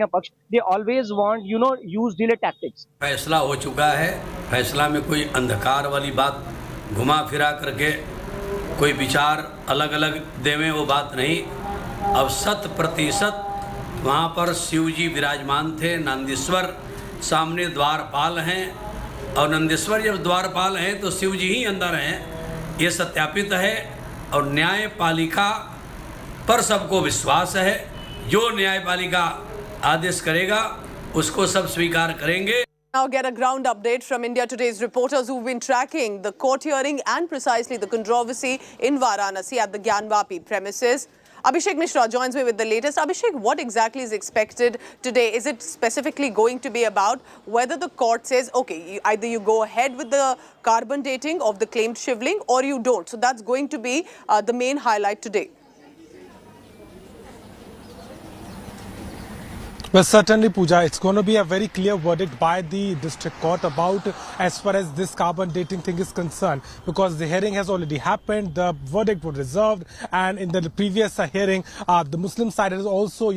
पक्ष, they always want, use delay tactics. फैसला हो चुका है। फैसला में कोई अंधकार वाली बात घुमा फिरा करके कोई विचार अलग अलग देवें, वो बात नहीं। अब 100% वहाँ पर शिव जी विराजमान थे। नंदीश्वर सामने द्वारपाल हैं, और नंदीश्वर जब द्वारपाल हैं तो शिव जी ही अंदर हैं, ये सत्यापित है। और न्यायपालिका पर सबको विश्वास है। जो न्यायपालिका आदेश करेगा उसको सब स्वीकार करेंगे। Now get a ground update from India Today's reporters who've been tracking the court hearing and precisely the controversy in Varanasi at the Gyanvapi premises. Abhishek Mishra joins me with the latest. Abhishek, what exactly is expected today? Is it specifically going to be about whether the court says, okay, either you go ahead with the carbon dating of the claimed Shivling or you don't? So that's going to be the main highlight today. Well, certainly, Pooja, it's going to be a very clear verdict by the district court about as far as this carbon dating thing is concerned, because the hearing has already happened, the verdict was reserved, and in the previous hearing, the Muslim side has also,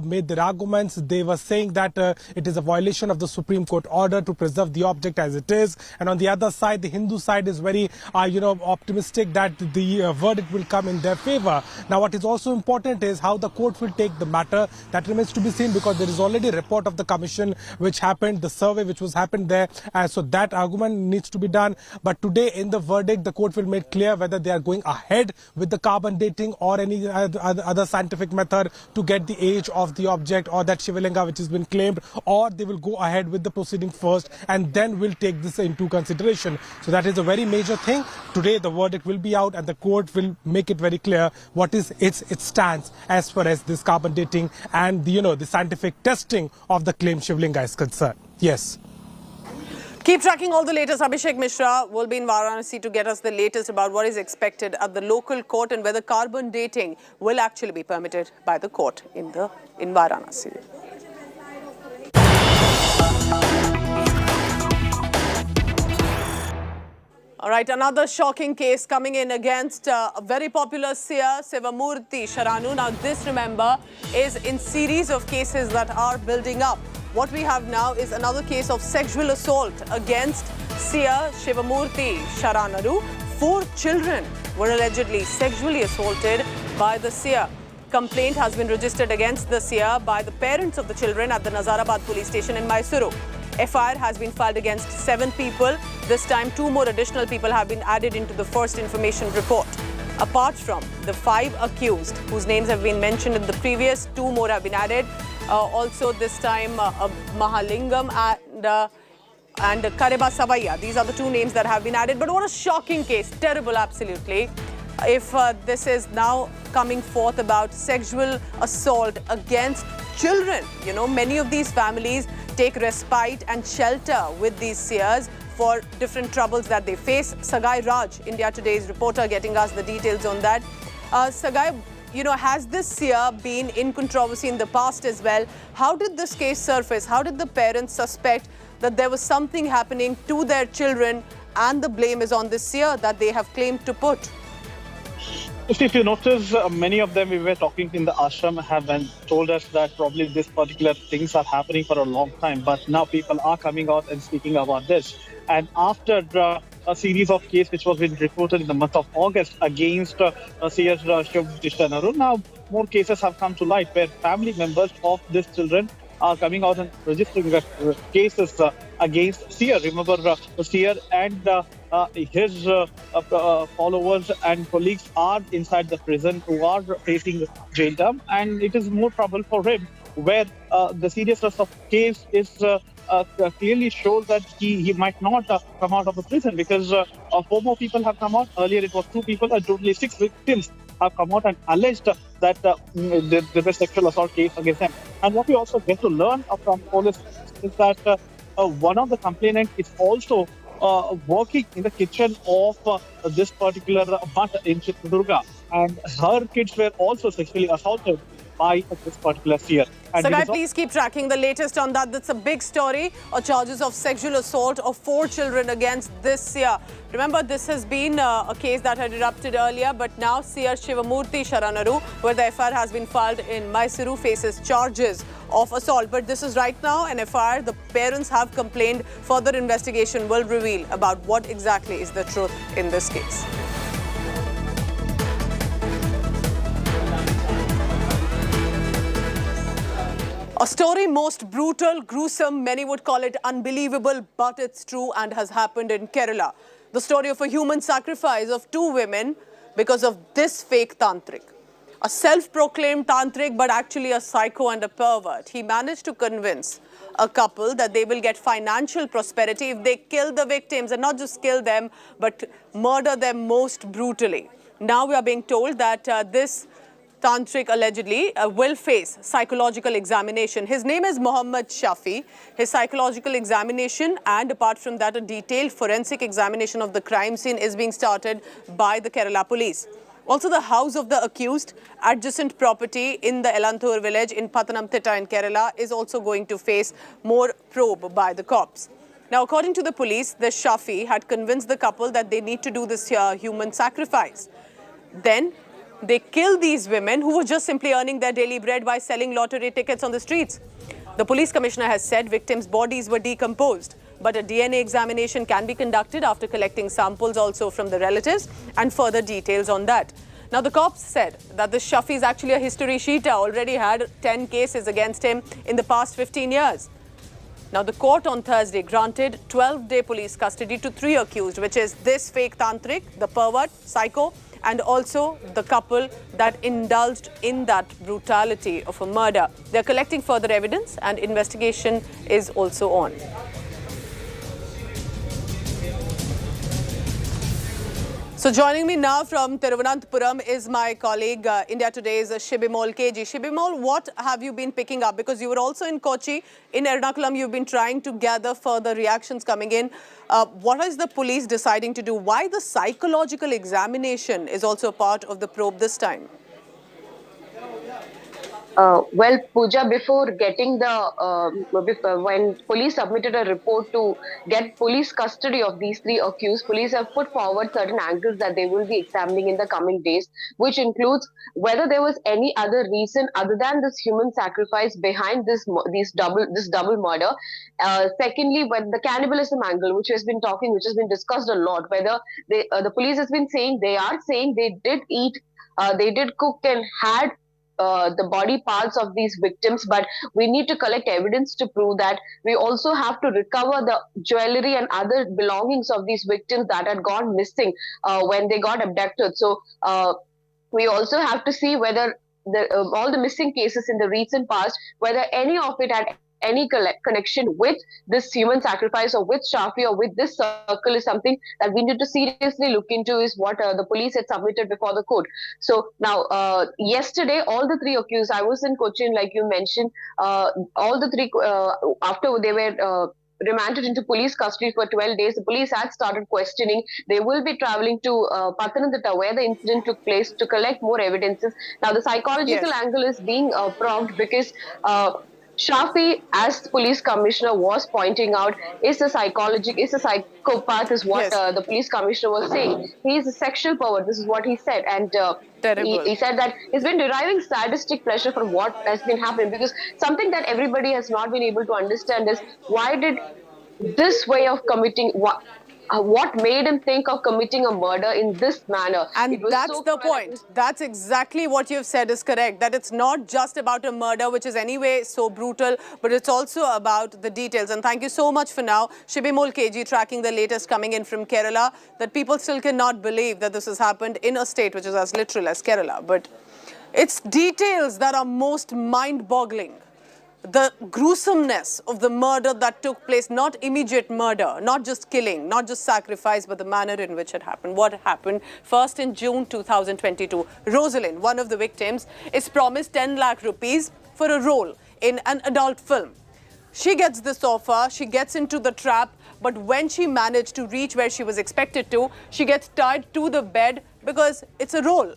made their arguments. They were saying that it is a violation of the Supreme Court order to preserve the object as it is, and on the other side, the Hindu side is very, optimistic that the verdict will come in their favor. Now, what is also important is how the court will take the matter. That remains to be seen, because there is already a report of the commission which happened, the survey which was happened there, so that argument needs to be done. But today in the verdict, the court will make clear whether they are going ahead with the carbon dating or any other scientific method to get the age of the object or that Shivalinga which has been claimed, or they will go ahead with the proceeding first and then will take this into consideration. So that is a very major thing. Today the verdict will be out and the court will make it very clear what is its stance as far as this carbon dating and the scientific testing of the claimed Shivlinga is concerned. Yes. Keep tracking all the latest. Abhishek Mishra will be in Varanasi to get us the latest about what is expected at the local court and whether carbon dating will actually be permitted by the court in Varanasi. All right, another shocking case coming in against a very popular seer, Sivamurthy Sharanu. Now, this, remember, is in series of cases that are building up. What we have now is another case of sexual assault against seer Sivamurthy Sharanu. 4 children were allegedly sexually assaulted by the seer. Complaint has been registered against the seer by the parents of the children at the Nazarabad police station in Mysuru. FIR has been filed against 7 people. This time, 2 more additional people have been added into the first information report. Apart from the 5 accused, whose names have been mentioned in the previous, 2 more have been added. Also, this time, Mahalingam and Kareba Savaiya. These are the 2 names that have been added. But what a shocking case. Terrible, absolutely. If this is now coming forth about sexual assault against children, many of these families take respite and shelter with these seers for different troubles that they face. Sagai Raj, India Today's reporter, getting us the details on that. Sagai, has this seer been in controversy in the past as well? How did this case surface? How did the parents suspect that there was something happening to their children and the blame is on this seer that they have claimed to put? If you notice, many of them we were talking in the ashram have told us that probably this particular things are happening for a long time, but now people are coming out and speaking about this. And after a series of cases which was been reported in the month of August against Seer Shivling, now more cases have come to light where family members of these children are coming out and registering cases against Seer. Remember, Seer and his followers and colleagues are inside the prison who are facing jail term, and it is more trouble for him, where the seriousness of case is clearly shows that he might not come out of the prison, because 4 more people have come out. Earlier it was 2 people, and totally 6 victims have come out and alleged that there was sexual assault case against them. And what we also get to learn from police is that one of the complainants is also working in the kitchen of this particular mutt in Chitradurga, and her kids were also sexually assaulted. by this particular fear. And Sagai, because of please keep tracking the latest on that. That's a big story. Charges of sexual assault of 4 children against this seer. Remember, this has been a case that had erupted earlier, but now seer Shivamurthy Sharanaru, where the FIR has been filed in Mysuru, faces charges of assault. But this is right now an FIR. The parents have complained. Further investigation will reveal about what exactly is the truth in this case. A story most brutal, gruesome, many would call it unbelievable, but it's true and has happened in Kerala. The story of a human sacrifice of 2 women because of this fake tantric. A self-proclaimed tantric, but actually a psycho and a pervert. He managed to convince a couple that they will get financial prosperity if they kill the victims, and not just kill them, but murder them most brutally. Now we are being told that this tantric allegedly will face psychological examination. His name is Mohammed Shafi. His psychological examination, and apart from that, a detailed forensic examination of the crime scene is being started by the Kerala police. Also, the house of the accused, adjacent property in the Elanthur village in Pathanamthitta in Kerala, is also going to face more probe by the cops. Now, according to the police, the Shafi had convinced the couple that they need to do this human sacrifice. Then they killed these women who were just simply earning their daily bread by selling lottery tickets on the streets. The police commissioner has said victims' bodies were decomposed, but a DNA examination can be conducted after collecting samples also from the relatives and further details on that. Now, the cops said that the Shafi is actually a history sheeter, already had 10 cases against him in the past 15 years. Now, the court on Thursday granted 12-day police custody to 3 accused, which is this fake tantric, the pervert, psycho, and also the couple that indulged in that brutality of a murder. They're collecting further evidence and investigation is also on. So joining me now from Thiruvananthapuram is my colleague, India Today's Shibimol KG. Shibimol, what have you been picking up? Because you were also in Kochi, in Ernakulam, you've been trying to gather further reactions coming in. What is the police deciding to do? Why the psychological examination is also a part of the probe this time? Well, Pooja, before getting when police submitted a report to get police custody of these 3 accused, police have put forward certain angles that they will be examining in the coming days, which includes whether there was any other reason other than this human sacrifice behind this double murder. Secondly, when the cannibalism angle, which has been discussed a lot, whether the police has been saying they did eat, they did cook and had the body parts of these victims, but we need to collect evidence to prove that. We also have to recover the jewelry and other belongings of these victims that had gone missing when they got abducted. So we also have to see whether all the missing cases in the recent past, whether any of it had any connection with this human sacrifice or with Shafi or with this circle is something that we need to seriously look into, is what the police had submitted before the court. So now, yesterday, all the 3 accused, I was in Cochin, like you mentioned, all the 3, after they were remanded into police custody for 12 days, the police had started questioning. They will be traveling to Pathanamthitta, where the incident took place, to collect more evidences. Now, the psychological angle is being probed because Shafi, as the police commissioner was pointing out, is a psychopath, is what the police commissioner was saying. He is a sexual pervert. This is what he said. And he said that he's been deriving sadistic pleasure from what has been happening, because something that everybody has not been able to understand is why did this way of committing, what made him think of committing a murder in this manner? And that's the point. That's exactly what you've said is correct. That it's not just about a murder, which is anyway so brutal, but it's also about the details. And thank you so much for now. Shibimol KG tracking the latest coming in from Kerala, that people still cannot believe that this has happened in a state which is as literal as Kerala. But it's details that are most mind-boggling. The gruesomeness of the murder that took place, not immediate murder, not just killing, not just sacrifice, but the manner in which it happened. What happened? First, in June 2022, Rosalind, one of the victims, is promised 10 lakh rupees for a role in an adult film. She gets this offer, she gets into the trap, but when she managed to reach where she was expected to, she gets tied to the bed because it's a role.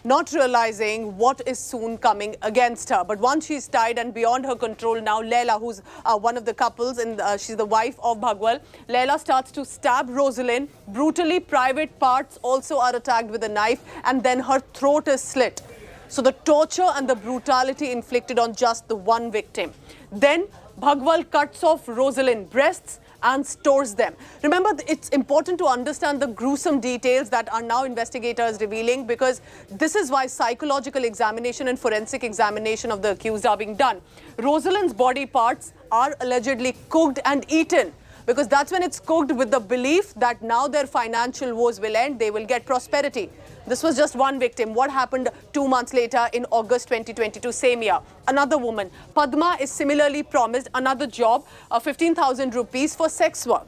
not realizing what is soon coming against her. But once she's tied and beyond her control now, Leila, who's one of the couples, and she's the wife of Bhagwal, Leila starts to stab Rosalind brutally. Private parts also are attacked with a knife, and then her throat is slit. So the torture and the brutality inflicted on just the one victim. Then Bhagwal cuts off Rosalind's breasts and stores them. Remember, it's important to understand the gruesome details that are now investigators revealing, because this is why psychological examination and forensic examination of the accused are being done. Rosalind's body parts are allegedly cooked and eaten, because that's when it's cooked with the belief that now their financial woes will end, they will get prosperity. This was just one victim. What happened 2 months later in August 2022, same year? Another woman, Padma, is similarly promised another job, 15,000 rupees for sex work.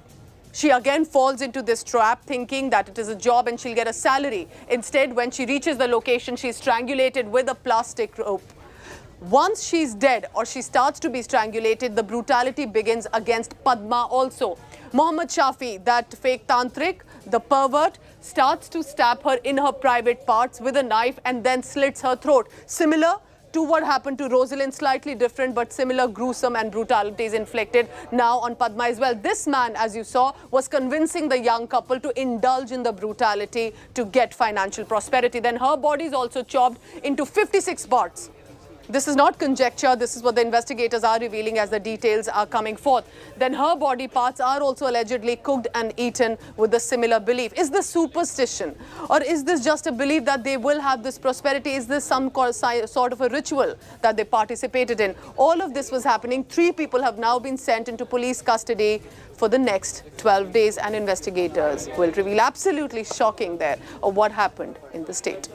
She again falls into this trap, thinking that it is a job and she'll get a salary. Instead, when she reaches the location, she's strangulated with a plastic rope. Once she's dead or she starts to be strangulated, the brutality begins against Padma also. Mohammed Shafi, that fake tantric, the pervert, starts to stab her in her private parts with a knife and then slits her throat. Similar to what happened to Rosalind, slightly different but similar gruesome and brutalities inflicted now on Padma as well. This man, as you saw, was convincing the young couple to indulge in the brutality to get financial prosperity. Then her body is also chopped into 56 parts. This is not conjecture, this is what the investigators are revealing as the details are coming forth. Then her body parts are also allegedly cooked and eaten with a similar belief. Is this superstition, or is this just a belief that they will have this prosperity? Is this some sort of a ritual that they participated in? All of this was happening. 3 people have now been sent into police custody for the next 12 days, and investigators will reveal absolutely shocking there of what happened in the state.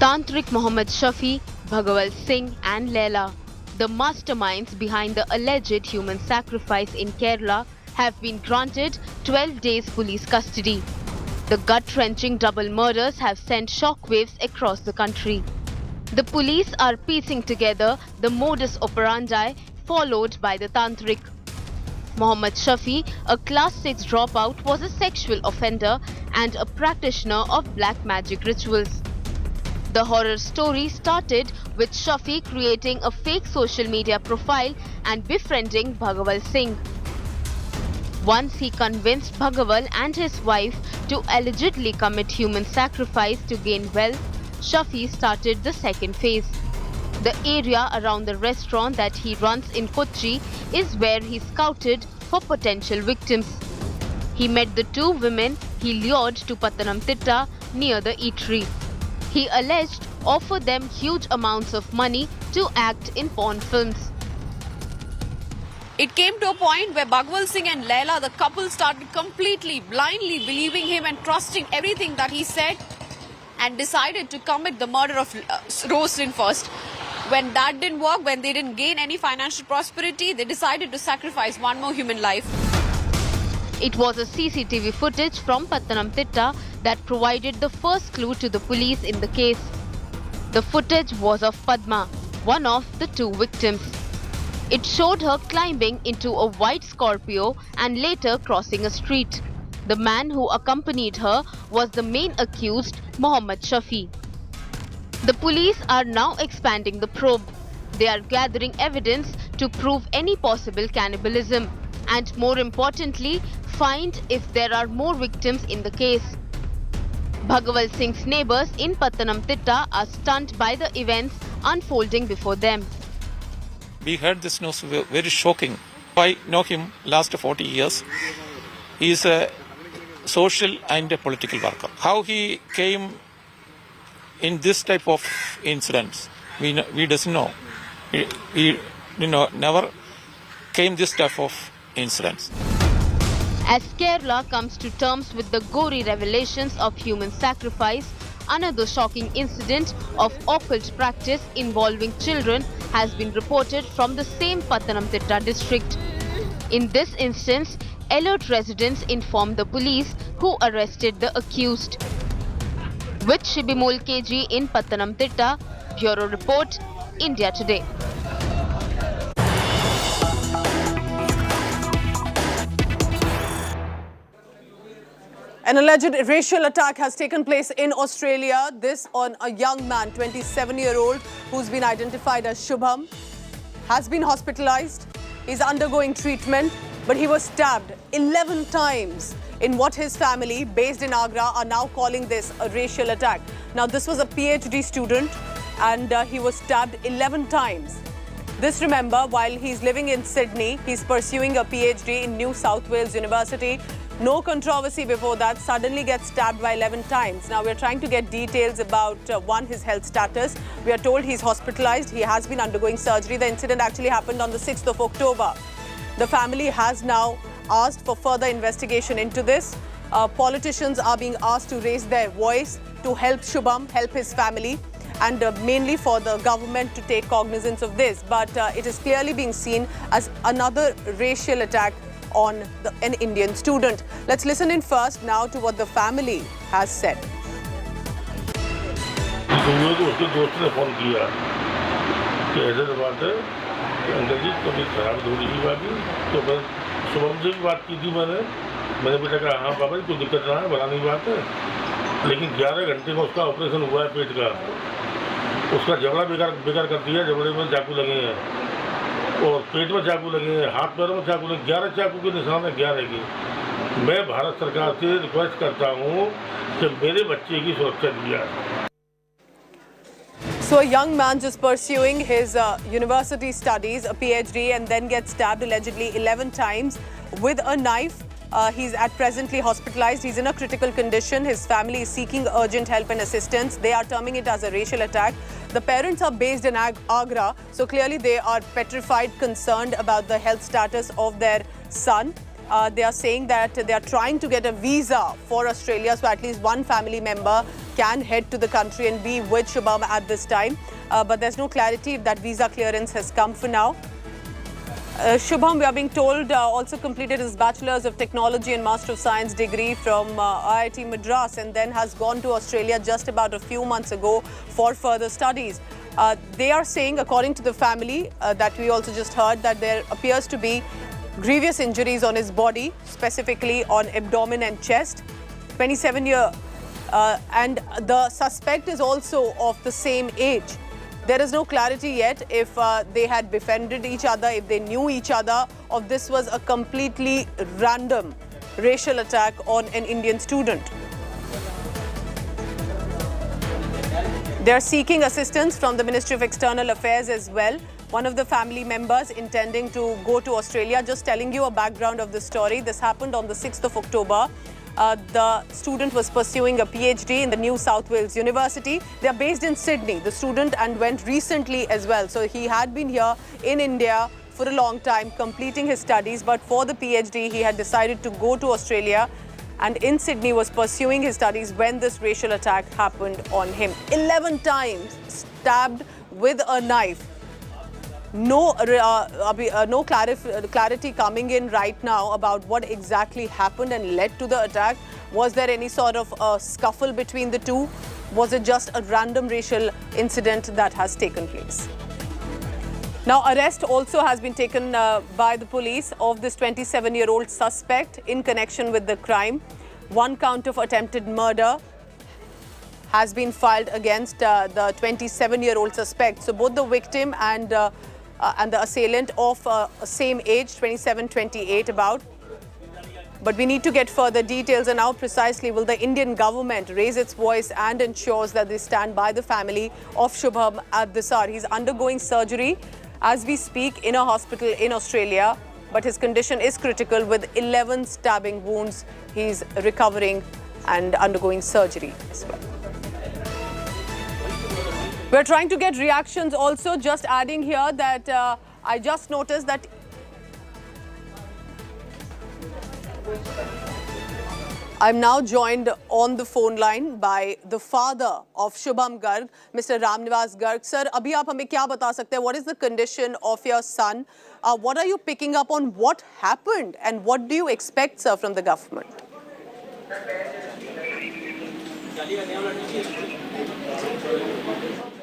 Tantrik Mohammed Shafi, Bhagwal Singh and Leila, the masterminds behind the alleged human sacrifice in Kerala, have been granted 12 days police custody. The gut-wrenching double murders have sent shockwaves across the country. The police are piecing together the modus operandi followed by the Tantrik. Mohammed Shafi, a class 6 dropout, was a sexual offender and a practitioner of black magic rituals. The horror story started with Shafi creating a fake social media profile and befriending Bhagwal Singh. Once he convinced Bhagwal and his wife to allegedly commit human sacrifice to gain wealth, Shafi started the second phase. The area around the restaurant that he runs in Kochi is where he scouted for potential victims. He met the 2 women he lured to Pathanamthitta near the eatery. He alleged offered them huge amounts of money to act in porn films. It came to a point where Bhagwal Singh and Leila, the couple, started completely blindly believing him and trusting everything that he said, and decided to commit the murder of Rosalind first. When that didn't work, when they didn't gain any financial prosperity, they decided to sacrifice one more human life. It was a CCTV footage from Pathanamthitta that provided the first clue to the police in the case. The footage was of Padma, one of the 2 victims. It showed her climbing into a white Scorpio and later crossing a street. The man who accompanied her was the main accused, Mohammed Shafi. The police are now expanding the probe. They are gathering evidence to prove any possible cannibalism and, more importantly, find if there are more victims in the case. Bhagwal Singh's neighbors in Pathanamthitta are stunned by the events unfolding before them. We heard this news very shocking. I know him last 40 years. He is a social and a political worker. How he came in this type of incidents, we doesn't know. We never came this type of incidents. As Kerala comes to terms with the gory revelations of human sacrifice, another shocking incident of occult practice involving children has been reported from the same Pathanamthitta district. In this instance, alert residents informed the police, who arrested the accused. With Shibimul KG in Pathanamthitta, Bureau Report, India Today. An alleged racial attack has taken place in Australia. This on a young man, 27-year-old, who's been identified as Shubham, has been hospitalized. He's undergoing treatment, but he was stabbed 11 times in what his family, based in Agra, are now calling this a racial attack. Now, this was a PhD student, and he was stabbed 11 times. This, remember, while he's living in Sydney, he's pursuing a PhD in New South Wales University. No controversy before that, suddenly gets stabbed by 11 times. Now, we're trying to get details about, one, his health status. We are told he's hospitalized. He has been undergoing surgery. The incident actually happened on the 6th of October. The family has now asked for further investigation into this. Politicians are being asked to raise their voice to help Shubham, help his family, and mainly for the government to take cognizance of this. But it is clearly being seen as another racial attack on an Indian student. Let's listen in first now to what the family has said. मैंने बेटा कहा हाँ बाबा जी कोई दिक्कत ना है बड़ा नहीं बात है लेकिन 11 घंटे में उसका ऑपरेशन हुआ है पेट का उसका जबड़ा बेकार कर दिया जबड़े में चाकू लगे हैं और पेट में चाकू लगे हैं हाथ पैरों में चाकू लगे 11 चाकू के निशान है 11 की मैं भारत सरकार से रिक्वेस्ट करता हूँ कि मेरे बच्चे की सुरक्षा दी जाए. So a young man just pursuing his university studies, a PhD, and then gets stabbed allegedly 11 times with a knife. He's at presently hospitalized. He's in a critical condition. His family is seeking urgent help and assistance. They are terming it as a racial attack. The parents are based in Agra, so clearly they are petrified, concerned about the health status of their son. They are saying that they are trying to get a visa for Australia, so at least one family member can head to the country and be with Shubham at this time. But there's no clarity if that visa clearance has come for now. Shubham, we are being told, also completed his Bachelor's of Technology and Master of Science degree from IIT Madras and then has gone to Australia just about a few months ago for further studies. They are saying, according to the family that we also just heard, that there appears to be grievous injuries on his body, specifically on abdomen and chest. 27-year, and the suspect is also of the same age. There is no clarity yet if they had befriended each other, if they knew each other, or this was a completely random racial attack on an Indian student. They are seeking assistance from the Ministry of External Affairs as well. One of the family members intending to go to Australia. Just telling you a background of the story. This happened on the 6th of October. The student was pursuing a PhD in the New South Wales University. They are based in Sydney, the student, and went recently as well. So he had been here in India for a long time, completing his studies. But for the PhD, he had decided to go to Australia, and in Sydney was pursuing his studies when this racial attack happened on him. 11 times stabbed with a knife. No clarity coming in right now about what exactly happened and led to the attack. Was there any sort of scuffle between the two? Was it just a random racial incident that has taken place? Now, arrest also has been taken by the police of this 27-year-old suspect in connection with the crime. One count of attempted murder has been filed against the 27-year-old suspect. So both the victim and the assailant of same age, 27-28 about. But we need to get further details. And how precisely will the Indian government raise its voice and ensures that they stand by the family of Shubham at this hour? He's undergoing surgery as we speak in a hospital in Australia, but his condition is critical with 11 stabbing wounds. He's recovering and undergoing surgery as well. We're trying to get reactions also, just adding here that I just noticed that I'm now joined on the phone line by the father of Shubham Garg, Mr. Ramnivas Garg. Sir, abhi aap hame kya bata sakte hain? What is the condition of your son? What are you picking up on what happened and what do you expect, sir, from the government?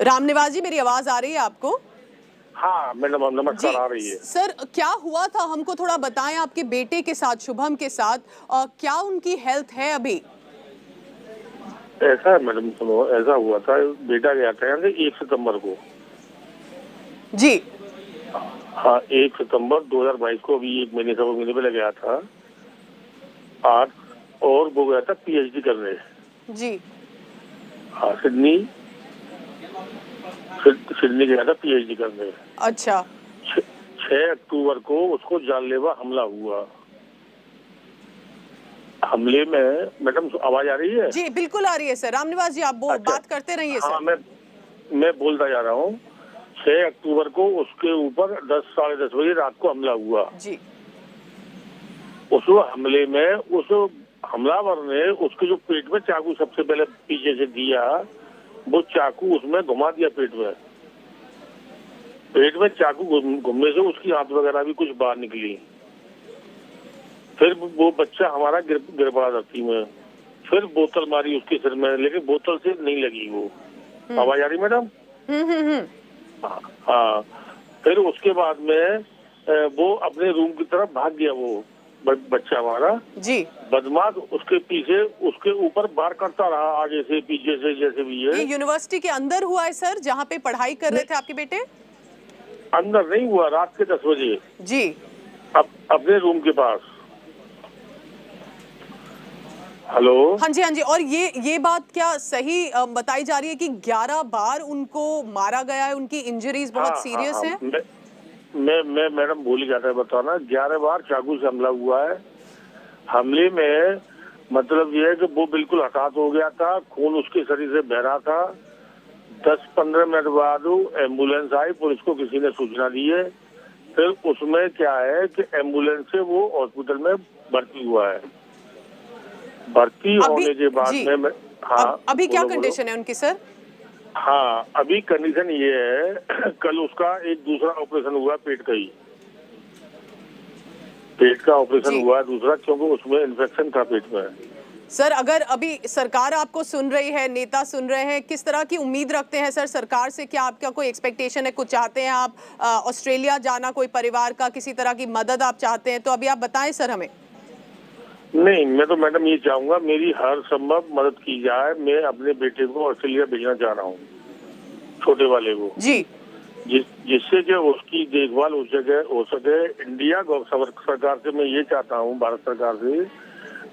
Ramniwas जी, मेरी आवाज आ रही है आपको? हाँ madam, नमस्कार, आ रही है। Sir, क्या हुआ था, हमको थोड़ा बताएं आपके बेटे के साथ, शुभम के साथ, क्या उनकी हेल्थ है अभी? ऐसा है मैडम, सुनो, ऐसा हुआ था, बेटा गया था यहाँ से 1 सितंबर को। जी। हाँ, 1 सितंबर 2022 को, अभी 1 महीने 1 महीने पहले गया था 8, और वो गया था पीएचडी करने। जी। हाँ, सिडनी गया था पीएचडी करने। अच्छा। 6 अक्टूबर को उसको जानलेवा हमला हुआ। हमले में, मैडम आवाज आ रही है? जी बिल्कुल आ रही है सर। रामनिवास जी आप बात करते रहिए सर। हाँ, मैं बोलता जा रहा हूँ। 6 अक्टूबर को उसके ऊपर 10 साढ़े 10 बजे रात को हमला हुआ। जी। उस हमले में उस हमलावर ने उसके जो पेट में चाकू सबसे पहले पीछे से दिया, वो चाकू उसमें घुमा दिया पेट में। पेट में चाकू घुमने से उसकी आंत वगैरह भी कुछ बाहर निकली। फिर वो बच्चा हमारा गिर पड़ा धरती में। फिर बोतल मारी उसके सिर में, लेकिन बोतल से नहीं लगी वो। आवाज आ रही मैडम? हाँ। फिर उसके बाद में वो अपने रूम की तरफ भाग गया, वो बच्चा हमारा। जी। बदमाश उसके पीछे, उसके ऊपर वार करता रहा, आगे से पीछे से, जैसे भी है। ये यूनिवर्सिटी के अंदर हुआ है सर, जहाँ पे पढ़ाई कर रहे थे आपके बेटे? अंदर नहीं हुआ, रात के 10 बजे। जी। अपने रूम के पास। हेलो। हाँ जी हाँ जी। और ये बात क्या सही बताई जा रही है कि 11 बार उनको मारा गया है, उनकी इंजरीज बहुत सीरियस हैं? मैं मैडम भूल गया था बताना, 11 बार चाकू से हमला हुआ है। हमले में मतलब ये है कि वो बिल्कुल हताहत हो गया था, खून उसके शरीर से बह रहा था। 10-15 मिनट बाद एम्बुलेंस आई, पुलिस को किसी ने सूचना दी है। फिर उसमें क्या है कि एम्बुलेंस से वो हॉस्पिटल में भर्ती हुआ है। भर्ती होने के बाद में हाँ, अभी क्या कंडीशन है उनकी सर? हाँ, अभी कंडीशन ये है, कल उसका एक दूसरा ऑपरेशन हुआ पेट का ही। पेट का ऑपरेशन हुआ दूसरा, क्योंकि उसमें इन्फेक्शन था पेट में। सर अगर अभी सरकार आपको सुन रही है, नेता सुन रहे हैं, किस तरह की उम्मीद रखते हैं सर सरकार से? क्या आपका कोई एक्सपेक्टेशन है? कुछ चाहते हैं आप ऑस्ट्रेलिया जाना, कोई परिवार का किसी तरह की मदद आप चाहते हैं? तो अभी आप बताएं सर हमें। नहीं, मैं तो मैडम ये चाहूंगा मेरी हर संभव मदद की जाए। मैं अपने बेटे को ऑस्ट्रेलिया भेजना चाह रहा हूँ, छोटे वाले को। जी। जिससे कि उसकी देखभाल उस जगह हो सके। इंडिया सरकार से मैं ये चाहता हूँ, भारत सरकार से,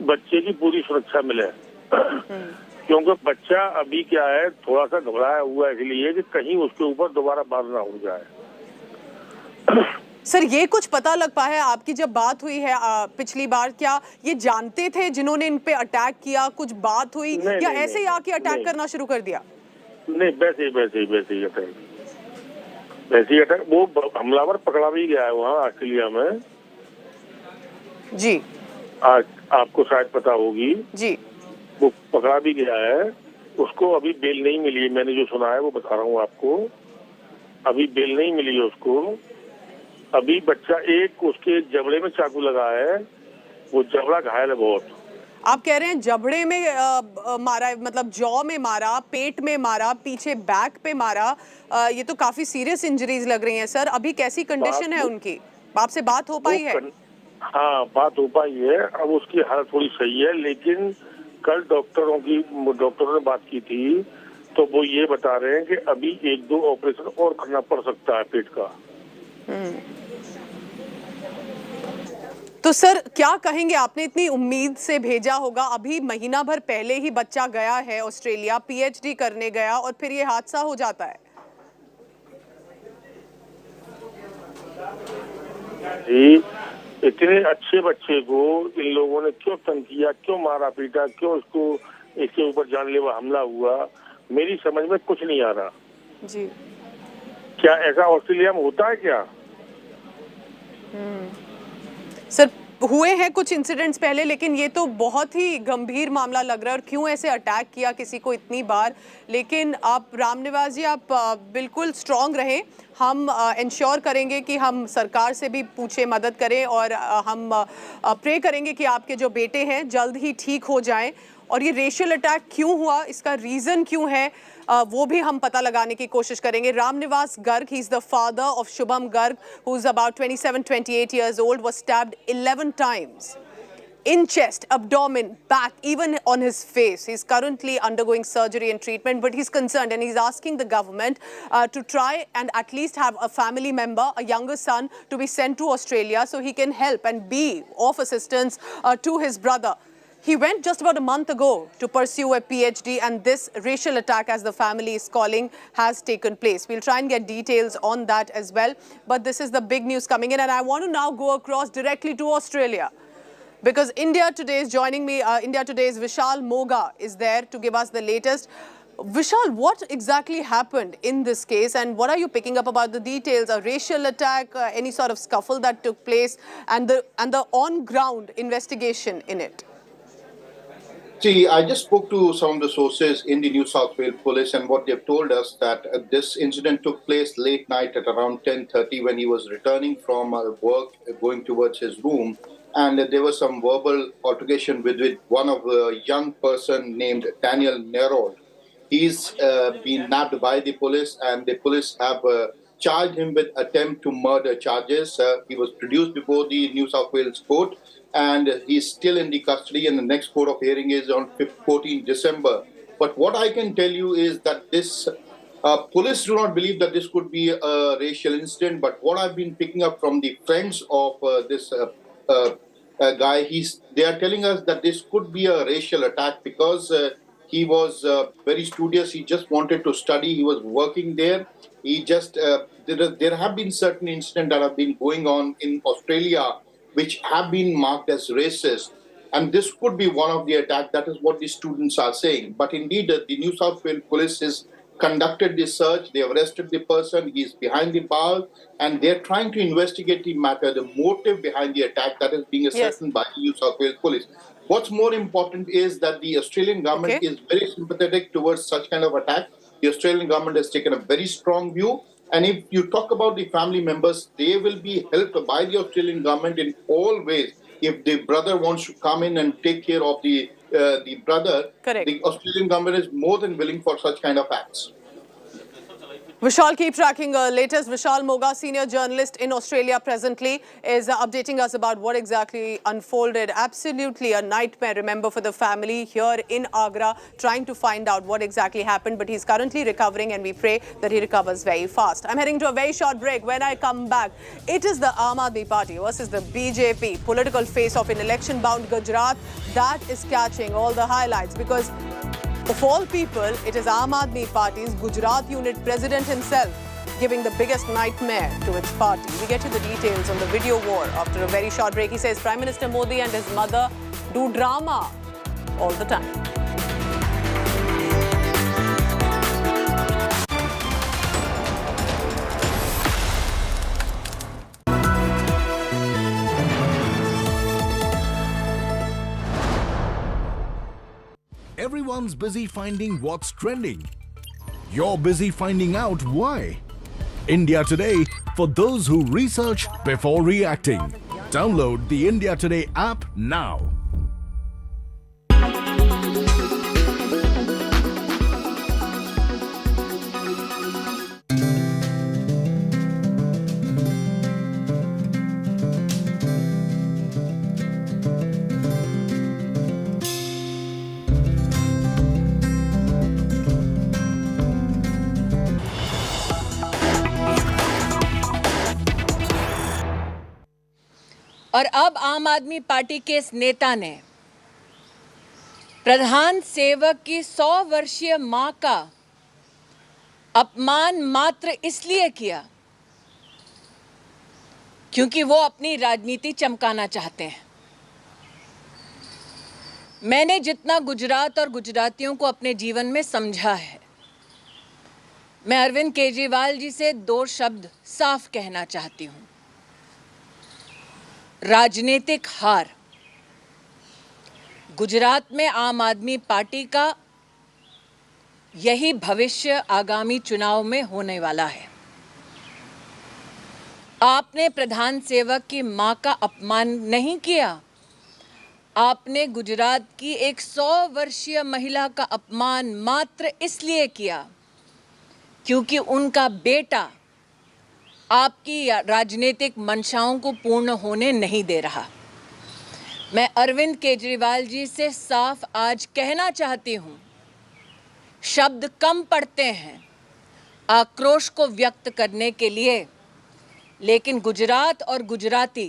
बच्चे की पूरी सुरक्षा मिले। क्योंकि बच्चा अभी क्या है, थोड़ा सा घबराया हुआ है, इसलिए कि कहीं उसके ऊपर दोबारा बार ना हो जाए। सर ये कुछ पता लग पाया है आपकी जब बात हुई है पिछली बार, क्या ये जानते थे जिन्होंने इन पे अटैक किया? कुछ बात हुई या ऐसे ही आके अटैक करना शुरू कर दिया? नहीं, वैसे ही अटैक। वो हमलावर पकड़ा भी गया है वहाँ ऑस्ट्रेलिया में। जी। आज आपको शायद पता होगी। जी। वो पकड़ा भी गया है, उसको अभी बेल नहीं मिली है। मैंने जो सुना है वो बता रहा हूँ आपको, अभी बेल नहीं मिली है उसको। अभी बच्चा एक उसके जबड़े में चाकू लगा है, वो जबड़ा घायल है बहुत। आप कह रहे हैं जबड़े में मारा है, मतलब जॉ में मारा, पेट में मारा, पीछे बैक पे मारा? ये तो काफी सीरियस इंजरीज लग रही हैं सर। अभी कैसी कंडीशन है उनकी? आपसे बात हो पाई है? हाँ, बात हो पाई है। अब उसकी हालत थोड़ी सही है, लेकिन कल डॉक्टरों ने बात की थी, तो वो ये बता रहे हैं कि अभी 1-2 ऑपरेशन और करना पड़ सकता है पेट का। तो सर क्या कहेंगे? आपने इतनी उम्मीद से भेजा होगा, अभी महीना भर पहले ही बच्चा गया है ऑस्ट्रेलिया, पीएचडी करने गया, और फिर ये हादसा हो जाता है। जी, इतने अच्छे बच्चे को इन लोगों ने क्यों तंग किया, क्यों मारा पीटा, क्यों इसके ऊपर जानलेवा हमला हुआ, मेरी समझ में कुछ नहीं आ रहा। जी। क्या ऐसा ऑस्ट्रेलिया में होता है क्या? सर हुए हैं कुछ इंसिडेंट्स पहले, लेकिन ये तो बहुत ही गंभीर मामला लग रहा है। और क्यों ऐसे अटैक किया किसी को इतनी बार? लेकिन आप रामनिवास जी आप बिल्कुल स्ट्रांग रहें। हम इंश्योर करेंगे कि हम सरकार से भी पूछे, मदद करें, और हम प्रे करेंगे कि आपके जो बेटे हैं जल्द ही ठीक हो जाएं। और ये रेशियल अटैक क्यों हुआ, इसका रीज़न क्यों है, वो भी हम पता लगाने की कोशिश करेंगे। Ramniwas Garg, he is the father of Shubham Garg, who is about 27-28 years old, was stabbed 11 times. in chest, abdomen, back, even on his face. He's currently undergoing surgery and treatment, but he's concerned and he's asking the government to try and at least have a family member, a younger son, to be sent to Australia so he can help and be of assistance to his brother. He went just about a month ago to pursue a PhD, and this racial attack, as the family is calling, has taken place. We'll try and get details on that as well. But this is the big news coming in, and I want to now go across directly to Australia, because India Today is joining me. India Today's Vishal Moga is there to give us the latest. Vishal, what exactly happened in this case, and what are you picking up about the details? A racial attack, any sort of scuffle that took place, and the on-ground investigation in it? See, I just spoke to some of the sources in the New South Wales police, and what they've told us that this incident took place late night at around 10:30 when he was returning from work, going towards his room. And there was some verbal altercation with one of a young person named Daniel Nerold. He's been nabbed by the police, and the police have charged him with attempt to murder charges. He was produced before the New South Wales court, and he's still in the custody, and the next court of hearing is on 14 December. But what I can tell you is that this police do not believe that this could be a racial incident, but what I've been picking up from the friends of this guy, they are telling us that this could be a racial attack because he was very studious. He just wanted to study. He was working there. He just there have been certain incidents that have been going on in Australia which have been marked as racist. And this could be one of the attacks. That is what the students are saying. But indeed, the New South Wales police has conducted the search. They have arrested the person. He is behind the bars. And they're trying to investigate the matter, the motive behind the attack that is being ascertained by the New South Wales police. What's more important is that the Australian government is very sympathetic towards such kind of attack. The Australian government has taken a very strong view. And if you talk about the family members, they will be helped by the Australian government in all ways. If the brother wants to come in and take care of the brother, the Australian government is more than willing for such kind of acts. Vishal, keep tracking latest. Vishal Moga, senior journalist in Australia presently, is updating us about what exactly unfolded. Absolutely a nightmare, remember, for the family here in Agra, trying to find out what exactly happened. But he's currently recovering, and we pray that he recovers very fast. I'm heading to a very short break. When I come back, it is the Aam Aadmi Party versus the BJP political face-off in election-bound Gujarat. That is catching all the highlights because, of all people, it is Aam Aadmi Party's Gujarat unit president himself giving the biggest nightmare to its party. We get you the details on the video war after a very short break. He says Prime Minister Modi and his mother do drama all the time. Everyone's busy finding what's trending. You're busy finding out why. India Today, for those who research before reacting. Download the India Today app now. और अब आम आदमी party के इस नेता ने प्रधान सेवक की 100 वर्षीय मां का अपमान मात्र इसलिए किया क्योंकि वो अपनी राजनीति चमकाना चाहते हैं। मैंने जितना गुजरात और गुजरातियों को अपने जीवन में समझा है, मैं अरविंद केजरीवाल जी से 2 शब्द साफ कहना चाहती हूं। राजनीतिक हार। गुजरात में आम आदमी पार्टी का यही भविष्य आगामी चुनाव में होने वाला है। आपने प्रधान सेवक की मां का अपमान नहीं किया, आपने गुजरात की एक 100 वर्षीय महिला का अपमान मात्र इसलिए किया क्योंकि उनका बेटा आपकी राजनीतिक मंशाओं को पूर्ण होने नहीं दे रहा। मैं अरविंद केजरीवाल जी से साफ आज कहना चाहती हूं, शब्द कम पड़ते हैं आक्रोश को व्यक्त करने के लिए, लेकिन गुजरात और गुजराती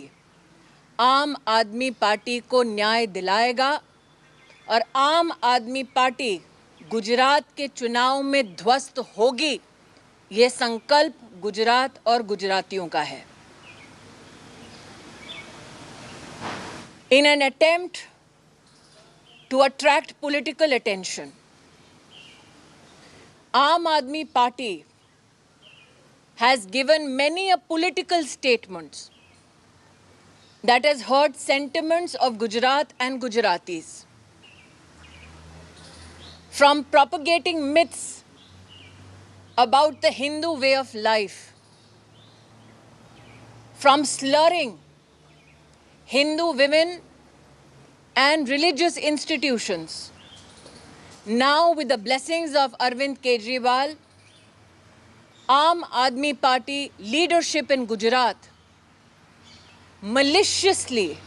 आम आदमी पार्टी को न्याय दिलाएगा और आम आदमी पार्टी गुजरात के चुनाव में ध्वस्त होगी, ये संकल्प गुजरात और गुजरातियों का है। In an attempt to attract political attention, Aam Aadmi Party has given many a political statements that has hurt sentiments of Gujarat and Gujaratis. From propagating myths about the Hindu way of life, from slurring Hindu women and religious institutions. Now, with the blessings of Arvind Kejriwal, Aam Aadmi Party leadership in Gujarat maliciously,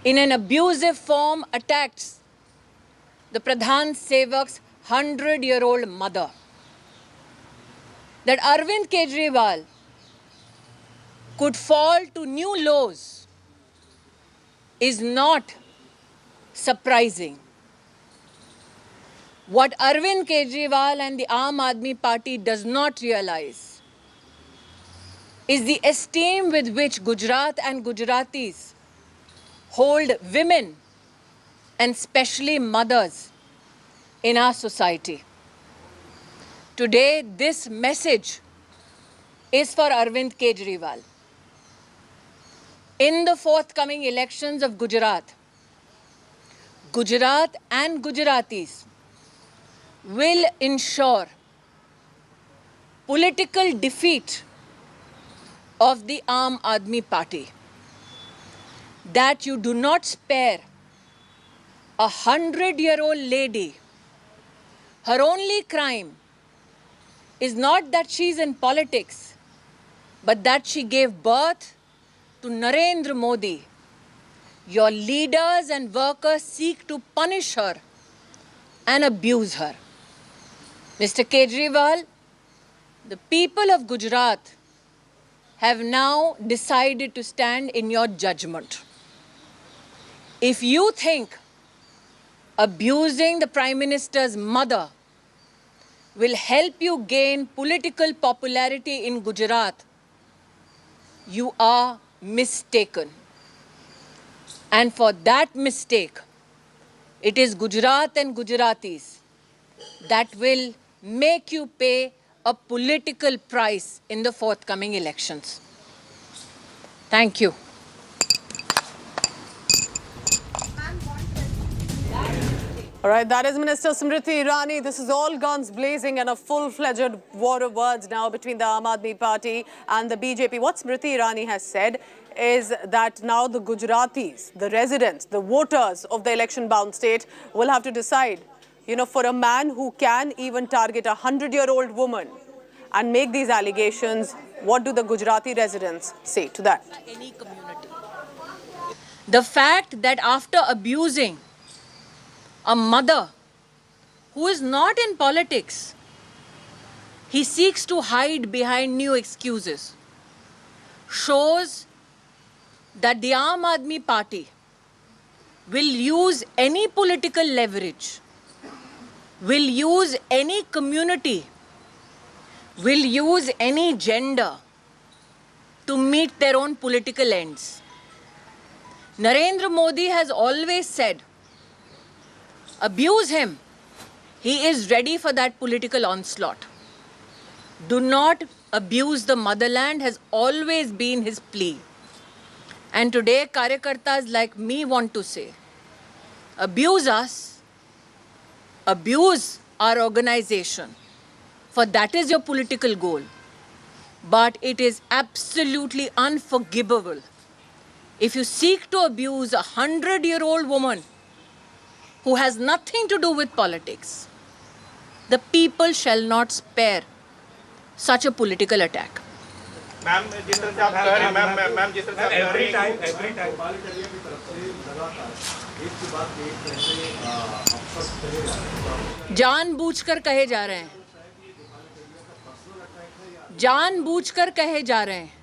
in an abusive form, attacks the Pradhan Sevak's 100-year-old mother. That Arvind Kejriwal could fall to new lows is not surprising. What Arvind Kejriwal and the Aam Aadmi Party does not realize is the esteem with which Gujarat and Gujaratis hold women and especially mothers in our society. Today, this message is for Arvind Kejriwal. In the forthcoming elections of Gujarat, Gujarat and Gujaratis will ensure political defeat of the Aam Aadmi Party. That you do not spare a 100-year-old lady. Her only crime is not that she's in politics, but that she gave birth to Narendra Modi. Your leaders and workers seek to punish her and abuse her. Mr. Kejriwal, the people of Gujarat have now decided to stand in your judgment. If you think abusing the Prime Minister's mother will help you gain political popularity in Gujarat, you are mistaken. And for that mistake, it is Gujarat and Gujaratis that will make you pay a political price in the forthcoming elections. Thank you. All right, that is Minister Smriti Irani. This is all guns blazing and a full-fledged war of words now between the Aam Aadmi Party and the BJP. What Smriti Irani has said is that now the Gujaratis, the residents, the voters of the election-bound state will have to decide, for a man who can even target a 100-year-old woman and make these allegations, what do the Gujarati residents say to that? Any community. The fact that after abusing a mother who is not in politics, he seeks to hide behind new excuses, shows that the Aam Aadmi Party will use any political leverage, will use any community, will use any gender to meet their own political ends. Narendra Modi has always said, abuse him. He is ready for that political onslaught. Do not abuse the motherland has always been his plea. And today, Karyakartas like me want to say, abuse us, abuse our organization, for that is your political goal. But it is absolutely unforgivable if you seek to abuse a 100-year-old woman who has nothing to do with politics. The people shall not spare such a political attack. Ma'am जिस तरह से आप कह रहे हैं ma'am जिस तरह से एवरी टाइम जानबूझकर कहे जा रहे हैं, जानबूझकर कहे जा रहे हैं।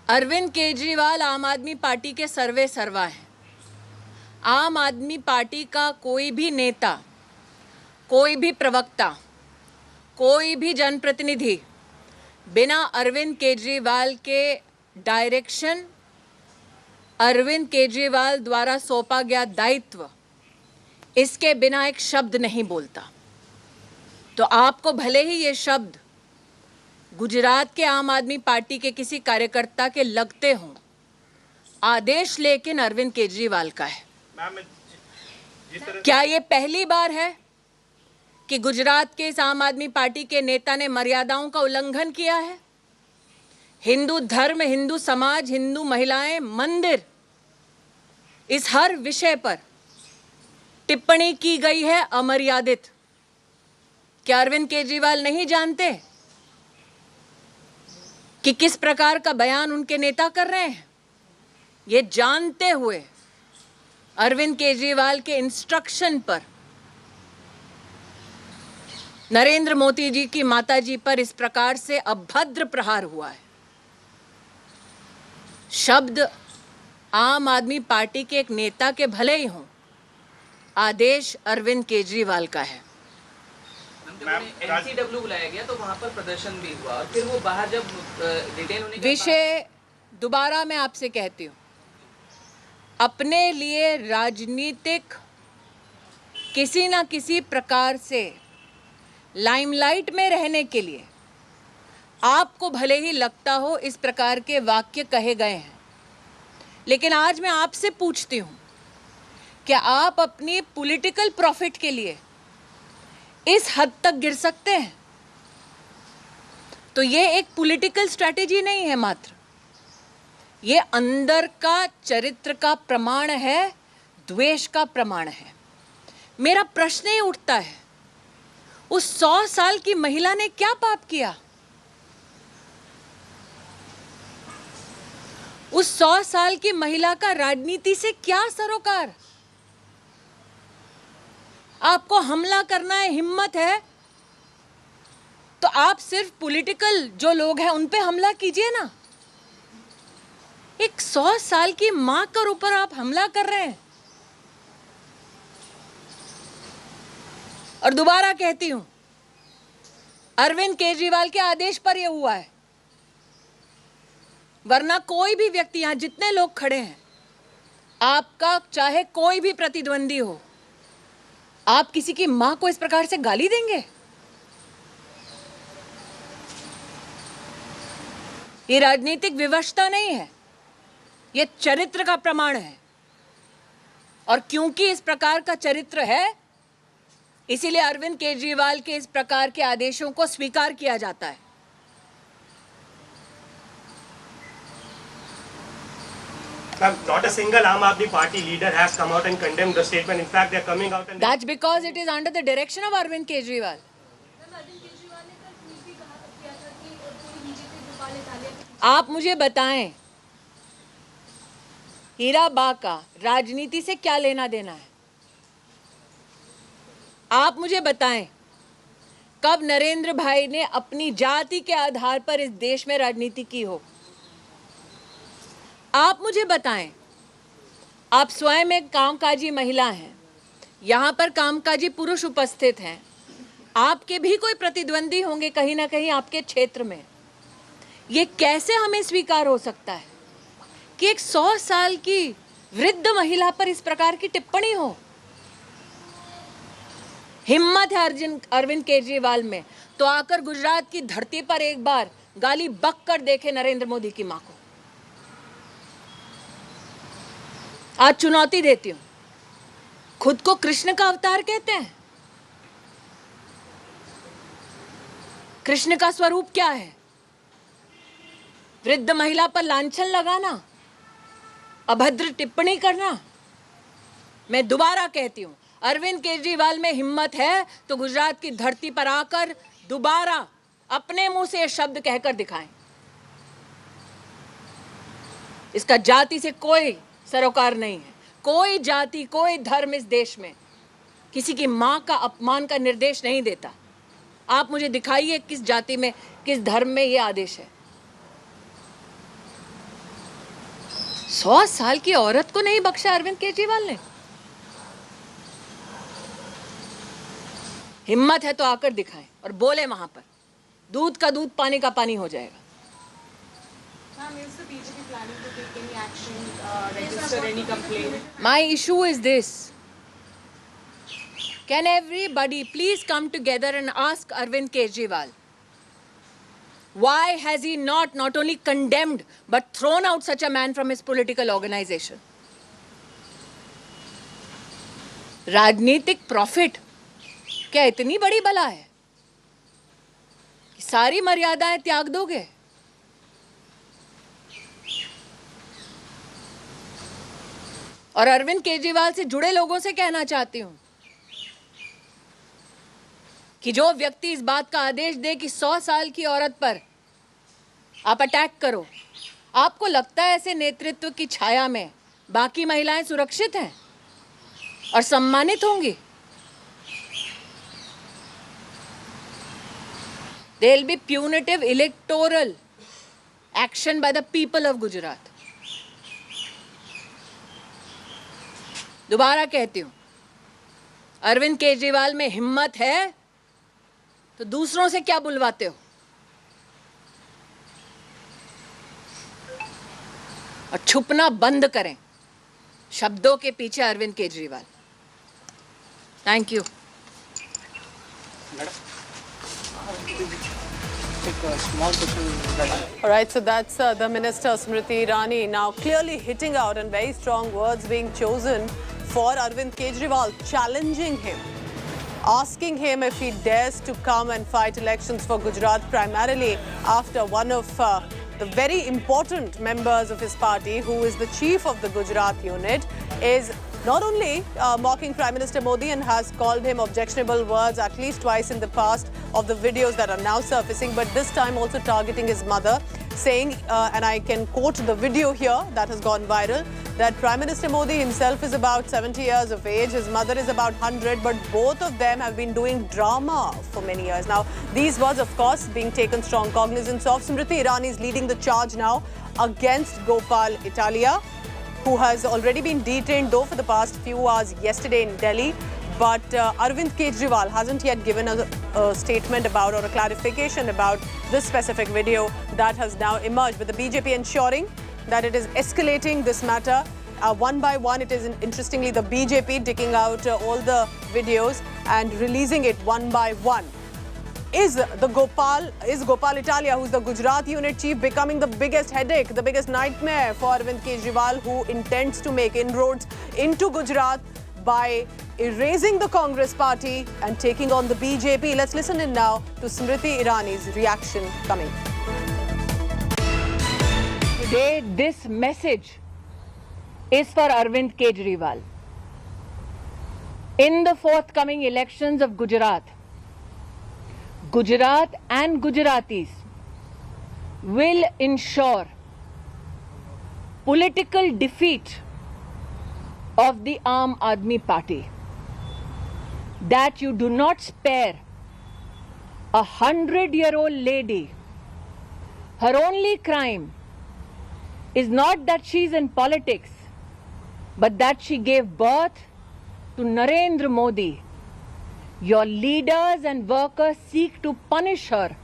अरविंद केजरीवाल आम आदमी पार्टी के सर्वे सर्वा हैं। आम आदमी पार्टी का कोई भी नेता, कोई भी प्रवक्ता, कोई भी जनप्रतिनिधि बिना अरविंद केजरीवाल के डायरेक्शन, अरविंद केजरीवाल द्वारा सौंपा गया दायित्व, इसके बिना एक शब्द नहीं बोलता। तो आपको भले ही ये शब्द गुजरात के आम आदमी पार्टी के किसी कार्यकर्ता के लगते हों, आदेश लेकिन अरविंद केजरीवाल का है। क्या ये पहली बार है कि गुजरात के इस आम आदमी पार्टी के नेता ने मर्यादाओं का उल्लंघन किया है? हिंदू धर्म, हिंदू समाज, हिंदू महिलाएं, मंदिर, इस हर विषय पर टिप्पणी की गई है अमर्यादित। क्या अरविंद केजरीवाल नहीं जानते कि किस प्रकार का बयान उनके नेता कर रहे हैं? ये जानते हुए अरविंद केजरीवाल के इंस्ट्रक्शन पर नरेंद्र मोदी जी की माताजी पर इस प्रकार से अभद्र प्रहार हुआ है। शब्द आम आदमी पार्टी के एक नेता के भले ही हों, आदेश अरविंद केजरीवाल का है। एनसीडब्ल्यू बुलाया गया तो वहां पर प्रदर्शन भी हुआ और फिर वो बाहर जब डिटेन होने के विषय दोबारा मैं आपसे कहती हूँ, अपने लिए राजनीतिक किसी ना किसी प्रकार से लाइमलाइट में रहने के लिए आपको भले ही लगता हो इस प्रकार के वाक्य कहे गए हैं, लेकिन आज मैं आपसे पूछती हूँ, क्या आप अपनी पॉलिटिकल प्रॉफिट के लिए इस हद तक गिर सकते हैं? तो ये एक पॉलिटिकल स्ट्रैटेजी नहीं है मात्र, ये अंदर का चरित्र का प्रमाण है, द्वेष का प्रमाण है। मेरा प्रश्न ही उठता है, उस 100 साल की महिला ने क्या पाप किया? उस 100 साल की महिला का राजनीति से क्या सरोकार? आपको हमला करना है, हिम्मत है तो आप सिर्फ पॉलिटिकल जो लोग हैं उन पे हमला कीजिए ना। एक 100 साल की मां के ऊपर आप हमला कर रहे हैं। और दोबारा कहती हूं, अरविंद केजरीवाल के आदेश पर यह हुआ है, वरना कोई भी व्यक्ति, यहां जितने लोग खड़े हैं, आपका चाहे कोई भी प्रतिद्वंदी हो, आप किसी की मां को इस प्रकार से गाली देंगे? ये राजनीतिक विवशता नहीं है, ये चरित्र का प्रमाण है। और क्योंकि इस प्रकार का चरित्र है, इसीलिए अरविंद केजरीवाल के इस प्रकार के आदेशों को स्वीकार किया जाता है। Not a single Aam Aadmi Party leader has come out and condemned the statement. In fact, they are coming out and That's because it is under the direction of Arvind Kejriwal. आप मुझे बताएं, हीरा बा का राजनीति से क्या लेना देना है? आप मुझे बताएं, कब नरेंद्र भाई ने अपनी जाति के आधार पर इस देश में राजनीति की हो? आप मुझे बताएं, आप स्वयं एक कामकाजी महिला हैं, यहाँ पर कामकाजी पुरुष उपस्थित हैं, आपके भी कोई प्रतिद्वंदी होंगे कहीं ना कहीं आपके क्षेत्र में। ये कैसे हमें स्वीकार हो सकता है कि एक 100 साल की वृद्ध महिला पर इस प्रकार की टिप्पणी हो? हिम्मत है अरविंद केजरीवाल में तो आकर गुजरात की धरती पर एक बार गाली बक कर देखे नरेंद्र मोदी की मां को। आज चुनौती देती हूं, खुद को कृष्ण का अवतार कहते हैं। कृष्ण का स्वरूप क्या है? वृद्ध महिला पर लांछन लगाना, अभद्र टिप्पणी करना। मैं दोबारा कहती हूं, अरविंद केजरीवाल में हिम्मत है तो गुजरात की धरती पर आकर दोबारा अपने मुंह से ये शब्द कहकर दिखाएं। इसका जाति से कोई सरोकार नहीं है। कोई जाति, कोई धर्म इस देश में किसी की मां का अपमान का निर्देश नहीं देता। आप मुझे दिखाइए किस जाति में, किस धर्म में ये आदेश है। 100 साल की औरत को नहीं बख्शा अरविंद केजरीवाल ने। हिम्मत है तो आकर दिखाएं और बोले वहां पर। दूध का दूध, पानी का पानी हो जाएगा। My issue is this. Can everybody please come together and ask Arvind Kejriwal, why has he not only condemned but thrown out such a man from his political organization? राजनीतिक प्रॉफिट क्या इतनी बड़ी बला है कि सारी मर्यादाएं त्याग दोगे? और अरविंद केजरीवाल से जुड़े लोगों से कहना चाहती हूं कि जो व्यक्ति इस बात का आदेश दे कि 100 साल की औरत पर आप अटैक करो, आपको लगता है ऐसे नेतृत्व की छाया में बाकी महिलाएं सुरक्षित हैं और सम्मानित होंगी? There will be punitive electoral action by the people of Gujarat. दोबारा कहती हूं, अरविंद केजरीवाल में हिम्मत है तो दूसरों से क्या बुलवाते हो? और छुपना बंद करें शब्दों के पीछे Arvind Kejriwal. Thank you. All right, so that's the Minister Smriti Irani now clearly hitting out and very strong words being chosen for Arvind Kejriwal, challenging him, asking him if he dares to come and fight elections for Gujarat, primarily after one of the very important members of his party, who is the chief of the Gujarat unit, is not only mocking Prime Minister Modi and has called him objectionable words at least twice in the past of the videos that are now surfacing, but this time also targeting his mother, saying, and I can quote the video here that has gone viral, that Prime Minister Modi himself is about 70 years of age, his mother is about 100, but both of them have been doing drama for many years. Now, these words, of course, being taken strong cognizance of. Smriti Irani is leading the charge now against Gopal Italia, who has already been detained, though, for the past few hours yesterday in Delhi. But Arvind Kejriwal hasn't yet given a statement about or a clarification about this specific video that has now emerged, with the BJP ensuring that it is escalating this matter one by one. It is interestingly the BJP digging out all the videos and releasing it one by one. Is Gopal Italia, who's the Gujarat unit chief, becoming the biggest headache, the biggest nightmare for Arvind Kejriwal, who intends to make inroads into Gujarat by erasing the Congress party and taking on the BJP? Let's listen in now to Smriti Irani's reaction coming. Today, this message is for Arvind Kejriwal. In the forthcoming elections of Gujarat and Gujaratis will ensure political defeat of the Aam Aadmi Party. That you do not spare a 100-year-old lady. Her only crime is not that she is in politics, but that she gave birth to Narendra Modi. Your leaders and workers seek to punish her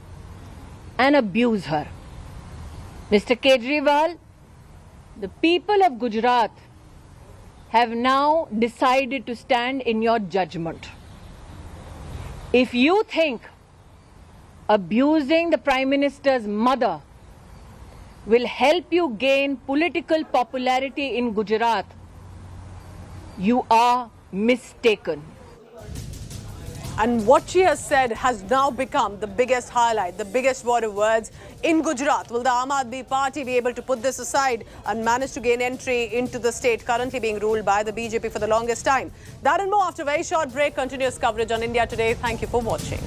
and abuse her. Mr. Kejriwal, the people of Gujarat have now decided to stand in your judgment. If you think abusing the Prime Minister's mother will help you gain political popularity in Gujarat, you are mistaken. And what she has said has now become the biggest highlight, the biggest word of words in Gujarat. Will the Aam Aadmi Party be able to put this aside and manage to gain entry into the state currently being ruled by the BJP for the longest time? That and more after a very short break. Continuous coverage on India Today. Thank you for watching.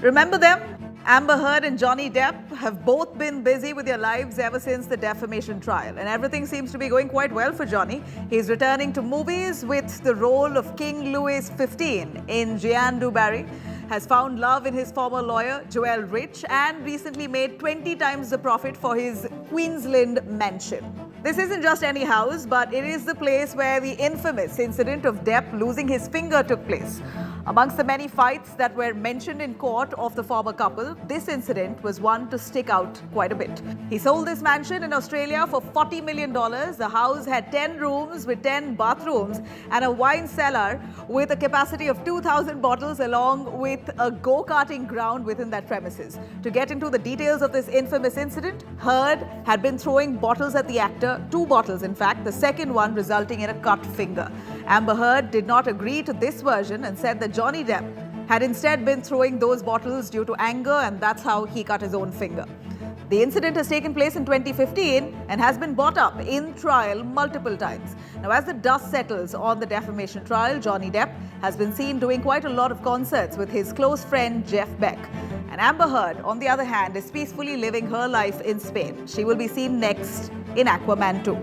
Remember them? Amber Heard and Johnny Depp have both been busy with their lives ever since the defamation trial. And everything seems to be going quite well for Johnny. He's returning to movies with the role of King Louis XV in Gyanvapi, has found love in his former lawyer, Joel Rich, and recently made 20 times the profit for his Queensland mansion. This isn't just any house, but it is the place where the infamous incident of Depp losing his finger took place. Amongst the many fights that were mentioned in court of the former couple, this incident was one to stick out quite a bit. He sold this mansion in Australia for $40 million. The house had 10 rooms with 10 bathrooms and a wine cellar with a capacity of 2,000 bottles along with a go-karting ground within that premises. To get into the details of this infamous incident, Heard had been throwing bottles at the actor, 2 bottles in fact, the second one resulting in a cut finger. Amber Heard did not agree to this version and said that Johnny Depp had instead been throwing those bottles due to anger, and that's how he cut his own finger. The incident has taken place in 2015 and has been brought up in trial multiple times. Now, as the dust settles on the defamation trial, Johnny Depp has been seen doing quite a lot of concerts with his close friend Jeff Beck. And Amber Heard, on the other hand, is peacefully living her life in Spain. She will be seen next in Aquaman 2.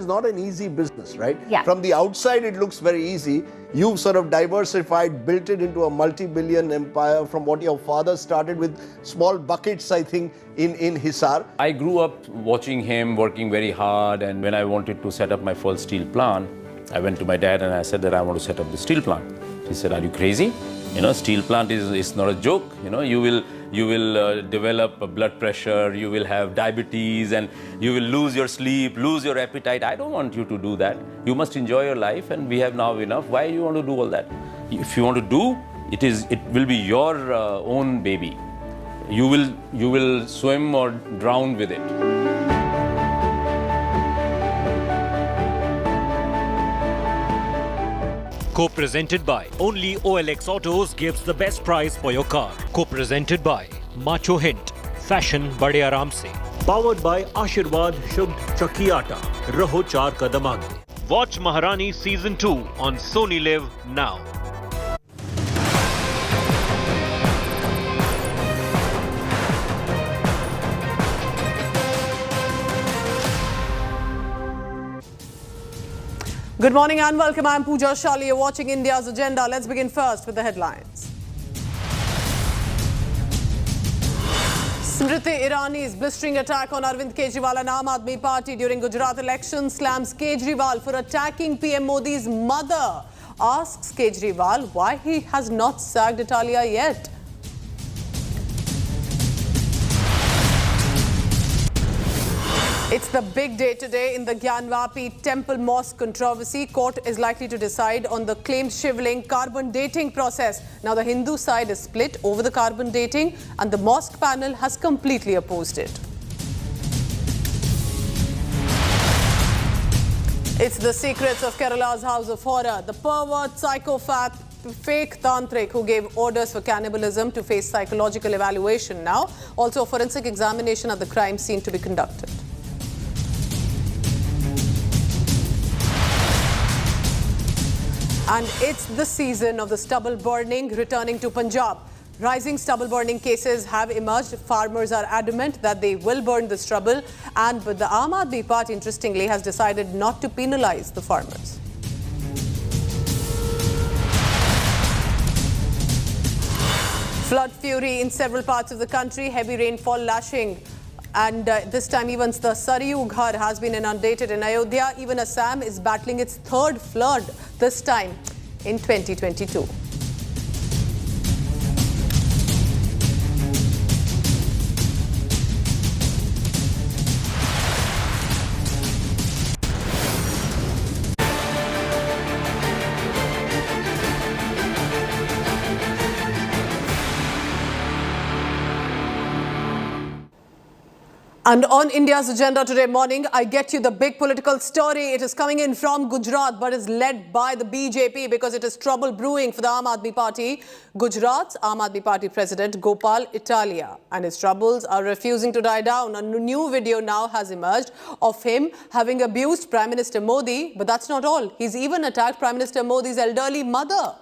Not an easy business, right? Yeah. From the outside, it looks very easy. You've sort of diversified, built it into a multi-billion empire from what your father started with small buckets, I think, in Hisar. I grew up watching him working very hard, and when I wanted to set up my first steel plant, I went to my dad and I said that I want to set up the steel plant. He said, "Are you crazy? You know, steel plant is not a joke. You know, you will develop a blood pressure, you will have diabetes, and you will lose your sleep, lose your appetite. I don't want you to do that. You must enjoy your life, and we have now enough. Why you want to do all that? If you want to do, it will be your own baby. You will swim or drown with it." Co-presented by Only OLX Autos gives the best price for your car. Co-presented by Macho Hint, Fashion Bade Aaram Se. Powered by Ashirwad Shubh Chakki Aata, Raho Char Kadam Aage. Watch Maharani Season 2 on Sony Live now. Good morning and welcome. I'm Pooja Shali. You're watching India's Agenda. Let's begin first with the headlines. Smriti Irani's blistering attack on Arvind Kejriwal and Aam Aadmi Party during Gujarat election slams Kejriwal for attacking PM Modi's mother. Asks Kejriwal why he has not sacked Italia yet. It's the big day today in the Gyanvapi Temple Mosque controversy. Court is likely to decide on the claimed Shivling carbon dating process. Now, the Hindu side is split over the carbon dating and the mosque panel has completely opposed it. It's the secrets of Kerala's House of Horror. The pervert, psychopath, fake Tantrik who gave orders for cannibalism to face psychological evaluation now. Also, a forensic examination at the crime scene to be conducted. And it's the season of the stubble burning returning to Punjab. Rising stubble burning cases have emerged. Farmers are adamant that they will burn the stubble, but the Aam Aadmi Party, interestingly, has decided not to penalise the farmers. Flood fury in several parts of the country, heavy rainfall lashing. And this time even the Saryu Ghar has been inundated in Ayodhya. Even Assam is battling its third flood, this time in 2022. And on India's agenda today morning, I get you the big political story. It is coming in from Gujarat, but is led by the BJP because it is trouble brewing for the Aam Aadmi Party. Gujarat's Aam Aadmi Party president, Gopal Italia, and his troubles are refusing to die down. A new video now has emerged of him having abused Prime Minister Modi. But that's not all. He's even attacked Prime Minister Modi's elderly mother.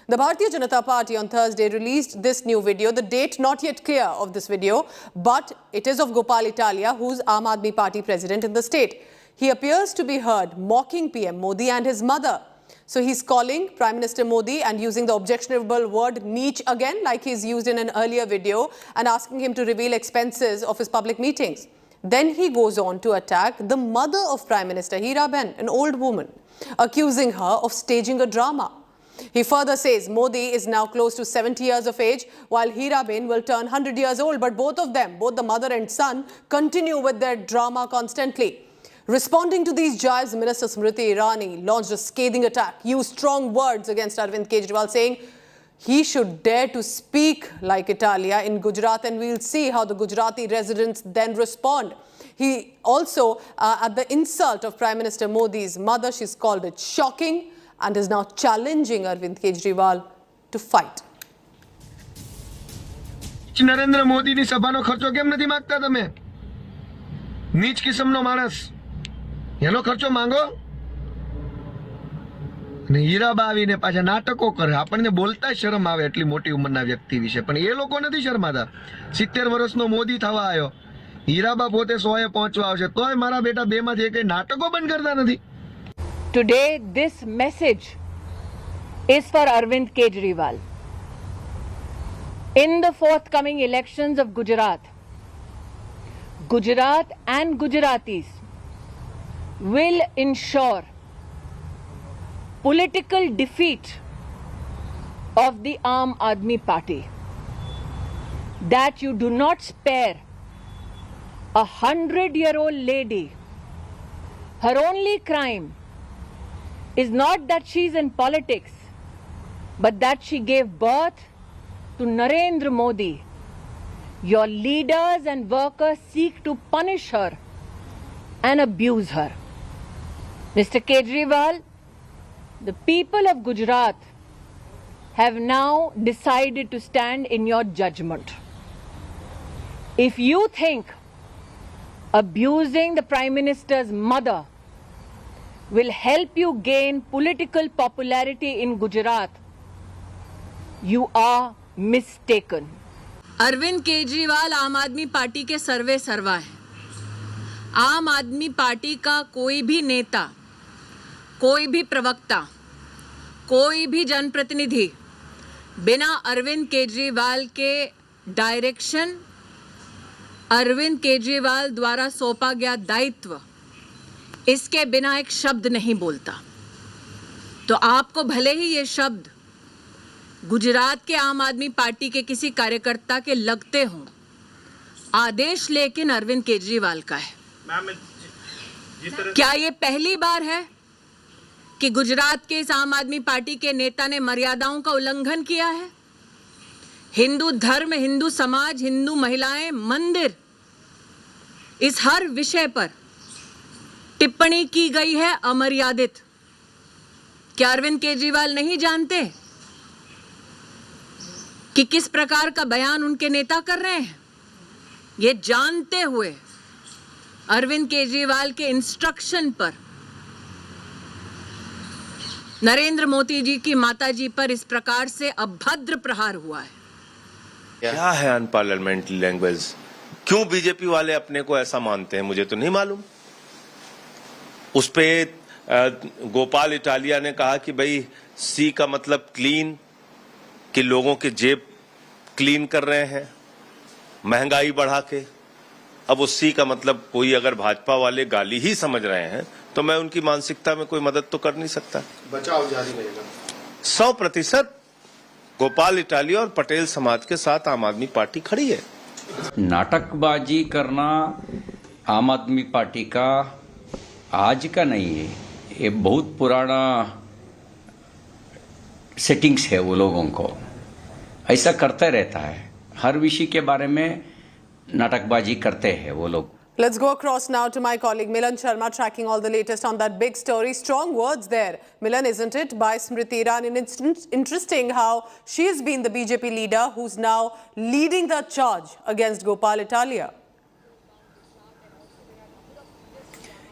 The Bharatiya Janata Party on Thursday released this new video. The date not yet clear of this video, but it is of Gopal Italia, who's Aam Aadmi Party president in the state. He appears to be heard mocking PM Modi and his mother. So he's calling Prime Minister Modi and using the objectionable word "neech" again, like he's used in an earlier video, and asking him to reveal expenses of his public meetings. Then he goes on to attack the mother of Prime Minister, Hiraben, an old woman, accusing her of staging a drama. He further says Modi is now close to 70 years of age, while Hiraben will turn 100 years old. But both of them, both the mother and son, continue with their drama constantly. Responding to these jibes, Minister Smriti Irani launched a scathing attack, used strong words against Arvind Kejriwal, saying he should dare to speak like Italia in Gujarat, and we'll see how the Gujarati residents then respond. He also, at the insult of Prime Minister Modi's mother, she's called it shocking, and is now challenging Arvind Kejriwal to fight. Narendra મોદીની સભાનો ખર્ચો કેમ નથી માંગતા તમે? નીચ કિસ્મનો માણસ એનો ખર્ચો માંગો. અને હીરાબા આવીને પાછા નાટકો કરે. આપણને બોલતા શરમ આવે એટલી મોટી ઉંમરના વ્યક્તિ વિશે, પણ એ લોકો નથી શરમાતા. 70 વર્ષનો મોદી થવા આવ્યો, હીરાબા પોતે 100એ પહોંચવા આવશે, તોય મારા બેટા બેમાંથી એકે નાટકો બંધ કરતા નથી. Today, this message is for Arvind Kejriwal. In the forthcoming elections of Gujarat, Gujarat and Gujaratis will ensure political defeat of the Aam Aadmi Party. That you do not spare a 100-year-old lady. Her only crime is not that she's in politics, but that she gave birth to Narendra Modi. Your leaders and workers seek to punish her and abuse her. Mr. Kejriwal, the people of Gujarat have now decided to stand in your judgment. If you think abusing the Prime Minister's mother will help you gain political popularity in Gujarat, you are mistaken. Arvind Kejriwal आम आदमी party के सर्वे सर्वा है. आम आदमी party का कोई भी नेता, कोई भी प्रवक्ता, कोई भी जनप्रतिनिधि बिना अरविंद केजरीवाल के डायरेक्शन, अरविंद केजरीवाल द्वारा सौंपा गया दायित्व, इसके बिना एक शब्द नहीं बोलता. तो आपको भले ही ये शब्द गुजरात के आम आदमी पार्टी के किसी कार्यकर्ता के लगते हों, आदेश लेकिन अरविंद केजरीवाल का है. क्या ये पहली बार है कि गुजरात के इस आम आदमी पार्टी के नेता ने मर्यादाओं का उल्लंघन किया है? हिंदू धर्म, हिंदू समाज, हिंदू महिलाएं, मंदिर, इस हर विषय पर टिप्पणी की गई है अमर्यादित. क्या अरविंद केजरीवाल नहीं जानते कि किस प्रकार का बयान उनके नेता कर रहे हैं, ये जानते हुए अरविंद केजरीवाल के इंस्ट्रक्शन पर नरेंद्र मोदी जी की माताजी पर इस प्रकार से अभद्र प्रहार हुआ है। क्या है अनपार्लियामेंट्री लैंग्वेज? क्यों बीजेपी वाले अपने को ऐसा मानते हैं, मुझे तो नहीं मालूम। उस पे गोपाल इटालिया ने कहा कि भाई सी का मतलब क्लीन, कि लोगों के जेब क्लीन कर रहे हैं महंगाई बढ़ा के। अब वो सी का मतलब कोई अगर भाजपा वाले गाली ही समझ रहे हैं तो मैं उनकी मानसिकता में कोई मदद तो कर नहीं सकता। बचाव जारी रहेगा 100%। गोपाल इटालिया और पटेल समाज के साथ आम आदमी पार्टी खड़ी है। नाटकबाजी करना आम आदमी पार्टी का आज का नहीं है, ये बहुत पुराना सेटिंग्स है। वो लोगों को ऐसा करते रहता है, हर विषय के बारे में नाटकबाजी करते हैं वो लोग। Let's go across now to my colleague Milan Sharma, tracking all the latest on that big story. Strong words there, Milan, isn't it, by Smriti Irani? And it's interesting how she has been the BJP leader who's now leading the charge against Gopal Italia.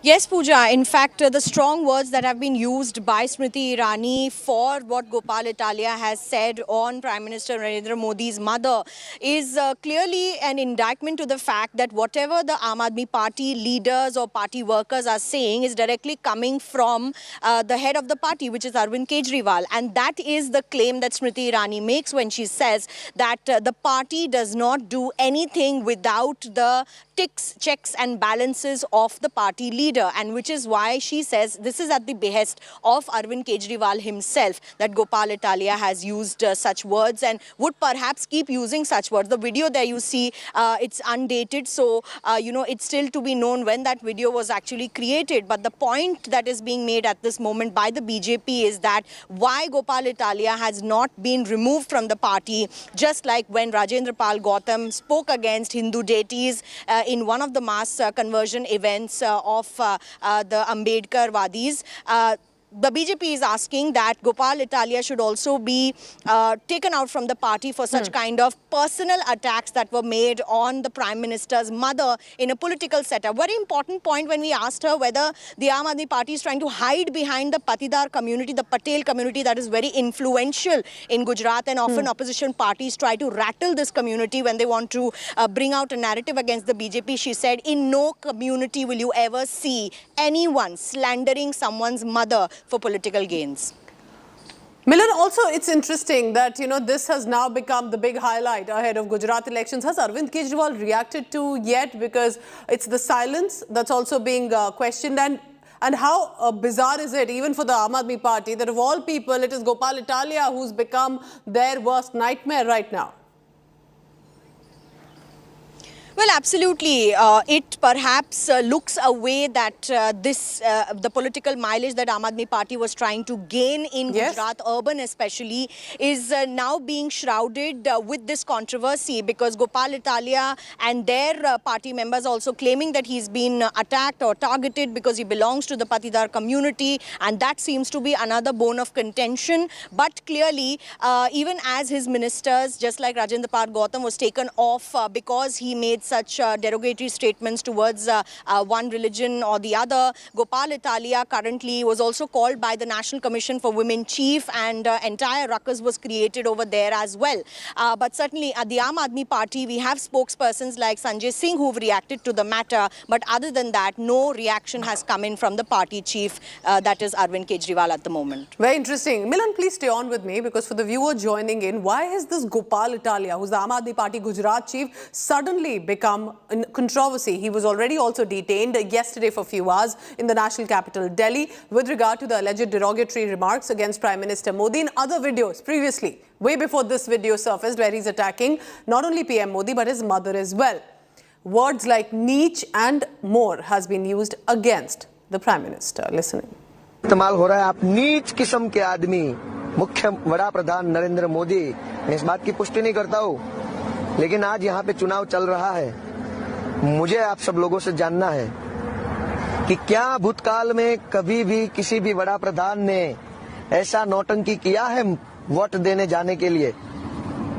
Yes, Pooja. In fact, the strong words that have been used by Smriti Irani for what Gopal Italia has said on Prime Minister Narendra Modi's mother is clearly an indictment to the fact that whatever the Aam Aadmi Party leaders or party workers are saying is directly coming from the head of the party, which is Arvind Kejriwal. And that is the claim that Smriti Irani makes when she says that the party does not do anything without the ticks, checks and balances of the party leader, and which is why she says this is at the behest of Arvind Kejriwal himself that Gopal Italia has used such words and would perhaps keep using such words. The video there you see, it's undated, so it's still to be known when that video was actually created. But the point that is being made at this moment by the BJP is that why Gopal Italia has not been removed from the party, just like when Rajendra Pal Gautam spoke against Hindu deities in one of the mass conversion events of the Ambedkar Wadis. The BJP is asking that Gopal Italia should also be taken out from the party for such kind of personal attacks that were made on the Prime Minister's mother in a political setup. Very important point when we asked her whether the Aam Aadmi Party is trying to hide behind the Patidar community, the Patel community that is very influential in Gujarat, and often opposition parties try to rattle this community when they want to bring out a narrative against the BJP. She said, in no community will you ever see anyone slandering someone's mother for political gains. Milan, also it's interesting that, this has now become the big highlight ahead of Gujarat elections. Has Arvind Kejriwal reacted to yet? Because it's the silence that's also being questioned. And how bizarre is it, even for the Aam Aadmi Party, that of all people, it is Gopal Italia who's become their worst nightmare right now? Well, absolutely. It perhaps looks a way that the political mileage that Aam Aadmi Party was trying to gain in Gujarat, urban especially, is now being shrouded with this controversy, because Gopal Italia and their party members also claiming that he's been attacked or targeted because he belongs to the Patidar community, and that seems to be another bone of contention. But clearly, even as his ministers, just like Rajendra Pal Gautam, was taken off because he made such derogatory statements towards one religion or the other. Gopal Italia currently was also called by the National Commission for Women Chief, and entire ruckus was created over there as well. But certainly at the Aam Aadmi Party, we have spokespersons like Sanjay Singh who've reacted to the matter. But other than that, no reaction has come in from the party chief, that is Arvind Kejriwal at the moment. Very interesting. Milan, please stay on with me, because for the viewer joining in, why has this Gopal Italia, who's the Aam Aadmi Party Gujarat chief, suddenly become in controversy? He was already also detained yesterday for a few hours in the national capital, Delhi, with regard to the alleged derogatory remarks against Prime Minister Modi in other videos previously, way before this video surfaced, where he's attacking not only PM Modi but his mother as well. Words like neech and more has been used against the Prime Minister. Listen in. इस्तेमाल हो रहा है, आप नीच किस्म के आदमी, मुख्य वड़ा प्रधान नरेंद्र मोदी, मैं इस बात की पुष्टि नहीं करता हूँ, लेकिन आज यहाँ पे चुनाव चल रहा है। मुझे आप सब लोगों से जानना है कि क्या भूतकाल में कभी भी किसी भी बड़ा प्रधान ने ऐसा नौटंकी किया है वोट देने जाने के लिए?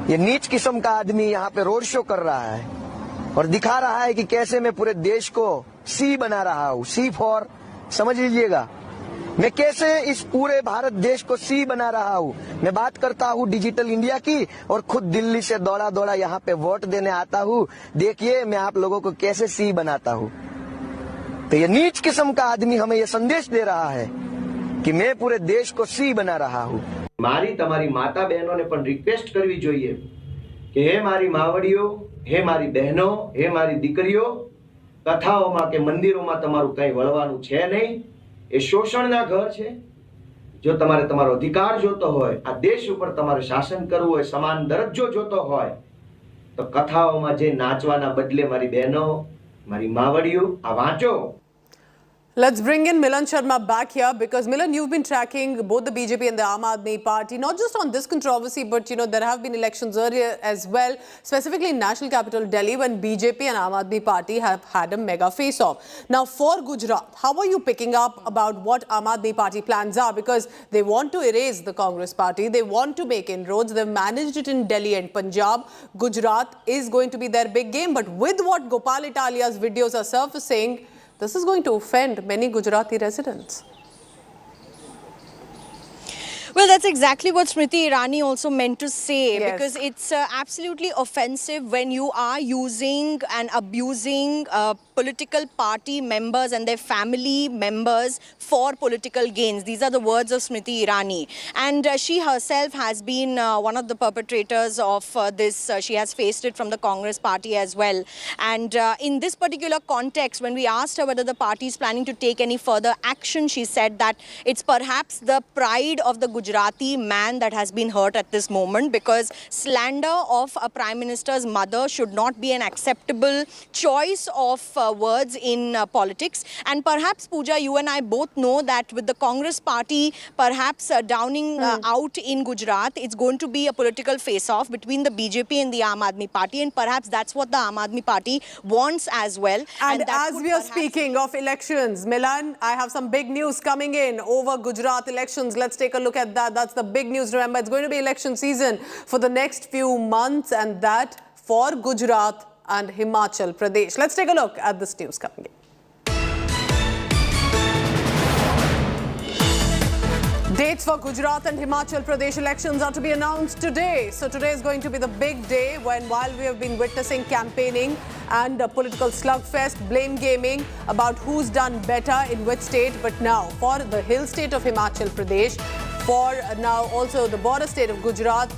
ये नीच किस्म का आदमी यहाँ पे रोड शो कर रहा है और दिखा रहा है कि कैसे मैं पूरे देश को सी बना रहा हूँ। सी फॉर, समझ लीजिएगा, मैं कैसे इस पूरे भारत देश को सी बना रहा हूँ। मैं बात करता हूँ डिजिटल इंडिया की और खुद दिल्ली से दौड़ा दौड़ा यहाँ पे वोट देने आता हूँ। देखिए मैं आप लोगों को कैसे सी बनाता हूँ। तो ये नीच किस्म का आदमी हमें ये संदेश दे रहा है कि मैं पूरे देश को सी बना रहा हूँ। મારી તમારી માતા બહેનોને પણ રિક્વેસ્ટ કરવી જોઈએ કે હે મારી માવડીઓ, હે મારી બહેનો, હે મારી દીકરીઓ, કથાઓમાં કે મંદિરોમાં તમારું કંઈ વળવાનું છે નહીં। એ શોષણના ઘર છે। જો તમારે તમારો અધિકાર જોતો હોય, આ દેશ ઉપર તમારે શાસન કરવું હોય, સમાન દરજ્જો જોતો હોય, તો કથાઓમાં જે નાચવાના બદલે મારી બહેનો, મારી માવડીઓ આ વાંચો। Let's bring in Milan Sharma back here because Milan, you've been tracking both the BJP and the Aam Aadmi Party, not just on this controversy, but there have been elections earlier as well, specifically in national capital Delhi, when BJP and Aam Aadmi Party have had a mega face-off. Now, for Gujarat, how are you picking up about what Aam Aadmi Party plans are? Because they want to erase the Congress Party, they want to make inroads, they've managed it in Delhi and Punjab. Gujarat is going to be their big game, but with what Gopal Italia's videos are surfacing, this is going to offend many Gujarati residents. Well, that's exactly what Smriti Irani also meant to say, Yes. because it's absolutely offensive when you are using and abusing political party members and their family members for political gains. These are the words of Smriti Irani. And she herself has been one of the perpetrators of this. She has faced it from the Congress party as well. And in this particular context, when we asked her whether the party is planning to take any further action, she said that it's perhaps the pride of the Gujarati man that has been hurt at this moment, because slander of a Prime Minister's mother should not be an acceptable choice of words in politics. And perhaps, Pooja, you and I both know that with the Congress party perhaps downing out in Gujarat, it's going to be a political face-off between the BJP and the Aam Aadmi Party, and perhaps that's what the Aam Aadmi Party wants as well. And as we are speaking of elections, Milan, I have some big news coming in over Gujarat elections. Let's take a look at that. That's the big news. Remember, it's going to be election season for the next few months, and that for Gujarat and Himachal Pradesh. Let's take a look at this news coming in. Dates for Gujarat and Himachal Pradesh elections are to be announced today. So today is going to be the big day when, while we have been witnessing campaigning and political slugfest, blame gaming about who's done better in which state, but now for the hill state of Himachal Pradesh, for now also the border state of Gujarat,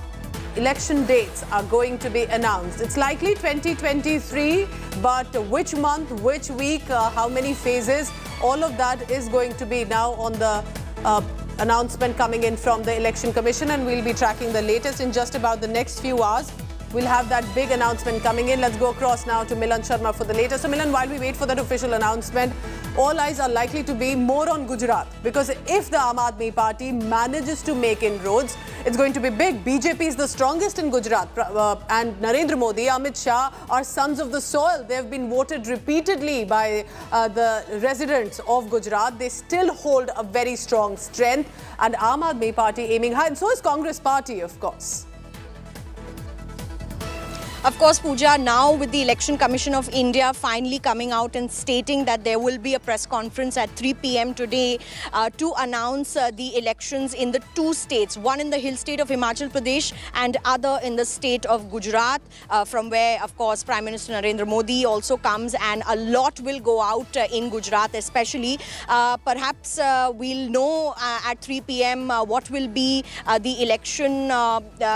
election dates are going to be announced. It's likely 2023, but which month, which week, how many phases, all of that is going to be now on the announcement coming in from the Election Commission, and we'll be tracking the latest in just about the next few hours. We'll have that big announcement coming in. Let's go across now to Milan Sharma for the latest. So Milan, while we wait for that official announcement, all eyes are likely to be more on Gujarat, because if the Aam Aadmi Party manages to make inroads, it's going to be big. BJP is the strongest in Gujarat, and Narendra Modi, Amit Shah are sons of the soil. They have been voted repeatedly by the residents of Gujarat. They still hold a very strong strength, and Aam Aadmi Party aiming high, and so is Congress Party, of course. Of course, Pooja, now with the Election Commission of India finally coming out and stating that there will be a press conference at 3 p.m. today to announce the elections in the two states, one in the hill state of Himachal Pradesh and other in the state of Gujarat, from where, of course, Prime Minister Narendra Modi also comes, and a lot will go out in Gujarat especially. Perhaps we'll know at 3 p.m. What will be the election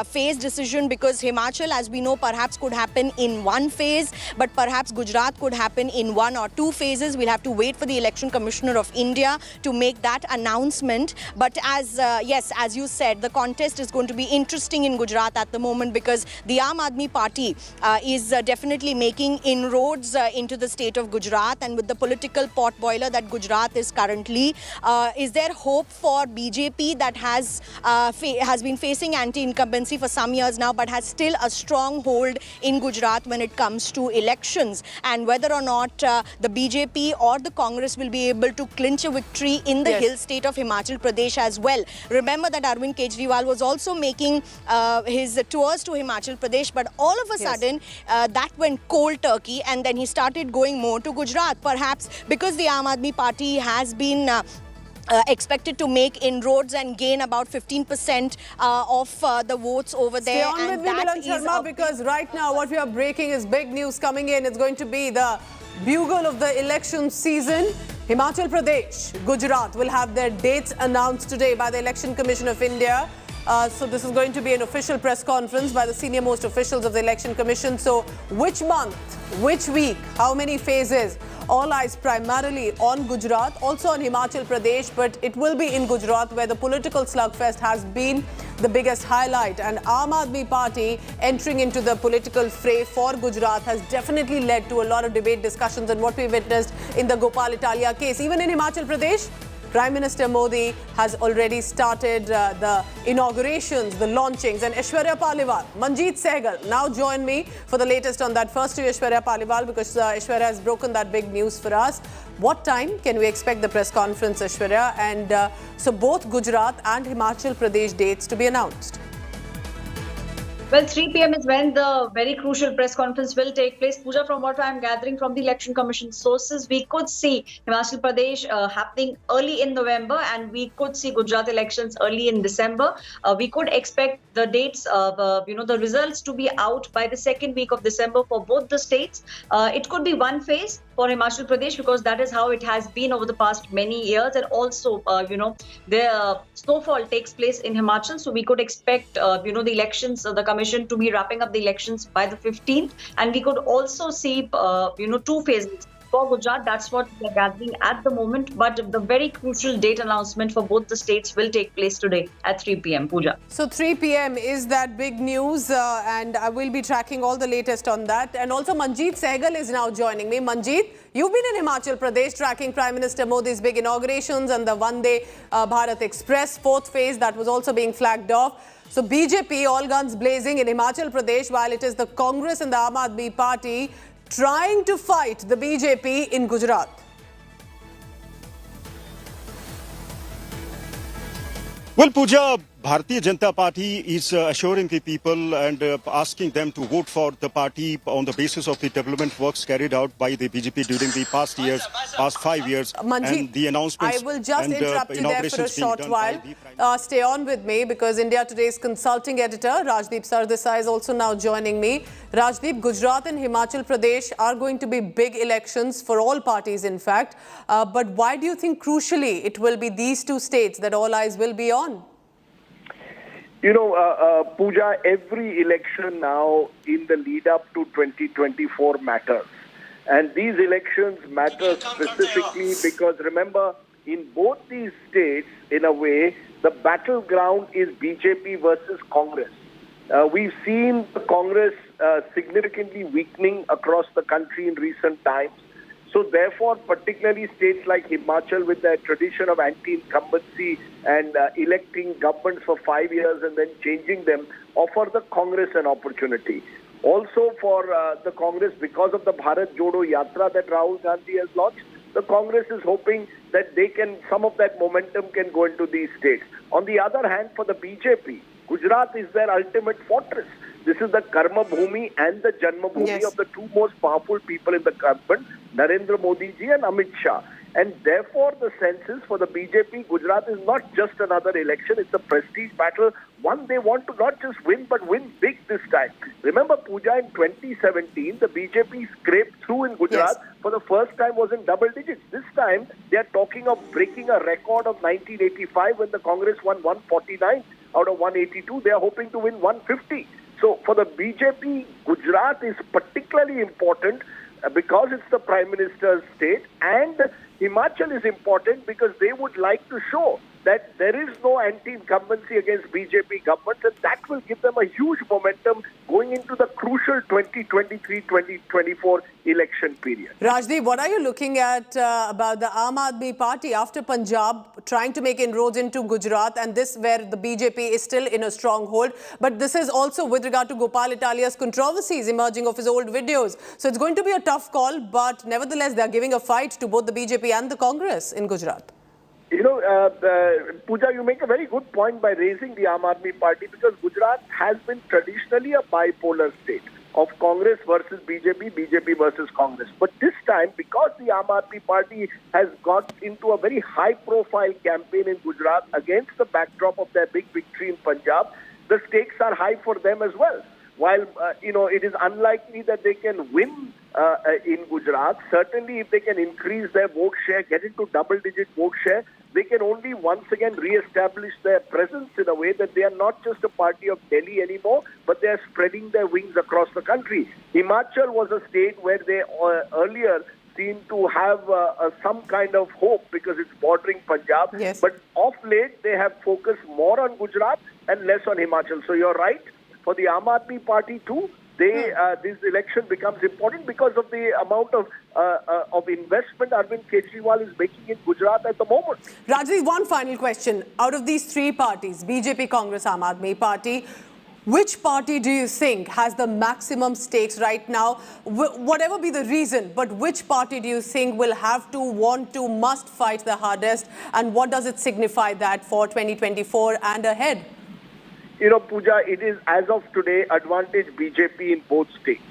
phase decision, because Himachal, as we know, perhaps could happen in one phase, but perhaps Gujarat could happen in one or two phases. We'll have to wait for the Election Commissioner of India to make that announcement. But as yes, as you said, the contest is going to be interesting in Gujarat at the moment, because the Aam Aadmi Party is definitely making inroads into the state of Gujarat, and with the political potboiler that Gujarat is currently, is there hope for BJP that has been facing anti-incumbency for some years now, but has still a strong hold in Gujarat when it comes to elections, and whether or not the BJP or the Congress will be able to clinch a victory in the hill state of Himachal Pradesh as well. Remember that Arvind Kejriwal was also making his tours to Himachal Pradesh, but all of a sudden that went cold turkey, and then he started going more to Gujarat, perhaps because the Aam Aadmi Party has been expected to make inroads and gain about 15% of the votes over there. Stay on with me, Milan Sharma, because right now what we are breaking is big news coming in. It's going to be the bugle of the election season. Himachal Pradesh, Gujarat will have their dates announced today by the Election Commission of India. So this is going to be an official press conference by the senior most officials of the Election Commission. So which month, which week, how many phases? All eyes primarily on Gujarat, also on Himachal Pradesh, but it will be in Gujarat where the political slugfest has been the biggest highlight. And Aam Aadmi Party entering into the political fray for Gujarat has definitely led to a lot of debate, discussions, and what we witnessed in the Gopal Italia case. Even in Himachal Pradesh, Prime Minister Modi has already started the inaugurations, the launchings, and Aishwarya Paliwal, Manjeet Sehgal now join me for the latest on that. First to Aishwarya Paliwal, because Aishwarya has broken that big news for us. What time can we expect the press conference, Aishwarya? And so both Gujarat and Himachal Pradesh dates to be announced. Well, 3 p.m. is when the very crucial press conference will take place. Pooja, from what I'm gathering from the Election Commission sources, we could see Himachal Pradesh happening early in November, and we could see Gujarat elections early in December. We could expect the dates, the results to be out by the second week of December for both the states. It could be one phase for Himachal Pradesh because that is how it has been over the past many years, and also, the snowfall takes place in Himachal, so we could expect, the elections, the commission to be wrapping up the elections by the 15th, and we could also see, 2 phases for Gujarat. That's what we are gathering at the moment, but the very crucial date announcement for both the states will take place today at 3 p.m. Pooja. So 3 p.m. is that big news, and I will be tracking all the latest on that. And also Manjeet Sehgal is now joining me. Manjeet, you've been in Himachal Pradesh tracking Prime Minister Modi's big inaugurations and the Vande Bharat Express 4th phase that was also being flagged off. So BJP, all guns blazing in Himachal Pradesh, while it is the Congress and the Aam Aadmi Party trying to fight the BJP in Gujarat. Well, Pooja, Bharatiya Janata Party is assuring the people and asking them to vote for the party on the basis of the development works carried out by the BJP during the past 5 years. Manjeet, and the announcements. I will just interrupt you there for a short while. Stay on with me because India Today's consulting editor Rajdeep Sardesai is also now joining me. Rajdeep, Gujarat and Himachal Pradesh are going to be big elections for all parties, in fact. But why do you think crucially it will be these 2 states that all eyes will be on? Pooja, every election now in the lead up to 2024 matters. And these elections matter specifically because, remember, in both these states, in a way, the battleground is BJP versus Congress. We've seen the Congress significantly weakening across the country in recent times. So therefore, particularly states like Himachal with their tradition of anti-incumbency and electing governments for 5 years and then changing them, offer the Congress an opportunity. Also for the Congress, because of the Bharat Jodo Yatra that Rahul Gandhi has launched, the Congress is hoping that some of that momentum can go into these states. On the other hand, for the BJP, Gujarat is their ultimate fortress. This is the Karma Bhumi and the Janma Bhumi of the 2 most powerful people in the government, Narendra Modi ji and Amit Shah. And therefore, the sense is for the BJP, Gujarat is not just another election. It's a prestige battle. One they want to not just win, but win big this time. Remember, Pooja, in 2017, the BJP scraped through in Gujarat for the first time was in double digits. This time, they are talking of breaking a record of 1985 when the Congress won 149 out of 182. They are hoping to win 150. So for the BJP, Gujarat is particularly important because it's the Prime Minister's state, and Himachal is important because they would like to show that there is no anti-incumbency against BJP governments, and that will give them a huge momentum going into the crucial 2023-2024 election period. Rajdeep, what are you looking at about the Aam Aadmi Party after Punjab trying to make inroads into Gujarat, and this where the BJP is still in a stronghold? But this is also with regard to Gopal Italia's controversies emerging of his old videos. So it's going to be a tough call, but nevertheless, they are giving a fight to both the BJP and the Congress in Gujarat. You know, Pooja, you make a very good point by raising the Aam Aadmi Party, because Gujarat has been traditionally a bipolar state of Congress versus BJP, BJP versus Congress. But this time, because the Aam Aadmi Party has got into a very high-profile campaign in Gujarat against the backdrop of their big victory in Punjab, the stakes are high for them as well. While, it is unlikely that they can win in Gujarat, certainly if they can increase their vote share, get into double-digit vote share, they can only once again re-establish their presence in a way that they are not just a party of Delhi anymore, but they are spreading their wings across the country. Himachal was a state where they earlier seemed to have some kind of hope because it's bordering Punjab. Yes. But of late, they have focused more on Gujarat and less on Himachal. So you're right. For the Aam Aadmi Party too, this election becomes important because of the amount of investment Arvind Kejriwal is making in Gujarat at the moment. Rajdeep, one final question. Out of these three parties, BJP, Congress, Aam Aadmi Party, which party do you think has the maximum stakes right now? Whatever be the reason, but which party do you think will have to, want to, must fight the hardest? And what does it signify that for 2024 and ahead? You know, Pooja, it is, as of today, advantage BJP in both states.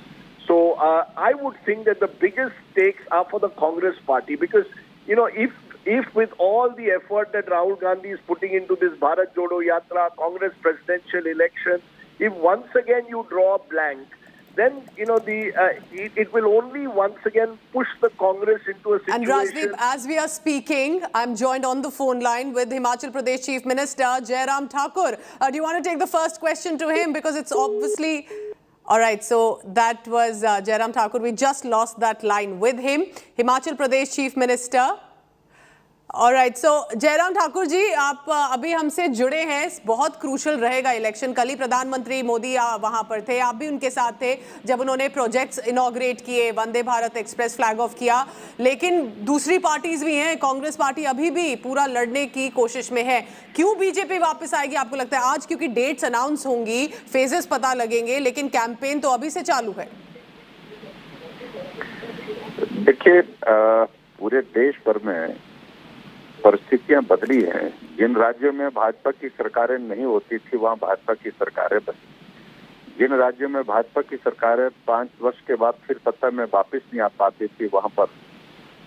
So I would think that the biggest stakes are for the Congress party, because, if with all the effort that Rahul Gandhi is putting into this Bharat Jodo Yatra, Congress presidential election, if once again you draw a blank, then, it will only once again push the Congress into a situation. And Rajdeep, as we are speaking, I'm joined on the phone line with Himachal Pradesh Chief Minister Jairam Thakur. Do you want to take the first question to him? Because it's obviously... All right, so that was Jairam Thakur. We just lost that line with him. Himachal Pradesh Chief Minister. Alright so Jairam Thakur ji, आप अभी हमसे जुड़े हैं. बहुत crucial रहेगा election. कल ही प्रधानमंत्री मोदी वहां पर थे, आप भी उनके साथ थे जब उन्होंने प्रोजेक्ट्स इनॉग्रेट किए, Vande Bharat express flag of किया. लेकिन दूसरी पार्टीज भी हैं, कांग्रेस पार्टी अभी भी पूरा लड़ने की कोशिश में है. क्यों बीजेपी वापस आएगी आपको लगता है आज? क्योंकि डेट्स अनाउंस होंगी, फेजेस पता लगेंगे, लेकिन कैंपेन तो अभी से चालू है. देखिए, पूरे देश भर में परिस्थितियां बदली हैं. जिन राज्यों में भाजपा की सरकारें नहीं होती थी वहां भाजपा की सरकारें बनी. जिन राज्यों में भाजपा की सरकारें 5 वर्ष के बाद फिर सत्ता में वापस नहीं आ पाती थी वहां पर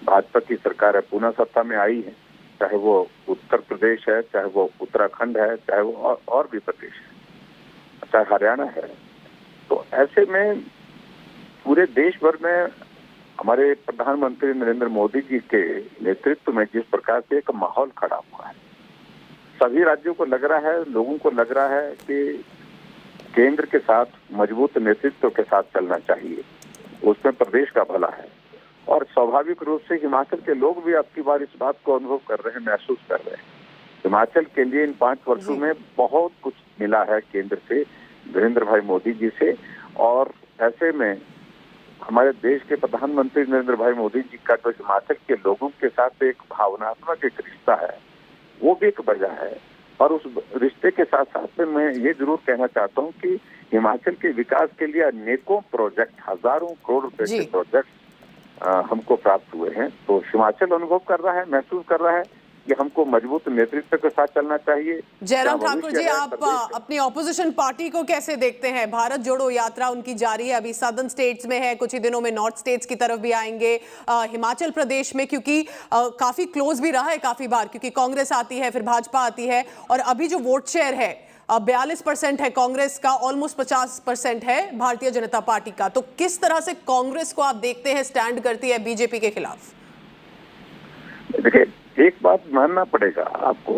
भाजपा की सरकारें पुनः सत्ता में आई हैं. चाहे वो उत्तर प्रदेश है, चाहे वो उत्तराखंड है, चाहे वो और भी प्रदेश है, चाहे हरियाणा है. तो ऐसे में पूरे देश भर में हमारे प्रधानमंत्री नरेंद्र मोदी जी के नेतृत्व में जिस प्रकार से एक माहौल खड़ा हुआ है, सभी राज्यों को लग रहा है, लोगों को लग रहा है कि केंद्र के साथ मजबूत नेतृत्व के साथ चलना चाहिए. उसमें प्रदेश का भला है और स्वाभाविक रूप से हिमाचल के लोग भी अब की बार इस बात को अनुभव कर रहे हैं, महसूस कर रहे हैं. हिमाचल के लिए इन 5 वर्षों में बहुत कुछ मिला है केंद्र से, नरेंद्र भाई मोदी जी से. और ऐसे में हमारे देश के प्रधानमंत्री नरेंद्र भाई मोदी जी का जो हिमाचल के लोगों के साथ एक भावनात्मक एक रिश्ता है, वो भी एक वजह है. और उस रिश्ते के साथ साथ में मैं ये जरूर कहना चाहता हूँ कि हिमाचल के विकास के लिए अनेकों प्रोजेक्ट, हजारों करोड़ रुपए के प्रोजेक्ट हमको प्राप्त हुए हैं. तो हिमाचल अनुभव कर रहा है, महसूस कर रहा है कि हमको मजबूत नेतृत्व के साथ चलना चाहिए. जयराम ठाकुर जी, आप अपनी ऑपोजिशन पार्टी को कैसे देखते हैं? भारत जोड़ो यात्रा उनकी जारी है, अभी सदर्न स्टेट्स में है, कुछ ही दिनों में नॉर्थ स्टेट्स की तरफ भी आएंगे. हिमाचल प्रदेश में क्योंकि काफी क्लोज भी रहा है काफी बार, क्योंकि कांग्रेस आती है, फिर भाजपा आती है, और अभी जो वोट शेयर है 42% है कांग्रेस का, ऑलमोस्ट 50% है भारतीय जनता पार्टी का. तो किस तरह से कांग्रेस को आप देखते हैं स्टैंड करती है बीजेपी के खिलाफ? देखिए, एक बात मानना पड़ेगा आपको,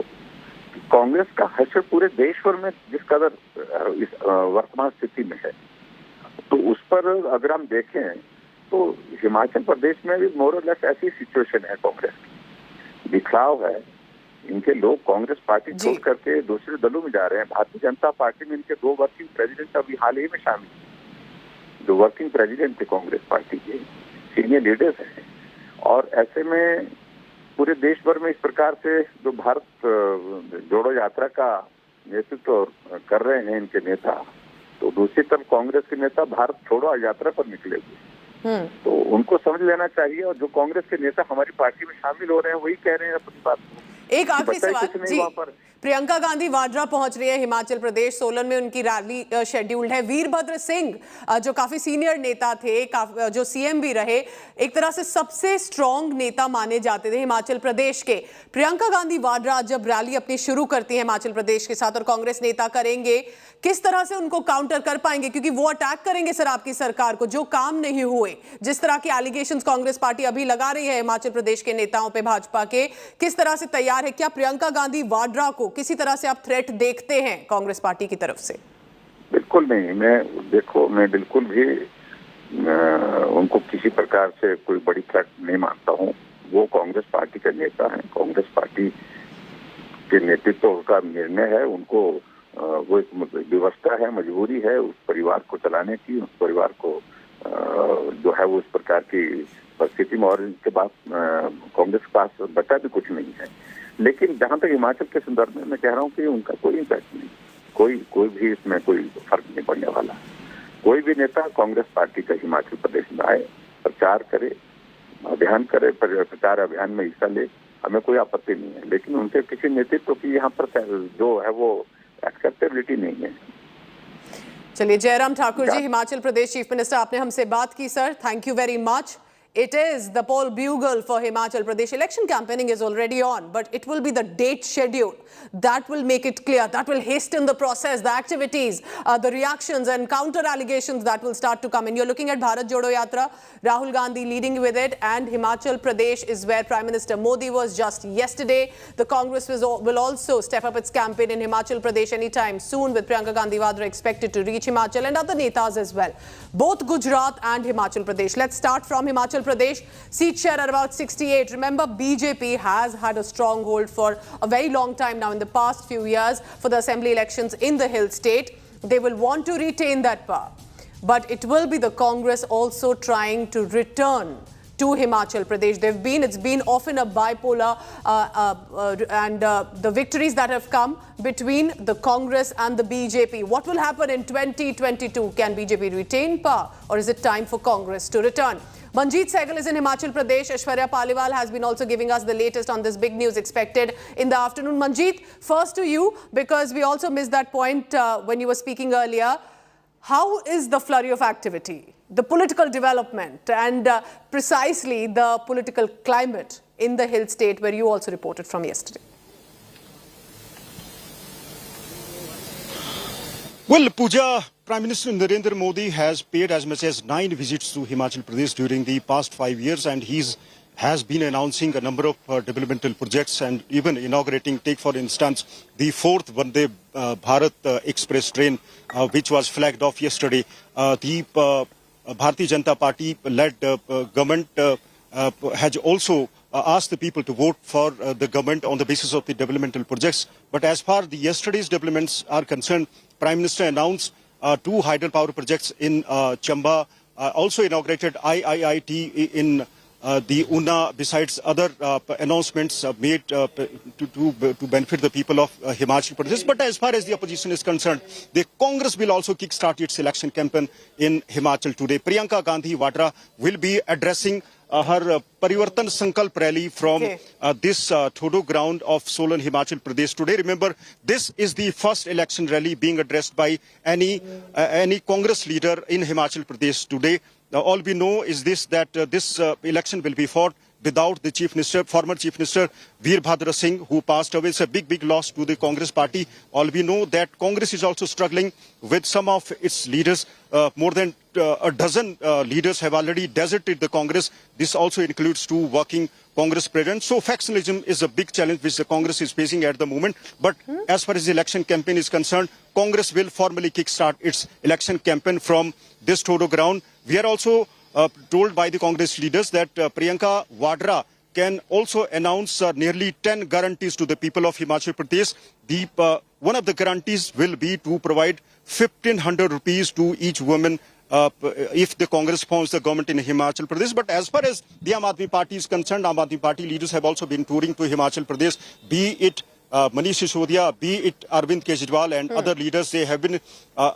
कांग्रेस का हश्र पूरे देश भर में जिस कदर इस वर्तमान स्थिति में है, तो उस पर अगर हम देखें तो हिमाचल प्रदेश में भी मोर और लेस ऐसी सिचुएशन है. कांग्रेस की दिखलाव है, इनके लोग कांग्रेस पार्टी छोड़ करके दूसरे दलों में जा रहे हैं. भारतीय जनता पार्टी में इनके 2 वर्किंग प्रेसिडेंट अभी हाल ही में शामिल. जो वर्किंग प्रेसिडेंट थे कांग्रेस पार्टी के, सीनियर लीडर्स हैं। और ऐसे में पूरे देश भर में इस प्रकार से जो भारत जोड़ो यात्रा का नेतृत्व कर रहे हैं इनके नेता, तो दूसरी तरफ कांग्रेस के नेता भारत छोड़ो यात्रा पर निकले हुए, तो उनको समझ लेना चाहिए। और जो कांग्रेस के नेता हमारी पार्टी में शामिल हो रहे हैं वही कह रहे हैं अपनी बात को। एक आखिरी सवाल जी, प्रियंका गांधी वाड्रा पहुंच रही है हिमाचल प्रदेश, सोलन में उनकी रैली शेड्यूल्ड है। वीरभद्र सिंह जो काफी सीनियर नेता थे, जो सीएम भी रहे, एक तरह से सबसे स्ट्रॉन्ग नेता माने जाते थे हिमाचल प्रदेश के, प्रियंका गांधी वाड्रा जब रैली अपनी शुरू करती है हिमाचल प्रदेश के साथ और कांग्रेस नेता करेंगे, किस तरह से उनको काउंटर कर पाएंगे? क्योंकि वो अटैक करेंगे सर आपकी सरकार को, जो काम नहीं हुए, जिस तरह के एलिगेशंस कांग्रेस पार्टी अभी लगा रही है हिमाचल प्रदेश के नेताओं पे भाजपा के, किस तरह से तैयार है? क्या प्रियंका गांधी वाड्रा को किसी तरह से आप थ्रेट देखते हैं कांग्रेस पार्टी की तरफ से? बिल्कुल नहीं, मैं बिल्कुल भी उनको किसी प्रकार से कोई बड़ी थ्रेट नहीं मानता हूँ। वो कांग्रेस पार्टी के नेता हैं, कांग्रेस पार्टी के नेतृत्व का निर्णय है, उनको वो एक व्यवस्था है, मजबूरी है उस परिवार को चलाने की, उस परिवार को जो है वो इस प्रकार की परिस्थिति में, और इनके पास कांग्रेस के पास बचा भी कुछ नहीं है। लेकिन जहां तक हिमाचल के संदर्भ में मैं कह रहा हूँ कि उनका कोई इम्पैक्ट नहीं, कोई भी इसमें कोई फर्क नहीं पड़ने वाला। कोई भी नेता कांग्रेस पार्टी का हिमाचल प्रदेश में आए, प्रचार करे, अभियान करे, प्रचार अभियान में हिस्सा ले, हमें कोई आपत्ति नहीं है। लेकिन उनके किसी नेतृत्व की यहाँ पर जो है वो एक्सेप्टेबिलिटी नहीं है। चलिए, जयराम ठाकुर जी, हिमाचल प्रदेश चीफ मिनिस्टर, आपने हमसे बात की sir, thank you very much. It is the poll bugle for Himachal Pradesh. Election campaigning is already on, but it will be the date schedule that will make it clear, that will hasten the process, the activities, the reactions and counter allegations that will start to come in. You're looking at Bharat Jodo Yatra, Rahul Gandhi leading with it, and Himachal Pradesh is where Prime Minister Modi was just yesterday. The Congress will also step up its campaign in Himachal Pradesh anytime soon, with Priyanka Gandhi Vadra expected to reach Himachal and other netas as well. Both Gujarat and Himachal Pradesh. Let's start from Himachal Pradesh. Seat share at about 68. Remember, BJP has had a stronghold for a very long time now in the past few years for the assembly elections in the hill state. They will want to retain that power. But it will be the Congress also trying to return to Himachal Pradesh. It's been often a bipolar and the victories that have come between the Congress and the BJP. What will happen in 2022? Can BJP retain power, or is it time for Congress to return? Manjeet Sehgal is in Himachal Pradesh. Aishwarya Paliwal has been also giving us the latest on this big news expected in the afternoon. Manjeet, first to you, because we also missed that point when you were speaking earlier. How is the flurry of activity, the political development, and precisely the political climate in the hill state where you also reported from yesterday? Well, Pooja, Prime Minister Narendra Modi has paid as much as 9 visits to Himachal Pradesh during the past 5 years, and has been announcing a number of developmental projects and even inaugurating, take for instance, the 4th Vande Bharat Express train, which was flagged off yesterday. The Bharatiya Janata Party-led government has also asked the people to vote for the government on the basis of the developmental projects. But as far as yesterday's developments are concerned, Prime Minister announced 2 hydropower projects in Chamba, also inaugurated IIIT in the Una, besides other announcements made to benefit the people of Himachal Pradesh. But as far as the opposition is concerned, the Congress will also kickstart its election campaign in Himachal today. Priyanka Gandhi Vadra will be addressing her Parivartan Sankalp rally from this Thodo ground of Solan, Himachal Pradesh today. Remember, this is the first election rally being addressed by any Congress leader in Himachal Pradesh today. All we know is this, that this election will be fought without the Chief Minister, former Chief Minister Veerbhadra Singh, who passed away. It's a big loss to the Congress party. All we know that Congress is also struggling with some of its leaders. More than a dozen leaders have already deserted the Congress. This also includes 2 working Congress presidents. So factionalism is a big challenge which the Congress is facing at the moment. But as far as the election campaign is concerned, Congress will formally kickstart its election campaign from this Thodo ground. We are also told by the Congress leaders that Priyanka Vadra can also announce nearly 10 guarantees to the people of Himachal Pradesh. One of the guarantees will be to provide 1,500 rupees to each woman if the Congress forms the government in Himachal Pradesh. But as far as the Aam Aadmi Party is concerned, Aam Aadmi Party leaders have also been touring to Himachal Pradesh, be it Manish Sisodia, be it Arvind Kejriwal and other leaders. They have been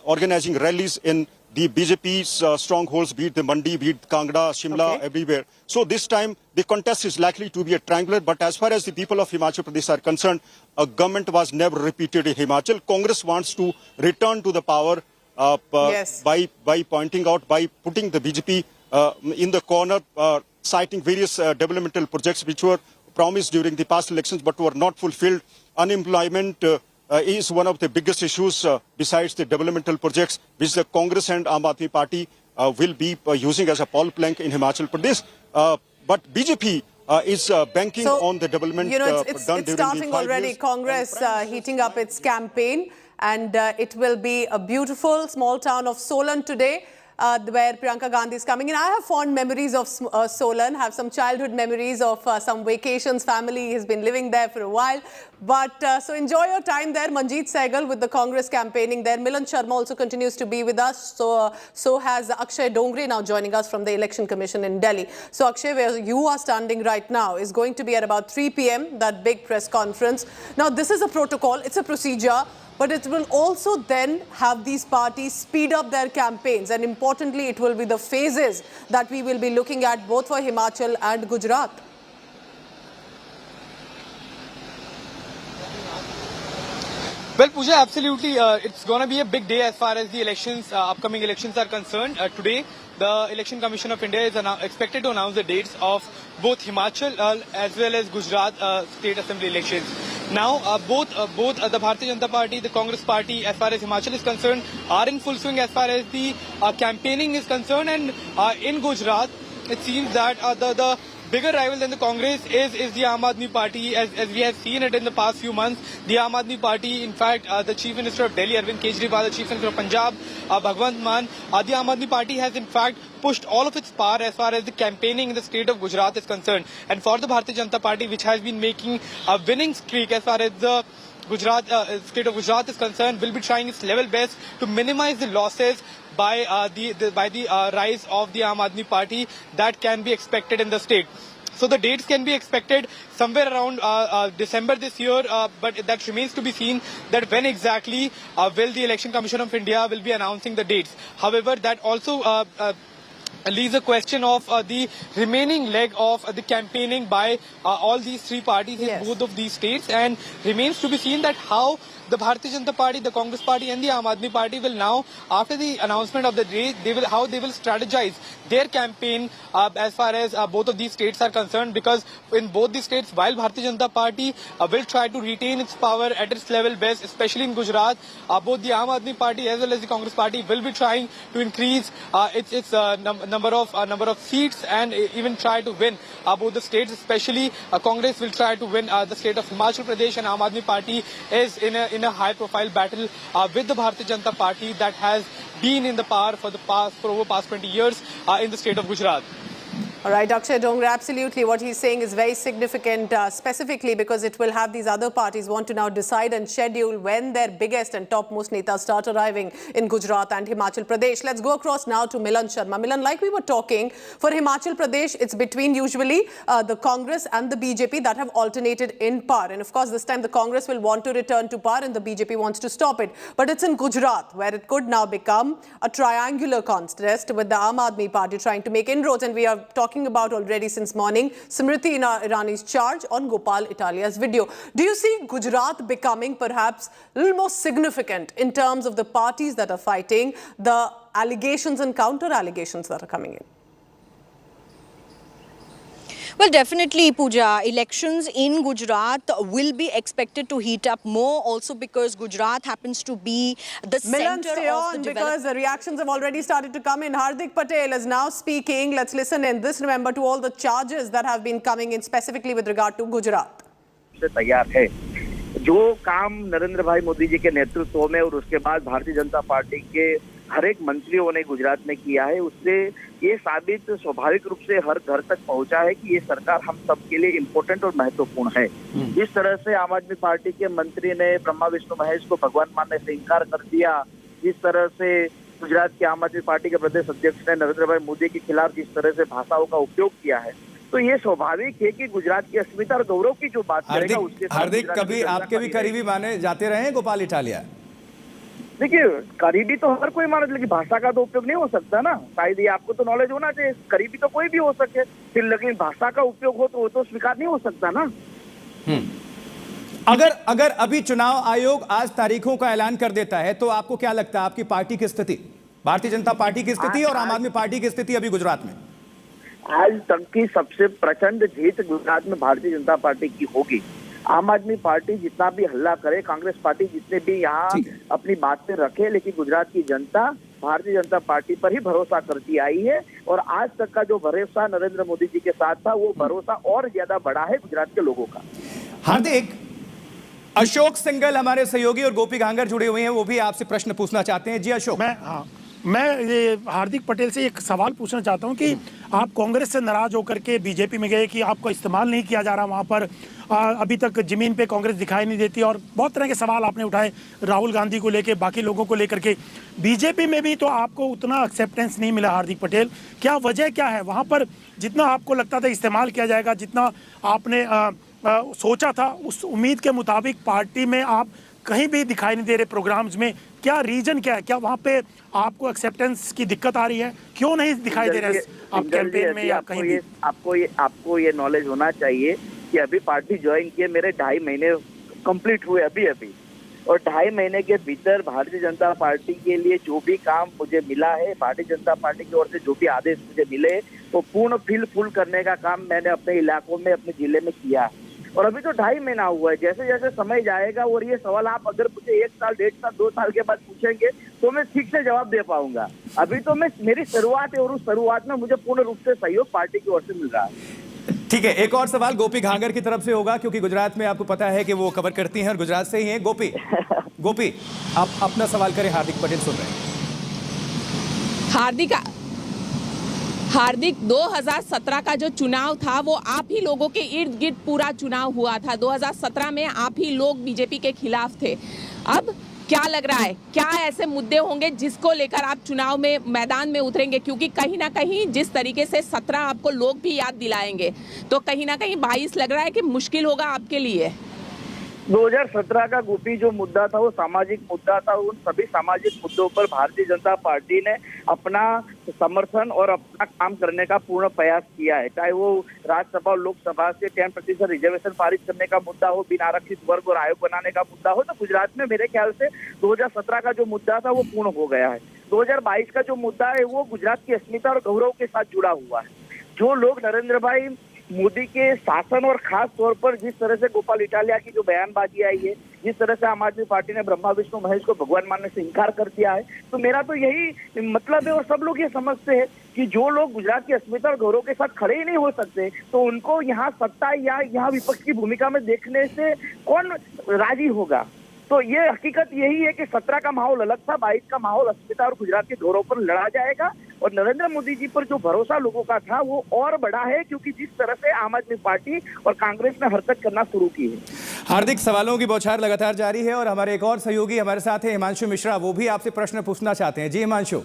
organizing rallies in the BJP's strongholds, be it the Mandi, be it Kangra, Shimla, everywhere. So this time the contest is likely to be a triangular. But as far as the people of Himachal Pradesh are concerned, a government was never repeated in Himachal. Congress wants to return to the power by pointing out, by putting the BJP in the corner, citing various developmental projects which were promised during the past elections but were not fulfilled. Unemployment is one of the biggest issues besides the developmental projects which the Congress and Aam Aadmi Party will be using as a poll plank in Himachal Pradesh. But BJP is banking on the development it's done during starting the 5 already. years. Congress heating up its campaign, and it will be a beautiful small town of Solan today, where Priyanka Gandhi is coming in. I have fond memories of Solan, have some childhood memories of some vacations. Family has been living there for a while. But so enjoy your time there. Manjeet Sehgal with the Congress campaigning there. Milan Sharma also continues to be with us. So has Akshay Dongre now joining us from the Election Commission in Delhi. So Akshay, where you are standing right now is going to be at about 3 p.m, that big press conference. Now this is a protocol, it's a procedure. But it will also then have these parties speed up their campaigns. And importantly, it will be the phases that we will be looking at both for Himachal and Gujarat. Well, Pooja, absolutely. It's going to be a big day as far as the elections, upcoming elections are concerned. Today, the Election Commission of India is expected to announce the dates of both Himachal as well as Gujarat state assembly elections. Now, both the Bharatiya Janata Party, the Congress Party, as far as Himachal is concerned, are in full swing as far as the campaigning is concerned. And in Gujarat, it seems that the bigger rival than the Congress is the Aam Aadmi Party, as we have seen it in the past few months. The Aam Aadmi Party, in fact, the Chief Minister of Delhi, Arvind Kejriwal, the Chief Minister of Punjab, Bhagwant Mann, the Aam Aadmi Party has in fact pushed all of its power as far as the campaigning in the state of Gujarat is concerned. And for the Bharatiya Janata Party, which has been making a winning streak as far as the state of Gujarat is concerned, will be trying its level best to minimize the losses by the rise of the Aam Aadmi Party that can be expected in the state. So the dates can be expected somewhere around December this year, but that remains to be seen that when exactly will the Election Commission of India will be announcing the dates. However, that also leaves a question of the remaining leg of the campaigning by all these three parties in both of these states, and remains to be seen that how the Bharatiya Janata Party, the Congress Party and the Aam Aadmi Party will now, after the announcement of the date, how they will strategize their campaign as far as both of these states are concerned. Because in both these states, while Bharatiya Janata Party will try to retain its power at its level best, especially in Gujarat, both the Aam Aadmi Party as well as the Congress Party will be trying to increase its number of seats and even try to win both the states. Especially Congress will try to win the state of Himachal Pradesh, and Aam Aadmi Party is in a high-profile battle with the Bharatiya Janata Party that has been in the power for over past 20 years in the state of Gujarat. All right, Akshay Dongre, absolutely. What he's saying is very significant, specifically because it will have these other parties want to now decide and schedule when their biggest and topmost netas start arriving in Gujarat and Himachal Pradesh. Let's go across now to Milan Sharma. Milan, like we were talking, for Himachal Pradesh, it's between usually the Congress and the BJP that have alternated in power. And of course, this time the Congress will want to return to power and the BJP wants to stop it. But it's in Gujarat where it could now become a triangular contest with the Aam Aadmi Party trying to make inroads. And we are talking about already since morning Smriti Irani's charge on Gopal Italia's video. Do you see Gujarat becoming perhaps a little more significant in terms of the parties that are fighting, the allegations and counter-allegations that are coming in? Well, definitely, Pooja. Elections in Gujarat will be expected to heat up more, also because Gujarat happens to be the Milan, center stay of on, the because the reactions have already started to come in. Hardik Patel is now speaking. Let's listen in. This, remember, to all the charges that have been coming in specifically with regard to Gujarat. तैयार है जो काम नरेंद्र भाई मोदी जी के नेतृत्व में और उसके बाद भारतीय जनता पार्टी के हर एक मंत्रियों ने गुजरात में किया है, उससे ये साबित स्वाभाविक रूप से हर घर तक पहुंचा है कि ये सरकार हम सब के लिए इम्पोर्टेंट और महत्वपूर्ण है। जिस तरह से आम आदमी पार्टी के मंत्री ने ब्रह्मा विष्णु महेश को भगवान मानने से इनकार कर दिया, जिस तरह से गुजरात की आम आदमी पार्टी के प्रदेश अध्यक्ष ने नरेंद्र भाई मोदी के खिलाफ जिस तरह से भाषाओं का उपयोग किया है, तो ये स्वाभाविक है कि गुजरात की अस्मिता और गौरव की जो बात करेगा उसके साथ हार्दिक, कभी आपके भी करीबी माने जाते रहे हैं गोपाल इटालिया? देखिए, करीबी तो हर कोई माना, लेकिन भाषा का तो उपयोग नहीं हो सकता ना। शायद ये आपको तो नॉलेज होना चाहिए। करीबी तो कोई भी हो सके, फिर लेकिन भाषा का उपयोग हो तो वो तो स्वीकार नहीं हो सकता ना। अगर अभी चुनाव आयोग आज तारीखों का ऐलान कर देता है तो आपको क्या लगता है, आपकी पार्टी की स्थिति, भारतीय जनता पार्टी की स्थिति और आम आदमी पार्टी की स्थिति अभी गुजरात में? आज तक की सबसे प्रचंड जीत गुजरात में भारतीय जनता पार्टी की होगी। आम आदमी पार्टी जितना भी हल्ला करे, कांग्रेस पार्टी जितने भी यहाँ अपनी बातें रखे, लेकिन गुजरात की जनता भारतीय जनता पार्टी पर ही भरोसा करती आई है। और आज तक का जो भरोसा नरेंद्र मोदी जी के साथ था, वो भरोसा और ज्यादा बड़ा है गुजरात के लोगों का। हार्दिक, अशोक सिंघल हमारे सहयोगी और गोपी घांगर जुड़े हुए हैं, वो भी आपसे प्रश्न पूछना चाहते हैं। जी अशोक। मैं ये हार्दिक पटेल से एक सवाल पूछना चाहता हूं कि आप कांग्रेस से नाराज होकर के बीजेपी में गए कि आपको इस्तेमाल नहीं किया जा रहा वहां पर, अभी तक जमीन पे कांग्रेस दिखाई नहीं देती, और बहुत तरह के सवाल आपने उठाए राहुल गांधी को लेके, बाकी लोगों को लेकर के। बीजेपी में भी तो आपको उतना एक्सेप्टेंस नहीं मिला हार्दिक पटेल, क्या वजह क्या है? वहाँ पर जितना आपको लगता था इस्तेमाल किया जाएगा, जितना आपने सोचा था, उस उम्मीद के मुताबिक पार्टी में आप कहीं भी दिखाई नहीं दे रहे प्रोग्राम्स में। क्या रीजन क्या है? क्या वहाँ पे आपको एक्सेप्टेंस की दिक्कत आ रही है? क्यों नहीं दिखाई दे रहे आप कैंपेन में या कहीं भी? आपको ये नॉलेज होना चाहिए कि अभी पार्टी ज्वाइन किए मेरे 2.5 महीने कंप्लीट हुए अभी, और 2.5 महीने के भीतर भारतीय जनता पार्टी के लिए जो भी काम मुझे मिला है, भारतीय जनता पार्टी की ओर से जो भी आदेश मुझे मिले, वो पूर्ण फुल करने का काम मैंने अपने इलाकों में, अपने जिले में किया। और अभी तो 2.5 महीना हुआ है। जैसे जैसे समय जाएगा, और ये सवाल आप अगर मुझे 1 साल, 1.5 साल, 2 साल के बाद पूछेंगे तो मैं ठीक से जवाब दे पाऊंगा। अभी तो मेरी शुरुआत है, और उस शुरुआत में मुझे पूर्ण रूप से सहयोग पार्टी की ओर से मिल रहा है। ठीक है, एक और सवाल गोपी घांगर की तरफ से होगा, क्योंकि गुजरात में आपको पता है कि वो कवर करती हैं और गुजरात से ही हैं। गोपी आप अपना सवाल करें, हार्दिक पटेल सुन रहे हैं। हार्दिक 2017 का जो चुनाव था वो आप ही लोगों के इर्द गिर्द पूरा चुनाव हुआ था। 2017 में आप ही लोग बीजेपी के खिलाफ थे। अब क्या लग रहा है, क्या ऐसे मुद्दे होंगे जिसको लेकर आप चुनाव में मैदान में उतरेंगे? क्योंकि कहीं ना कहीं जिस तरीके से 17 आपको लोग भी याद दिलाएंगे, तो कहीं ना कहीं 22 लग रहा है कि मुश्किल होगा आपके लिए। 2017 का गोपी जो मुद्दा था वो सामाजिक मुद्दा था। उन सभी सामाजिक मुद्दों पर भारतीय जनता पार्टी ने अपना समर्थन और अपना काम करने का पूर्ण प्रयास किया है। चाहे वो राज्यसभा और लोकसभा से 10% रिजर्वेशन पारित करने का मुद्दा हो, बिना आरक्षित वर्ग और आयोग बनाने का मुद्दा हो, तो गुजरात में मेरे ख्याल से 2017 का जो मुद्दा था वो पूर्ण हो गया है। 2022 का जो मुद्दा है वो गुजरात की अस्मिता और गौरव के साथ जुड़ा हुआ है। जो लोग नरेंद्र भाई मोदी के शासन और खास तौर पर जिस तरह से गोपाल इटालिया की जो बयानबाजी आई है, जिस तरह से आम आदमी पार्टी ने ब्रह्मा विष्णु महेश को भगवान मानने से इनकार कर दिया है, तो मेरा तो यही मतलब है। और सब लोग ये समझते हैं कि जो लोग गुजरात की अस्मिता और गौरव के साथ खड़े ही नहीं हो सकते, तो उनको यहाँ सत्ता या यहाँ विपक्ष की भूमिका में देखने से कौन राजी होगा। तो ये हकीकत यही है कि 17 का माहौल अलग था, 22 का माहौल अस्मिता और गुजरात के गौरव पर लड़ा जाएगा। और नरेंद्र मोदी जी पर जो भरोसा लोगों का था वो और बड़ा है, क्योंकि जिस तरह से आम आदमी पार्टी और कांग्रेस ने हरकत करना शुरू की है। हार्दिक, सवालों की बौछार लगातार जारी है और हमारे एक और सहयोगी हमारे साथ है हिमांशु मिश्रा, वो भी आपसे प्रश्न पूछना चाहते हैं। जी हिमांशु।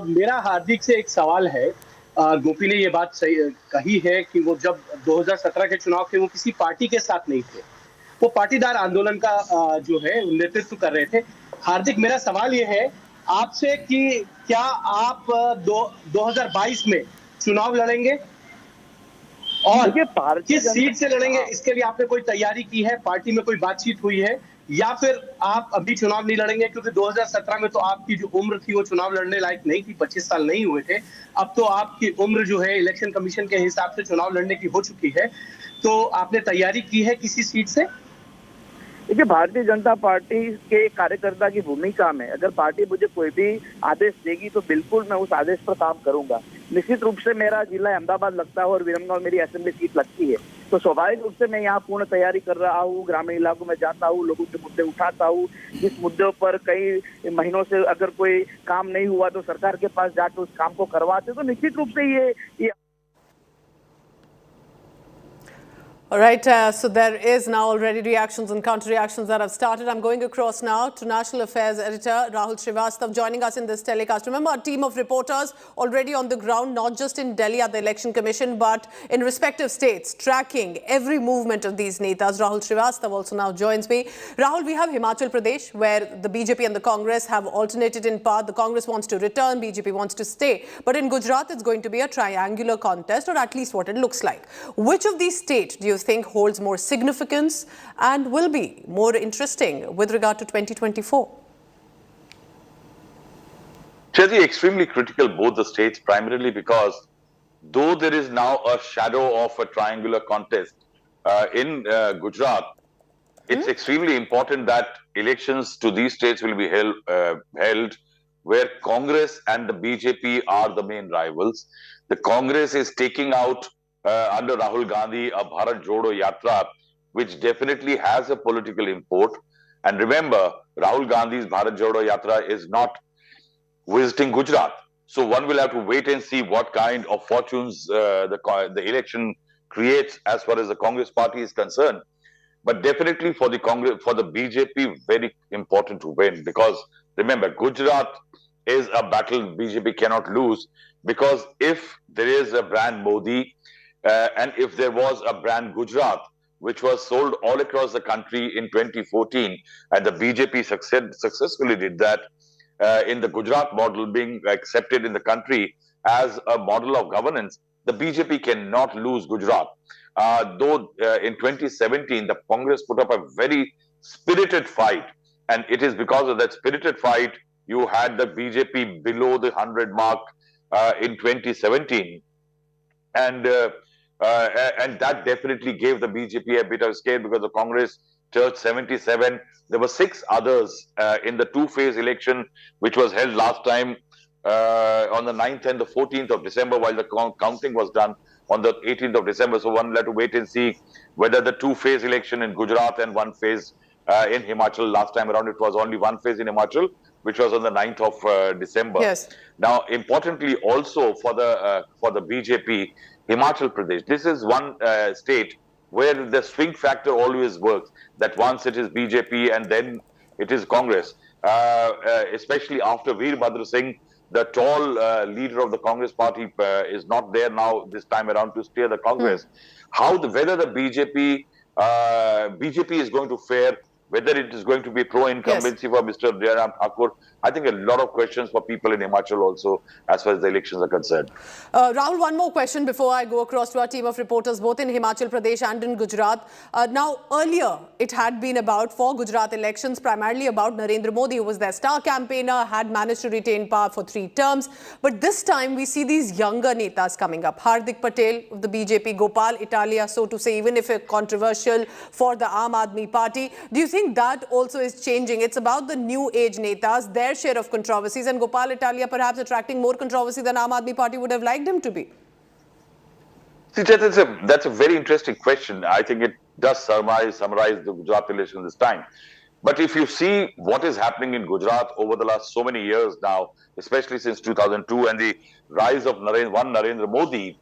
मेरा हार्दिक से एक सवाल है। गोपी ने ये बात सही कही है कि वो जब 2017 के चुनाव थे वो किसी पार्टी के साथ नहीं थे, वो पाटीदार आंदोलन का जो है नेतृत्व कर रहे थे। हार्दिक, मेरा सवाल ये है आपसे कि क्या आप 2022 में चुनाव लड़ेंगे और किस सीट से लड़ेंगे? इसके लिए आपने कोई तैयारी की है? पार्टी में कोई बातचीत हुई है, या फिर आप अभी चुनाव नहीं लड़ेंगे? क्योंकि 2017 में तो आपकी जो उम्र थी वो चुनाव लड़ने लायक नहीं थी, 25 साल नहीं हुए थे। अब तो आपकी उम्र जो है इलेक्शन कमीशन के हिसाब से चुनाव लड़ने की हो चुकी है, तो आपने तैयारी की है किसी सीट से? देखिए, भारतीय जनता पार्टी के कार्यकर्ता की भूमिका में अगर पार्टी मुझे कोई भी आदेश देगी तो बिल्कुल मैं उस आदेश पर काम करूंगा। निश्चित रूप से मेरा जिला अहमदाबाद लगता है और विरमगांव मेरी असेंबली सीट लगती है, तो स्वाभाविक रूप से मैं यहाँ पूर्ण तैयारी कर रहा हूँ। ग्रामीण इलाकों में जाता हूँ, लोगों के मुद्दे उठाता हूँ। जिस मुद्दों पर कई महीनों से अगर कोई काम नहीं हुआ तो सरकार के पास जाकर उस काम को करवाते, तो निश्चित रूप से ये All right, so there is now already reactions and counter-reactions that have started. I'm going across now to National Affairs Editor Rahul Srivastav joining us in this telecast. Remember, a team of reporters already on the ground, not just in Delhi at the Election Commission, but in respective states, tracking every movement of these netas. Rahul Srivastav also now joins me. Rahul, we have Himachal Pradesh, where the BJP and the Congress have alternated in path. The Congress wants to return, BJP wants to stay. But in Gujarat, it's going to be a triangular contest, or at least what it looks like. Which of these states do you think holds more significance and will be more interesting with regard to 2024? Chezi, extremely critical, both the states, primarily because though there is now a shadow of a triangular contest in Gujarat, it's extremely important that elections to these states will be held where Congress and the BJP are the main rivals. The Congress is taking out under Rahul Gandhi, a Bharat Jodo Yatra, which definitely has a political import. And remember, Rahul Gandhi's Bharat Jodo Yatra is not visiting Gujarat. So one will have to wait and see what kind of fortunes the election creates as far as the Congress party is concerned. But definitely for the Congress, for the BJP, very important to win, because remember, Gujarat is a battle BJP cannot lose, because if there is a brand Modi, and if there was a brand Gujarat, which was sold all across the country in 2014, and the BJP successfully did that in the Gujarat model being accepted in the country as a model of governance, the BJP cannot lose Gujarat. Though in 2017, the Congress put up a very spirited fight, and it is because of that spirited fight, you had the BJP below the 100 mark in 2017. And that definitely gave the BJP a bit of scare, because the Congress touched 77. There were 6 others in the two-phase election, which was held last time on the 9th and the 14th of December, while the counting was done on the 18th of December. So one will have to wait and see whether the two-phase election in Gujarat and one phase in Himachal, last time around it was only one phase in Himachal, which was on the 9th of December. Yes. Now, importantly also for the BJP, Himachal Pradesh, this is one state where the swing factor always works, that once it is BJP and then it is Congress, especially after Veerbhadra Singh, the tall leader of the Congress party is not there now this time around to steer the Congress. Whether the BJP is going to fare, whether it is going to be pro-incumbency for Mr. Jairam Thakur, I think a lot of questions for people in Himachal also as far as the elections are concerned. Rahul, one more question before I go across to our team of reporters, both in Himachal Pradesh and in Gujarat. Now, earlier, it had been about, for Gujarat elections, primarily about Narendra Modi, who was their star campaigner, had managed to retain power for 3 terms. But this time, we see these younger netas coming up. Hardik Patel of the BJP, Gopal Italia, so to say, even if it's controversial for the Aam Aadmi Party. Do you think that also is changing? It's about the new age netas, their share of controversies, and Gopal Italia perhaps attracting more controversy than Aam Aadmi Party would have liked him to be. See, that's a very interesting question. I think it does summarize the Gujarat election this time. But if you see what is happening in Gujarat over the last so many years now, especially since 2002 and the rise of Narendra Modi,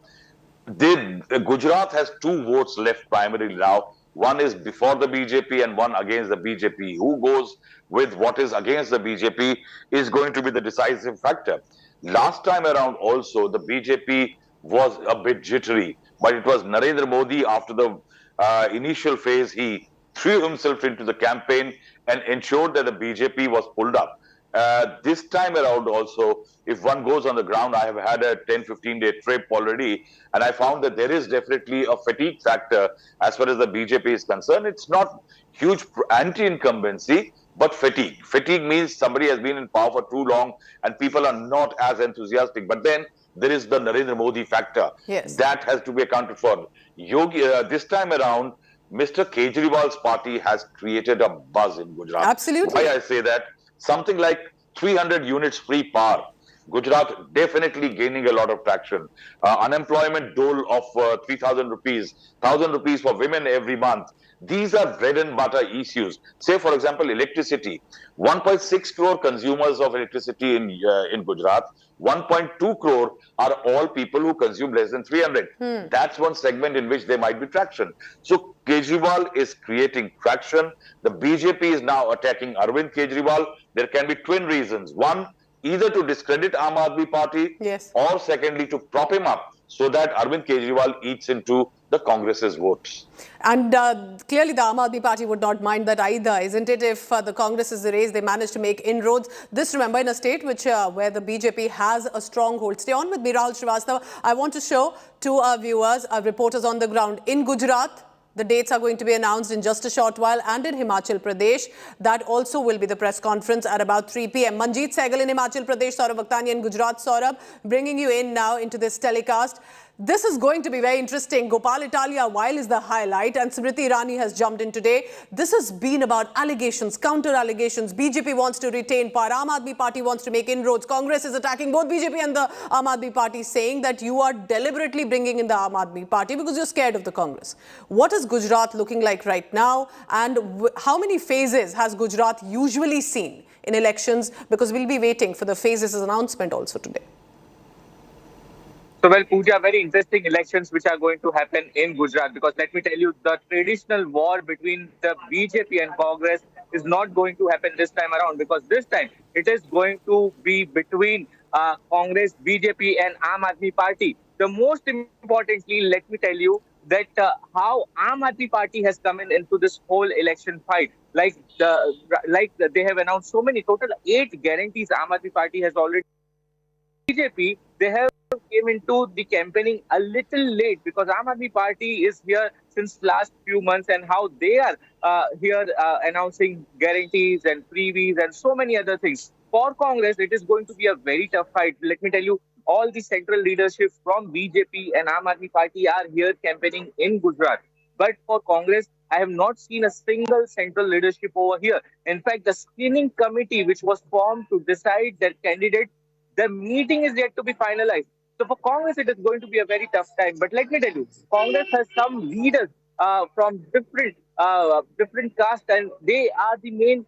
Gujarat has 2 votes left primarily now. One is before the BJP and one against the BJP. Who goes with what is against the BJP is going to be the decisive factor. Last time around also, the BJP was a bit jittery, but it was Narendra Modi after the initial phase. He threw himself into the campaign and ensured that the BJP was pulled up. This time around also, if one goes on the ground, I have had a 10-15 day trip already, and I found that there is definitely a fatigue factor as far as the BJP is concerned. It's not huge anti-incumbency, but fatigue. Fatigue means somebody has been in power for too long and people are not as enthusiastic. But then there is the Narendra Modi factor. Yes. That has to be accounted for. This time around, Mr. Kejriwal's party has created a buzz in Gujarat. Absolutely. Why I say that? Something like 300 units free power. Gujarat definitely gaining a lot of traction. Unemployment dole of 3,000 rupees, 1,000 rupees for women every month. These are bread and butter issues. Say, for example, electricity. 1.6 crore consumers of electricity in Gujarat. 1.2 crore are all people who consume less than 300. That's one segment in which there might be traction. So Kejriwal is creating traction. The BJP is now attacking Arvind Kejriwal. There can be twin reasons. One, either to discredit Aam Aadmi Party, or secondly to prop him up so that Arvind Kejriwal eats into the Congress's votes. And clearly the Aam Aadmi Party would not mind that either, isn't it? If the Congress is erased, they manage to make inroads. This, remember, in a state where the BJP has a stronghold. Stay on with me, Rahul Srivastava. I want to show to our viewers, our reporters on the ground in Gujarat. The dates are going to be announced in just a short while, and in Himachal Pradesh, that also will be the press conference at about 3 p.m. Manjeet Sehgal in Himachal Pradesh, Saurabh Vakhtani in Gujarat. Saurabh, bringing you in now into this telecast. This is going to be very interesting. Gopal Italia, while is the highlight, and Smriti Irani has jumped in today. This has been about allegations, counter-allegations. BJP wants to retain power. Aam Aadmi Party wants to make inroads. Congress is attacking both BJP and the Aam Aadmi Party, saying that you are deliberately bringing in the Aam Aadmi Party because you're scared of the Congress. What is Gujarat looking like right now? And how many phases has Gujarat usually seen in elections? Because we'll be waiting for the phases announcement also today. So, well, Pooja, very interesting elections which are going to happen in Gujarat, because let me tell you, the traditional war between the BJP and Congress is not going to happen this time around, because this time it is going to be between Congress, BJP and Aam Aadmi Party. The most importantly, let me tell you that how Aam Aadmi Party has come into this whole election fight. Like they have announced so many, total 8 guarantees Aam Aadmi Party has already. BJP, they have came into the campaigning a little late, because Aam Aadmi Party is here since last few months, and how they are here announcing guarantees and freebies and so many other things. For Congress, it is going to be a very tough fight. Let me tell you, all the central leadership from BJP and Aam Aadmi Party are here campaigning in Gujarat. But for Congress, I have not seen a single central leadership over here. In fact, the screening committee which was formed to decide their candidate, the meeting is yet to be finalized. So for Congress, it is going to be a very tough time. But let me tell you, Congress has some leaders from different castes, and they are the main.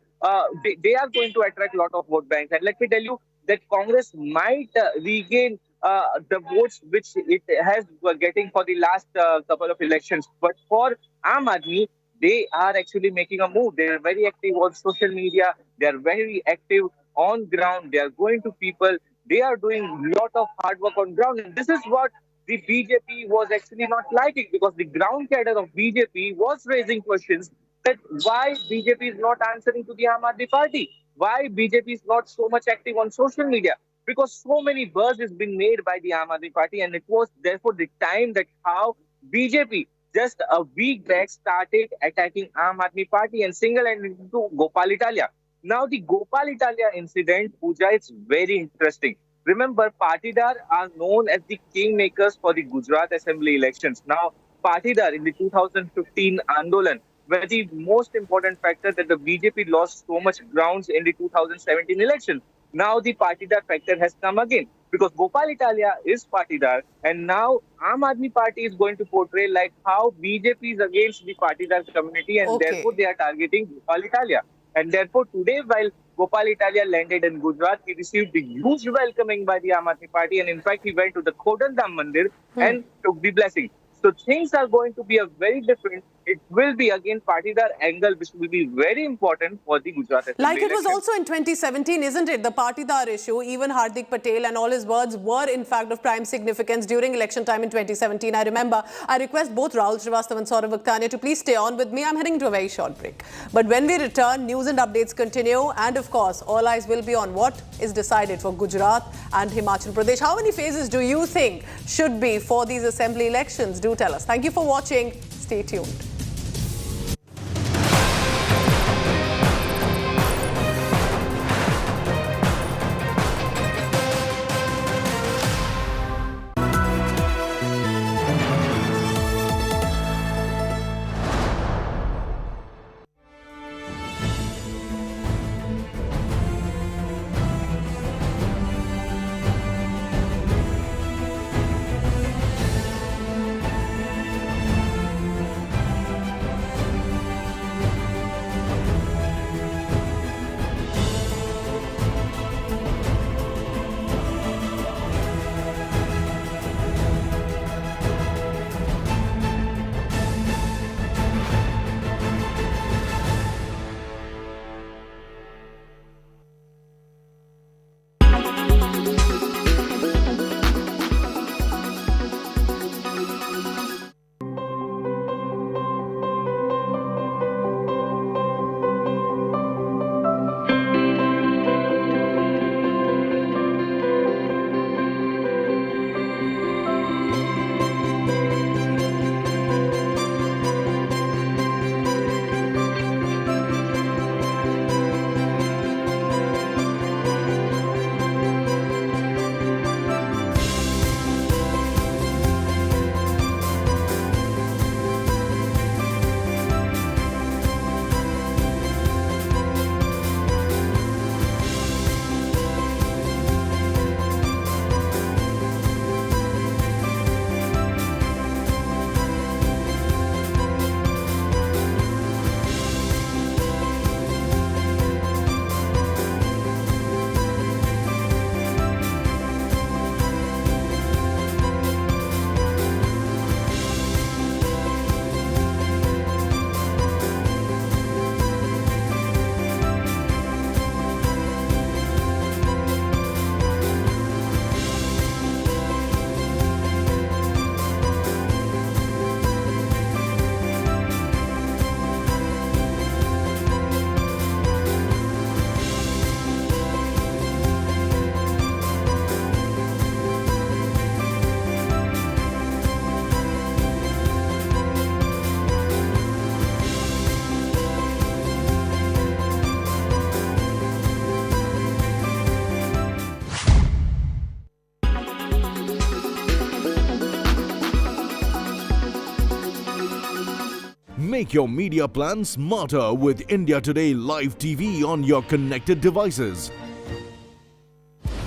They are going to attract a lot of vote banks. And let me tell you that Congress might regain the votes which it has getting for the last couple of elections. But for Aam Aadmi, they are actually making a move. They are very active on social media. They are very active on ground. They are going to people. They are doing a lot of hard work on ground. And this is what the BJP was actually not liking, because the ground cadre of BJP was raising questions that why BJP is not answering to the Aam Aadmi Party, why BJP is not so much active on social media, because so many buzz has been made by the Aam Aadmi Party, and it was therefore the time that how BJP just a week back started attacking Aam Aadmi Party and single-handedly to Gopal Italia. Now, the Gopal Italia incident, Pooja, it's very interesting. Remember, Patidar are known as the kingmakers for the Gujarat Assembly elections. Now, Patidar in the 2015 Andolan were the most important factor that the BJP lost so much grounds in the 2017 election. Now, the Patidar factor has come again, because Gopal Italia is Patidar, and now Aam Aadmi Party is going to portray like how BJP is against the Patidar community, and therefore they are targeting Gopal Italia. And therefore, today, while Gopal Italia landed in Gujarat, he received a huge welcoming by the Aam Aadmi Party. And in fact, he went to the Kodandam Mandir and took the blessing. So things are going to be a very different. It will be again Patidar angle, which will be very important for the Gujarat Assembly Like it was also in 2017, isn't it? The Patidar issue, even Hardik Patel and all his words were in fact of prime significance during election time in 2017. I remember. I request both Rahul Srivastava and Saurabh Vakhtani to please stay on with me. I'm heading to a very short break. But when we return, news and updates continue. And of course, all eyes will be on what is decided for Gujarat and Himachal Pradesh. How many phases do you think should be for these assembly elections? Do tell us. Thank you for watching. Stay tuned. Make your media plan smarter with India Today Live TV on your connected devices.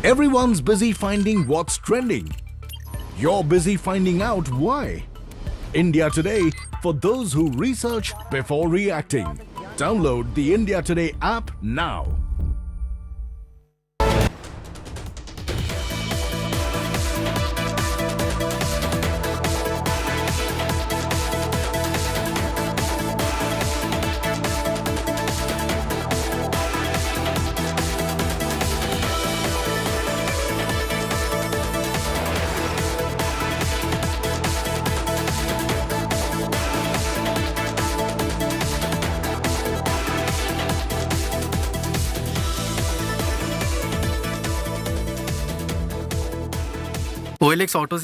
Everyone's busy finding what's trending. You're busy finding out why. India Today, for those who research before reacting. Download the India Today app now. OLX Auto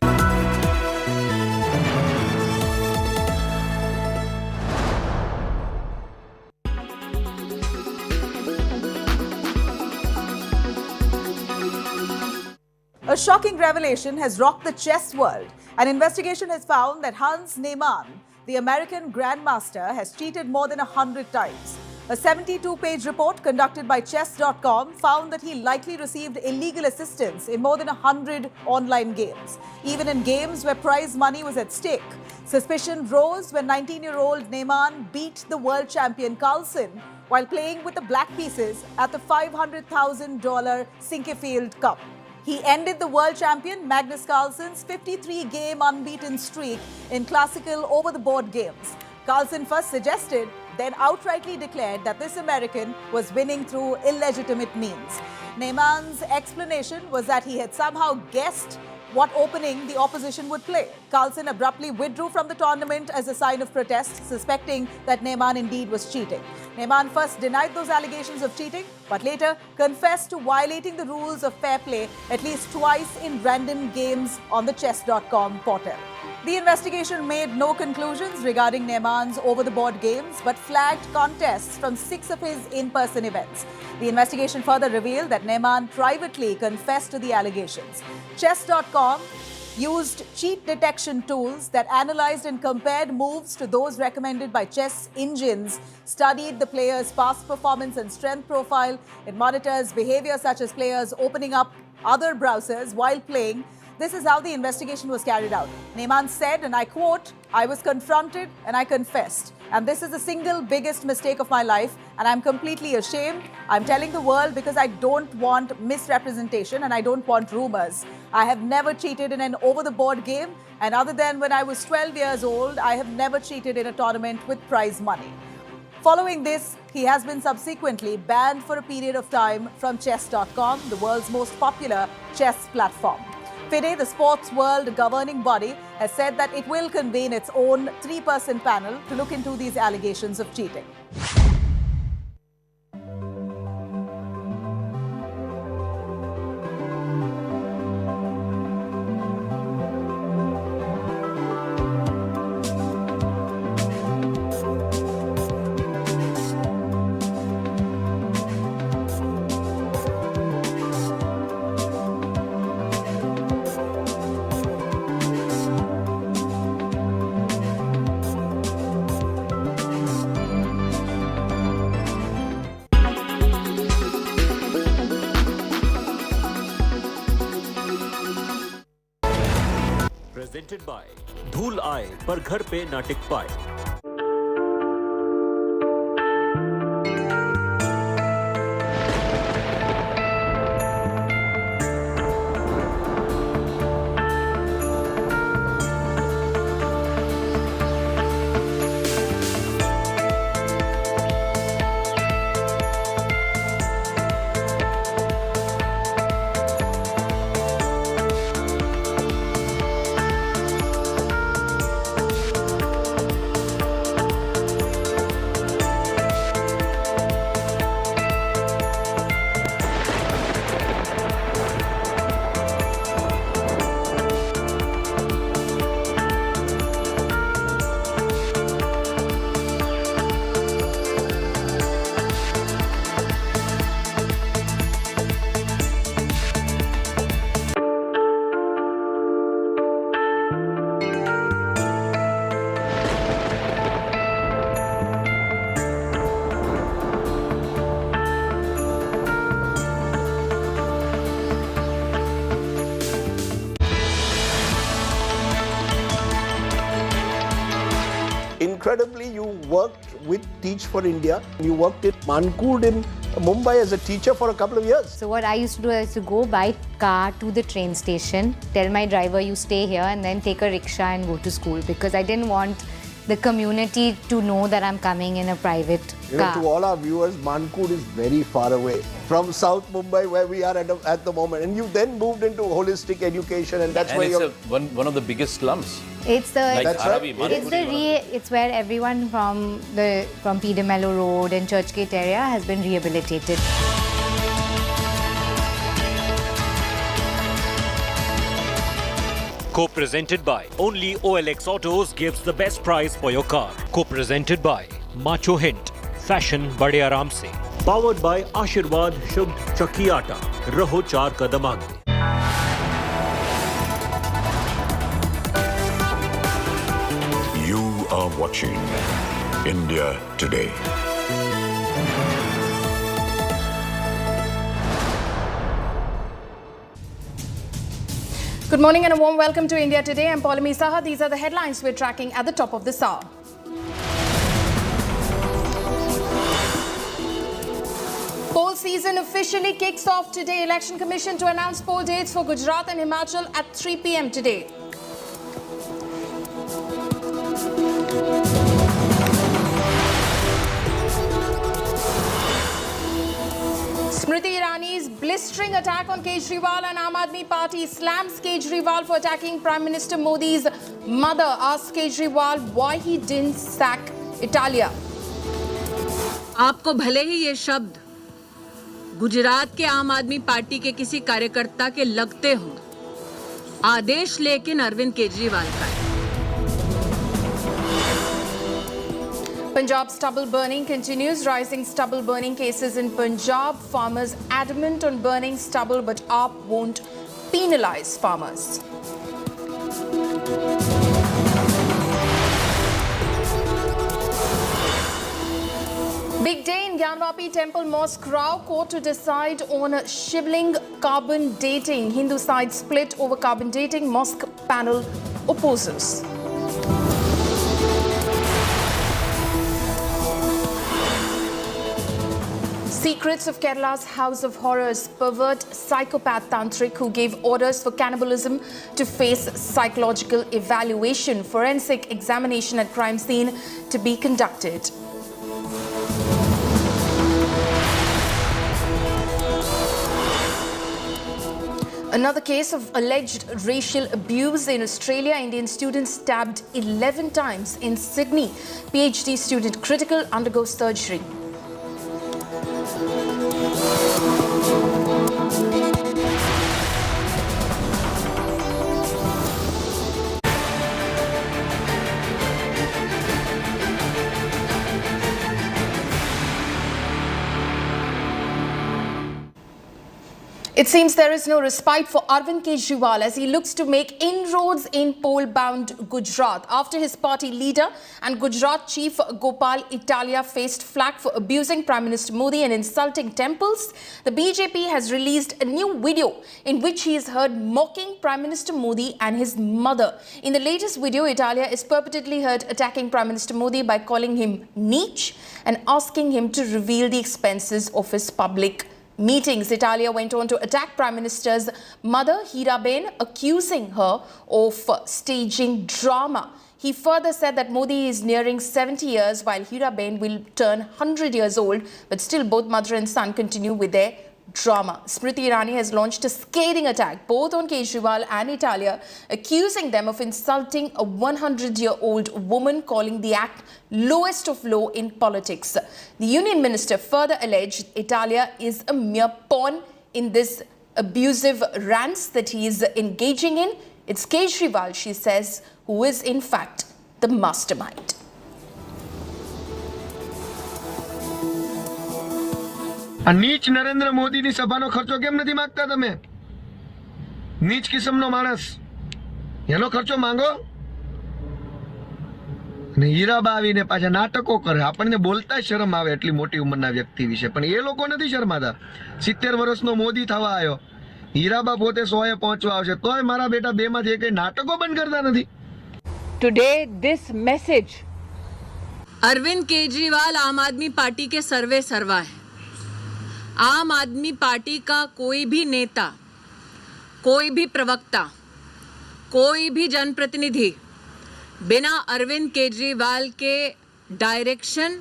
A shocking revelation has rocked the chess world. An investigation has found that Hans Niemann, the American grandmaster, has cheated more than 100 times. A 72-page report conducted by chess.com found that he likely received illegal assistance in more than 100 online games, even in games where prize money was at stake. Suspicion rose when 19-year-old Niemann beat the world champion Carlsen while playing with the black pieces at the $500,000 Sinquefield Cup. He ended the world champion Magnus Carlsen's 53-game unbeaten streak in classical over-the-board games. Carlsen first suggested, then outrightly declared that this American was winning through illegitimate means. Niemann's explanation was that he had somehow guessed what opening the opposition would play. Carlsen abruptly withdrew from the tournament as a sign of protest, suspecting that Niemann indeed was cheating. Niemann first denied those allegations of cheating, but later confessed to violating the rules of fair play at least twice in random games on the chess.com portal. The investigation made no conclusions regarding Niemann's over-the-board games, but flagged contests from 6 of his in-person events. The investigation further revealed that Niemann privately confessed to the allegations. Chess.com used cheat detection tools that analyzed and compared moves to those recommended by chess engines, studied the player's past performance and strength profile. It monitors behavior such as players opening up other browsers while playing. This is how the investigation was carried out. Niemann said, and I quote, "I was confronted and I confessed. And this is the single biggest mistake of my life, and I'm completely ashamed. I'm telling the world because I don't want misrepresentation and I don't want rumors. I have never cheated in an over-the-board game, and other than when I was 12 years old, I have never cheated in a tournament with prize money." Following this, he has been subsequently banned for a period of time from chess.com, the world's most popular chess platform. FIDE, the sports world governing body, has said that it will convene its own 3-person panel to look into these allegations of cheating. Presented by धूल आए पर घर पे ना टिक पाए। incredibly. You worked with Teach for India. You worked at Mankud in Mumbai as a teacher for a couple of years. So what I used to do is to go by car to the train station, tell my driver you stay here, and then take a rickshaw and go to school, because I didn't want the community to know that I'm coming in a private car. To all our viewers, Mankud is very far away from South Mumbai, where we are at the moment. And you then moved into holistic education, and that's where it's one of the biggest slums. It's the Like Arabi, it's where everyone from Peter Mello Road and Churchgate area has been rehabilitated. Co-presented by Only OLX Autos gives the best price for your car. Co-presented by Macho Hint, Fashion Bade Aaram Se. Powered by Ashirwad Shubh Chakki Atta, Raho Char Kadam Aage. You are watching India Today. Good morning and a warm welcome to India Today. I'm Paulami Saha. These are the headlines we're tracking at the top of this hour. Poll season officially kicks off today. Election Commission to announce poll dates for Gujarat and Himachal at 3 p.m. today. Smriti Irani's blistering attack on Kejriwal and Aam Aadmi Party slams Kejriwal for attacking Prime Minister Modi's mother. Asks Kejriwal why he didn't sack Italia. आपको भले ही ये शब्द गुजरात के आम आदमी party के किसी कार्यकर्ता के लगते हों, आदेश लेकिन अरविंद केजरीवाल का है। Punjab stubble burning continues. Rising stubble burning cases in Punjab. Farmers adamant on burning stubble, but AAP won't penalise farmers. Big day in Gyanvapi Temple Mosque. Rao court to decide on Shivling carbon dating. Hindu side split over carbon dating. Mosque panel opposes. Secrets of Kerala's House of Horrors. Pervert psychopath tantric who gave orders for cannibalism to face psychological evaluation. Forensic examination at crime scene to be conducted. Another case of alleged racial abuse in Australia. Indian student stabbed 11 times in Sydney. PhD student critical, undergoes surgery. It seems there is no respite for Arvind Kejriwal as he looks to make inroads in poll-bound Gujarat. After his party leader and Gujarat chief Gopal Italia faced flack for abusing Prime Minister Modi and insulting temples, the BJP has released a new video in which he is heard mocking Prime Minister Modi and his mother. In the latest video, Italia is purportedly heard attacking Prime Minister Modi by calling him neech and asking him to reveal the expenses of his public meetings. Italia went on to attack Prime Minister's mother, Hiraben, accusing her of staging drama. He further said that Modi is nearing 70 years while Hiraben will turn 100 years old, but still both mother and son continue with their drama. Smriti Irani has launched a scathing attack both on Kejriwal and Italia, accusing them of insulting a 100-year-old woman, calling the act lowest of low in politics. The union minister further alleged Italia is a mere pawn in this abusive rants that he is engaging in. It's Kejriwal, she says, who is in fact the mastermind. નીચ નરેન્દ્ર મોદીની સભાનો ખર્ચો કેમ નથી માંગતા તમે? નીચ કિસ્મનો માણસ, એનો ખર્ચો માંગો. અને હીરાબા આવીને પાછા નાટકો કરે. આપણને બોલતા શરમ આવે એટલી મોટી ઉંમરના વ્યક્તિ વિશે, પણ એ લોકો નથી શરમાતા. 70 વર્ષનો મોદી થવા આવ્યો, હીરાબા પોતે 100એ પહોંચવા આવશે, તોય મારા બેટા બે માંથી એક નાટકો બંધ કરતા નથી. Today, this message Arvind Kejriwal आम आदमी पार्टी के सर्वे सर्वा है। आम आदमी पार्टी का कोई भी नेता, कोई भी प्रवक्ता, कोई भी जनप्रतिनिधि बिना अरविंद केजरीवाल के डायरेक्शन,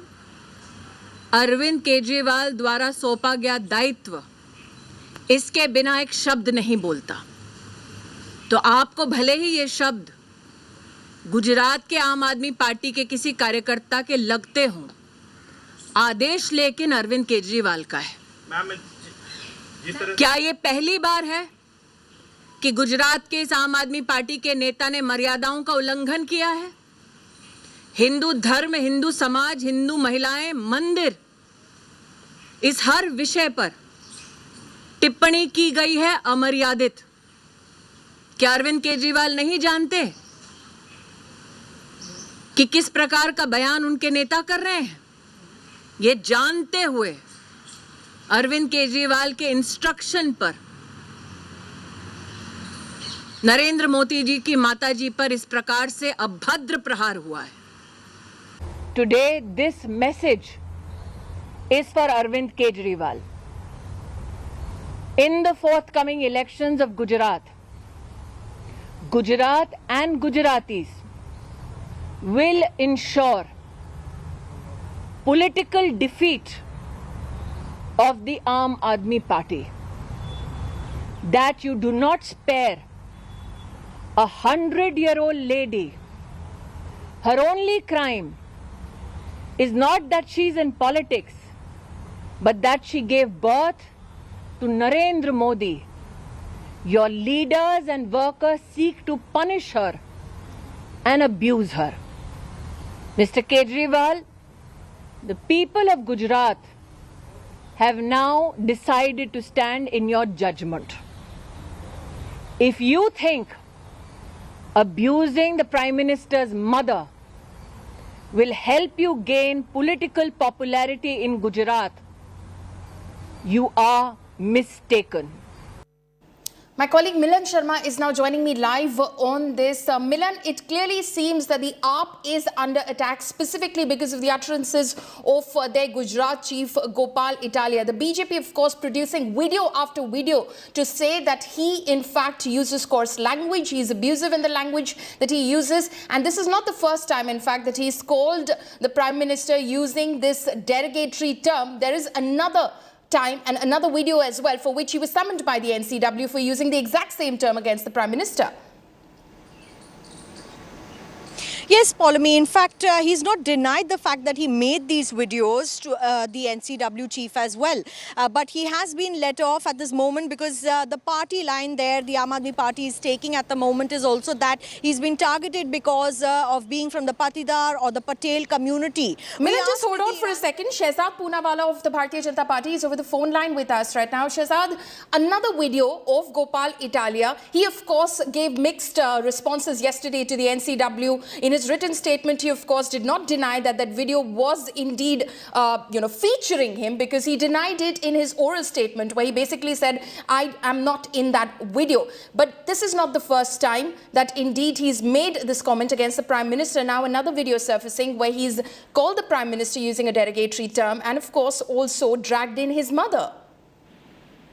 अरविंद केजरीवाल द्वारा सौंपा गया दायित्व, इसके बिना एक शब्द नहीं बोलता। तो आपको भले ही ये शब्द गुजरात के आम आदमी पार्टी के किसी कार्यकर्ता के लगते हों, आदेश लेकिन अरविंद केजरीवाल का है। क्या ये पहली बार है कि गुजरात के इस आम आदमी पार्टी के नेता ने मर्यादाओं का उल्लंघन किया है? हिंदू धर्म, हिंदू समाज, हिंदू महिलाएं, मंदिर, इस हर विषय पर टिप्पणी की गई है अमर्यादित। क्या अरविंद केजरीवाल नहीं जानते कि किस प्रकार का बयान उनके नेता कर रहे हैं? ये जानते हुए अरविंद केजरीवाल के इंस्ट्रक्शन पर नरेंद्र मोदी जी की माताजी पर इस प्रकार से अभद्र प्रहार हुआ है। Today this message is for Arvind Kejriwal. In the forthcoming elections of Gujarat, Gujarat and Gujaratis will ensure political defeat of the Aam Aadmi Party. That you do not spare a 100-year-old lady. Her only crime is not that she's in politics, but that she gave birth to Narendra Modi. Your leaders and workers seek to punish her and abuse her. Mr. Kejriwal, the people of Gujarat have now decided to stand in your judgment. If you think abusing the Prime Minister's mother will help you gain political popularity in Gujarat, you are mistaken. My colleague Milan Sharma is now joining me live on this. Milan, it clearly seems that the AAP is under attack specifically because of the utterances of their Gujarat chief Gopal Italia. The BJP, of course, producing video after video to say that he, in fact, uses coarse language. He is abusive in the language that he uses. And this is not the first time, in fact, that he's called the Prime Minister using this derogatory term. There is another time and another video as well for which he was summoned by the NCW for using the exact same term against the Prime Minister. Yes, Pauline. In fact, he's not denied the fact that he made these videos to the NCW chief as well. But he has been let off at this moment because the party line there, the Aam Aadmi Party is taking at the moment is also that he's been targeted because of being from the Patidar or the Patel community. Milan, just hold on for a second. Shehzad Poonawala of the Bharatiya Janata Party is over the phone line with us right now. Shehzad, another video of Gopal Italia. He, of course, gave mixed responses yesterday to the NCW. In his written statement, he of course did not deny that that video was indeed featuring him, because he denied it in his oral statement where he basically said, I am not in that video. But this is not the first time that indeed he's made this comment against the Prime Minister. Now another video surfacing where he's called the Prime Minister using a derogatory term and of course also dragged in his mother.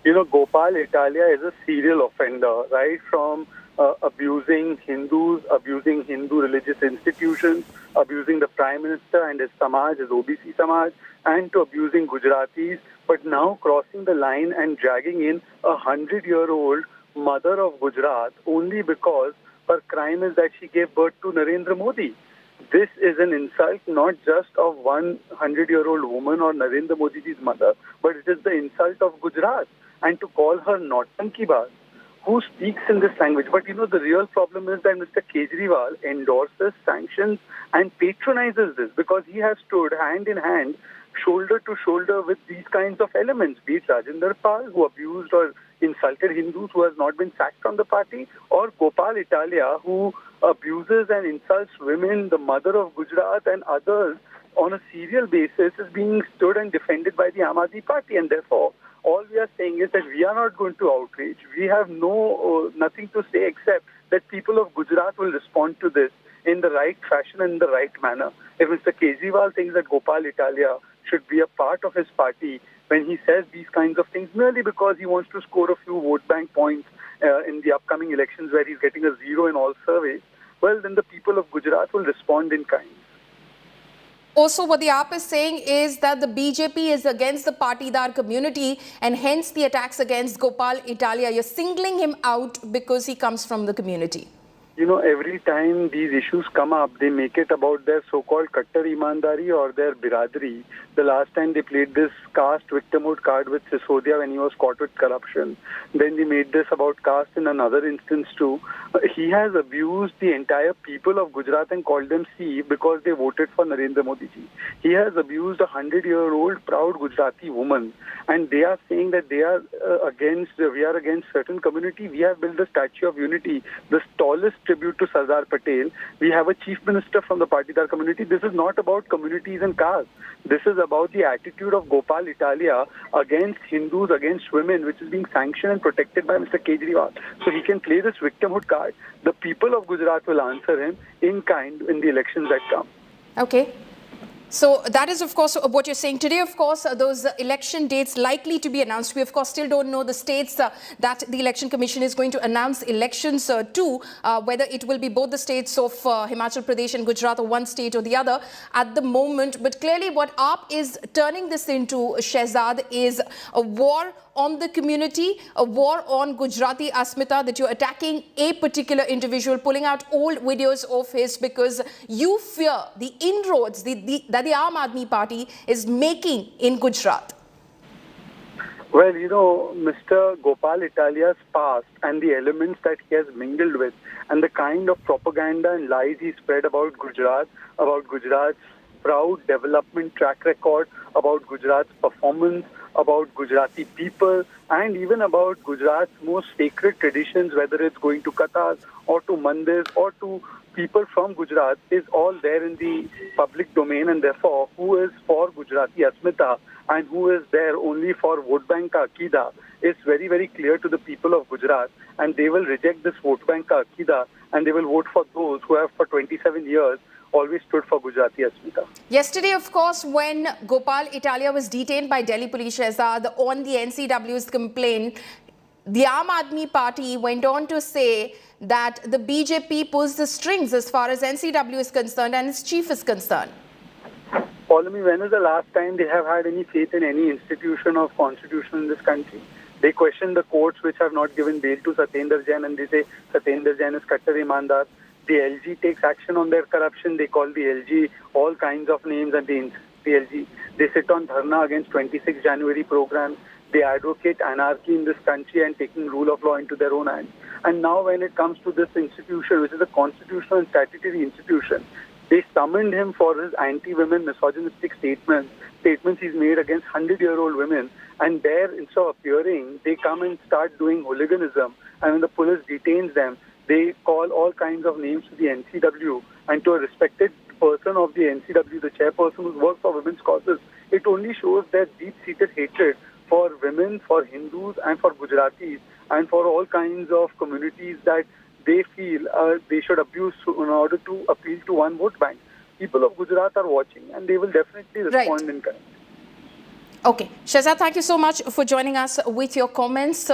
You know, Gopal Italia is a serial offender, right from abusing Hindus, abusing Hindu religious institutions, abusing the Prime Minister and his Samaj, his OBC Samaj, and to abusing Gujaratis, but now crossing the line and dragging in a 100-year-old mother of Gujarat only because her crime is that she gave birth to Narendra Modi. This is an insult not just of one 100-year-old woman or Narendra Modi's mother, but it is the insult of Gujarat. And to call her Nautanki Baaz, who speaks in this language. But you know, the real problem is that Mr. Kejriwal endorses, sanctions and patronizes this because he has stood hand in hand, shoulder to shoulder with these kinds of elements, be it Rajinder Pal, who abused or insulted Hindus, who has not been sacked from the party, or Gopal Italia, who abuses and insults women, the mother of Gujarat and others on a serial basis, is being stood and defended by the Aam Aadmi Party. And therefore, all we are saying is that we are not going to outrage. We have nothing to say except that people of Gujarat will respond to this in the right fashion and in the right manner. If Mr. Kejriwal thinks that Gopal Italia should be a part of his party when he says these kinds of things merely because he wants to score a few vote bank points in the upcoming elections where he's getting a 0 in all surveys, well, then the people of Gujarat will respond in kind. Also, what the AAP is saying is that the BJP is against the Patidar community and hence the attacks against Gopal Italia. You're singling him out because he comes from the community. You know, every time these issues come up, they make it about their so-called Kattar Imandari or their Biradari. The last time they played this caste victimhood card with Sisodia when he was caught with corruption. Then they made this about caste in another instance too. He has abused the entire people of Gujarat and called them thief because they voted for Narendra Modi ji. He has abused a 100-year-old proud Gujarati woman. And they are saying that they are we are against certain community. We have built the Statue of Unity, the tallest tribute to Sardar Patel. We have a chief minister from the Patidar community. This is not about communities and castes. This is about the attitude of Gopal Italia against Hindus, against women, which is being sanctioned and protected by Mr. Kejriwal. So he can play this victimhood card. The people of Gujarat will answer him in kind in the elections that come. Okay. So that is, of course, what you're saying. Today, of course, those election dates likely to be announced. We, of course, still don't know the states that the Election Commission is going to announce elections to, whether it will be both the states of Himachal Pradesh and Gujarat or one state or the other at the moment. But clearly what AAP is turning this into, Shehzad, is a war on the community, a war on Gujarati Asmita, that you're attacking a particular individual, pulling out old videos of his because you fear the inroads that the Aam Aadmi Party is making in Gujarat. Well, you know, Mr. Gopal Italia's past and the elements that he has mingled with and the kind of propaganda and lies he spread about Gujarat's proud development track record, about Gujarat's performance, about Gujarati people, and even about Gujarat's most sacred traditions, whether it's going to Kathas or to mandirs or to people from Gujarat, is all there in the public domain. And therefore, who is for Gujarati Asmita and who is there only for vote bank ka Akida is very, very clear to the people of Gujarat. And they will reject this vote bank ka Akida and they will vote for those who have for 27 years always stood for Gujarati Asmita. Yesterday, of course, when Gopal Italia was detained by Delhi Police, Shehzad, on the NCW's complaint, the Aam Aadmi Party went on to say that the BJP pulls the strings as far as NCW is concerned and its chief is concerned. Follow me, when is the last time they have had any faith in any institution of constitution in this country? They question the courts which have not given bail to Satyendra Jain and they say Satyendra Jain is Kattar Imandar. The LG takes action on their corruption. They call the LG all kinds of names and the LG. They sit on dharna against 26 January programs. They advocate anarchy in this country and taking rule of law into their own hands. And now when it comes to this institution, which is a constitutional and statutory institution, they summoned him for his anti-women misogynistic statements he's made against 100-year-old women. And there, instead of appearing, they come and start doing hooliganism. And when the police detains them, they call all kinds of names to the NCW and to a respected person of the NCW, the chairperson who works for women's causes. It only shows their deep-seated hatred for women, for Hindus and for Gujaratis and for all kinds of communities that they feel they should abuse in order to appeal to one vote bank. People of Gujarat are watching and they will definitely respond in kind. Okay. Shehzad, thank you so much for joining us with your comments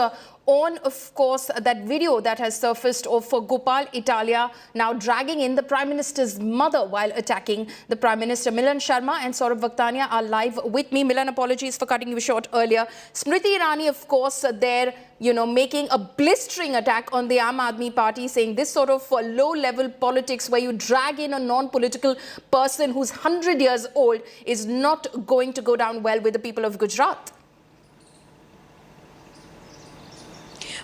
on, of course, that video that has surfaced of Gopal Italia now dragging in the Prime Minister's mother while attacking the Prime Minister. Milan Sharma and Saurabh Vakhtania are live with me. Milan, apologies for cutting you short earlier. Smriti Irani, of course, there, making a blistering attack on the Aam Aadmi Party, saying this sort of low-level politics where you drag in a non-political person who's 100 years old is not going to go down well with the people of Gujarat.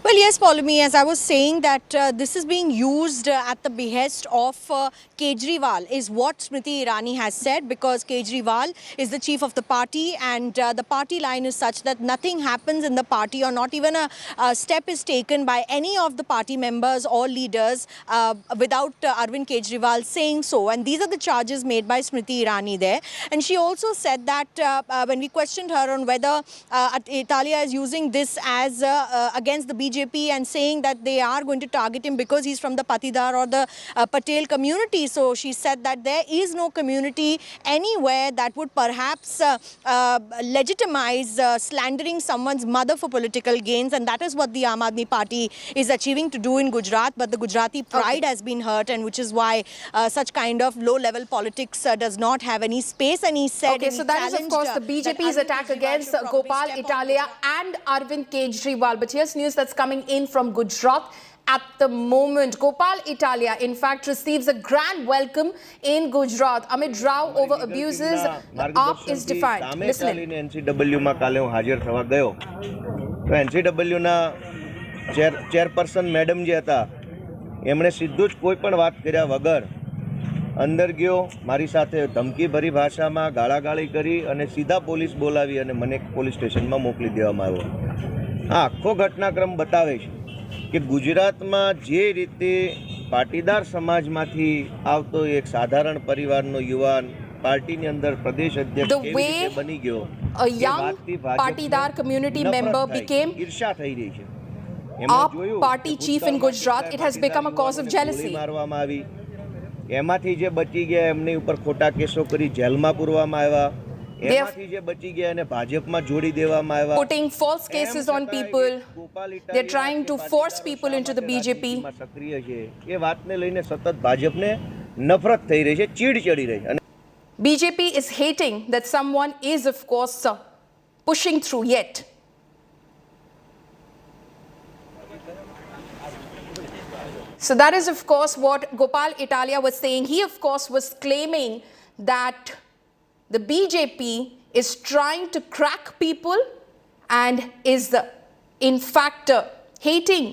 Well, yes, Paulami, as I was saying that this is being used at the behest of Kejriwal is what Smriti Irani has said, because Kejriwal is the chief of the party and the party line is such that nothing happens in the party or not even a step is taken by any of the party members or leaders without Arvind Kejriwal saying so. And these are the charges made by Smriti Irani there. And she also said that when we questioned her on whether Italia is using this as against the BJP BJP and saying that they are going to target him because he's from the Patidar or the Patel community. So she said that there is no community anywhere that would perhaps legitimize slandering someone's mother for political gains, and that is what the Aam Aadmi Party is achieving to do in Gujarat. But the Gujarati pride has been hurt, and which is why such kind of low-level politics does not have any space. And he said, okay, so that is of course the BJP's attack against Gopal Italia and Arvind Kejriwal. But here's news that's coming in from Gujarat. At the moment, Gopal Italia, in fact, receives a grand welcome in Gujarat. Amid row over abuses, the AAP is defiant. Listen in. NCW માં કાલે હું હાજર થવા ગયો તો NCW ના chairperson madam જે હતા એમણે સીધું જ કોઈ પણ વાત કર્યા વગર અંદર ગયો, મારી સાથે ધમકી ભરી ભાષામાં ગાળાગાળી કરી અને સીધા પોલીસ બોલાવી અને મને પોલીસ સ્ટેશનમાં મોકલી દેવામાં આવ્યો. આ આખો ઘટનાક્રમ બતાવે છે કે ગુજરાતમાં જે રીતે પાટીદાર સમાજમાંથી આવતો એક સાધારણ પરિવારનો યુવાન પાર્ટીની અંદર પ્રદેશ અધ્યક્ષ કેવી રીતે બની ગયો, a young Patidar community member became ઈર્ષા થઈ રહી છે. AAP party chief in Gujarat. It has become a cause of jealousy. મારવામાં આવી, એમાંથી જે બચી ગયા એમની ઉપર ખોટા કેસો કરી જેલમાં પૂરવામાં આવ્યા, એમાંથી જે બચી ગયા એને ભાજપમાં જોડી દેવામાં આવ્યા. Putting false cases on people. They're trying to force people into the BJP. સક્રિય છે એ વાતને લઈને સતત ભાજપને નફરત થઈ રહી છે, ચીડ ચડી રહી છે. BJP is hating that someone is of course pushing through yet. So that is of course what Gopal Italia was saying. He of course was claiming that the BJP is trying to crack people and is in fact hating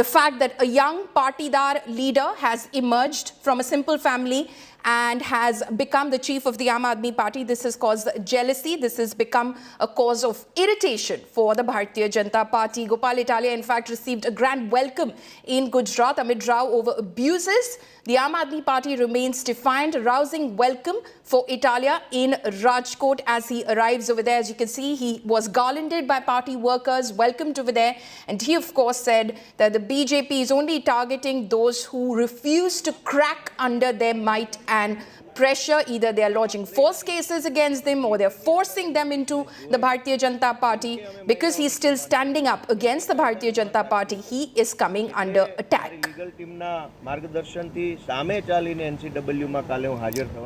the fact that a young Patidar leader has emerged from a simple family and has become the chief of the Aam Aadmi Party. This has caused jealousy. This has become a cause of irritation for the Bharatiya Janata Party. Gopal Italia, in fact, received a grand welcome in Gujarat amid row over abuses. The Aam Aadmi Party remains defiant, a rousing welcome for Italia in Rajkot as he arrives over there. As you can see, he was garlanded by party workers, welcomed over there. And he, of course, said that the BJP is only targeting those who refuse to crack under their might and pressure. Either they are lodging false cases against them or they're forcing them into the Bharatiya Janata Party. Because he's still standing up against the Bharatiya Janata Party, he is coming under attack.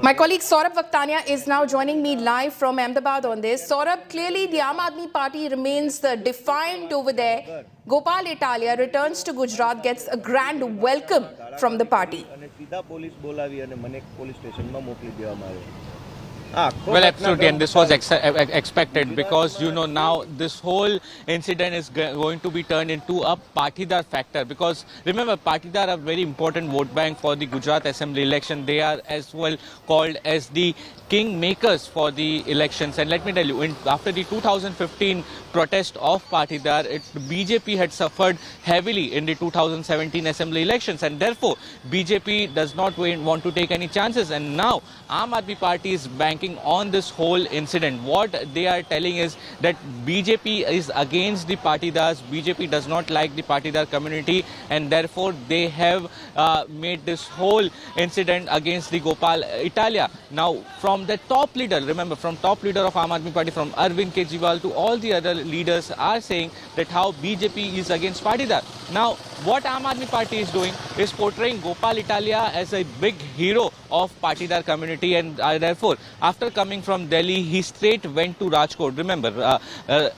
My colleague Saurabh Vaktania is now joining me live from Ahmedabad on this. Saurabh, clearly the Aam Aadmi Party remains defiant over there. Gopal Italia returns to Gujarat, gets a grand welcome from the party. Well, absolutely, and this was expected because, you know, now this whole incident is going to be turned into a Patidar factor because, remember, Patidar are a very important vote bank for the Gujarat Assembly election. They are as well called as the kingmakers for the elections. And let me tell you, after the 2015 protest of Patidar, BJP had suffered heavily in the 2017 Assembly elections, and therefore BJP does not want to take any chances. And now Aam Aadmi Party is banking on this whole incident. What they are telling is that BJP is against the Patidars, BJP does not like the Patidar community, and therefore they have made this whole incident against the Gopal Italia. Now, from the top leader, remember, from top leader of Aam Aadmi Party, from Arvind Kejriwal to all the other leaders are saying that how BJP is against Patidar. Now, what Aam Aadmi Party is doing is portraying Gopal Italia as a big hero of Patidar community, and therefore, after coming from Delhi, he straight went to Rajkot. Remember,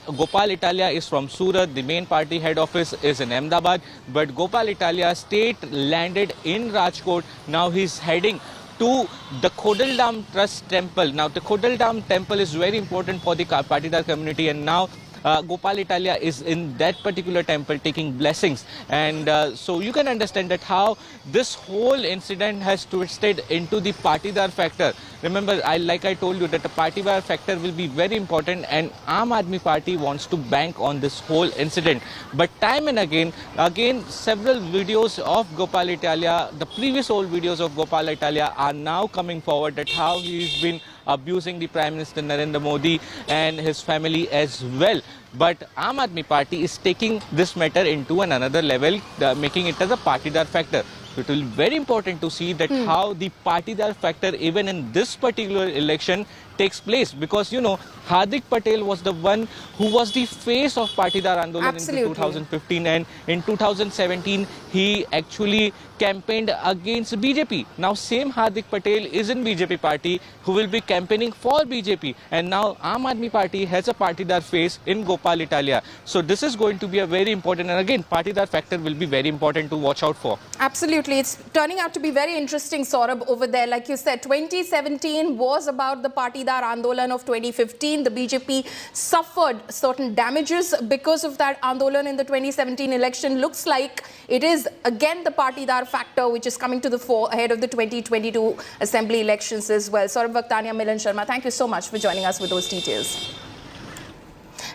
Gopal Italia is from Surat, the main party head office is in Ahmedabad, but Gopal Italia straight landed in Rajkot. Now he's heading to the Khodaldam Trust Temple. Now, the Khodaldam Temple is very important for the Patidar community, and now Gopal Italia is in that particular temple taking blessings, and so you can understand that how this whole incident has twisted into the Patidar factor. Remember, like I told you, that the Patidar factor will be very important, and Aam Aadmi Party wants to bank on this whole incident. But time and again, several videos of Gopal Italia, the previous old videos of Gopal Italia are now coming forward, that how he's been abusing the Prime Minister Narendra Modi and his family as well. But Aam Aadmi Party is taking this matter into another level, making it as a Patidar factor. So it will be very important to see that how the Patidar factor even in this particular election takes place, because you know Hardik Patel was the one who was the face of Patidar Andolan in 2015, and in 2017 he actually campaigned against BJP. Now same Hardik Patel is in BJP party who will be campaigning for BJP, and now Aam Aadmi Party has a Patidar face in Gopal Italia. So this is going to be a very important, and again Patidar factor will be very important to watch out for. Absolutely, it's turning out to be very interesting, Saurabh, over there. Like you said, 2017 was about the Patidar Andolan of 2015. The BJP suffered certain damages because of that Andolan in the 2017 election. Looks like it is again the Patidar factor which is coming to the fore ahead of the 2022 assembly elections as well. Saurabh Vakhtania, Milan Sharma, thank you so much for joining us with those details.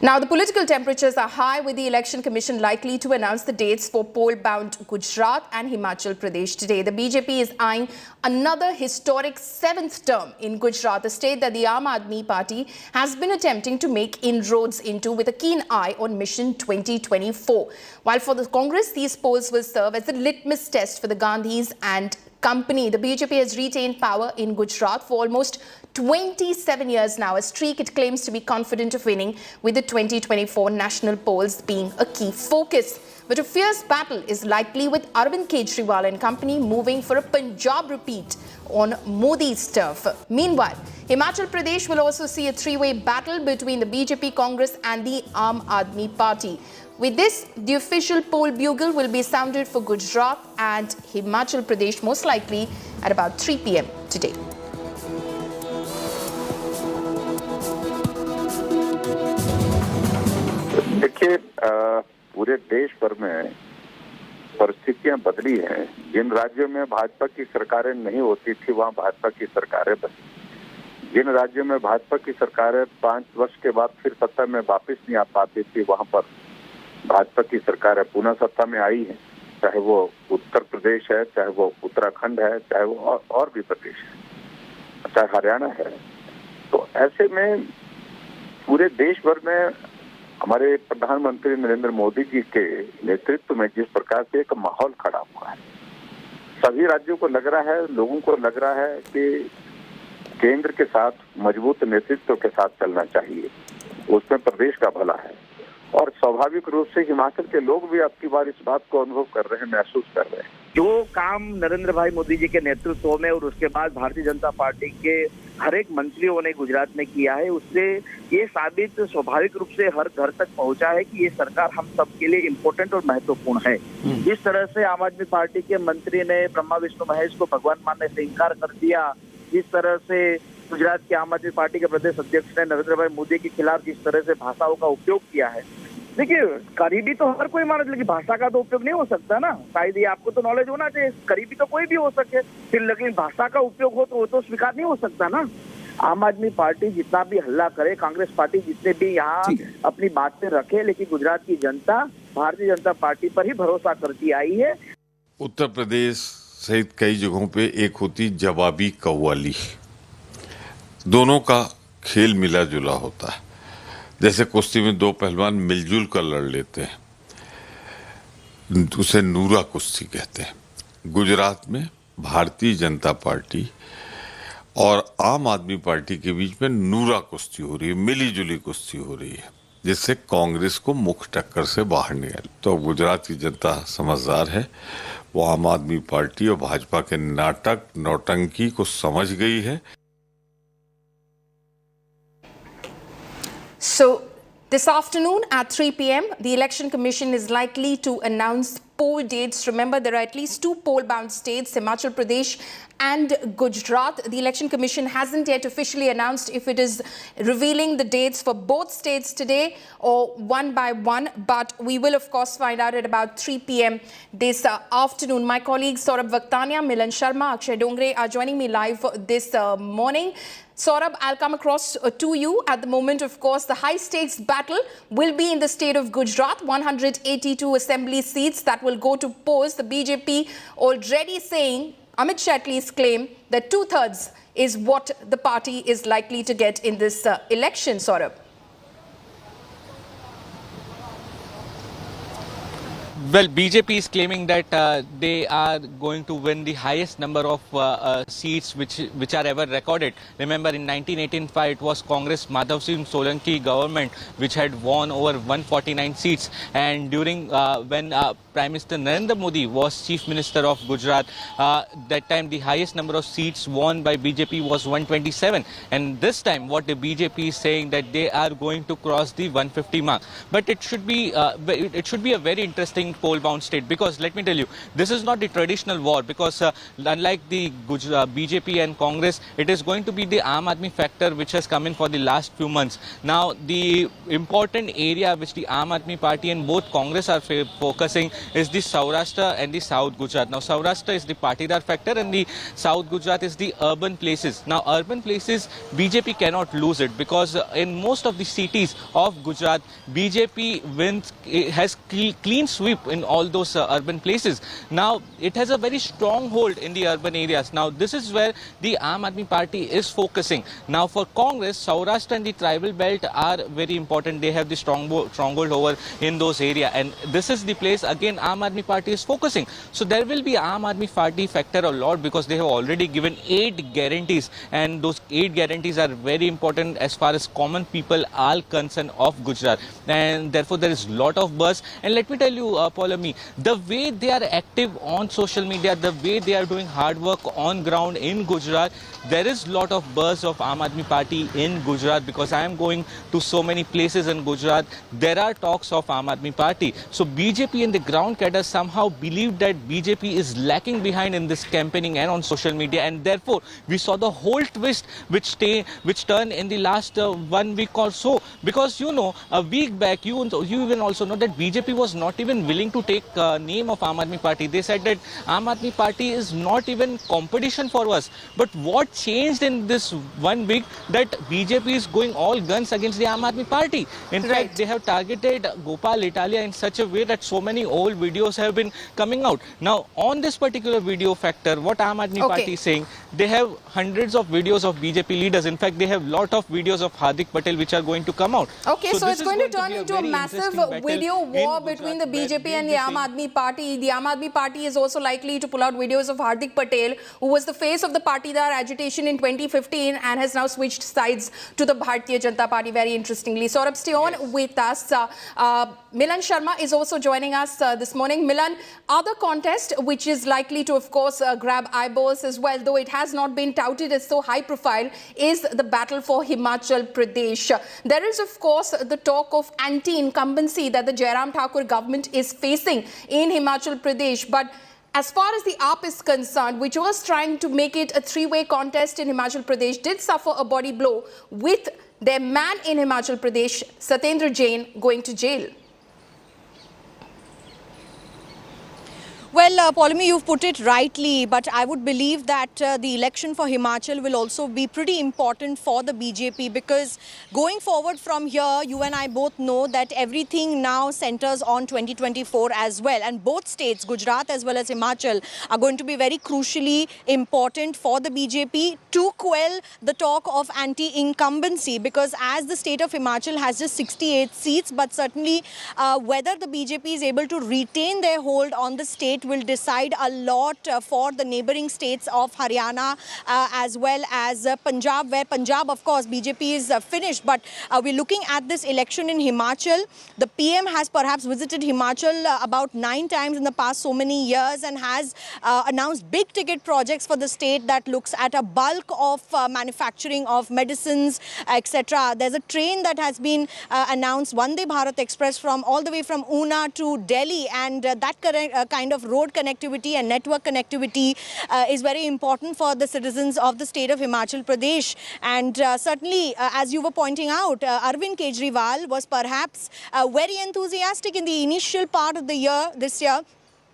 Now, the political temperatures are high, with the Election Commission likely to announce the dates for poll-bound Gujarat and Himachal Pradesh today. The BJP is eyeing another historic 7th term in Gujarat, a state that the Aam Aadmi Party has been attempting to make inroads into with a keen eye on Mission 2024. While for the Congress, these polls will serve as a litmus test for the Gandhis and company. The BJP has retained power in Gujarat for almost 27 years now, a streak it claims to be confident of winning, with the 2024 national polls being a key focus. But a fierce battle is likely, with Arvind Kejriwal and company moving for a Punjab repeat on Modi's turf. Meanwhile, Himachal Pradesh will also see a three-way battle between the BJP, Congress and the Aam Aadmi Party. With this, the official poll bugle will be sounded for Gujarat and Himachal Pradesh, most likely at about 3 p.m. today. देखिए, पूरे देश भर में परिस्थितियां बदली हैं। जिन राज्यों में भाजपा की सरकारें नहीं होती थी, वहां भाजपा की सरकारें बनी। जिन राज्यों में भाजपा की सरकारें 5 वर्ष के बाद फिर सत्ता में वापस नहीं आ पाती थी, वहां पर भाजपा की सरकारें पुनः सत्ता में आई है। चाहे वो उत्तर प्रदेश है, चाहे वो उत्तराखंड है, चाहे वो और भी प्रदेश है, चाहे हरियाणा है। तो ऐसे में पूरे देश भर में हमारे प्रधानमंत्री नरेंद्र मोदी जी के नेतृत्व में जिस प्रकार से एक माहौल खड़ा हुआ है, सभी राज्यों को लग रहा है, लोगों को लग रहा है कि केंद्र के साथ मजबूत नेतृत्व के साथ चलना चाहिए, उसमें प्रदेश का भला है। और स्वाभाविक रूप से हिमाचल के लोग भी अब की बार इस बात को अनुभव कर रहे हैं, महसूस कर रहे हैं। जो काम नरेंद्र भाई मोदी जी के नेतृत्व में और उसके बाद भारतीय जनता पार्टी के हर एक मंत्रियों ने गुजरात में किया है, उससे ये साबित स्वाभाविक रूप से हर घर तक पहुंचा है कि ये सरकार हम सबके लिए इम्पोर्टेंट और महत्वपूर्ण है। जिस तरह से आम आदमी पार्टी के मंत्री ने ब्रह्मा विष्णु महेश को भगवान मानने से इनकार कर दिया, जिस तरह से गुजरात के आम आदमी पार्टी के प्रदेश अध्यक्ष ने नरेंद्र भाई मोदी के खिलाफ जिस तरह से भाषाओं का उपयोग किया है, देखिए करीबी तो हर कोई माना, लेकिन भाषा का तो उपयोग नहीं हो सकता ना। शायद ये आपको तो नॉलेज होना चाहिए, करीबी तो कोई भी हो सके, फिर लेकिन भाषा का उपयोग हो तो वो तो स्वीकार नहीं हो सकता ना। आम आदमी पार्टी जितना भी हल्ला करे, कांग्रेस पार्टी जितने भी यहाँ अपनी बातें रखे, लेकिन गुजरात की जनता भारतीय जनता पार्टी पर ही भरोसा करती आई है। उत्तर प्रदेश सहित कई जगहों पे एक होती जवाबी कव्वाली, दोनों का खेल मिला जुला होता है। जैसे कुश्ती में दो पहलवान मिलजुल कर लड़ लेते हैं, उसे नूरा कुश्ती कहते हैं। गुजरात में भारतीय जनता पार्टी और आम आदमी पार्टी के बीच में नूरा कुश्ती हो रही है, मिली जुली कुश्ती हो रही है, जिससे कांग्रेस को मुख्य टक्कर से बाहर निकाल। तो गुजरात की जनता समझदार है, वो आम आदमी पार्टी और भाजपा के नाटक नौटंकी को समझ गई है। So, this afternoon at 3 p.m., the Election Commission is likely to announce poll dates. Remember, there are at least 2 poll-bound states, Himachal Pradesh and Gujarat. The Election Commission hasn't yet officially announced if it is revealing the dates for both states today or one by one, but we will, of course, find out at about 3 p.m. this afternoon. My colleagues Saurabh Vakhtania, Milan Sharma, Akshay Dongre are joining me live this morning. Saurabh, I'll come across to you. At the moment, of course, the high-stakes battle will be in the state of Gujarat. 182 assembly seats that will go to polls. The BJP already saying Amit Shetty's claim that 2/3 is what the party is likely to get in this election, Saurabh. Well, BJP is claiming that they are going to win the highest number of seats which are ever recorded. Remember, in 1985, it was Congress Madhav Singh Solanki government which had won over 149 seats. And during when Prime Minister Narendra Modi was Chief Minister of Gujarat, that time the highest number of seats won by BJP was 127. And this time, what the BJP is saying that they are going to cross the 150 mark. But it should be a very interesting poll-bound state, because let me tell you, this is not the traditional war, because unlike the BJP and Congress, it is going to be the Aam Aadmi factor which has come in for the last few months. Now, the important area which the Aam Aadmi Party and both Congress are focusing is the Saurashtra and the South Gujarat. Now, Saurashtra is the Patidar factor and the South Gujarat is the urban places. Now, urban places, BJP cannot lose it, because in most of the cities of Gujarat, BJP wins, has clean sweep in all those urban places. Now, it has a very strong hold in the urban areas. Now, this is where the Aam Aadmi Party is focusing. Now, for Congress, Saurashtra and the tribal belt are very important. They have the stronghold over in those areas. And this is the place, again, Aam Aadmi Party is focusing. So, there will be Aam Aadmi Party factor a lot, because they have already given 8 guarantees. And those 8 guarantees are very important as far as common people are concerned of Gujarat. And therefore, there is a lot of buzz. And let me tell you, Paulami, the way they are active on social media, the way they are doing hard work on ground in Gujarat, there is a lot of buzz of Aam Aadmi Party in Gujarat, because I am going to so many places in Gujarat. There are talks of Aam Aadmi Party. So BJP and the ground cadre somehow believe that BJP is lacking behind in this campaigning and on social media, and therefore we saw the whole twist which turned in the last 1 week or so. Because you know, a week back, you even also know that BJP was not even willing to take name of Aam Aadmi Party. They said that Aam Aadmi Party is not even competition for us. But what changed in this 1 week, that BJP is going all guns against the Aam Aadmi Party. In fact, they have targeted Gopal Italia in such a way that so many old videos have been coming out. Now, on this particular video factor, what Aam Aadmi Party is saying, they have hundreds of videos of BJP leaders. In fact, they have lot of videos of Hardik Patel which are going to come out. Okay, so it's going to turn into a massive video war between the BJP and the Aam Aadmi Party. The Aam Aadmi Party is also likely to pull out videos of Hardik Patel, who was the face of the Patidar agitation in 2015 and has now switched sides to the Bharatiya Janata Party, very interestingly. Saurabh, stay on with us. Milan Sharma is also joining us this morning. Milan, other contest which is likely to, of course, grab eyeballs as well, though it has not been touted as so high profile, is the battle for Himachal Pradesh. There is, of course, the talk of anti-incumbency that the Jairam Thakur government is facing in Himachal Pradesh. But as far as the AAP is concerned, which was trying to make it a three-way contest in Himachal Pradesh, did suffer a body blow with their man in Himachal Pradesh, Satyendra Jain, going to jail. Well, Paulami, you've put it rightly, but I would believe that the election for Himachal will also be pretty important for the BJP, because going forward from here, you and I both know that everything now centers on 2024 as well. And both states, Gujarat as well as Himachal, are going to be very crucially important for the BJP to quell the talk of anti-incumbency, because as the state of Himachal has just 68 seats, but certainly whether the BJP is able to retain their hold on the state will decide a lot for the neighboring states of Haryana as well as Punjab, where Punjab, of course, BJP is finished. But we're looking at this election in Himachal. The PM has perhaps visited Himachal about 9 times in the past so many years and has announced big ticket projects for the state that looks at a bulk of manufacturing of medicines, etc. There's a train that has been announced, Vande Bharat Express, from all the way from Una to Delhi, and that kind of road connectivity and network connectivity is very important for the citizens of the state of Himachal Pradesh. And certainly, as you were pointing out, Arvind Kejriwal was perhaps very enthusiastic in the initial part of the year, this year,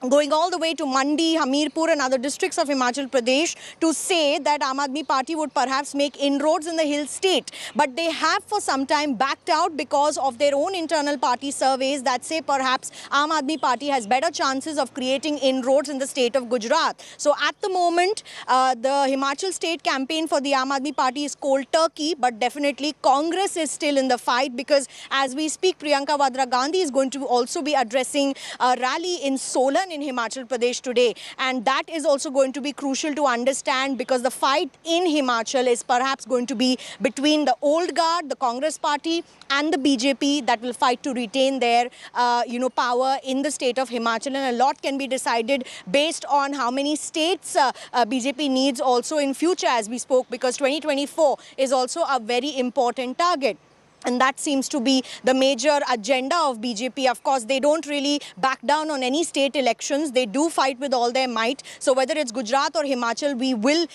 going all the way to Mandi, Hamirpur and other districts of Himachal Pradesh to say that Aam Aadmi Party would perhaps make inroads in the hill state. But they have for some time backed out because of their own internal party surveys that say perhaps Aam Aadmi Party has better chances of creating inroads in the state of Gujarat. So at the moment, the Himachal state campaign for the Aam Aadmi Party is cold turkey, but definitely Congress is still in the fight because as we speak, Priyanka Vadra Gandhi is going to also be addressing a rally in Solan in Himachal Pradesh today, and that is also going to be crucial to understand because the fight in Himachal is perhaps going to be between the old guard, the Congress party and the BJP that will fight to retain their power in the state of Himachal, and a lot can be decided based on how many states BJP needs also in future as we spoke, because 2024 is also a very important target. And that seems to be the major agenda of BJP. Of course, they don't really back down on any state elections. They do fight with all their might. So whether it's Gujarat or Himachal, we will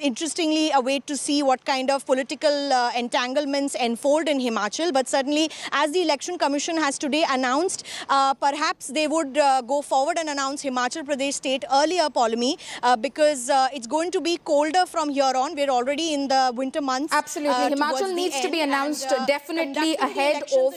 interestingly await to see what kind of political entanglements unfold in Himachal. But certainly, as the Election Commission has today announced, perhaps they would go forward and announce Himachal Pradesh state earlier, Polumi, because it's going to be colder from here on. We're already in the winter months. Absolutely. Himachal needs to be announced definitely ahead of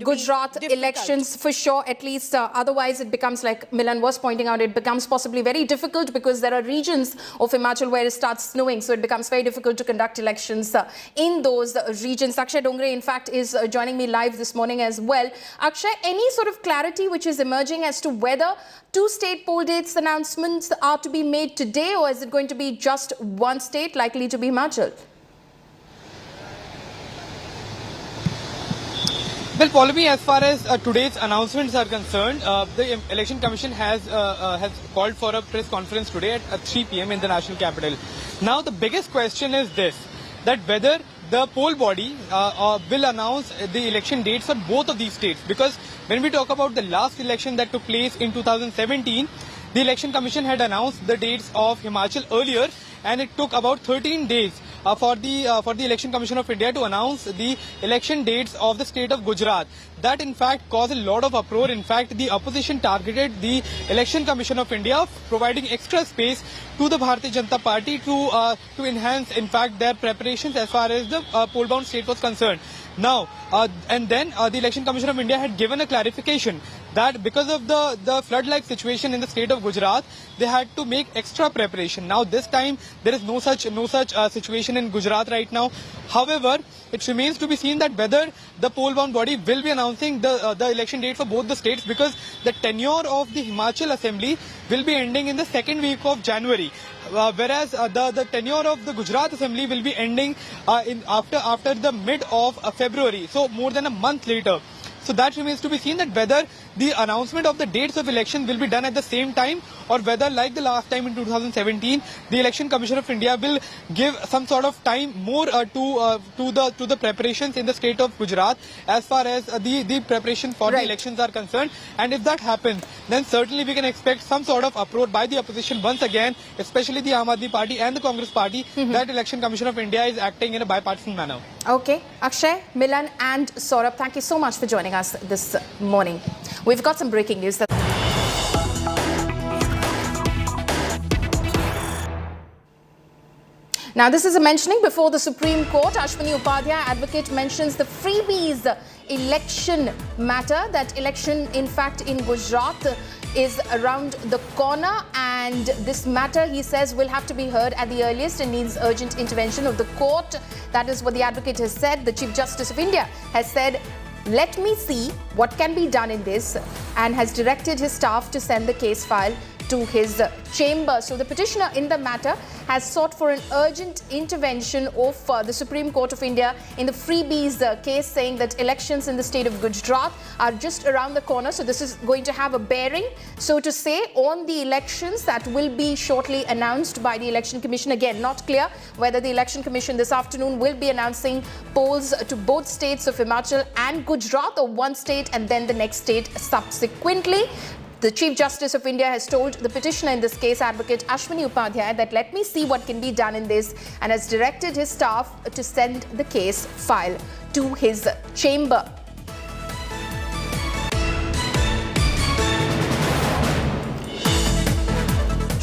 Gujarat elections for sure, at least. Otherwise, it becomes, like Milan was pointing out, it becomes possibly very difficult because there are regions of Himachal where it starts snowing. So it becomes very difficult to conduct elections in those regions. Akshay Dongre, in fact, is joining me live this morning as well. Akshay, any sort of clarity which is emerging as to whether 2 state poll dates announcements are to be made today, or is it going to be just one state, likely to be Himachal? Well, Polumi, as far as today's announcements are concerned, the Election Commission has called for a press conference today at 3 p.m. in the national capital. Now, the biggest question is this, that whether the poll body will announce the election dates for both of these states. Because when we talk about the last election that took place in 2017, the Election Commission had announced the dates of Himachal earlier, and it took about 13 days for the Election Commission of India to announce the election dates of the state of Gujarat. That in fact caused a lot of uproar. In fact, the opposition targeted the Election Commission of India, providing extra space to the Bharatiya Janata Party to enhance in fact their preparations as far as the poll-bound state was concerned. Now, and then the Election Commission of India had given a clarification that because of the flood-like situation in the state of Gujarat, they had to make extra preparation. Now, this time there is no such situation in Gujarat right now. However, it remains to be seen that whether the poll-bound body will be announcing the election date for both the states, because the tenure of the Himachal Assembly will be ending in the second week of January. Whereas the tenure of the Gujarat Assembly will be ending after the mid of February, so more than a month later. So that remains to be seen, that whether the announcement of the dates of election will be done at the same time, or whether, like the last time in 2017, the Election Commission of India will give some sort of time more to the preparations in the state of Gujarat as far as the preparation for the elections are concerned. And if that happens, then certainly we can expect some sort of uproar by the opposition once again, especially the Aam Aadmi Party and the Congress Party, that Election Commission of India is acting in a bipartisan manner. Okay. Akshay, Milan and Saurabh, thank you so much for joining us this morning. We've got some breaking news. Now, this is a mentioning before the Supreme Court. Ashwini Upadhyay, advocate, mentions the Freebies election matter. That election, in fact, in Gujarat is around the corner, and this matter, he says, will have to be heard at the earliest and needs urgent intervention of the court. That is what the advocate has said. The Chief Justice of India has said, let me see what can be done in this, and has directed his staff to send the case file to his chamber. So the petitioner in the matter has sought for an urgent intervention of the Supreme Court of India in the Freebies case, saying that elections in the state of Gujarat are just around the corner. So this is going to have a bearing, so to say, on the elections that will be shortly announced by the Election Commission. Again, not clear whether the Election Commission this afternoon will be announcing polls to both states of Himachal and Gujarat, or one state and then the next state subsequently. The Chief Justice of India has told the petitioner in this case, advocate Ashwini Upadhyay, that let me see what can be done in this, and has directed his staff to send the case file to his chamber.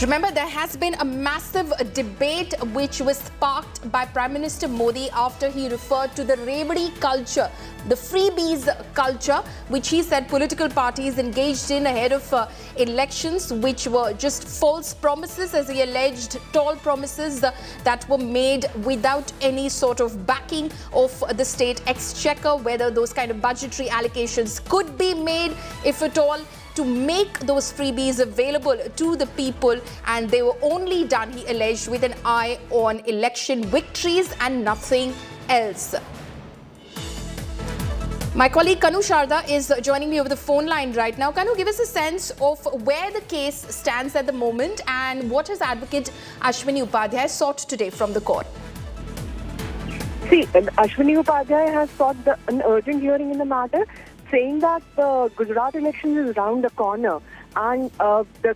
Remember, there has been a massive debate which was sparked by Prime Minister Modi after he referred to the Revadi culture, the Freebies culture, which he said political parties engaged in ahead of elections, which were just false promises, as he alleged, tall promises that were made without any sort of backing of the state exchequer, whether those kind of budgetary allocations could be made, if at all, to make those freebies available to the people, and they were only done, he alleged, with an eye on election victories and nothing else. My colleague Kanu Sharda is joining me over the phone line right now. Kanu, give us a sense of where the case stands at the moment and what has Advocate Ashwini Upadhyay sought today from the court. See, Ashwini Upadhyay has sought an urgent hearing in the matter, saying that the Gujarat election is around the corner, and the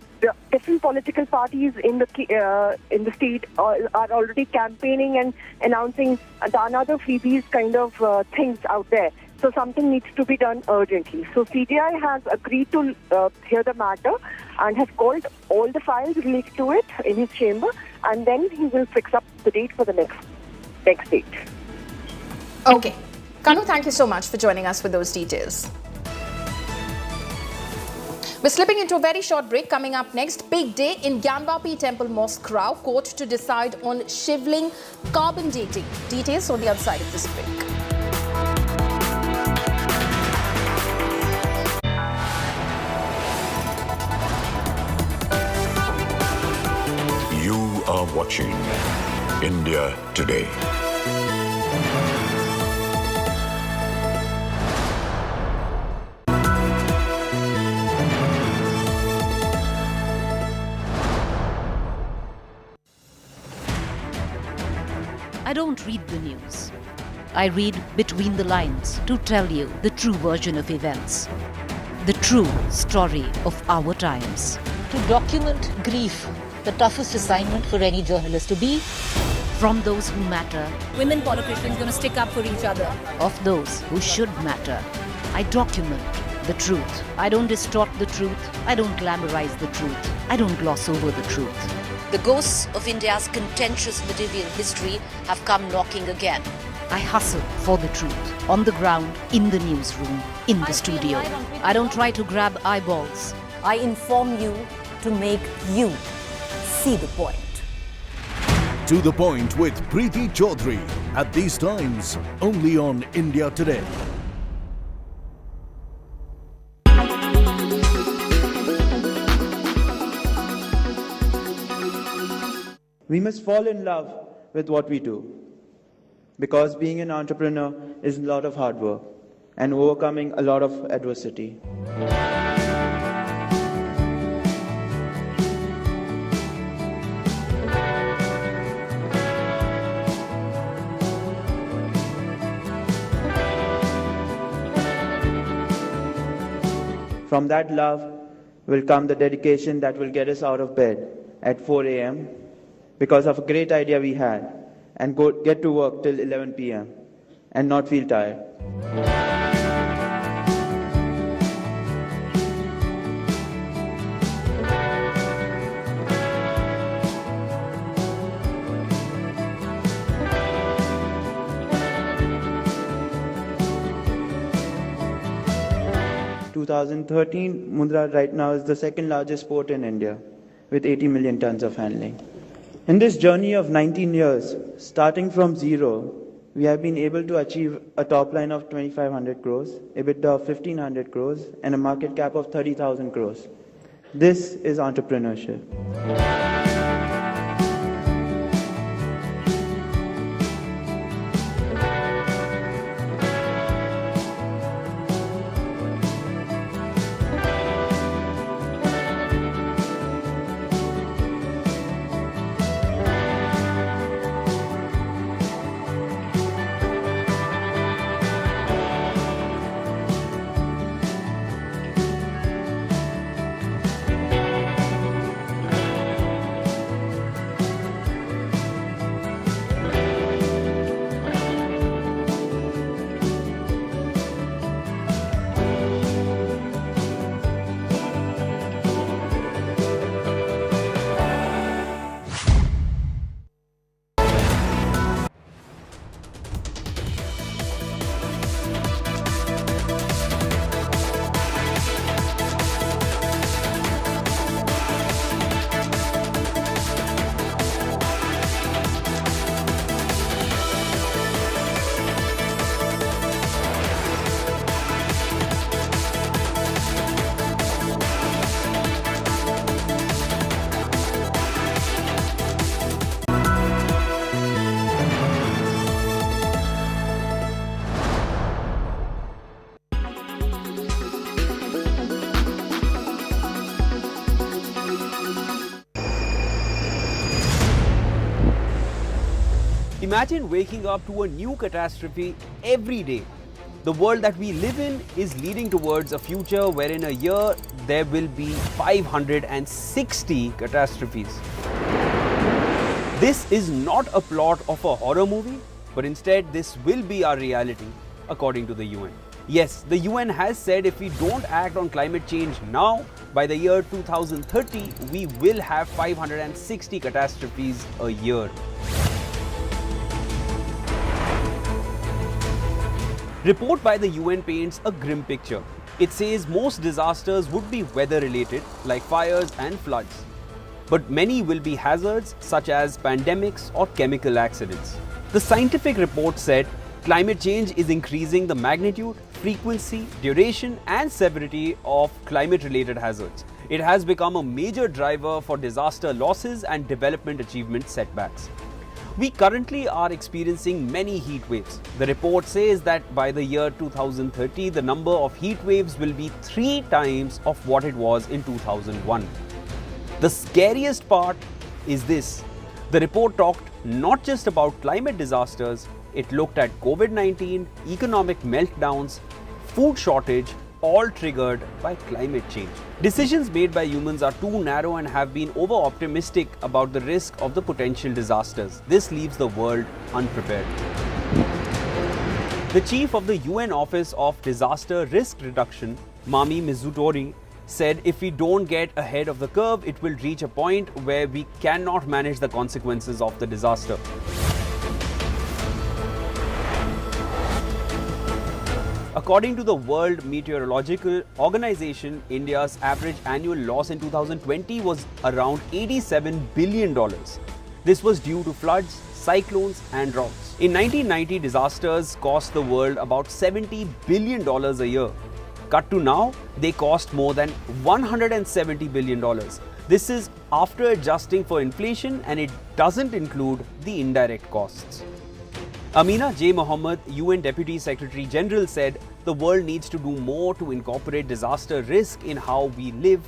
different political parties in the state are already campaigning and announcing another freebies kind of things out there. So something needs to be done urgently. So CJI has agreed to hear the matter and has called all the files related to it in his chamber, and then he will fix up the date for the next date. Okay. Kanu, thank you so much for joining us with those details. We're slipping into a very short break. Coming up next, big day in Gyanvapi Temple Mosque crowd. Court to decide on Shivling carbon dating. Details on the other side of this break. You are watching India Today. I don't read the news. I read between the lines to tell you the true version of events, the true story of our times. To document grief, the toughest assignment for any journalist to be. From those who matter. Women politicians going to stick up for each other. Of those who should matter. I document the truth. I don't distort the truth. I don't glamorize the truth. I don't gloss over the truth. The ghosts of India's contentious medieval history have come knocking again. I hustle for the truth. On the ground, in the newsroom, in the studio. I don't try to grab eyeballs. I inform you to make you see the point. To the Point with Preeti Chaudhary. At these times, only on India Today. We must fall in love with what we do, because being an entrepreneur is a lot of hard work and overcoming a lot of adversity. From that love will come the dedication that will get us out of bed at 4 a.m. because of a great idea we had, and get to work till 11 p.m. and not feel tired. In 2013, Mundra right now is the second largest port in India with 80 million tons of handling. In this journey of 19 years, starting from zero, we have been able to achieve a top line of 2,500 crores, EBITDA of 1,500 crores, and a market cap of 30,000 crores. This is entrepreneurship. Imagine waking up to a new catastrophe every day. The world that we live in is leading towards a future where in a year there will be 560 catastrophes. This is not a plot of a horror movie, but instead this will be our reality, according to the UN. Yes, the UN has said if we don't act on climate change now, by the year 2030, we will have 560 catastrophes a year. Report by the UN paints a grim picture. It says most disasters would be weather-related, like fires and floods. But many will be hazards such as pandemics or chemical accidents. The scientific report said climate change is increasing the magnitude, frequency, duration and severity of climate-related hazards. It has become a major driver for disaster losses and development achievement setbacks. We currently are experiencing many heat waves. The report says that by the year 2030, the number of heat waves will be 3 times of what it was in 2001. The scariest part is this. The report talked not just about climate disasters, it looked at COVID-19, economic meltdowns, food shortage, all triggered by climate change. Decisions made by humans are too narrow and have been over-optimistic about the risk of the potential disasters. This leaves the world unprepared. The chief of the UN Office of Disaster Risk Reduction, Mami Mizutori, said if we don't get ahead of the curve, it will reach a point where we cannot manage the consequences of the disaster. According to the World Meteorological Organization, India's average annual loss in 2020 was around $87 billion. This was due to floods, cyclones and droughts. In 1990, disasters cost the world about $70 billion a year. Cut to now, they cost more than $170 billion. This is after adjusting for inflation and it doesn't include the indirect costs. Amina J. Mohammed, UN Deputy Secretary General, said the world needs to do more to incorporate disaster risk in how we live,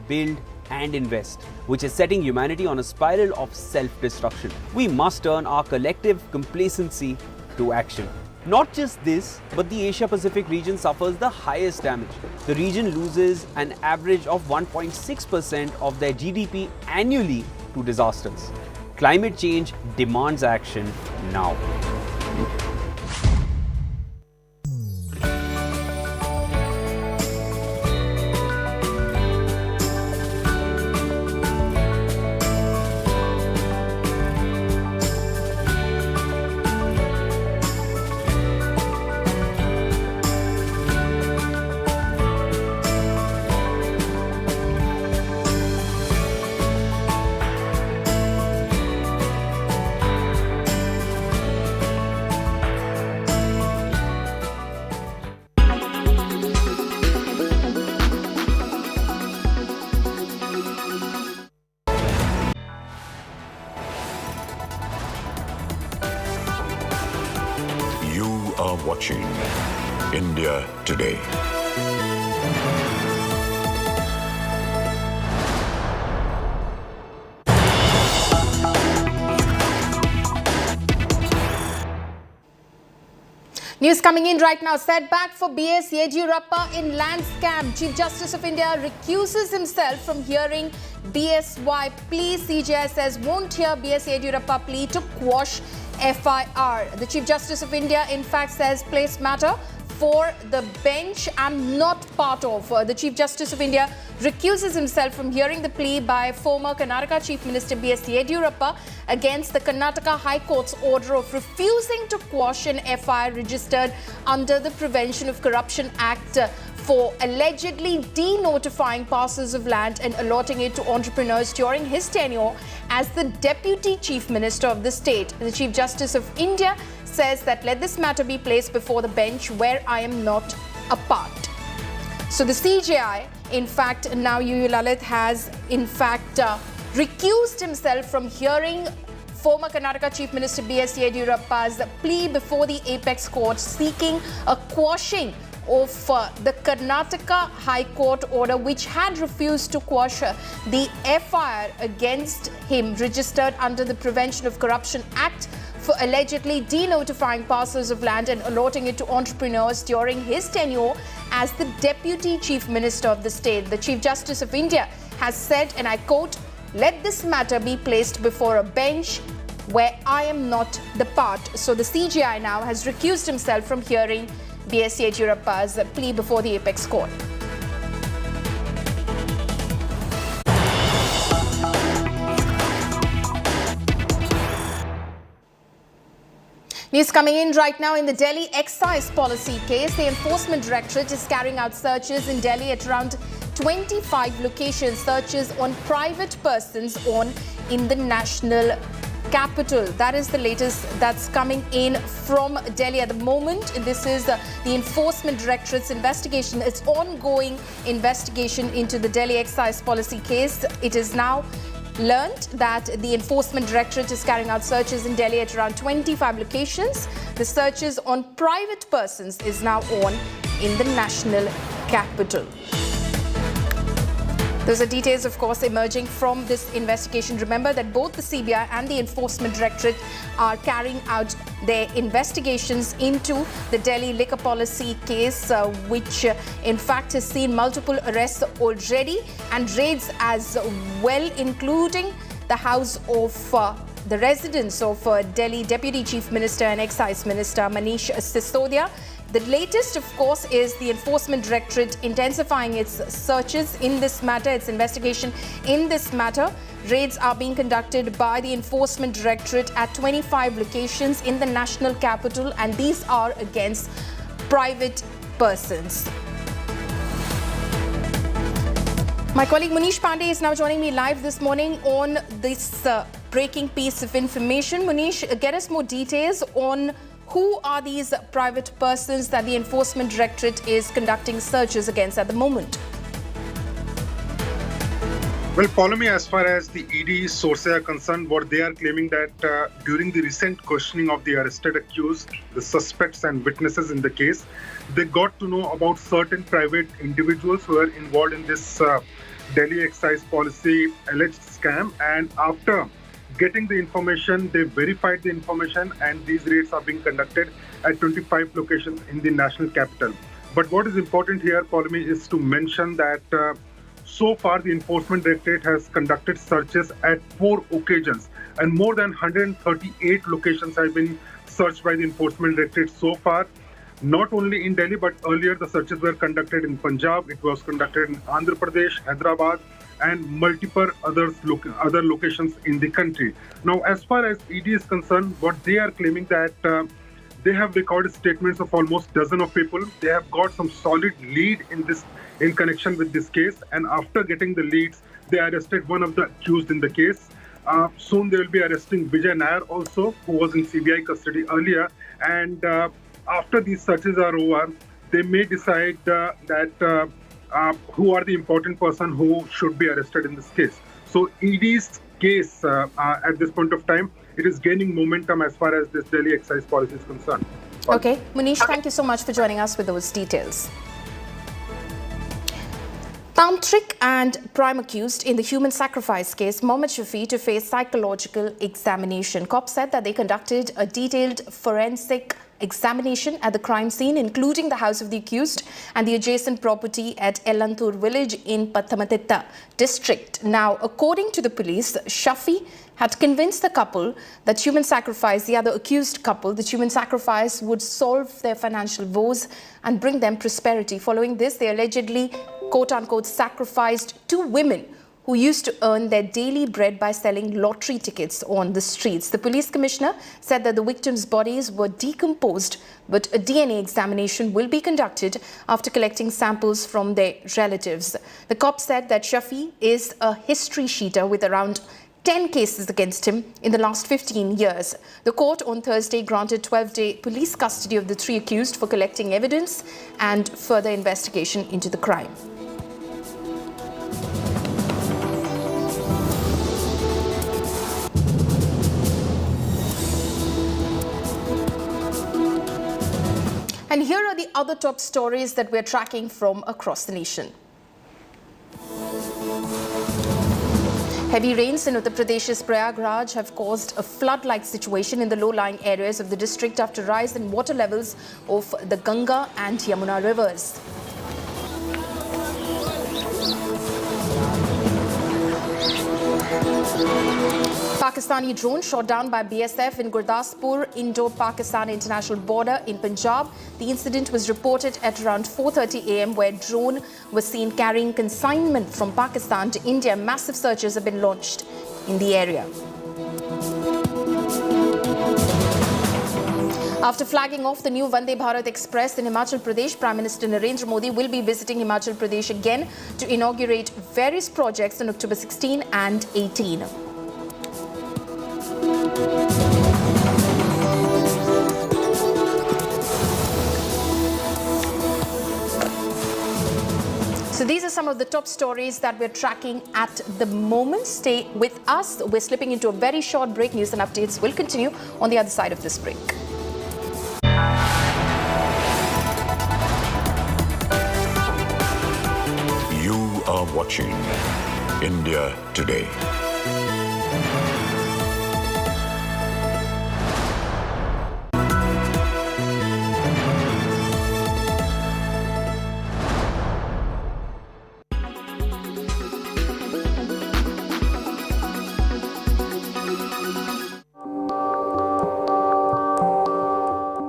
build and invest, which is setting humanity on a spiral of self-destruction. We must turn our collective complacency to action. Not just this, but the Asia-Pacific region suffers the highest damage. The region loses an average of 1.6% of their GDP annually to disasters. Climate change demands action now. Watching India Today. News coming in right now. Setback for BS Yediyurappa in land scam. Chief Justice of India recuses himself from hearing BSY plea. CJI says won't hear BS Yediyurappa plea to quash FIR. The Chief Justice of India in fact says place matter for the bench I'm not part of. The Chief Justice of India recuses himself from hearing the plea by former Karnataka Chief Minister BS Yediyurappa against the Karnataka High Court's order of refusing to quash an FIR registered under the Prevention of Corruption Act for allegedly denotifying parcels of land and allotting it to entrepreneurs during his tenure as the Deputy Chief Minister of the state. The Chief Justice of India says that let this matter be placed before the bench where I am not a part. So the CJI, in fact, now UU Lalit has in fact recused himself from hearing former Karnataka Chief Minister BS Yediyurappa's plea before the Apex Court seeking a quashing of the Karnataka High Court order which had refused to quash the FIR against him registered under the Prevention of Corruption Act for allegedly denotifying parcels of land and allotting it to entrepreneurs during his tenure as the Deputy Chief Minister of the state. The Chief Justice of India has said, and I quote, "Let this matter be placed before a bench where I am not the part." So the CJI now has recused himself from hearing B.S. Yediyurappa's plea before the apex court. News coming in right now in the Delhi excise policy case. The Enforcement Directorate is carrying out searches in Delhi at around 25 locations, searches on private persons in the national capital. That is the latest that's coming in from Delhi at the moment. This is the Enforcement Directorate's investigation. It's ongoing investigation into the Delhi excise policy case. It is now learned that the Enforcement Directorate is carrying out searches in Delhi at around 25 locations. The searches on private persons is now on in the national capital. Those are details, of course, emerging from this investigation. Remember that both the CBI and the Enforcement Directorate are carrying out their investigations into the Delhi liquor policy case, which in fact has seen multiple arrests already and raids as well, including the house of the residence of Delhi Deputy Chief Minister and Excise Minister Manish Sisodia. The latest, of course, is the Enforcement Directorate intensifying its searches in this matter, its investigation in this matter. Raids are being conducted by the Enforcement Directorate at 25 locations in the national capital, and these are against private persons. My colleague Munish Pandey is now joining me live this morning on this breaking piece of information. Munish, get us more details on who are these private persons that the Enforcement Directorate is conducting searches against at the moment? Well, Paulomi, as far as the ED sources are concerned, what they are claiming that during the recent questioning of the arrested accused, the suspects and witnesses in the case, they got to know about certain private individuals who are involved in this Delhi excise policy alleged scam, and after getting the information, they verified the information, and these raids are being conducted at 25 locations in the national capital. But what is important here, Paulomi, is to mention that so far the Enforcement Directorate has conducted searches at 4 occasions, and more than 138 locations have been searched by the Enforcement Directorate so far. Not only in Delhi, but earlier the searches were conducted in Punjab, it was conducted in Andhra Pradesh, Hyderabad, and multiple other locations in the country. Now, as far as ED is concerned, what they are claiming that they have recorded statements of almost dozen of people. They have got some solid lead in connection with this case, and after getting the leads, they arrested one of the accused in the case. Soon they will be arresting Vijay Nair also, who was in CBI custody earlier, and after these searches are over, they may decide that who are the important person who should be arrested in this case. So ED's case at this point of time, it is gaining momentum as far as this Delhi excise policy is concerned. Okay, Munish, thank you so much for joining us with those details. Tantric and prime accused in the human sacrifice case, Mohammed Shafi, to face psychological examination. Cops said that they conducted a detailed forensic examination at the crime scene, including the house of the accused and the adjacent property at Ellantur village in Pathamathitta district. Now, according to the police, Shafi had convinced the couple that human sacrifice, the other accused couple, that human sacrifice would solve their financial woes and bring them prosperity. Following this, they allegedly, quote-unquote, sacrificed 2 women who used to earn their daily bread by selling lottery tickets on the streets. The police commissioner said that the victims' bodies were decomposed, but a DNA examination will be conducted after collecting samples from their relatives. The cops said that Shafi is a history sheeter with around 10 cases against him in the last 15 years. The court on Thursday granted 12-day police custody of the 3 accused for collecting evidence and further investigation into the crime. And here are the other top stories that we're tracking from across the nation. Heavy rains in Uttar Pradesh's Prayagraj have caused a flood-like situation in the low-lying areas of the district after rise in water levels of the Ganga and Yamuna rivers. Pakistani drone shot down by BSF in Gurdaspur, Indo-Pakistan international border in Punjab. The incident was reported at around 4:30 a.m. where drone was seen carrying consignment from Pakistan to India. Massive searches have been launched in the area. After flagging off the new Vande Bharat Express in Himachal Pradesh, Prime Minister Narendra Modi will be visiting Himachal Pradesh again to inaugurate various projects on October 16 and 18. So these are some of the top stories that we're tracking at the moment. Stay with us. We're slipping into a very short break. News and updates will continue on the other side of this break. You are watching India Today.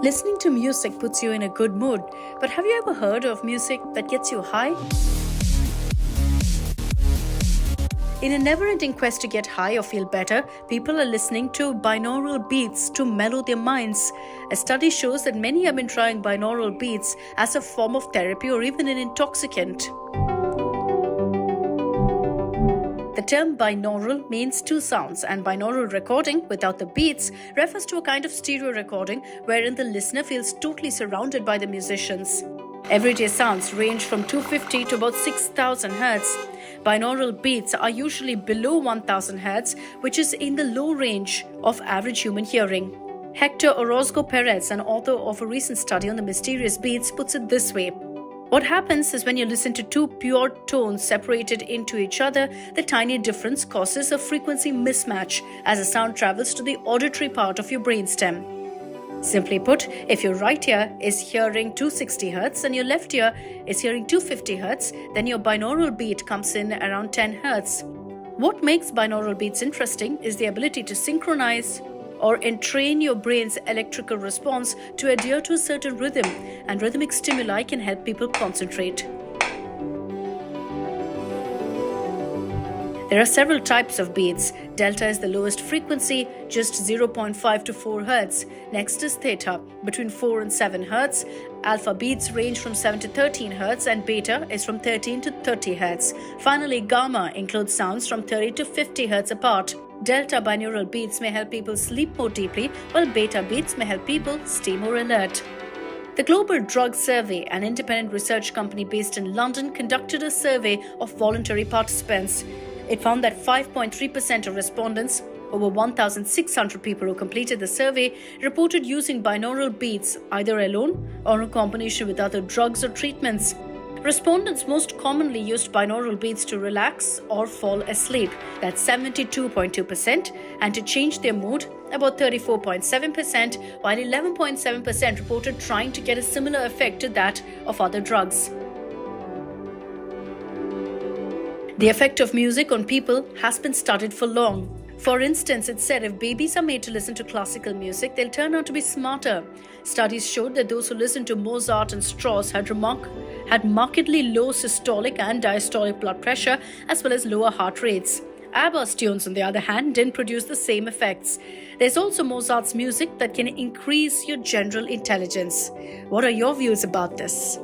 Listening to music puts you in a good mood, but have you ever heard of music that gets you high? In a never-ending quest to get high or feel better, people are listening to binaural beats to mellow their minds. A study shows that many have been trying binaural beats as a form of therapy or even an intoxicant. The term binaural means two sounds, and binaural recording without the beats refers to a kind of stereo recording wherein the listener feels totally surrounded by the musicians. Everyday sounds range from 250 to about 6,000 Hz. Binaural beats are usually below 1,000 Hz, which is in the low range of average human hearing. Hector Orozco Perez, an author of a recent study on the mysterious beats, puts it this way. What happens is when you listen to two pure tones separated into each other, the tiny difference causes a frequency mismatch as the sound travels to the auditory part of your brainstem. Simply put, if your right ear is hearing 260 Hz and your left ear is hearing 250 Hz, then your binaural beat comes in around 10 Hz. What makes binaural beats interesting is the ability to synchronize or entrain your brain's electrical response to adhere to a certain rhythm, and rhythmic stimuli can help people concentrate. There are several types of beats. Delta is the lowest frequency, just 0.5 to 4 Hz. Next is theta, between 4 and 7 Hz. Alpha beats range from 7 to 13 Hz, and beta is from 13 to 30 Hz. Finally, gamma includes sounds from 30 to 50 Hz apart. Delta binaural beats may help people sleep more deeply, while beta beats may help people stay more alert. The Global Drug Survey, an independent research company based in London, conducted a survey of voluntary participants. It found that 5.3% of respondents, over 1,600 people who completed the survey, reported using binaural beats either alone or in combination with other drugs or treatments. Respondents most commonly used binaural beats to relax or fall asleep, that's 72.2%, and to change their mood, about 34.7%, while 11.7% reported trying to get a similar effect to that of other drugs. The effect of music on people has been studied for long. For instance, it's said if babies are made to listen to classical music, they'll turn out to be smarter. Studies showed that those who listened to Mozart and Strauss had markedly low systolic and diastolic blood pressure, as well as lower heart rates. ABBA's tunes, on the other hand, didn't produce the same effects. There's also Mozart's music that can increase your general intelligence. What are your views about this?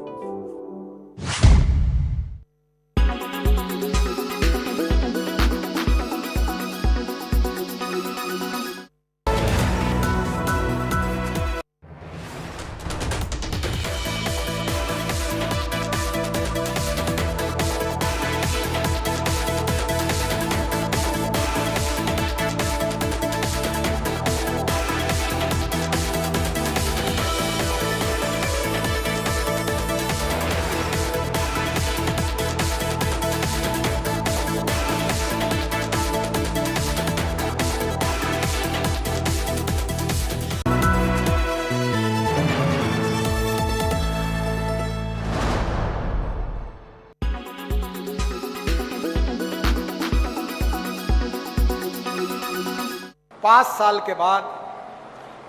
5 साल के बाद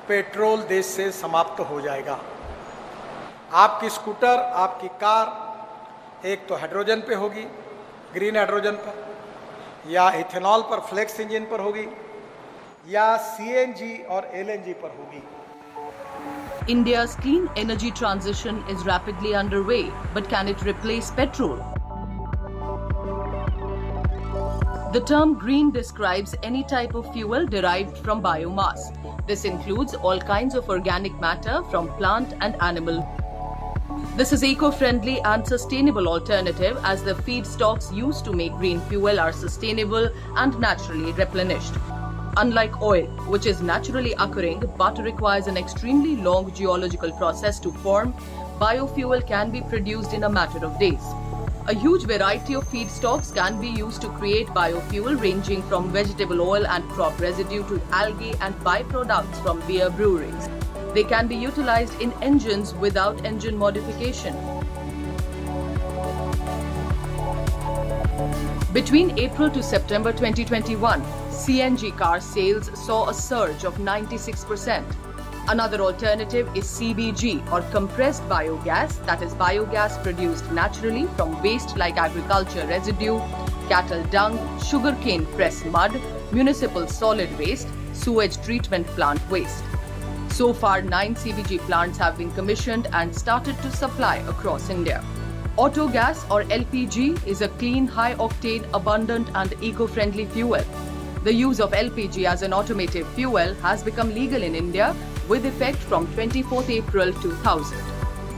petrol देश से समाप्त हो जाएगा। आपकी scooter, आपकी कार एक तो हाइड्रोजन पे होगी, ग्रीन हाइड्रोजन पर, या इथेनॉल पर, फ्लेक्स इंजन पर होगी, या सीएनजी और एलएनजी पर होगी। India's clean energy transition is rapidly underway, but can it replace petrol? The term green describes any type of fuel derived from biomass. This includes all kinds of organic matter from plant and animal. This is eco-friendly and sustainable alternative as the feedstocks used to make green fuel are sustainable and naturally replenished. Unlike oil, which is naturally occurring but requires an extremely long geological process to form, biofuel can be produced in a matter of days. A huge variety of feedstocks can be used to create biofuel ranging from vegetable oil and crop residue to algae and byproducts from beer breweries. They can be utilized in engines without engine modification. Between April to September 2021, CNG car sales saw a surge of 96%. Another alternative is CBG or compressed biogas, that is biogas produced naturally from waste like agriculture residue, cattle dung, sugarcane press mud, municipal solid waste, sewage treatment plant waste. So far, 9 CBG plants have been commissioned and started to supply across India. Autogas or LPG is a clean, high-octane, abundant and eco-friendly fuel. The use of LPG as an automotive fuel has become legal in India with effect from 24th April 2000.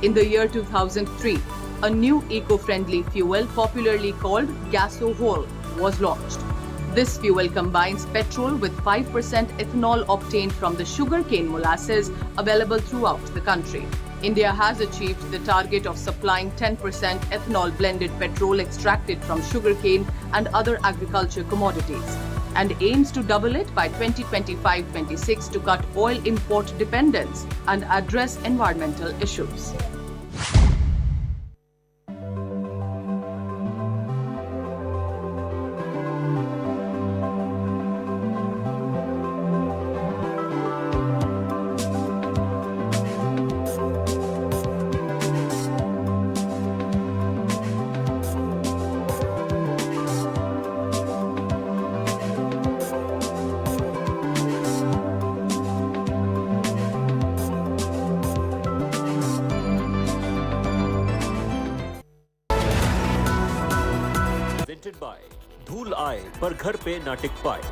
In the year 2003, a new eco-friendly fuel popularly called gasohol was launched. This fuel combines petrol with 5% ethanol obtained from the sugarcane molasses available throughout the country. India has achieved the target of supplying 10% ethanol blended petrol extracted from sugarcane and other agriculture commodities, and aims to double it by 2025-26 to cut oil import dependence and address environmental issues. Presented by धूल आए पर घर पे ना टिक पाए।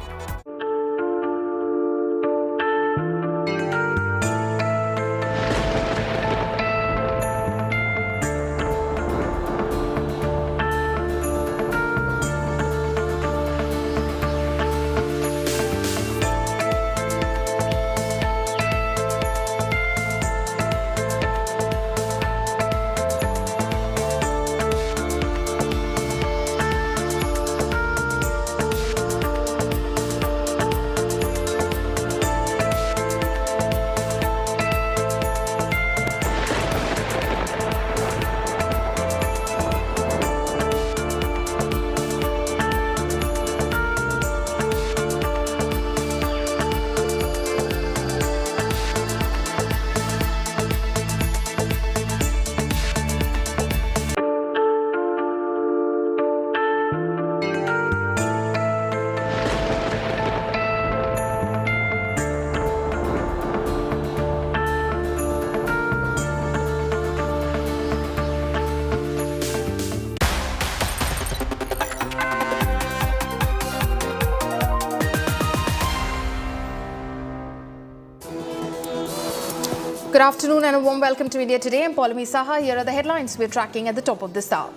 Good afternoon and a warm welcome to India Today. I'm Paulami Saha. Here are the headlines we're tracking at the top of this hour.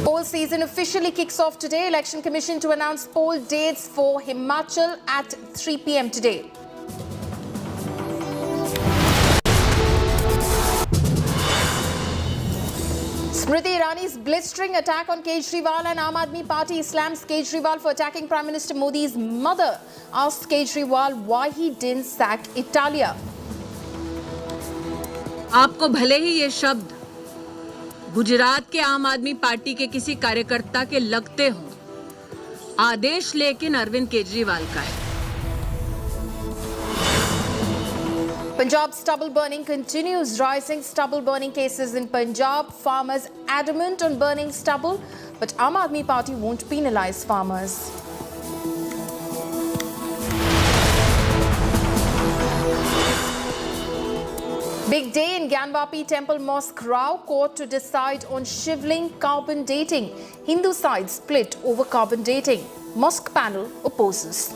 Poll season officially kicks off today. Election Commission to announce poll dates for Himachal at 3 p.m. today. Smriti Irani's blistering attack on Kejriwal and Aam Aadmi Party slams Kejriwal for attacking Prime Minister Modi's mother. Asked Kejriwal why he didn't sack Italia. आपको भले ही ये शब्द गुजरात के आम आदमी party के किसी कार्यकर्ता के लगते हो, आदेश लेकिन अरविंद केजरीवाल का है। Punjab stubble burning continues. Rising stubble burning cases in Punjab. Farmers adamant on burning stubble, but Aam Aadmi Party won't penalise farmers. Big day in Gyanvapi Temple Mosque. Rao court to decide on Shivling carbon dating. Hindu side split over carbon dating. Mosque panel opposes.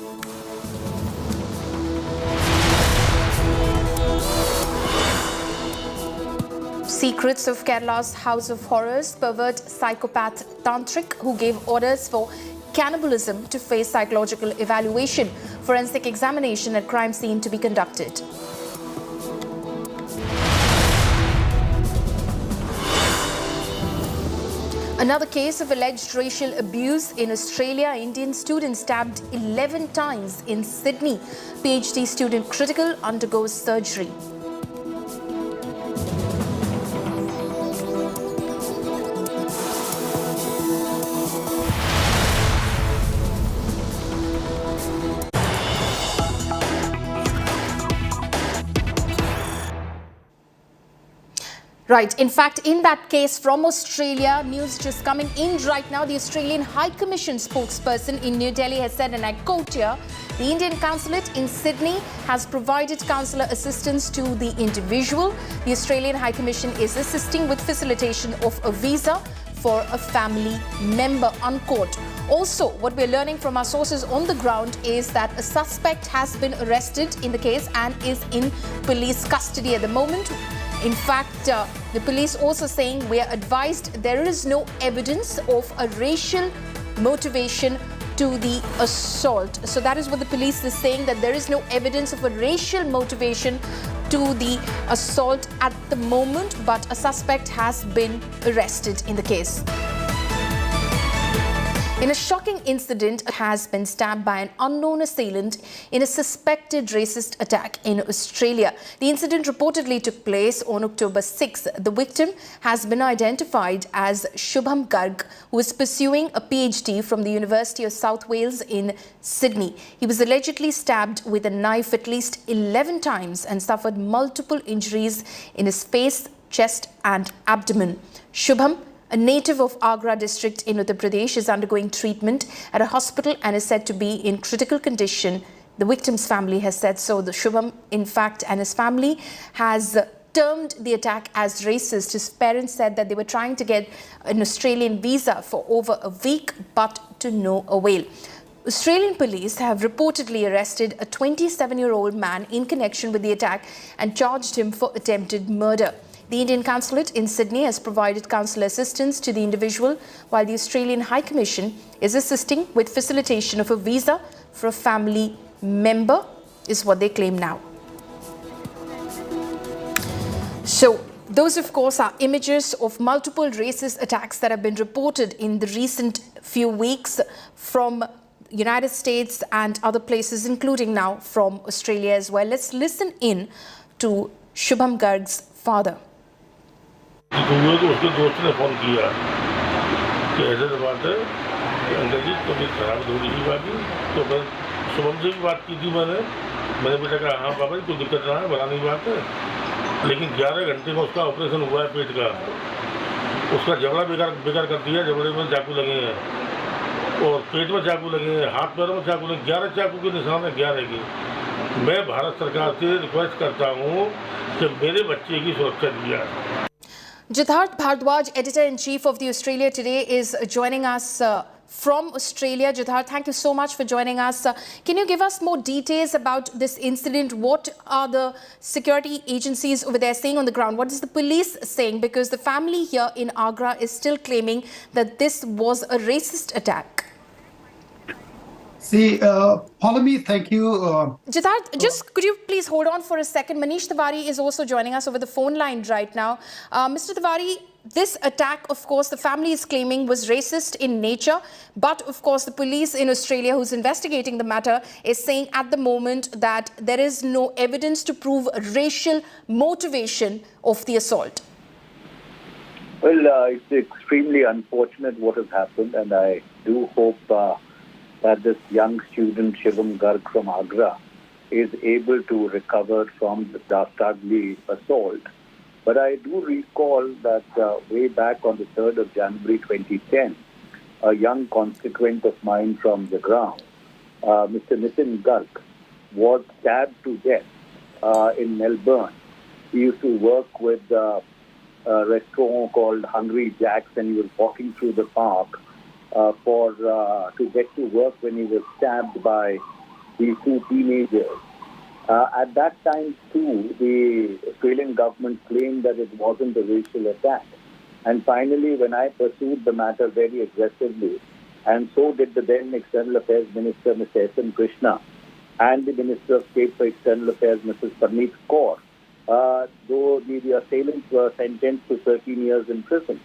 Secrets of Kerala's House of Horrors. Pervert psychopath tantric who gave orders for cannibalism to face psychological evaluation. Forensic examination at crime scene to be conducted. Another case of alleged racial abuse in Australia. Indian student stabbed 11 times in Sydney. PhD student critical undergoes surgery. Right. In fact, in that case from Australia, news just coming in right now, the Australian High Commission spokesperson in New Delhi has said, and I quote here, the Indian consulate in Sydney has provided consular assistance to the individual. The Australian High Commission is assisting with facilitation of a visa for a family member, unquote. Also, what we're learning from our sources on the ground is that a suspect has been arrested in the case and is in police custody at the moment. In fact, the police also saying we are advised there is no evidence of a racial motivation to the assault. So that is what the police is saying, that there is no evidence of a racial motivation to the assault at the moment, but a suspect has been arrested in the case. In a shocking incident, has been stabbed by an unknown assailant in a suspected racist attack in Australia. The incident reportedly took place on October 6th. The victim has been identified as Shubham Garg, who is pursuing a PhD from the University of South Wales in Sydney. He was allegedly stabbed with a knife at least 11 times and suffered multiple injuries in his face, chest and abdomen. Shubham, a native of Agra district in Uttar Pradesh, is undergoing treatment at a hospital and is said to be in critical condition. The victim's family has said so. The Shubham, in fact, and his family has termed the attack as racist. His parents said that they were trying to get an Australian visa for over a week, but to no avail. Australian police have reportedly arrested a 27-year-old man in connection with the attack and charged him for attempted murder. The Indian consulate in Sydney has provided consular assistance to the individual, while the Australian High Commission is assisting with facilitation of a visa for a family member, is what they claim now. So, those of course are images of multiple racist attacks that have been reported in the recent few weeks from United States and other places, including now from Australia as well. Let's listen in to Shubham Garg's father. तो उसके दोस्त ने phone किया कि ऐसे तो बात है कि अंकल जी तबीयत खराब हो रही है बाकी तो मैं शुभम से भी बात की थी मैंने बेटा कहा हाँ पापा जी कोई दिक्कत ना है बड़ा नहीं बात है लेकिन 11 घंटे में उसका ऑपरेशन हुआ है पेट का उसका जबड़ा बेकार कर दिया जबड़े में चाकू लगे हैं और पेट में चाकू लगे हैं हाथ पैरों में चाकू लगे 11 चाकू के निशान है 11 की मैं भारत सरकार से रिक्वेस्ट करता हूँ कि मेरे बच्चे की सुरक्षा दी जाए. Jitharth Bhardwaj, editor-in-chief of the Australia Today, is joining us from Australia. Jitharth, thank you so much for joining us. Can you give us more details about this incident? What are the security agencies over there saying on the ground? What is the police saying? Because the family here in Agra is still claiming that this was a racist attack. See, Polami, thank you. Jitharth, just could you please hold on for a second? Manish Tiwari is also joining us over the phone line right now. Mr. Tiwari, this attack, of course, the family is claiming was racist in nature. But, of course, the police in Australia who's investigating the matter is saying at the moment that there is no evidence to prove racial motivation of the assault. Well, it's extremely unfortunate what has happened, and I do hope that this young student Shivling Garg from Agra is able to recover from the dastardly assault. But I do recall that way back on the 3rd of January 2010, a young constituent of mine from the ground, Mr. Nitin Garg, was stabbed to death in Melbourne. He used to work with a restaurant called Hungry Jack's, and he was walking through the park to get to work when he was stabbed by these two teenagers. At that time, too, the Australian government claimed that it wasn't a racial attack. And finally, when I pursued the matter very aggressively, and so did the then External Affairs Minister, Mr. S. N. Krishna, and the Minister of State for External Affairs, Mrs. Parneet Kaur, though the assailants were sentenced to 13 years in prison.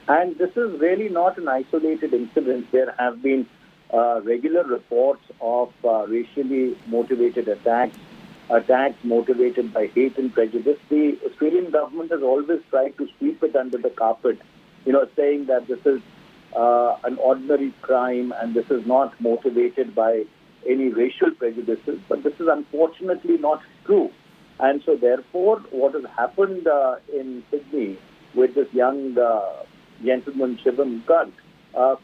And this is really not an isolated incident. There have been regular reports of racially motivated attacks motivated by hate and prejudice. The Australian government has always tried to sweep it under the carpet, saying that this is an ordinary crime and this is not motivated by any racial prejudices. But this is unfortunately not true. And so therefore, what has happened in Sydney with this young gentleman, Shivling Garg,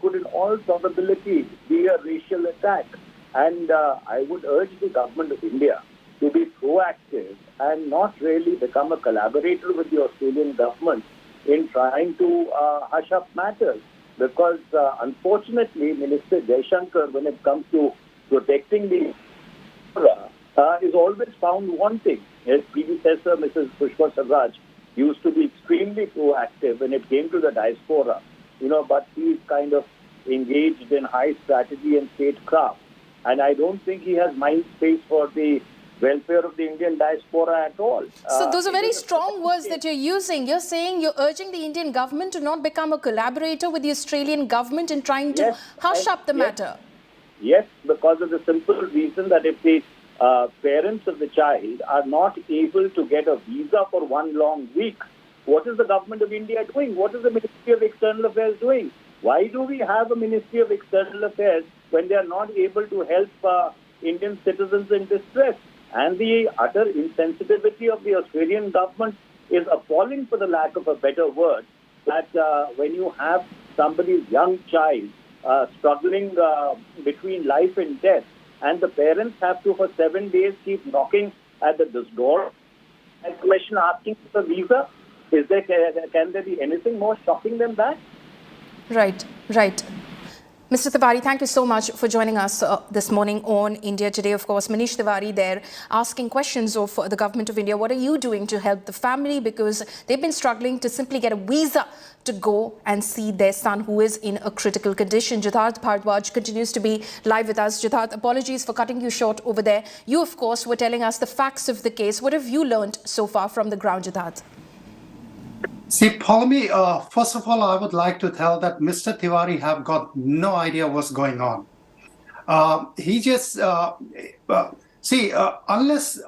could in all probability be a racial attack. And I would urge the government of India to be proactive and not really become a collaborator with the Australian government in trying to hush up matters. Because unfortunately, Minister Jaishankar, when it comes to protecting the is always found wanting. His predecessor, Mrs. Pushpa Swaraj, used to be extremely proactive when it came to the diaspora, but he's kind of engaged in high strategy and statecraft. And I don't think he has mind space for the welfare of the Indian diaspora at all. So those are very strong words that you're using. You're saying you're urging the Indian government to not become a collaborator with the Australian government in trying to hush up the matter. Yes, because of the simple reason that if the parents of the child are not able to get a visa for one long week, what is the government of India doing? What is the Ministry of External Affairs doing? Why do we have a Ministry of External Affairs when they are not able to help Indian citizens in distress? And the utter insensitivity of the Australian government is appalling, for the lack of a better word, that when you have somebody's young child struggling between life and death, and the parents have to, for 7 days, keep knocking at the door and question asking for a visa, can there be anything more shocking than that? Right. Mr. Tiwari, thank you so much for joining us this morning on India Today. Of course, Manish Tiwari there asking questions of the government of India. What are you doing to help the family? Because they've been struggling to simply get a visa to go and see their son, who is in a critical condition. Jitharth Bhardwaj continues to be live with us. Jitharth, apologies for cutting you short over there. You, of course, were telling us the facts of the case. What have you learned so far from the ground, Jitharth? See, Paulamy, first of all, I would like to tell that Mr. Tiwari have got no idea what's going on. He just, unless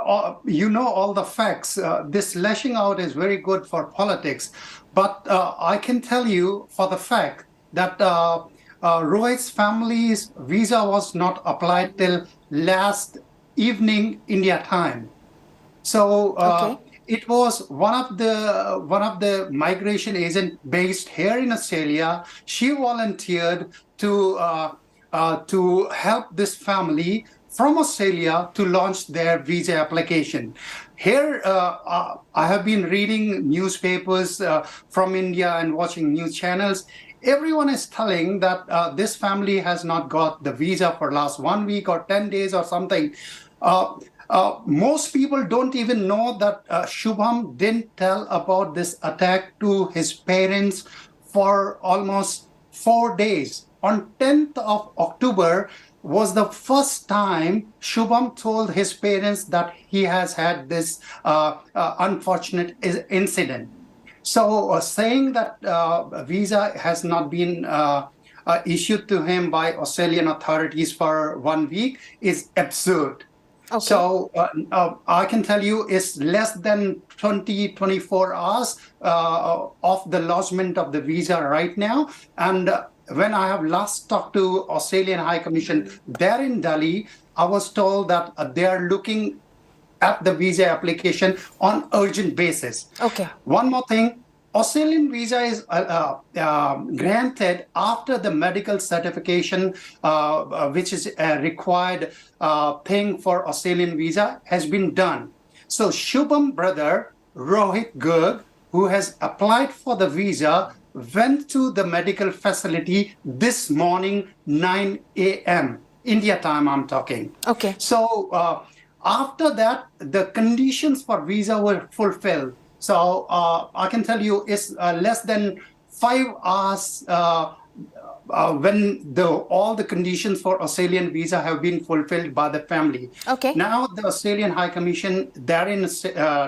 you know all the facts, this lashing out is very good for politics. But I can tell you for the fact that Rohit's family's visa was not applied till last evening India time. So it was one of the migration agent based here in Australia. She volunteered to help this family from Australia to launch their visa application. Here, I have been reading newspapers from India and watching news channels. Everyone is telling that this family has not got the visa for last 1 week or 10 days or something. Most people don't even know that Shubham didn't tell about this attack to his parents for almost 4 days. On 10th of October was the first time Shubham told his parents that he has had this unfortunate incident. So saying that visa has not been issued to him by Australian authorities for 1 week is absurd. Okay. So I can tell you it's less than 24 hours of the lodgement of the visa right now. And when I have last talked to Australian High Commission there in Delhi, I was told that they are looking at the visa application on urgent basis. Okay. One more thing. Australian visa is granted after the medical certification, which is required thing for Australian visa, has been done. So Shubham brother Rohit Garg, who has applied for the visa, went to the medical facility this morning, 9 a.m. India time, I'm talking. Okay. So after that, the conditions for visa were fulfilled. So I can tell you it's less than 5 hours when all the conditions for Australian visa have been fulfilled by the family. Okay. Now the Australian High Commission there in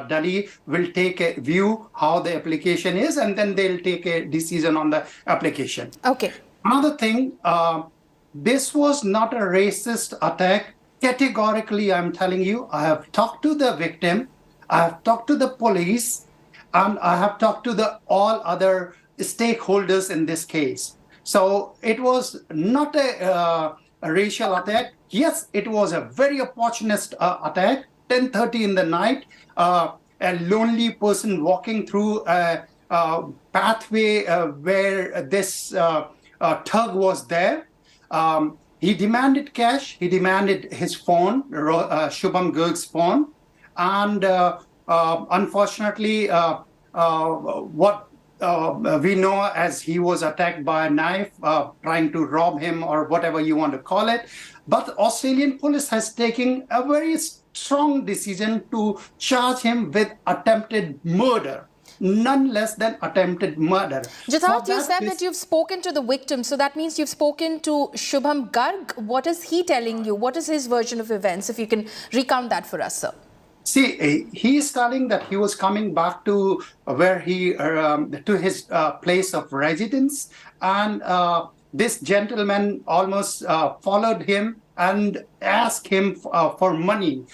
Delhi will take a view how the application is, and then they'll take a decision on the application. Okay. Another thing, this was not a racist attack. Categorically, I'm telling you, I have talked to the victim, I have talked to the police, and I have talked to all other stakeholders in this case. So it was not a racial attack. Yes, it was a very opportunist attack. 10:30 in the night, a lonely person walking through a pathway where this thug was there. He demanded cash. He demanded his phone, Shubham Garg's phone, and unfortunately, what we know as he was attacked by a knife, trying to rob him or whatever you want to call it. But Australian police has taken a very strong decision to charge him with attempted murder. None less than attempted murder. Jitharth, you said that you've spoken to the victim, so that means you've spoken to Shubham Garg. What is he telling you? What is his version of events? If you can recount that for us, sir. See, he is telling that he was coming back to where to his place of residence, and this gentleman almost followed him and asked him for money.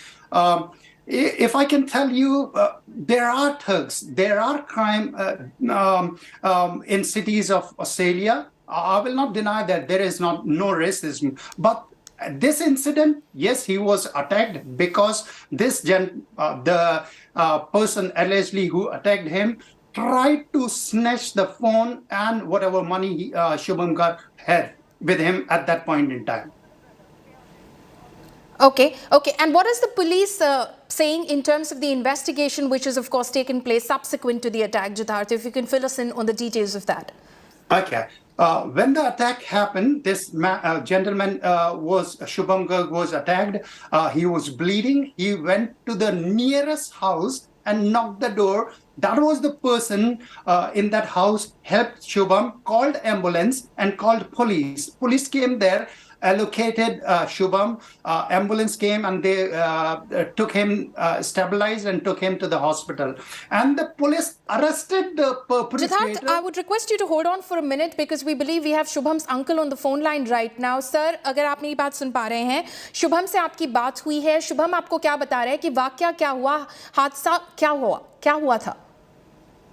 If I can tell you, there are thugs, there are crime in cities of Australia. I will not deny that there is no racism, but this incident, yes, he was attacked because the person allegedly who attacked him tried to snatch the phone and whatever money Shubham Garg had with him at that point in time. Okay. And what is the police saying in terms of the investigation, which has, of course, taken place subsequent to the attack, Jitharth? If you can fill us in on the details of that. Okay. When the attack happened, this gentleman Shubham Garg was attacked. He was bleeding. He went to the nearest house and knocked the door. That was the person in that house helped Shubham, called ambulance and called police. Police came there, allocated Shubham, ambulance came and they took him, stabilized and took him to the hospital. And the police arrested the perpetrator. Jitharth, I would request you to hold on for a minute because we believe we have Shubham's uncle on the phone line right now. Sir, अगर आप मेरी बात सुन पा रहे हैं, शुभम से आपकी बात हुई है. शुभम आपको क्या बता रहे हैं कि वाकया क्या हुआ, हादसा क्या हुआ था?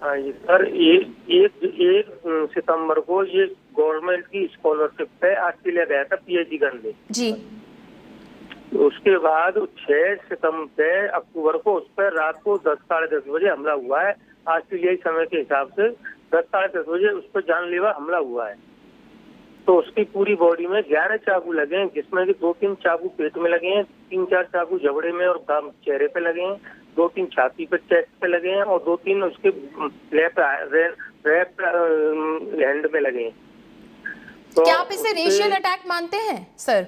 सर, एक सितंबर को ये गवर्नमेंट की स्कॉलरशिप पे ऑस्ट्रेलिया गया था पीएचडी करने जी. उसके बाद 6 अक्टूबर को उस पर रात को 10-10:30 बजे हमला हुआ है. ऑस्ट्रेलियाई समय के हिसाब से 10-10:30 बजे उस पर जानलेवा हमला हुआ है. तो उसकी पूरी बॉडी में 11 चाकू लगे हैं, जिसमें कि 2-3 चाकू पेट में लगे हैं, 3-4 चाकू जबड़े में और चेहरे पे लगे हैं, 2-3 छाती पे, चेस्ट पे लगे हैं और 2-3 उसके लेफ्ट हैंड में लगे हैं. तो क्या आप इसे रेशियल अटैक मानते हैं सर?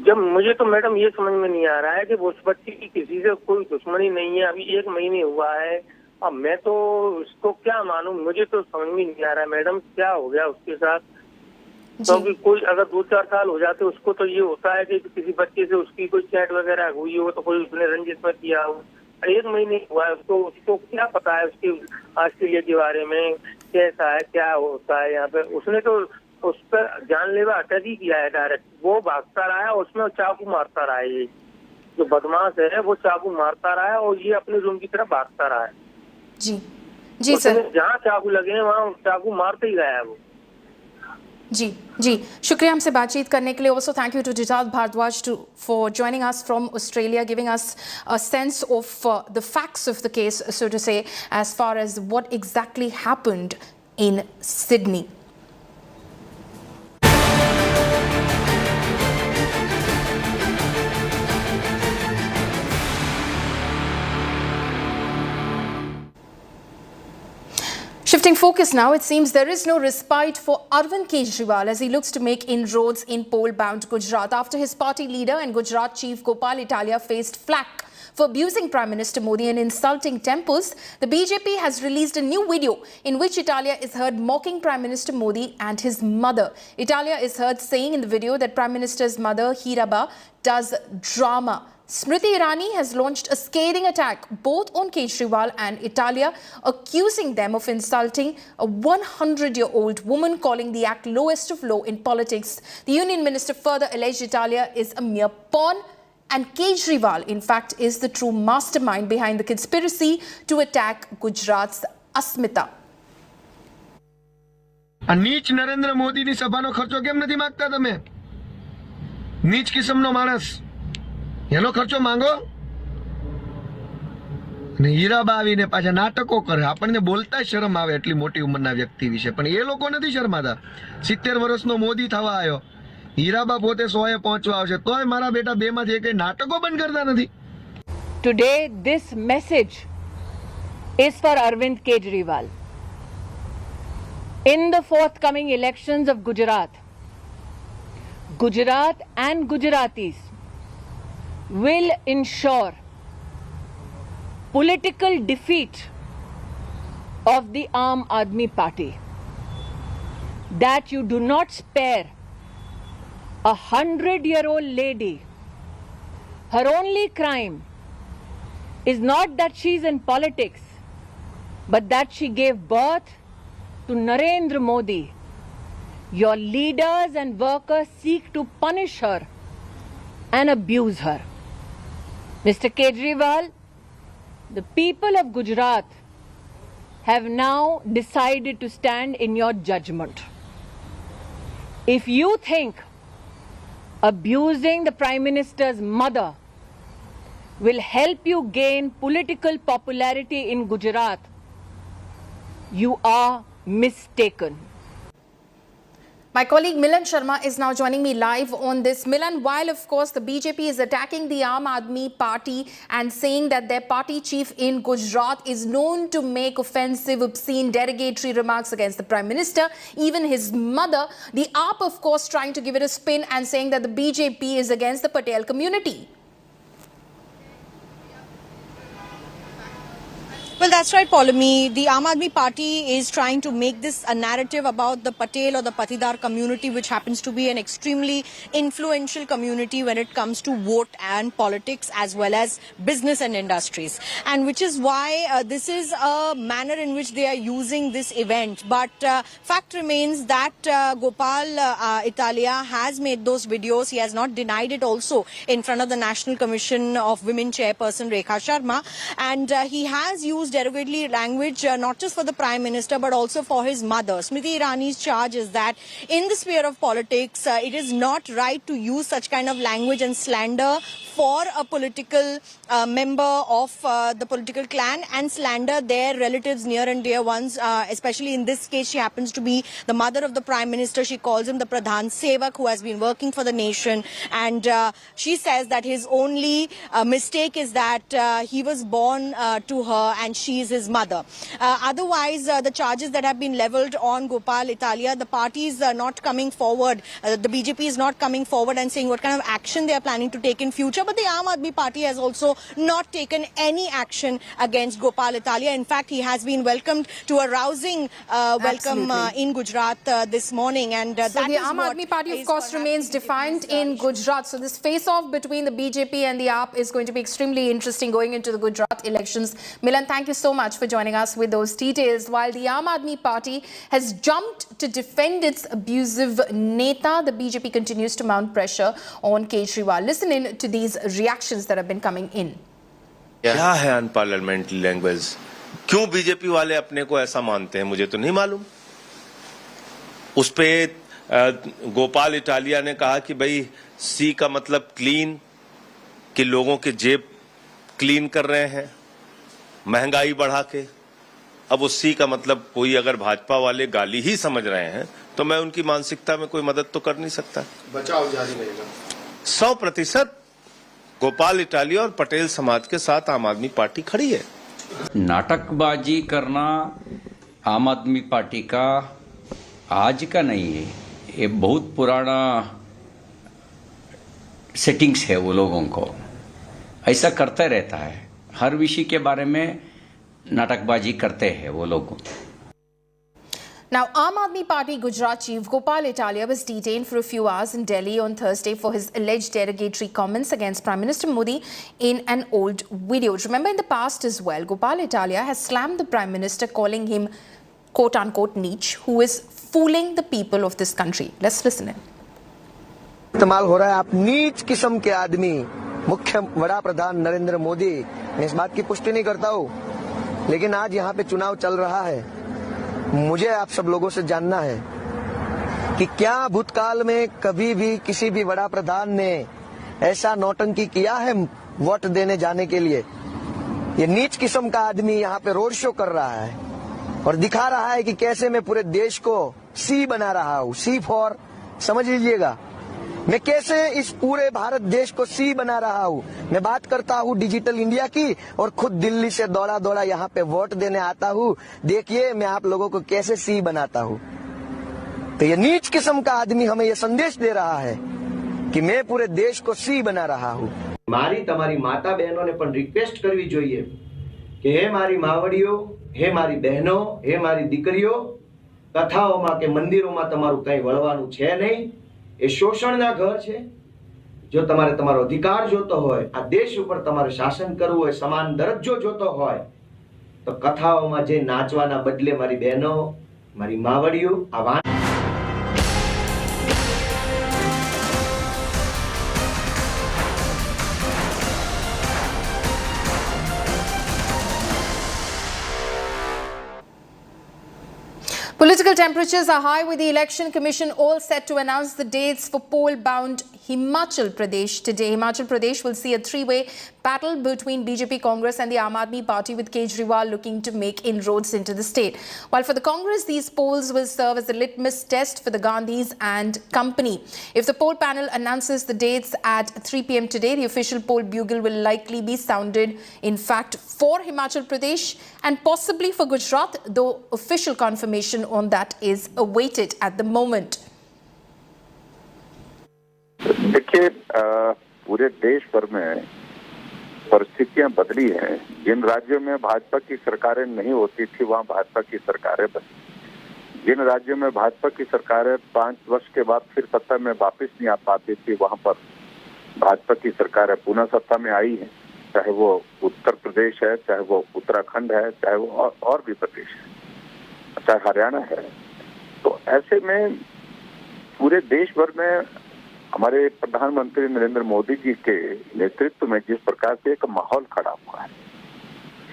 जब मुझे तो मैडम ये समझ में नहीं आ रहा है कि उस बच्ची की किसी से कोई दुश्मनी नहीं है. अभी 1 महीने हुआ है. अब मैं तो उसको क्या मानूं, मुझे तो समझ में नहीं आ रहा है मैडम क्या हो गया उसके साथ. तो कोई अगर 2-4 साल हो जाते उसको तो ये होता है कि किसी बच्चे से उसकी कोई चैट वगैरह हुई हो तो कोई उसने रंजिश में किया हो. 1 महीने हुआ है उसको क्या पता है उसके ऑस्ट्रेलिया के बारे में, कैसा है क्या होता है यहाँ पे. उसने तो उस पर जानलेवा अटैक ही किया है डायरेक्ट. वो भागता रहा है, उसमें चाकू मारता रहा है. ये जो बदमाश है वो चाकू मारता रहा है और ये अपने रूम की तरफ भागता रहा है. जी सर. जहाँ चाकू लगे हैं वहाँ चाकू मारते ही गया है वो. जी जी शुक्रिया हमसे बातचीत करने के लिए. Also thank you to Jitad Bhardwaj for joining us from Australia, giving us a sense of the facts of the case, so to say, as far as what exactly happened in Sydney. Shifting focus now, it seems there is no respite for Arvind Kejriwal as he looks to make inroads in poll-bound Gujarat after his party leader and Gujarat chief Gopal Italia faced flack for abusing Prime Minister Modi and insulting temples. The BJP has released a new video in which Italia is heard mocking Prime Minister Modi and his mother. Italia is heard saying in the video that Prime Minister's mother, Hiraba, does drama. Smriti Irani has launched a scathing attack both on Kejriwal and Italia, accusing them of insulting a 100-year-old woman, calling the act lowest of low in politics. The union minister further alleged Italia is a mere pawn and Kejriwal, in fact, is the true mastermind behind the conspiracy to attack Gujarat's Asmita. નીચ નરેન્દ્ર મોદીની સભાનો ખર્ચો કેમ નથી માંગતા તમે? નીચ કિસ્મનો માણસ એનો ખર્ચો માંગો ને હીરાબા આવીને પાછા નાટકો કરે. આપણને બોલતા શરમ આવે એટલી મોટી ઉંમરના વ્યક્તિ વિશે, પણ એ લોકો નથી શરમાતા. 70 વર્ષનો મોદી થવા આવ્યો, હીરાબા પોતે 100 એ પહોંચવા આવશે, તોય મારા બેટા બે માંથી એક નાટકો બંધ કરતા નથી. Today this message is for Arvind Kejriwal. In the forthcoming elections of Gujarat and Gujaratis will ensure political defeat of the Aam Aadmi Party. That you do not spare a 100-year-old lady. Her only crime is not that she's in politics, but that she gave birth to Narendra Modi. Your leaders and workers seek to punish her and abuse her. Mr. Kejriwal, the people of Gujarat have now decided to stand in your judgment. If you think abusing the Prime Minister's mother will help you gain political popularity in Gujarat, you are mistaken. My colleague Milan Sharma is now joining me live on this. Milan, while of course the BJP is attacking the Aam Aadmi Party and saying that their party chief in Gujarat is known to make offensive, obscene, derogatory remarks against the Prime Minister, even his mother, the AAP of course trying to give it a spin and saying that the BJP is against the Patel community. Well, that's right, Paulami. The Aam Aadmi Party is trying to make this a narrative about the Patel or the Patidar community, which happens to be an extremely influential community when it comes to vote and politics, as well as business and industries. And which is why this is a manner in which they are using this event. But fact remains that Gopal Italia has made those videos. He has not denied it also in front of the National Commission of Women Chairperson Rekha Sharma. And he has used derogatory language not just for the Prime Minister but also for his mother. Smriti Irani's charge is that in the sphere of politics it is not right to use such kind of language and slander for a political member of the political clan and slander their relatives, near and dear ones. Especially in this case, she happens to be the mother of the Prime Minister. She calls him the Pradhan Sevak, who has been working for the nation, and she says that his only mistake is that he was born to her and she is his mother. Otherwise, the charges that have been levelled on Gopal Italia, the party is not coming forward. The BJP is not coming forward and saying what kind of action they are planning to take in future. But the Aam Aadmi Party has also not taken any action against Gopal Italia. In fact, he has been welcomed to a rousing welcome in Gujarat this morning. And so the Aam Aadmi Party, of course, remains defiant in Gujarat. So this face-off between the BJP and the AAP is going to be extremely interesting going into the Gujarat elections. Milan, thank you so much for joining us with those details. While the Aam Aadmi Party has jumped to defend its abusive neta, the BJP continues to mount pressure on Kejriwal. Listen in to these reactions that have been coming in. क्या है unparliamentary language? क्यों BJP वाले अपने को ऐसा मानते हैं मुझे तो नहीं मालूम. उस पे गोपाल इटालिया ने कहा कि भाई सी का मतलब क्लीन, कि लोगों के जेब क्लीन कर रहे हैं महंगाई बढ़ा के। अब उस सी का मतलब कोई अगर भाजपा वाले गाली ही समझ रहे हैं तो मैं उनकी मानसिकता में कोई मदद तो कर नहीं सकता। बचाव जारी रहेगा 100%। गोपाल इटालिया और पटेल समाज के साथ आम आदमी पार्टी खड़ी है। नाटकबाजी करना आम आदमी पार्टी का आज का नहीं है, ये बहुत पुराना सेटिंग्स है। वो लोगों को ऐसा करते रहता है, हर विषय के बारे में नाटकबाजी करते हैं वो लोग। Now, Aam Aadmi Party Gujarat chief Gopal Italia was detained for a few hours in Delhi on Thursday for his alleged derogatory comments against Prime Minister Modi in an old video. Remember, in the past as well, Gopal Italia has slammed the Prime Minister, calling him quote-unquote niche, who is fooling the people of this country. Let's listen in. इस्तेमाल हो रहा है, आप नीच किस्म के आदमी। मुख्य बड़ा प्रधान नरेंद्र मोदी, मैं इस बात की पुष्टि नहीं करता हूँ, लेकिन आज यहाँ पे चुनाव चल रहा है। मुझे आप सब लोगों से जानना है कि क्या भूतकाल में कभी भी किसी भी बड़ा प्रधान ने ऐसा नौटंकी किया है वोट देने जाने के लिए? ये नीच किस्म का आदमी यहाँ पे रोड शो कर रहा है और दिखा रहा है कि कैसे मैं पूरे देश को सी बना रहा हूँ। सी फॉर, समझ लीजिएगा, मैं कैसे इस पूरे भारत देश को सी बना रहा हूँ। मैं बात करता हूँ डिजिटल इंडिया की और खुद दिल्ली से दौड़ा दौड़ा यहाँ पे वोट देने आता हूँ। देखिए मैं आप लोगों को कैसे सी बनाता हूँ। तो ये नीच किस्म का आदमी हमें ये संदेश दे रहा है कि मैं पूरे देश को सी बना रहा हूँ। મારી તમારી માતા બહેનોને પણ રિક્વેસ્ટ કરવી જોઈએ કે હે મારી માવડીઓ, હે મારી બહેનો, હે મારી દીકરીઓ, કથાઓમાં કે મંદિરોમાં તમારું કંઈ વળવાનું છે નહીં। એ શોષણના ઘર છે। જો તમારે તમારો અધિકાર જોતો હોય, આ દેશ ઉપર તમારે શાસન કરવું હોય, સમાન દરજ્જો જોતો હોય, તો કથાઓમાં જે નાચવાના બદલે મારી બહેનો, મારી માવડીઓ આ Political temperatures are high, with the Election Commission all set to announce the dates for poll-bound Himachal Pradesh today. Himachal Pradesh will see a three-way battle between BJP, Congress and the Aam Aadmi Party, with Kejriwal looking to make inroads into the state. While for the Congress, these polls will serve as a litmus test for the Gandhis and company. If the poll panel announces the dates at 3 p.m. today, the official poll bugle will likely be sounded, in fact, for Himachal Pradesh and possibly for Gujarat, though official confirmation on that is awaited at the moment. देखिए, पूरे देश भर में परिस्थितियां बदली हैं। जिन राज्यों में भाजपा की सरकारें नहीं होती थी वहां भाजपा की सरकारें बनी। जिन राज्यों में भाजपा की सरकारें 5 वर्ष के बाद फिर सत्ता में वापस नहीं आ पाती थी वहां पर भाजपा की सरकारें पुनः सत्ता में आई हैं। चाहे वो उत्तर प्रदेश है, चाहे वो उत्तराखंड है, चाहे वो और भी प्रदेश है, चाहे हरियाणा है। तो ऐसे में पूरे देश भर में हमारे प्रधानमंत्री नरेंद्र मोदी जी के नेतृत्व में जिस प्रकार से एक माहौल खड़ा हुआ है,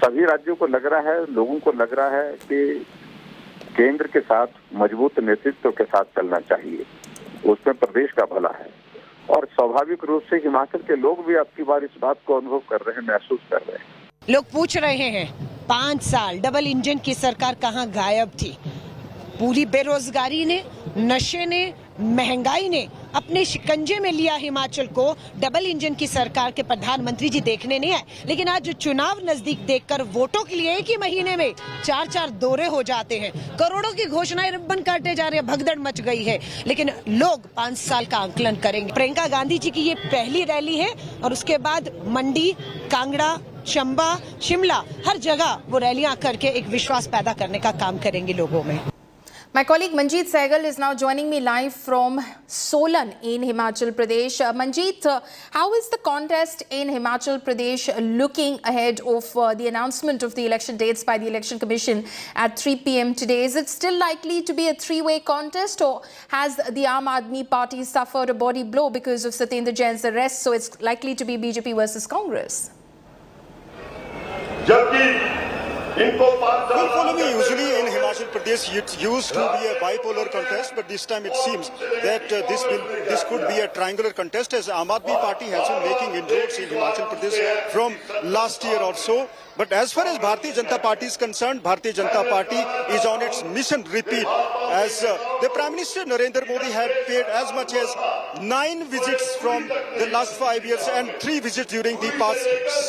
सभी राज्यों को लग रहा है, लोगों को लग रहा है कि केंद्र के साथ मजबूत नेतृत्व के साथ चलना चाहिए, उसमें प्रदेश का भला है। और स्वाभाविक रूप से हिमाचल के लोग भी अब की बार इस बात को अनुभव कर रहे हैं, महसूस कर रहे हैं। लोग पूछ रहे हैं 5 साल डबल इंजन की सरकार कहां गायब थी? पूरी बेरोजगारी ने, नशे ने, महंगाई ने अपने शिकंजे में लिया हिमाचल को। डबल इंजन की सरकार के प्रधानमंत्री जी देखने नहीं आए, लेकिन आज चुनाव नजदीक देखकर वोटों के लिए एक ही महीने में 4-4 दौरे हो जाते हैं। करोड़ों की घोषणाएं रिबन काटे जा रहे हैं, भगदड़ मच गई है। लेकिन लोग 5 साल का आंकलन करेंगे। प्रियंका गांधी जी की ये पहली रैली है और उसके बाद मंडी, कांगड़ा, चंबा, शिमला, हर जगह वो रैलियां करके एक विश्वास पैदा करने का काम करेंगे लोगों में। My colleague Manjeet Sehgal is now joining me live from Solan in Himachal Pradesh. Manjeet, how is the contest in Himachal Pradesh looking ahead of the announcement of the election dates by the Election Commission at 3 p.m. today? Is it still likely to be a three-way contest, or has the Aam Aadmi Party suffered a body blow because of Satyendra Jain's arrest, so it's likely to be BJP versus Congress? Usually in Himachal Himachal Pradesh, it used to be a bipolar contest, but this time it seems that this could be a triangular contest, as Aam Aadmi Party has been making inroads in Himachal Pradesh from last year or so. But as far as Bharatiya Janata Party is concerned, Bharatiya Janata Party is on its mission repeat, as the Prime Minister Narendra Modi had paid as much as 9 visits from the last 5 years and 3 visits during the past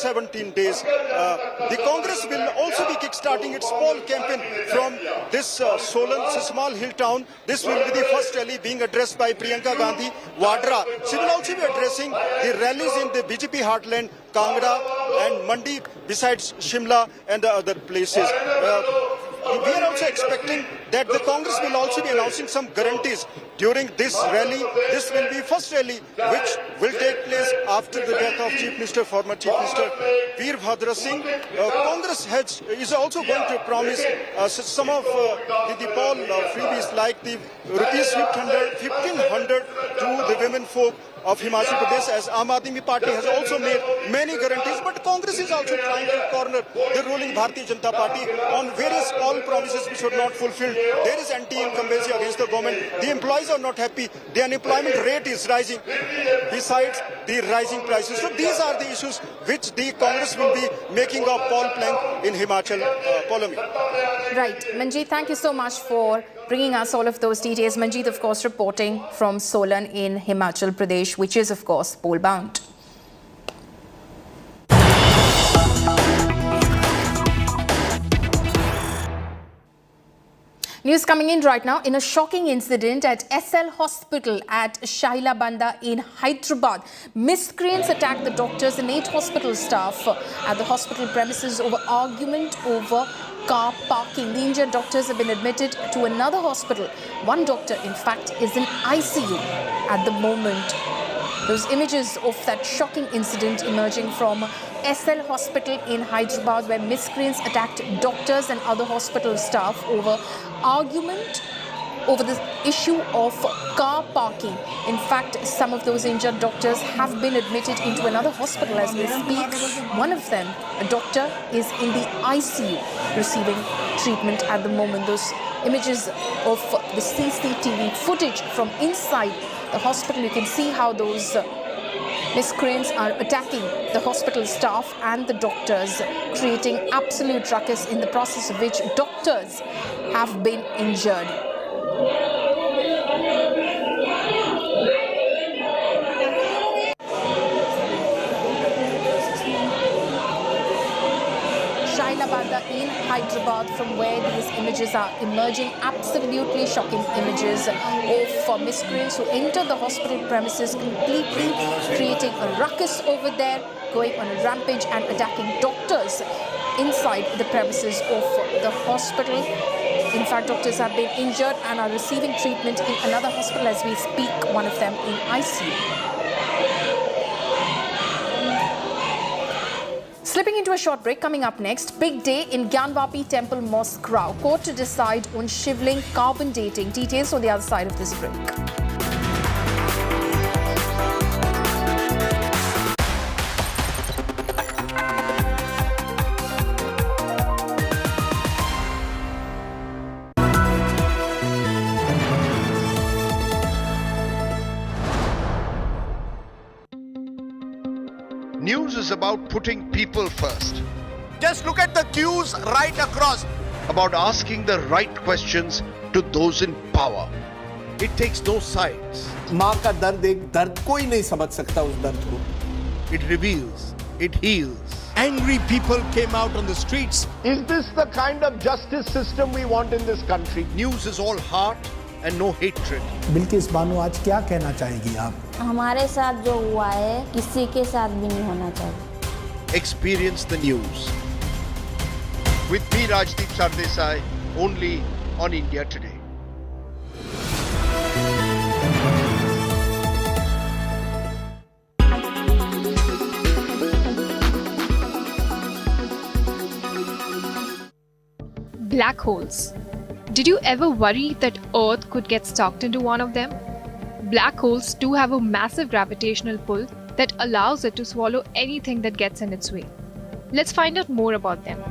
17 days. The Congress will also be kickstarting its poll campaign from this Solan, a small hill town. This will be the first rally being addressed by Priyanka Gandhi Vadra. She will also be addressing the rallies in the BJP heartland, Kangra and Mandi, besides Shimla and the other places. We are also expecting that the Congress will also be announcing some guarantees during this rally. This will be first rally which will take place after the death of former Chief Minister Veerbhadra Singh. Congress is also going to promise some of the poll freebies, like the rupees 1,500 to the women folk of Himachal Pradesh, as Aam Aadmi Party has also made many guarantees, but Congress is also trying to corner the ruling Bharatiya Janata Party on various all promises which were not fulfilled. There is anti-incumbency against the government. The employees are not happy. The unemployment rate is rising, besides the rising prices. So these are the issues which the Congress will be making a poll plank in Himachal. Right. Manjeet, thank you so much for bringing us all of those details. Manjeet, of course, reporting from Solan in Himachal Pradesh, which is, of course, poll-bound. News coming in right now. In a shocking incident at SL Hospital at Shailabanda in Hyderabad, miscreants attacked the doctors and 8 hospital staff at the hospital premises over argument over car parking. The injured doctors have been admitted to another hospital. One doctor, in fact, is in ICU at the moment. Those images of that shocking incident emerging from SL Hospital in Hyderabad, where miscreants attacked doctors and other hospital staff over argument over the issue of car parking. In fact, some of those injured doctors have been admitted into another hospital as we speak. One of them, a doctor, is in the ICU receiving treatment at the moment. Those images of the CCTV footage from inside the hospital, you can see how those miscreants are attacking the hospital staff and the doctors, creating absolute ruckus, in the process of which doctors have been injured. Shailabanda in Hyderabad, from where these images are emerging, absolutely shocking images of miscreants who entered the hospital premises, completely creating a ruckus over there, going on a rampage and attacking doctors inside the premises of the hospital. In fact, doctors have been injured and are receiving treatment in another hospital as we speak, one of them in ICU. Slipping into a short break, coming up next, big day in Gyanvapi Temple Mosque crowd. Court to decide on Shivling carbon dating. Details on the other side of this break. News is about putting people first. Just look at the queues right across. About asking the right questions to those in power. It takes no sides. माँ का दर्द एक दर्द कोई नहीं समझ सकता उस दर्द को. It reveals. It heals. Angry people came out on the streets. Is this the kind of justice system we want in this country? News is all heart and no hatred. Bilkis Bano आज क्या कहना चाहेगी आप? हमारे साथ जो हुआ है किसी के साथ भी नहीं होना चाहिए. Experience the news. With me, Rajdeep Sardesai, only on India Today. Black holes. Did you ever worry that Earth could get sucked into one of them? Black holes do have a massive gravitational pull that allows it to swallow anything that gets in its way. Let's find out more about them.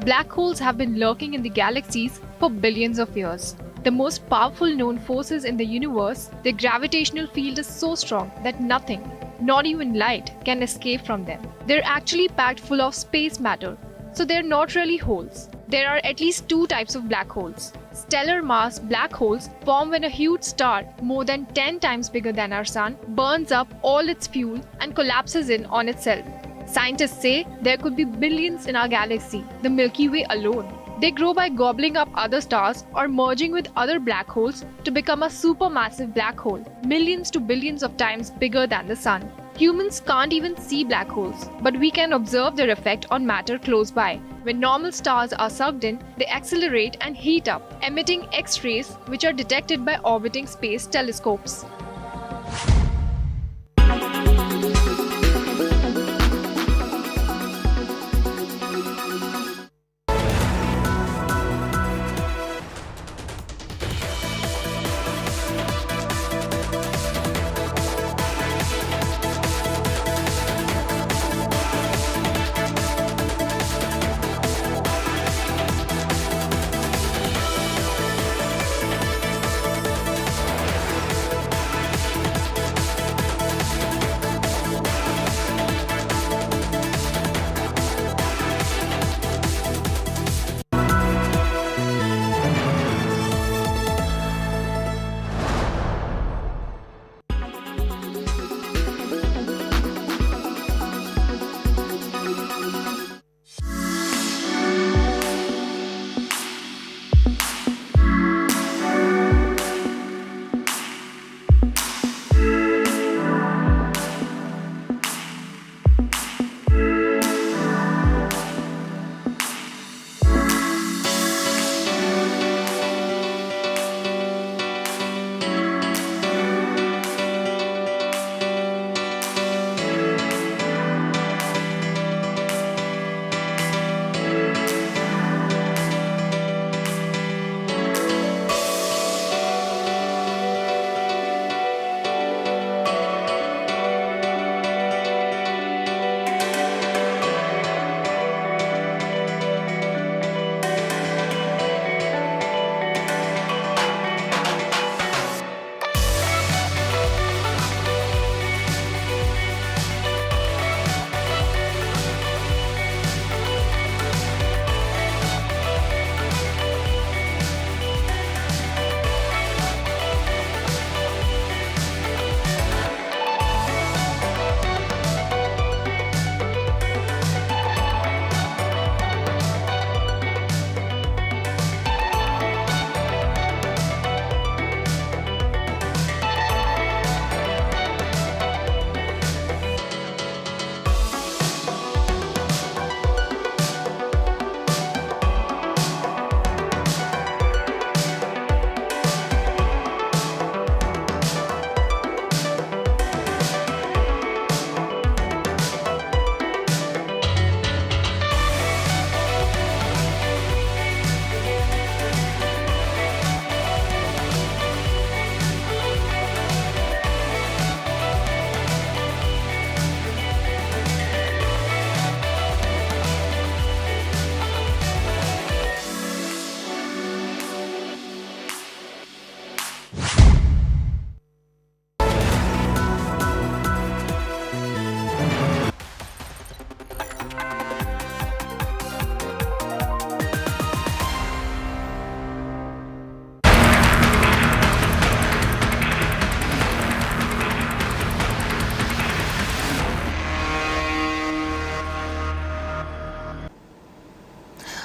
Black holes have been lurking in the galaxies for billions of years. The most powerful known forces in the universe, their gravitational field is so strong that nothing, not even light, can escape from them. They're actually packed full of space matter, so they're not really holes. There are at least two types of black holes. Stellar mass black holes form when a huge star, more than 10 times bigger than our sun, burns up all its fuel and collapses in on itself. Scientists say there could be billions in our galaxy, the Milky Way alone. They grow by gobbling up other stars or merging with other black holes to become a supermassive black hole, millions to billions of times bigger than the sun. Humans can't even see black holes, but we can observe their effect on matter close by. When normal stars are sucked in, they accelerate and heat up, emitting X-rays which are detected by orbiting space telescopes.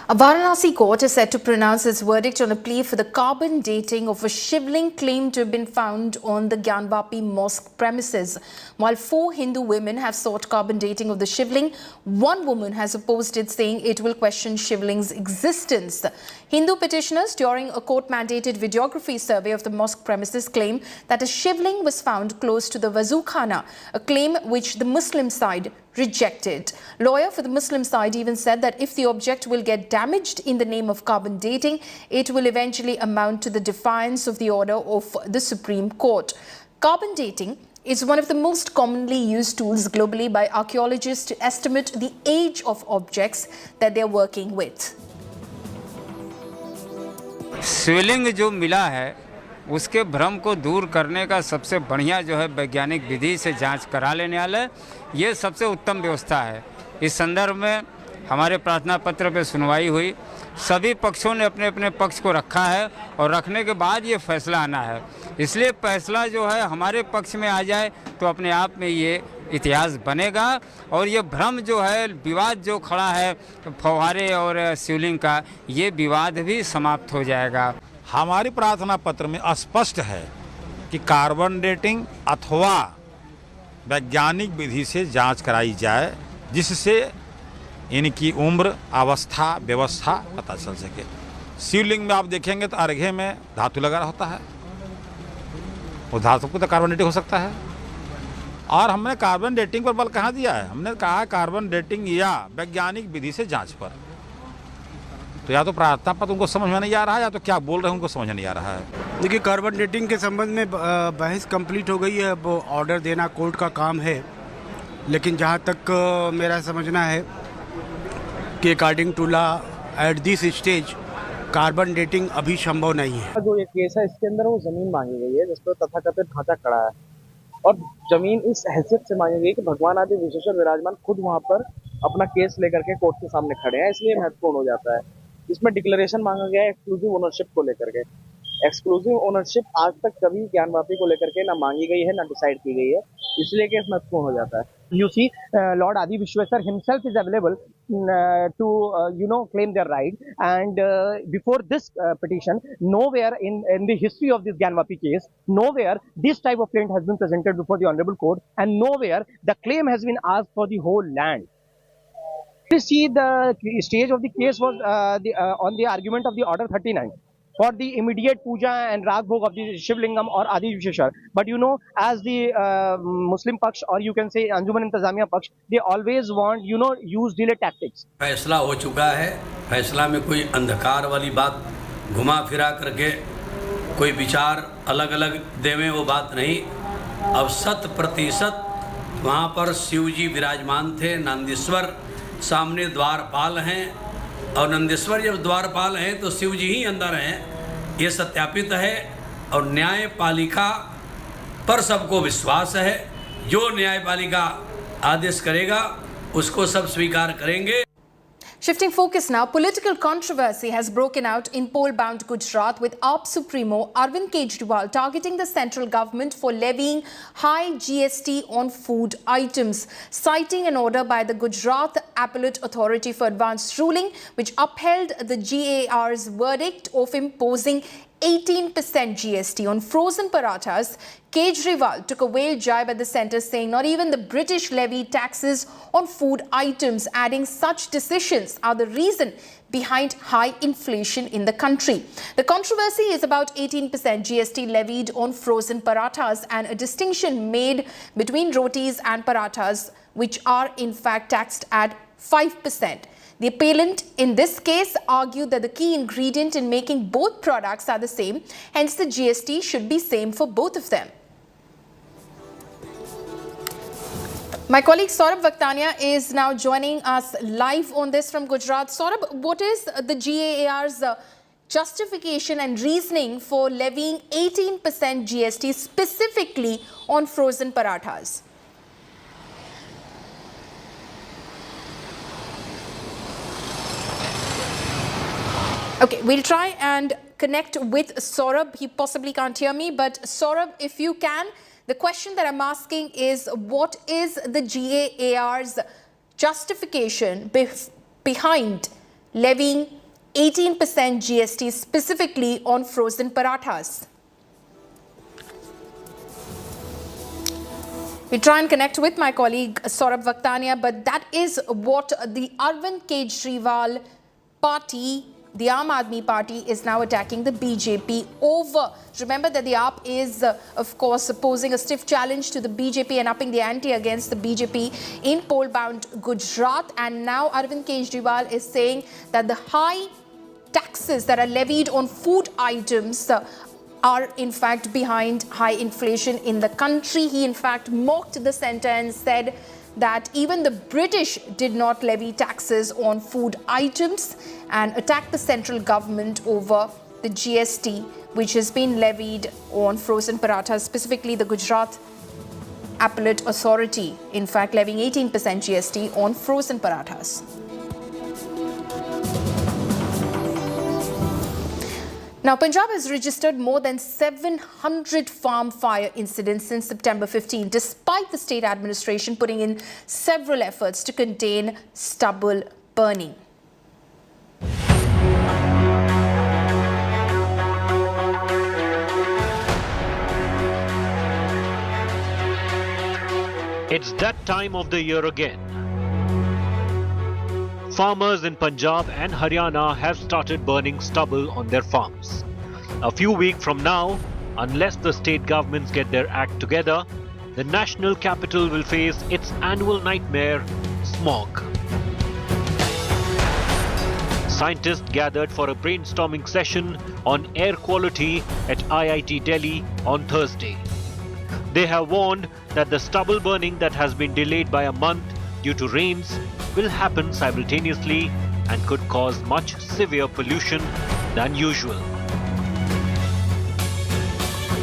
A Varanasi court is set to pronounce its verdict on a plea for the carbon dating of a Shivling claimed to have been found on the Gyanvapi Mosque premises. While 4 Hindu women have sought carbon dating of the Shivling, one woman has opposed it, saying it will question Shivling's existence. Hindu petitioners during a court-mandated videography survey of the mosque premises claim that a Shivling was found close to the Wazukhana, a claim which the Muslim side rejected. Lawyer for the Muslim side even said that if the object will get damaged in the name of carbon dating, it will eventually amount to the defiance of the order of the Supreme Court. Carbon dating is one of the most commonly used tools globally by archaeologists to estimate the age of objects that they're working with. शिवलिंग जो मिला है उसके भ्रम को दूर करने का सबसे बढ़िया जो है वैज्ञानिक विधि से जांच करा लेने वाला, ये सबसे उत्तम व्यवस्था है। इस संदर्भ में हमारे प्रार्थना पत्र पे सुनवाई हुई, सभी पक्षों ने अपने अपने पक्ष को रखा है और रखने के बाद ये फैसला आना है। इसलिए फैसला जो है हमारे पक्ष में आ जाए तो अपने आप में ये इतिहास बनेगा और ये भ्रम जो है, विवाद जो खड़ा है फव्वारे और शिवलिंग का, ये विवाद भी समाप्त हो जाएगा। हमारी प्रार्थना पत्र में स्पष्ट है कि कार्बन डेटिंग अथवा वैज्ञानिक विधि से जांच कराई जाए, जिससे इनकी उम्र, अवस्था, व्यवस्था पता चल सके। शिवलिंग में आप देखेंगे तो अर्घ्य में धातु लगा होता है, उस धातु को तो कार्बन डेटिंग हो सकता है। और हमने कार्बन डेटिंग पर बल कहाँ दिया है? हमने कहा कार्बन डेटिंग या वैज्ञानिक विधि से जांच पर। तो या तो प्रार्थना पत्र उनको समझ में नहीं आ रहा है, या तो क्या बोल रहे हैं उनको समझ में नहीं आ रहा है। देखिए, कार्बन डेटिंग के संबंध में बहस कंप्लीट हो गई है, अब ऑर्डर देना कोर्ट का काम है। लेकिन जहाँ तक मेरा समझना है कि according to law at this stage carbon dating अभी संभव नहीं है। जो ये केस है इसके अंदर वो जमीन मांगी गई है जिस पर तथाकथित ढांचा खड़ा है, और जमीन इस हैसियत से मांगी गई कि भगवान आदि विशेषण विराजमान खुद वहाँ पर अपना केस लेकर के कोर्ट के सामने खड़े हैं, इसलिए महत्वपूर्ण हो जाता है। इसमें डिक्लेरेशन मांगा गया है एक्सक्लूसिव ओनरशिप को लेकर के। एक्सक्लूसिव ओनरशिप आज तक कभी ज्ञानवापी को लेकर के ना मांगी गई है ना डिसाइड की गई है, इसलिए केस महत्वपूर्ण हो जाता है। You see, Lord Adi Vishwesar himself is available to claim their right, and before this petition, nowhere in the history of this Gyanvapi case, nowhere this type of claim has been presented before the honorable court, and nowhere the claim has been asked for the whole land. You see, the stage of the case was on the argument of the order 39 for the immediate puja and rag bhog of the Shivlingam or Adi Visheshar. But as the Muslim Paksh, or you can say Anjuman Intizamiya Paksh, they always want, use delay tactics. फैसला हो चुका है, फैसला में कोई अंधकार वाली बात घुमा फिरा करके कोई विचार अलग अलग देवें, वो बात नहीं। अब 100% वहाँ पर शिव जी विराजमान थे, नंदीश्वर सामने द्वारपाल हैं, और नंदीश्वर जब द्वारपाल हैं तो शिव जी ही अंदर हैं, ये सत्यापित है। और न्यायपालिका पर सबको विश्वास है, जो न्यायपालिका आदेश करेगा उसको सब स्वीकार करेंगे। Shifting focus now, political controversy has broken out in poll-bound Gujarat with AAP Supremo Arvind Kejriwal targeting the central government for levying high GST on food items, citing an order by the Gujarat Appellate Authority for Advanced Ruling, which upheld the GAR's verdict of imposing 18% GST on frozen parathas. Kejriwal took a whale jibe at the centre, saying not even the British levy taxes on food items, adding such decisions are the reason behind high inflation in the country. The controversy is about 18% GST levied on frozen parathas and a distinction made between rotis and parathas, which are in fact taxed at 5%. The appellant in this case argued that the key ingredient in making both products are the same, hence the GST should be same for both of them. My colleague Saurabh Vaktania is now joining us live on this from Gujarat. Saurabh, what is the GAAR's justification and reasoning for levying 18% GST specifically on frozen parathas? Okay, we'll try and connect with Saurabh. He possibly can't hear me, but Saurabh, if you can, the question that I'm asking is, what is the GAAR's justification behind levying 18% GST specifically on frozen parathas? We try and connect with my colleague Saurabh Vaktania, but that is what the Arvind Kejriwal party, the Aam Aadmi Party, is now attacking the BJP over. Remember that the AAP is, of course, posing a stiff challenge to the BJP and upping the ante against the BJP in poll-bound Gujarat. And now Arvind Kejriwal is saying that the high taxes that are levied on food items are in fact behind high inflation in the country. He in fact mocked the centre and said that even the British did not levy taxes on food items and attacked the central government over the GST which has been levied on frozen parathas, specifically the Gujarat Appellate Authority, in fact levying 18% GST on frozen parathas. Now, Punjab has registered more than 700 farm fire incidents since September 15, despite the state administration putting in several efforts to contain stubble burning. It's that time of the year again. Farmers in Punjab and Haryana have started burning stubble on their farms. A few weeks from now, unless the state governments get their act together, the national capital will face its annual nightmare, smog. Scientists gathered for a brainstorming session on air quality at IIT Delhi on Thursday. They have warned that the stubble burning that has been delayed by a month due to rains will happen simultaneously and could cause much severe pollution than usual.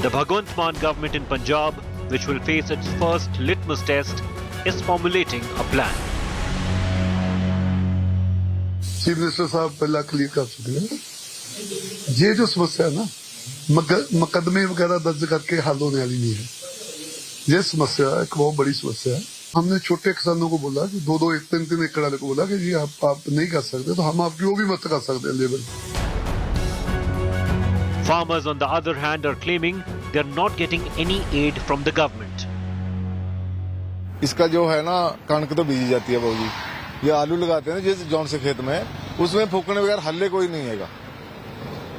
The Bhagwant Mann government in Punjab, which will face its first litmus test, is formulating a plan. Chief minister साहब पहला clear कर चुके हैं ये जो समस्या है ना मुकदमे वगैरह दर्ज करके हल होने वाली नहीं है ये समस्या एक बहुत बड़ी समस्या है हमने छोटे किसानों को बोला कि 2-2 3-3 एकड़ वाले को बोला कि जी आप नहीं कर सकते तो हम आपकी वो भी मत कर सकते level Farmers on the other hand are claiming they are not getting any aid from the government. इसका जो है ना कणक तो बीजी जाती है बाबूजी ये आलू लगाते हैं जिस जौन से खेत में उसमें फूकने वगैरह हल्ले कोई नहीं हैगा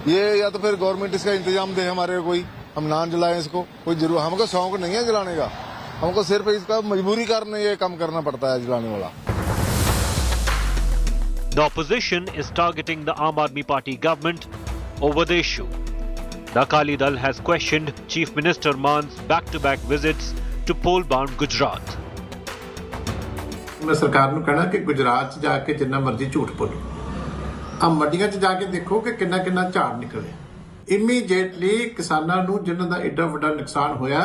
ये या तो फिर गवर्नमेंट इसका इंतजाम दे हमारे कोई हम ना जलाएं इसको कोई जरूर हमको शौक नहीं है जलाने का हमको सिर्फ इसका मजबूरी कारण ये काम करना पड़ता है जलाने वाला The opposition is targeting the Aam Aadmi Party government over the issue. The Akali Dal has questioned Chief Minister Mann's back-to-back visits to pole-bound Gujarat. मैं सरकार ਨੂੰ ਕਹਿਣਾ ਕਿ ਗੁਜਰਾਤ 'ਚ ਜਾ ਕੇ ਜਿੰਨਾ ਮਰਜ਼ੀ ਝੂਠ ਬੋਲੋ ਆ ਮੰਡੀਆਂ 'ਚ ਜਾ ਕੇ ਦੇਖੋ ਕਿ ਕਿੰਨਾ ਕਿੰਨਾ ਝਾੜ ਨਿਕਲੇ ਇਮੀਡੀਏਟਲੀ ਕਿਸਾਨਾਂ ਨੂੰ ਜਿਨ੍ਹਾਂ ਦਾ ਐਡਾ ਵੱਡਾ ਨੁਕਸਾਨ ਹੋਇਆ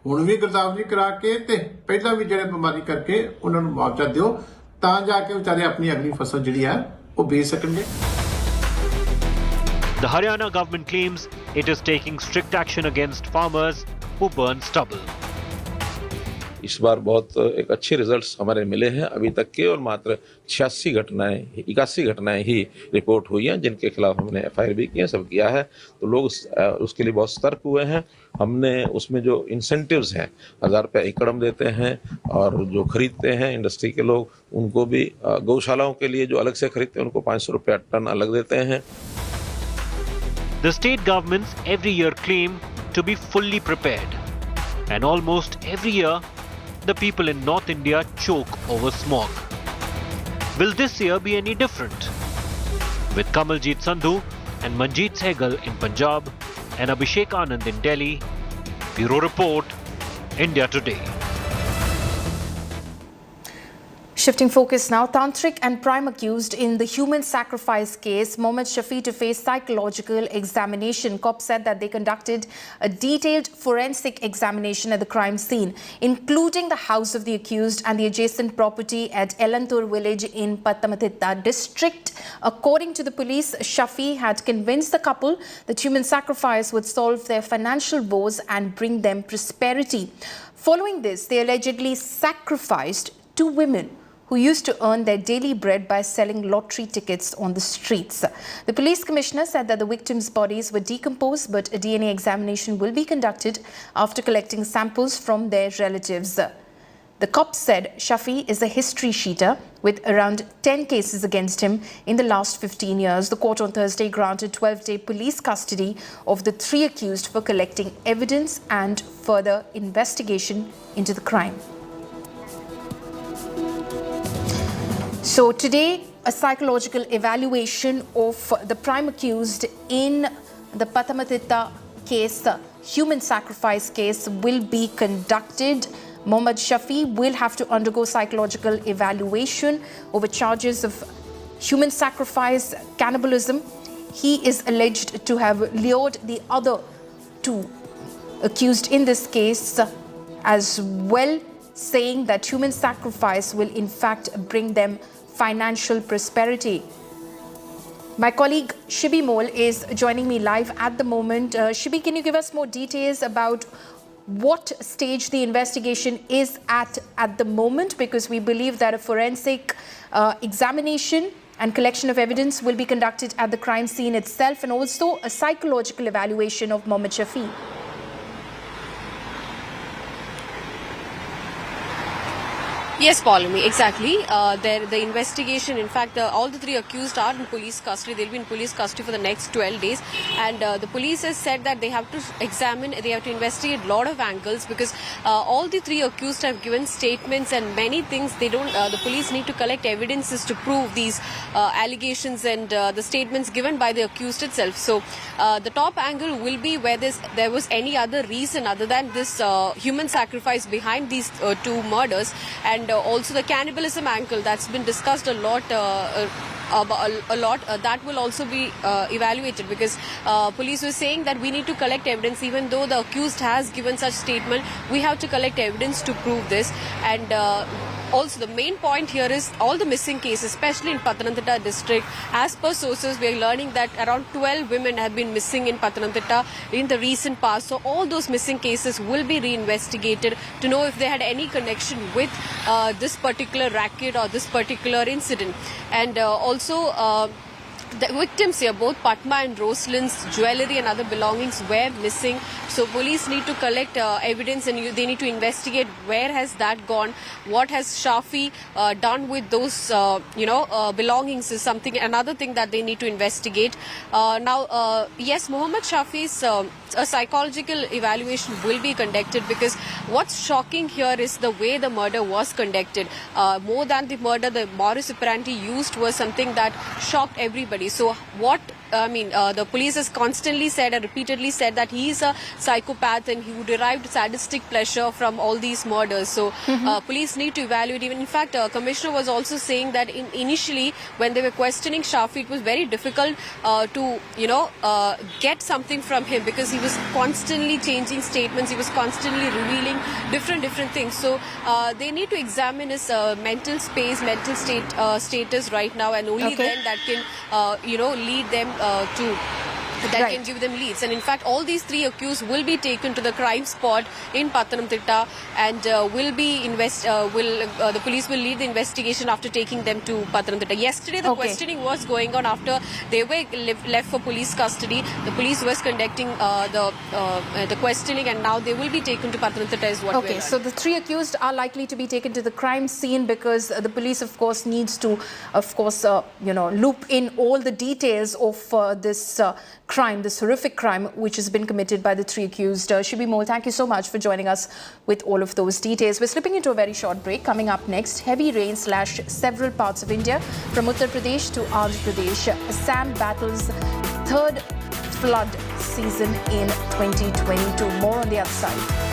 ਹੁਣ ਵੀ ਗਿਰਦਾਵਰੀ ਕਰਾ ਕੇ ਤੇ ਪਹਿਲਾਂ ਵੀ ਜਿਹੜੇ ਬਿਮਾਰੀ ਕਰਕੇ ਉਹਨਾਂ ਨੂੰ ਮੁਆਵਜ਼ਾ ਦਿਓ ਤਾਂ ਜਾ ਕੇ ਵਿਚਾਰੇ ਆਪਣੀ ਅਗਲੀ ਫਸਲ ਜਿਹੜੀ ਹੈ ਉਹ ਬੀਜ ਸਕਣਗੇ The Haryana government claims it is taking strict action against farmers who burn stubble. इस बार बहुत एक अच्छे रिजल्ट्स हमारे मिले हैं अभी तक के और मात्र 81 घटनाएं ही रिपोर्ट हुई हैं जिनके खिलाफ हमने एफआईआर भी किया सब किया है तो लोग उसके लिए बहुत सतर्क हुए हैं हमने उसमें जो इंसेंटिव्स हैं 1000 रुपये एकड़ हम देते हैं और जो खरीदते हैं इंडस्ट्री के लोग उनको भी गौशालाओं के लिए जो अलग से खरीदते हैं उनको 500 रुपये टन अलग देते हैं The state governments every year claim to be fully prepared and almost every year the people in North India choke over smog. Will this year be any different? With Kamaljeet Sandhu and Manjeet Sehgal in Punjab and Abhishek Anand in Delhi, Bureau Report, India Today. Shifting focus now, Tantric and prime accused in the human sacrifice case, Mohammed Shafi, to face psychological examination. Cops said that they conducted a detailed forensic examination at the crime scene, including the house of the accused and the adjacent property at Elantur village in Pattamatitta district. According to the police, Shafi had convinced the couple that human sacrifice would solve their financial woes and bring them prosperity. Following this, they allegedly sacrificed 2 women who used to earn their daily bread by selling lottery tickets on the streets. The police commissioner said that the victims' bodies were decomposed, but a DNA examination will be conducted after collecting samples from their relatives. The cops said Shafi is a history sheeter with around 10 cases against him in the last 15 years. The court on Thursday granted 12-day police custody of the 3 accused for collecting evidence and further investigation into the crime. So today, a psychological evaluation of the prime accused in the Pattamatitta case, human sacrifice case, will be conducted. Mohammed Shafi will have to undergo psychological evaluation over charges of human sacrifice, cannibalism, he is alleged to have lured the other two accused in this case as well, saying that human sacrifice will in fact bring them financial prosperity. My colleague Shibi Mole is joining me live at the moment. Shibi, can you give us more details about what stage the investigation is at the moment? Because we believe that a forensic examination and collection of evidence will be conducted at the crime scene itself, and also a psychological evaluation of Mohammed Shafi. Yes, Paulami, exactly. The investigation, in fact, all the three accused are in police custody. They'll be in police custody for the next 12 days. And the police has said that they have to they have to investigate a lot of angles, because all the three accused have given statements and many things. They don't. The police need to collect evidences to prove these allegations and the statements given by the accused itself. So the top angle will be whether there was any other reason other than this human sacrifice behind these two murders, and also the cannibalism angle that's been discussed a lot. That will also be evaluated, because police were saying that we need to collect evidence. Even though the accused has given such statement, we have to collect evidence to prove this. And also the main point here is all the missing cases, especially in Pathanamthitta district. As per sources, we are learning that around 12 women have been missing in Pathanamthitta in the recent past. So all those missing cases will be reinvestigated to know if they had any connection with this particular racket or this particular incident. And also the victims here, both Patma and Rosalind's jewellery and other belongings were missing. So police need to collect evidence, and they need to investigate where has that gone, what has Shafi done with those belongings is another thing that they need to investigate. Yes, Mohammed Shafi's a psychological evaluation will be conducted, because what's shocking here is the way the murder was conducted. More than the murder, the modus operandi used was something that shocked everybody. So the police has constantly said and repeatedly said that he is a psychopath and who derived sadistic pleasure from all these murders. So police need to evaluate. Even in fact, Commissioner was also saying that initially when they were questioning Shafi, it was very difficult to get something from him, because he was constantly changing statements. He was constantly revealing different things. So they need to examine his mental space, mental status right now, and only then that can lead them can give them leads. And in fact, all these three accused will be taken to the crime spot in Pathanamthitta, and the police will lead the investigation after taking them to Pathanamthitta. Yesterday, the questioning was going on after they were left for police custody. The police was conducting the questioning, and now they will be taken to Pathanamthitta is what we're so the three accused are likely to be taken to the crime scene, because the police, of course, needs to, loop in all the details of this crime, this horrific crime which has been committed by the three accused. Shibi Mole, thank you so much for joining us with all of those details. We're slipping into a very short break. Coming up next, heavy rain slashed several parts of India, from Uttar Pradesh to Andhra Pradesh. Assam battles third flood season in 2022. More on the other side.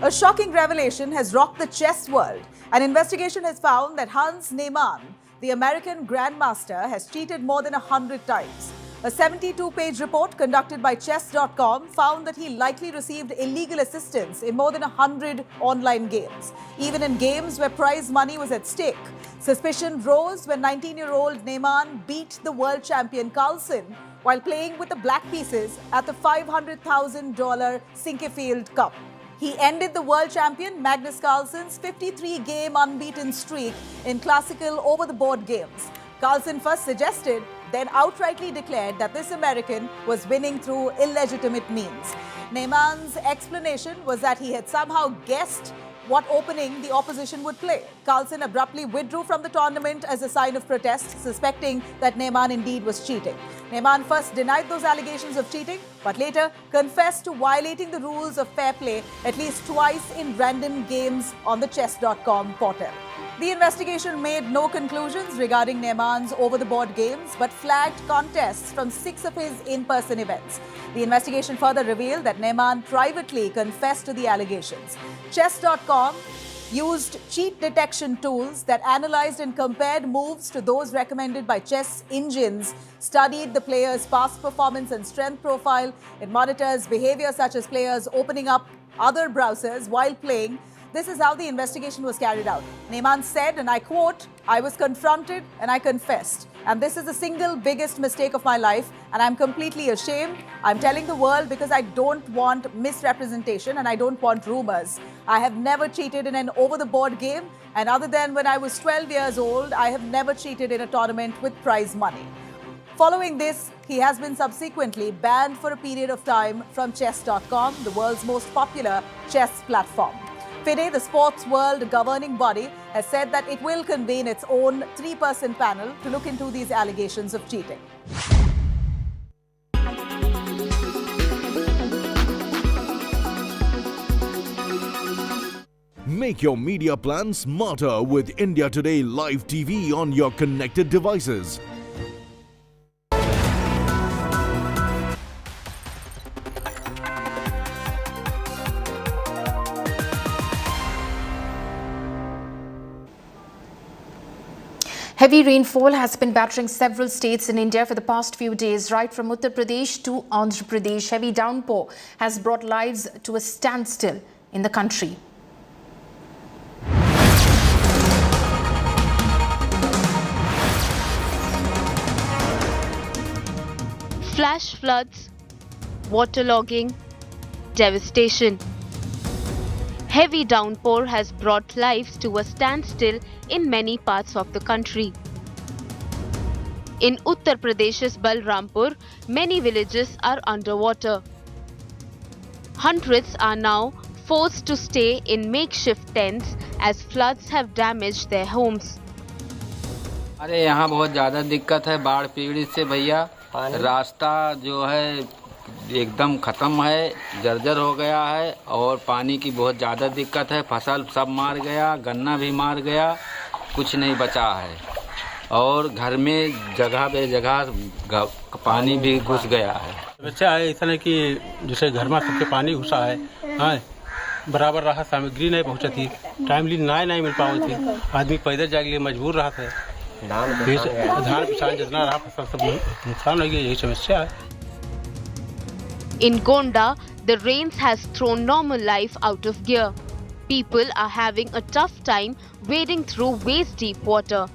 A shocking revelation has rocked the chess world. An investigation has found that Hans Niemann, the American grandmaster, has cheated more than 100 times. A 72-page report conducted by Chess.com found that he likely received illegal assistance in more than 100 online games, even in games where prize money was at stake. Suspicion rose when 19-year-old Niemann beat the world champion Carlsen while playing with the black pieces at the $500,000 Sinquefield Cup. He ended the world champion Magnus Carlsen's 53-game unbeaten streak in classical over-the-board games. Carlsen first suggested, then outrightly declared that this American was winning through illegitimate means. Niemann's explanation was that he had somehow guessed what opening the opposition would play. Carlsen abruptly withdrew from the tournament as a sign of protest, suspecting that Neyman indeed was cheating. Neyman first denied those allegations of cheating, but later confessed to violating the rules of fair play at least twice in random games on the chess.com portal. The investigation made no conclusions regarding Neyman's over-the-board games, but flagged contests from 6 of his in-person events. The investigation further revealed that Neyman privately confessed to the allegations. Chess.com used cheat detection tools that analyzed and compared moves to those recommended by chess engines, studied the player's past performance and strength profile. It monitors behavior such as players opening up other browsers while playing. This is how the investigation was carried out. Neyman said, and I quote, "I was confronted and I confessed. And this is the single biggest mistake of my life, and I'm completely ashamed. I'm telling the world because I don't want misrepresentation and I don't want rumors. I have never cheated in an over-the-board game, and other than when I was 12 years old, I have never cheated in a tournament with prize money." Following this, he has been subsequently banned for a period of time from chess.com, the world's most popular chess platform. FIDE, the sports world governing body, has said that it will convene its own 3-person panel to look into these allegations of cheating. Make your media plan smarter with India Today Live TV on your connected devices. Heavy rainfall has been battering several states in India for the past few days, right from Uttar Pradesh to Andhra Pradesh. Heavy downpour has brought lives to a standstill in the country. Flash floods, waterlogging, devastation. Heavy downpour has brought lives to a standstill in many parts of the country. In Uttar Pradesh's Balrampur, many villages are underwater. Hundreds are now forced to stay in makeshift tents as floods have damaged their homes. अरे यहाँ बहुत ज़्यादा दिक्कत है बाढ़ पीड़ित से भैया। रास्ता जो है एकदम ख़त्म है, जर्जर हो गया है और पानी की बहुत ज़्यादा दिक्कत है। फसल सब मार गया, गन्ना भी मार गया, कुछ नहीं बचा है और घर में जगह बे जगह पानी भी घुस गया है। समस्या है ऐसा नहीं कि जैसे घर में सबके पानी घुसा है, हाँ बराबर राहत सामग्री नहीं पहुँची थी, टाइमली नहीं मिल पाई थी, आदमी पैदल जाने के लिए मजबूर रहा था। धान किसान जितना रहा फसल सब नुकसान हो गया, यही समस्या है। In Gonda, the rains has thrown normal life out of gear. People are having a tough time wading through waist-deep water.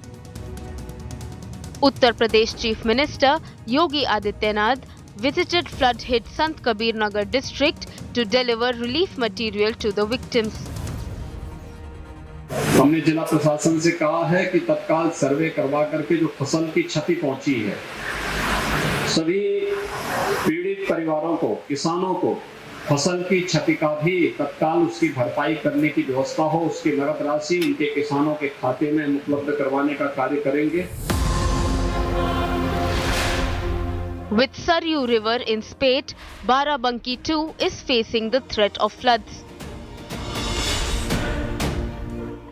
Uttar Pradesh Chief Minister Yogi Adityanath visited flood-hit Sant Kabir Nagar district to deliver relief material to the victims. हमने जिला प्रशासन से कहा है कि तत्काल सर्वे करवा करके जो फसल की क्षति पहुंची है, सभी पीड़ित परिवारों को, किसानों को फसल की क्षति का भी तत्काल उसकी भरपाई करने की व्यवस्था हो, उसकी नगद राशि उनके किसानों के खाते में उपलब्ध करवाने का कार्य करेंगे। With Saryu River in spate, Barabanki too is facing the threat of floods.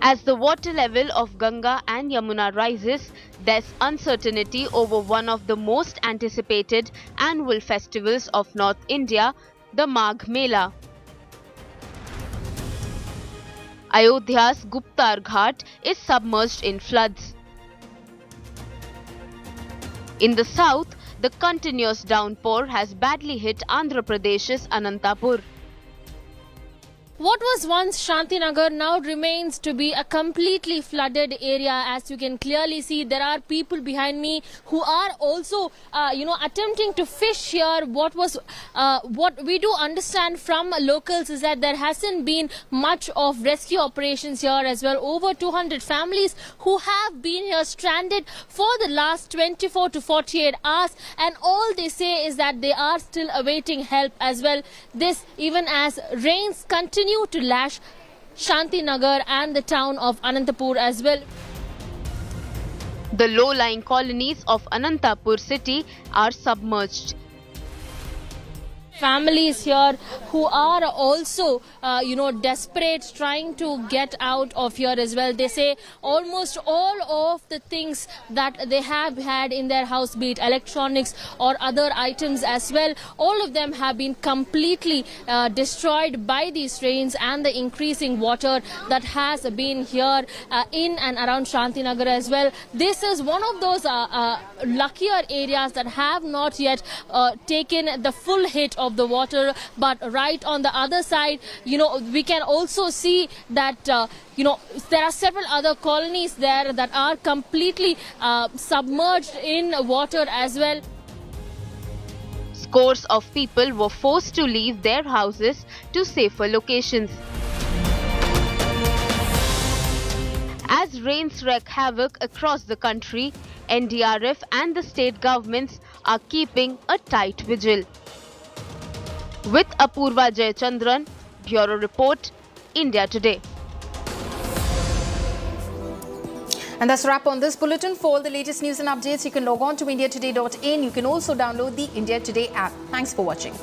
As the water level of Ganga and Yamuna rises, there's uncertainty over one of the most anticipated annual festivals of North India, the Magh Mela. Ayodhya's Guptar Ghat is submerged in floods. In the south, the continuous downpour has badly hit Andhra Pradesh's Anantapur. What was once Shantinagar now remains to be a completely flooded area. As you can clearly see, there are people behind me who are also, attempting to fish here. What we do understand from locals is that there hasn't been much of rescue operations here as well. Over 200 families who have been here stranded for the last 24 to 48 hours, and all they say is that they are still awaiting help as well. This even as rains continue to lash Shantinagar and the town of Anantapur as well. The low-lying colonies of Anantapur city are submerged. Families here who are also, desperate, trying to get out of here as well. They say almost all of the things that they have had in their house, be it electronics or other items as well, all of them have been completely destroyed by these rains and the increasing water that has been here in and around Shantinagar as well. This is one of those luckier areas that have not yet taken the full hit of the water, but right on the other side, we can also see that there are several other colonies there that are completely submerged in water as well. Scores of people were forced to leave their houses to safer locations. As rains wreak havoc across the country, NDRF and the state governments are keeping a tight vigil. With Apurva Jayachandran, Bureau Report, India Today. And that's a wrap on this bulletin. For all the latest news and updates, you can log on to indiatoday.in. You can also download the India Today app. Thanks for watching.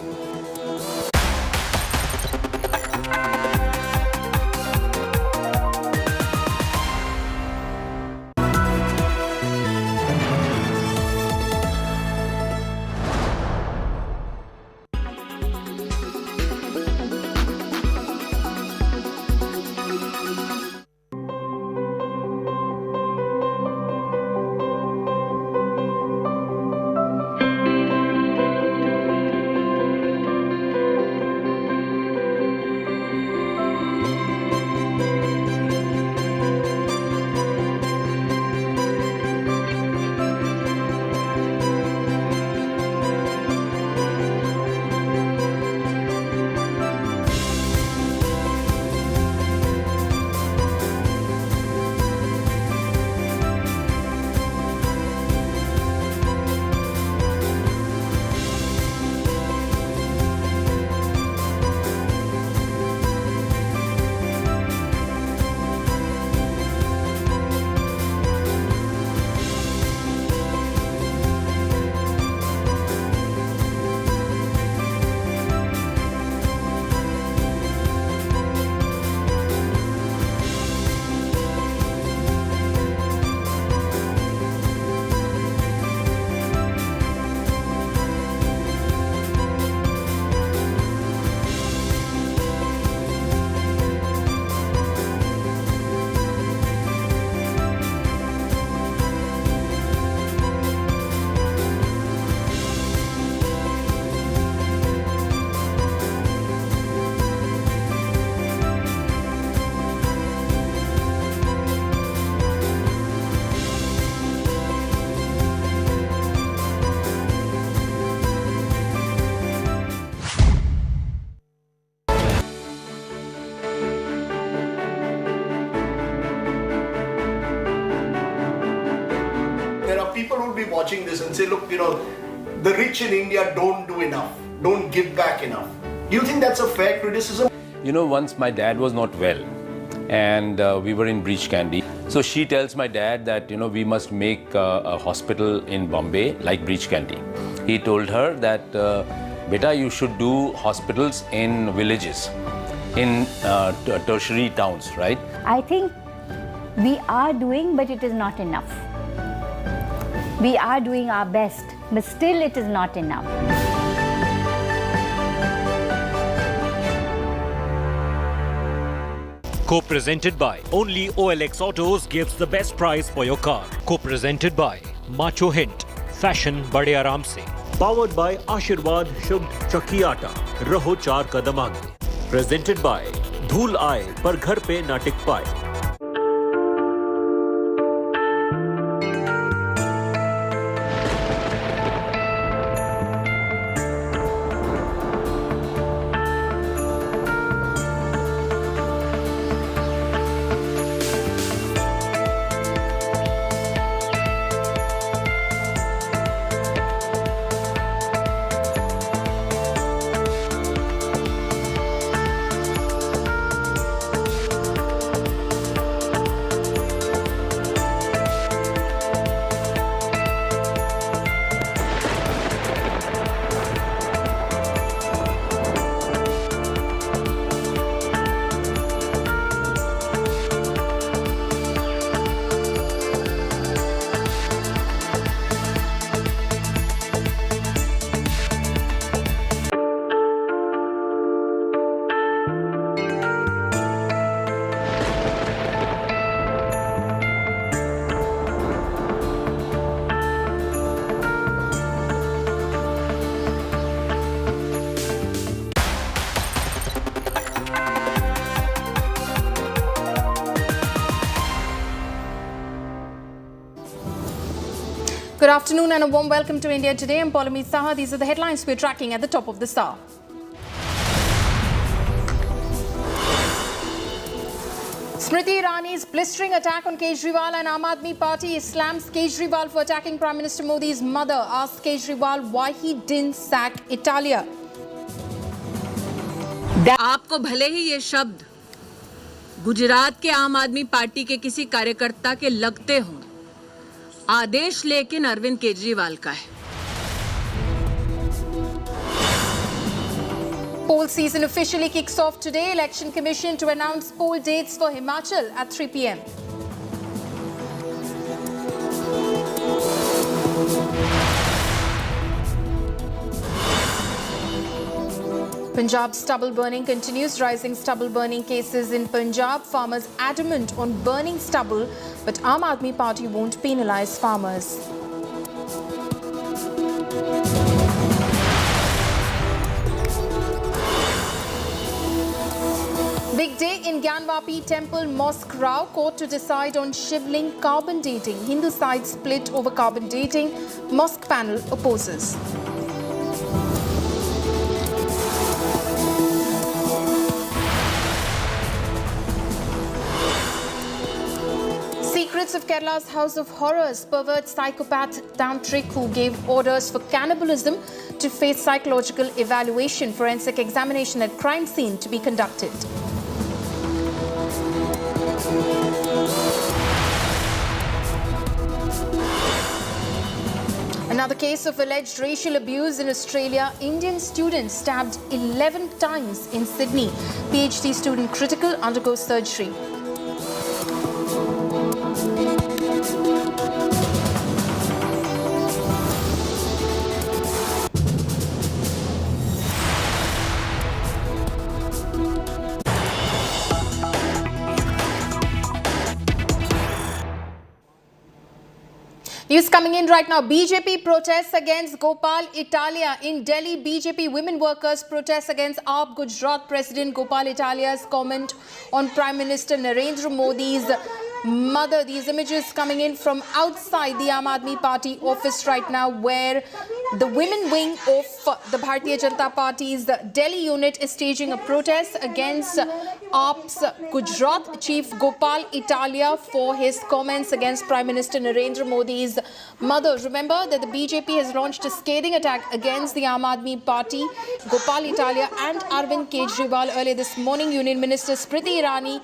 People would be watching this and say, look, the rich in India don't do enough, don't give back enough. Do you think that's a fair criticism? Once my dad was not well and we were in breach candy. So she tells my dad that, we must make a hospital in Bombay like breach candy. He told her that, beta, you should do hospitals in villages, in tertiary towns, right? I think we are doing, but it is not enough. We are doing our best, but still it is not enough. Co-presented by Only OLX Autos gives the best price for your car. Co-presented by Macho Hint, Fashion Bade Aaram Se. Powered by Ashirwad Shubh Chakki Aata, Raho Char Kadam Aage. Presented by Dhool Aaye Par Ghar Pe Na Tik Paaye. Good afternoon and a warm welcome to India Today. I'm Paulami Saha. These are the headlines we're tracking at the top of the hour. Smriti Irani's blistering attack on Kejriwal and Aam Aadmi Party slams Kejriwal for attacking Prime Minister Modi's mother. Asked Kejriwal why he didn't sack Italia. आपको भले ही ये शब्द गुजरात के आम आदमी party के किसी कार्यकर्ता के लगते हों, आदेश लेकिन अरविंद केजरीवाल का है। Poll season officially kicks off today. Election Commission to announce poll dates for Himachal at 3 p.m. Punjab stubble burning continues. Rising stubble burning cases in Punjab. Farmers adamant on burning stubble, but Aam Aadmi Party won't penalise farmers. Big day in Gyanvapi Temple Mosque Rao. Court to decide on Shivling carbon dating. Hindu side split over carbon dating. Mosque panel opposes. Secrets of Kerala's House of Horrors. Pervert psychopath tantric who gave orders for cannibalism to face psychological evaluation. Forensic examination at crime scene to be conducted. Another case of alleged racial abuse in Australia. Indian student stabbed 11 times in Sydney. PhD student critical, undergoes surgery. News coming in right now. BJP protests against Gopal Italia. In Delhi, BJP women workers protest against AAP Gujarat President Gopal Italia's comment on Prime Minister Narendra Modi's mother. These images coming in from outside the Aam Aadmi Party office right now, where the women wing of the Bharatiya Janata Party's Delhi unit is staging a protest against AAP's Gujarat chief Gopal Italia for his comments against Prime Minister Narendra Modi's mother. Remember that the BJP has launched a scathing attack against the Aam Aadmi Party, Gopal Italia and Arvind Kejriwal. Earlier this morning, Union Minister Smriti Irani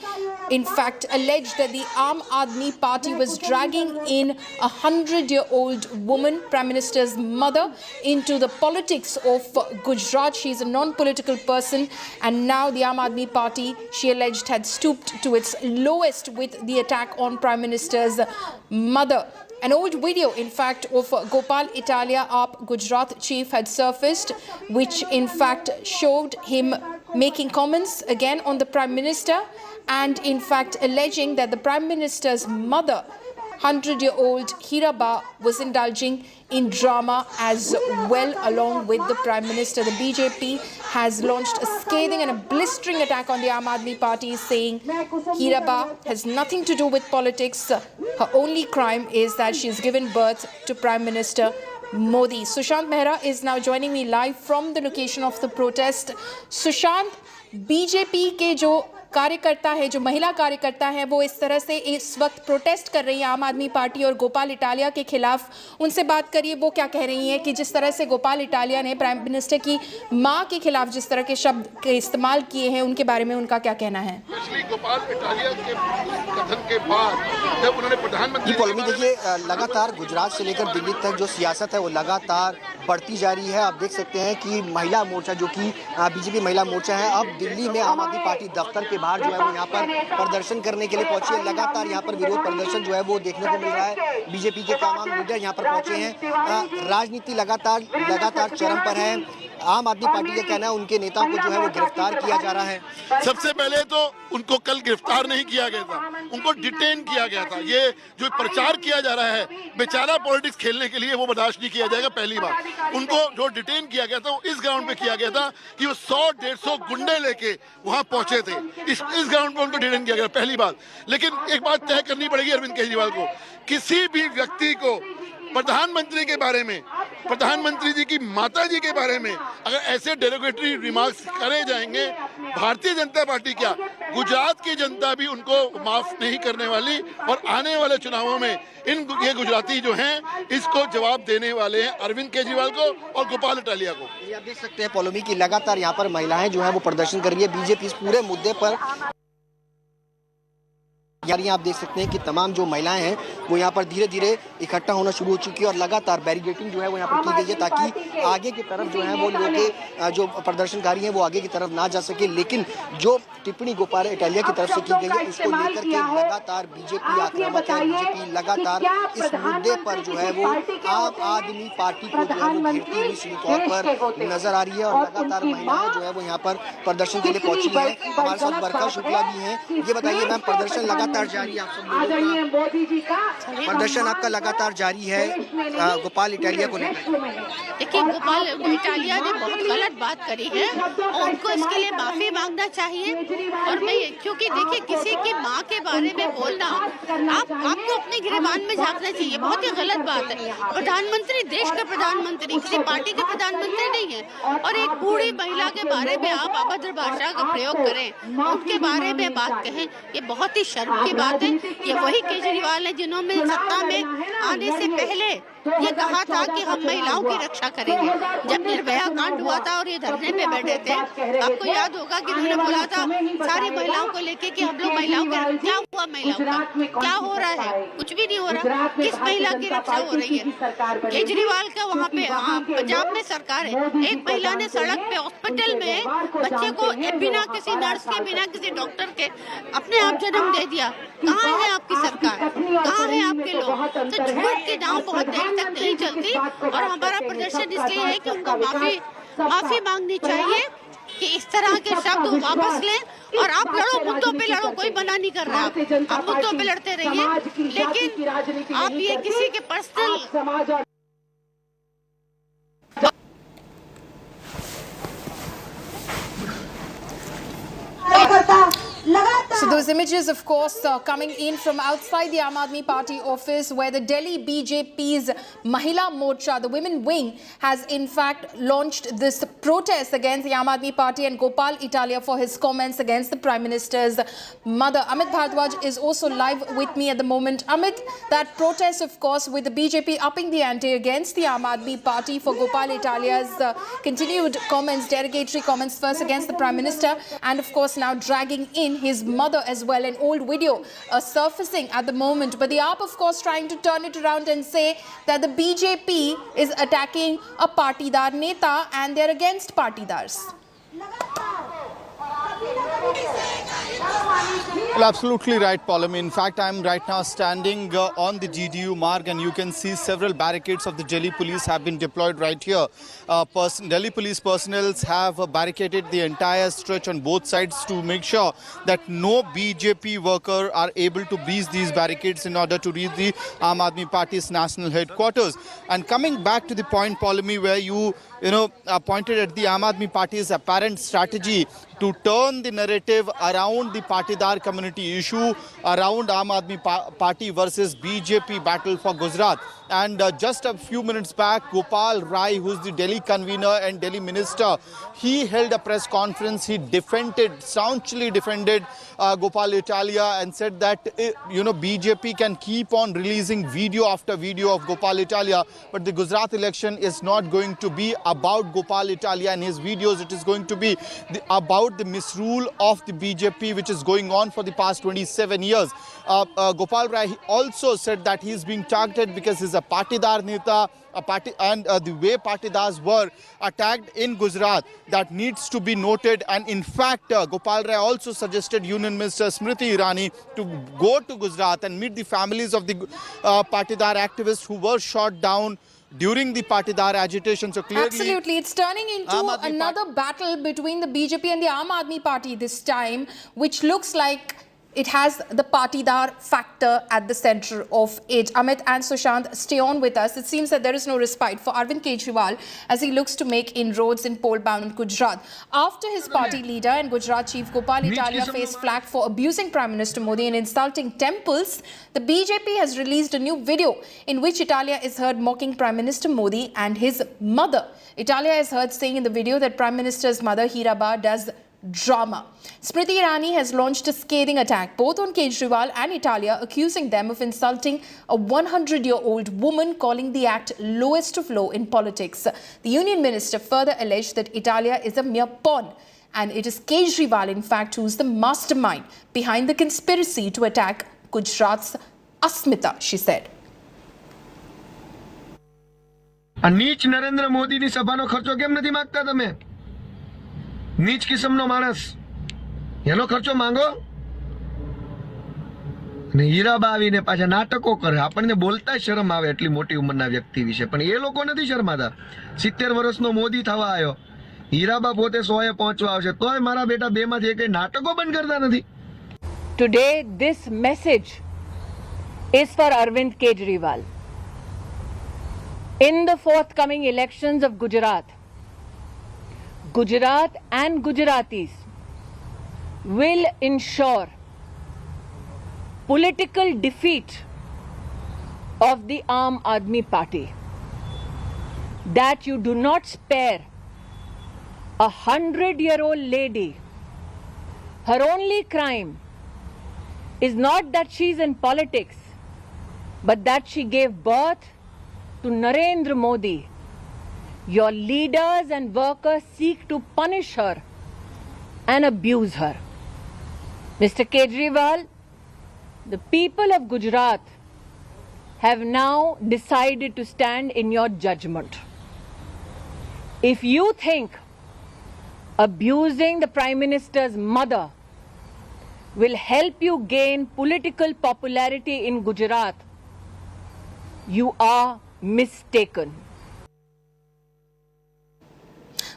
in fact alleged that the Aam Aadmi Party was dragging in a 100-year-old woman, Prime Minister's mother, into the politics of Gujarat. She is a non-political person, and now the Aam Aadmi Party, she alleged, had stooped to its lowest with the attack on Prime Minister's mother. An old video, in fact, of Gopal Italia, AAP Gujarat chief, had surfaced, which in fact showed him making comments again on the Prime Minister and in fact alleging that the Prime Minister's mother, 100-year-old Hiraba, was indulging in drama as well along with the Prime Minister. The BJP has launched a scathing and a blistering attack on the Aam Aadmi Party, saying Hiraba has nothing to do with politics. Her only crime is that she has given birth to Prime Minister Modi. Sushant Mehra is now joining me live from the location of the protest. Sushant, BJP के जो कार्यकर्ता है, जो महिला कार्यकर्ता है, वो इस तरह से इस वक्त प्रोटेस्ट कर रही है आम आदमी पार्टी और गोपाल इटालिया के खिलाफ। उनसे बात करिए, वो क्या कह रही हैं कि जिस तरह से गोपाल इटालिया ने प्राइम मिनिस्टर की मां के खिलाफ जिस तरह के शब्द के इस्तेमाल किए हैं, उनके बारे में उनका क्या कहना है? गोपाल इटालिया के कथन के बाद जब उन्होंने प्रधानमंत्री देखिए, लगातार गुजरात से लेकर दिल्ली तक जो सियासत है वो लगातार बढ़ती जा रही है। आप देख सकते हैं कि महिला मोर्चा, जो कि बीजेपी महिला मोर्चा है, अब दिल्ली में आम आदमी पार्टी दफ्तर के बाहर जो है वो यहाँ पर प्रदर्शन करने के लिए पहुंची है। लगातार यहाँ पर विरोध प्रदर्शन जो है वो देखने को मिल रहा है। बीजेपी के तमाम लीडर यहाँ पर पहुंचे हैं। राजनीति लगातार चरम पर है। आम आदमी पार्टी का कहना है उनके नेताओं को जो है वो गिरफ्तार किया जा रहा है। सबसे पहले तो उनको कल गिरफ्तार नहीं किया गया था, उनको डिटेन किया गया था। ये जो प्रचार किया जा रहा है बेचारा पॉलिटिक्स खेलने के लिए, वो बर्दाश्त नहीं किया जाएगा। पहली बात, उनको जो डिटेन किया गया था वो इस ग्राउंड पे किया गया था कि वो 100-150 गुंडे लेके वहां पहुंचे थे। इस ग्राउंड पे उनको डिटेन किया गया, पहली बात। लेकिन एक बात तय करनी पड़ेगी अरविंद केजरीवाल को, किसी भी व्यक्ति को प्रधानमंत्री के बारे में, प्रधानमंत्री जी की माता जी के बारे में अगर ऐसे डेरोगेटरी रिमार्क्स करे जाएंगे, भारतीय जनता पार्टी क्या गुजरात की जनता भी उनको माफ नहीं करने वाली और आने वाले चुनावों में ये गुजराती जो हैं इसको जवाब देने वाले हैं अरविंद केजरीवाल को और गोपाल इटालिया को। ये आप देख सकते हैं पॉलोमी की लगातार यहाँ पर महिलाएं जो है वो प्रदर्शन कर रही है बीजेपी इस पूरे मुद्दे पर। यार आप देख सकते हैं कि तमाम जो महिलाएं हैं वो यहाँ पर धीरे धीरे इकट्ठा होना शुरू हो चुकी है और लगातार बैरिकेडिंग जो है वो यहाँ पर की गई है ताकि आगे की तरफ जो है वो लोग जो प्रदर्शनकारी हैं वो आगे की तरफ ना जा सके। लेकिन जो टिप्पणी गोपाल इटालिया की तरफ से की गई है उसको लेकर के लगातार बीजेपी आक्रामक है। बीजेपी लगातार इस मुद्दे पर जो है वो आम आदमी पार्टी को जो है वो घेरती हुई सीधे तौर पर नजर आ रही है और लगातार महिलाएं जो है वो यहाँ पर प्रदर्शन के लिए पहुंची है। हमारे साथ बरखा शुक्ला भी है। ये बताइए मैम, प्रदर्शन लगातार जारी है, आप सब लोगों का प्रदर्शन आपका लगातार जारी है गोपाल इटालिया को लेकर। देखिए, गोपाल इटालिया ने बहुत गलत बात करी है और उनको इसके लिए माफी मांगना चाहिए। और मैं क्योंकि देखिए किसी की माँ के बारे में बोलना आपको अपने गिरबान में झांकना चाहिए, बहुत ही गलत बात है। प्रधानमंत्री देश के प्रधानमंत्री किसी पार्टी के प्रधानमंत्री नहीं है और एक बूढ़ी महिला के बारे में आप अभद्र भाषा का प्रयोग करें, उनके बारे में बात कहें, ये बहुत ही शर्म की बात है। ये वही केजरीवाल है जिन्होंने सत्ता में आने से पहले ये कहा था कि हम महिलाओं की रक्षा करेंगे। जब निर्भया कांड हुआ था और ये धरने पे बैठे थे, आपको याद होगा कि उन्होंने बोला था सारी महिलाओं को लेके कि हम लोग महिलाओं के, क्या हुआ महिलाओं का, क्या हो रहा है? कुछ भी नहीं हो रहा। किस महिला की रक्षा हो रही है? केजरीवाल का वहाँ पे पंजाब में सरकार है, एक महिला ने सड़क पे हॉस्पिटल में बच्चे को बिना किसी नर्स के बिना किसी डॉक्टर के अपने आप जन्म दे दिया। कहाँ है आपकी सरकार? कहाँ है आपके लोग? तो झूठ की नाव बहुत देर तक नहीं चलती और हमारा प्रदर्शन इसलिए है कि उनको माफी मांगनी चाहिए कि इस तरह के शब्द वापस लें और आप लड़ो, मुद्दों पे लड़ो, कोई मना नहीं कर रहा। आप मुद्दों पे लड़ते रहिए, लेकिन आप ये किसी के personal So those images, of course, coming in from outside the Aam Aadmi Party office, where the Delhi BJP's Mahila Morcha, the women wing, has in fact launched this protest against the Aam Aadmi Party and Gopal Italia for his comments against the Prime Minister's mother. Amit Bhardwaj is also live with me at the moment. Amit, that protest, of course, with the BJP upping the ante against the Aam Aadmi Party for Gopal Italia's continued comments, derogatory comments first against the Prime Minister, and of course now dragging in his mother as well. An old video surfacing at the moment, but the AAP of course trying to turn it around and say that the BJP is attacking a Patidar neta and they're against Patidars. Well, absolutely right, Pauline. In fact, I'm right now standing on the GDU marg, and you can see several barricades of the Delhi police have been deployed right here. Delhi police personnel have barricaded the entire stretch on both sides to make sure that no BJP worker are able to breach these barricades in order to reach the Aam Aadmi Party's national headquarters. And coming back to the point, Pauline, where you pointed at the Aam Aadmi Party's apparent strategy to turn the narrative around the Patidar community issue, around Aam Aadmi Party versus BJP battle for Gujarat. And just a few minutes back, Gopal Rai, who's the Delhi convener and Delhi minister, he held a press conference. He staunchly defended Gopal Italia and said that, BJP can keep on releasing video after video of Gopal Italia, but the Gujarat election is not going to be about Gopal Italia and his videos. It is going to be about the misrule of the BJP, which is going on for the past 27 years. Gopal Rai also said that he is being targeted because he's a Patidar neta, and the way Patidars were attacked in Gujarat, that needs to be noted. And in fact, Gopal Rai also suggested Union Minister Smriti Irani to go to Gujarat and meet the families of the Patidar activists who were shot down during the Patidar agitation. So clearly, absolutely, it's turning into another battle between the BJP and the Aam Aadmi Party this time, which looks like it has the Patidar factor at the center of it. Amit and Sushant, stay on with us. It seems that there is no respite for Arvind Kejriwal as he looks to make inroads in poll-bound Gujarat. After his party leader and Gujarat chief Gopal Italia faced flack for abusing Prime Minister Modi and insulting temples, the BJP has released a new video in which Italia is heard mocking Prime Minister Modi and his mother. Italia is heard saying in the video that Prime Minister's mother Hiraba does drama. Smriti Irani has launched a scathing attack both on Kejriwal and Italia, accusing them of insulting a 100-year-old woman, calling the act lowest of low in politics. The union minister further alleged that Italia is a mere pawn, and it is Kejriwal, in fact, who is the mastermind behind the conspiracy to attack Gujarat's Asmita, she said. નીચ નરેન્દ્ર મોદીની સભાનો ખર્ચો કેમ નથી માંગતા તમે? નીચ કિસ્મનો માણસ એનો ખર્ચો માંગો. અને હીરાબા આવીને પાછા નાટકો કરે. આપણને બોલતા શરમ આવે એટલી મોટી ઉંમરના વ્યક્તિ વિશે, પણ એ લોકો નથી શરમાતા. 70 વર્ષનો મોદી થવા આવ્યો, હીરાબા પોતે 100એ પહોંચવા આવશે, તોય મારા બેટા બેમાંથી એકે નાટકો બંધ કરતા નથી. Today this message is for Arvind Kejriwal. In the forthcoming elections of Gujarat, Gujarat and Gujaratis will ensure political defeat of the Aam Aadmi Party. That you do not spare a 100-year-old lady. Her only crime is not that she's in politics, but that she gave birth to Narendra Modi. Your leaders and workers seek to punish her and abuse her. Mr. Kejriwal, the people of Gujarat have now decided to stand in your judgment. If you think abusing the Prime Minister's mother will help you gain political popularity in Gujarat, you are mistaken.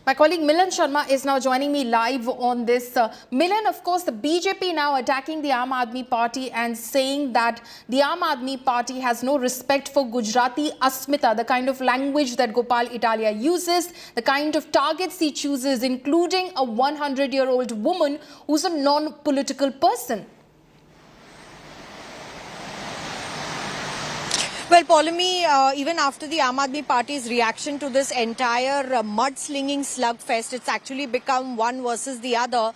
My colleague Milan Sharma is now joining me live on this. Milan, of course, the BJP now attacking the Aam Aadmi Party and saying that the Aam Aadmi Party has no respect for Gujarati Asmita, the kind of language that Gopal Italia uses, the kind of targets he chooses, including a 100-year-old woman who's a non-political person. Well, Polemy, even after the Aam Aadmi Party's reaction to this entire mudslinging slugfest, it's actually become one versus the other.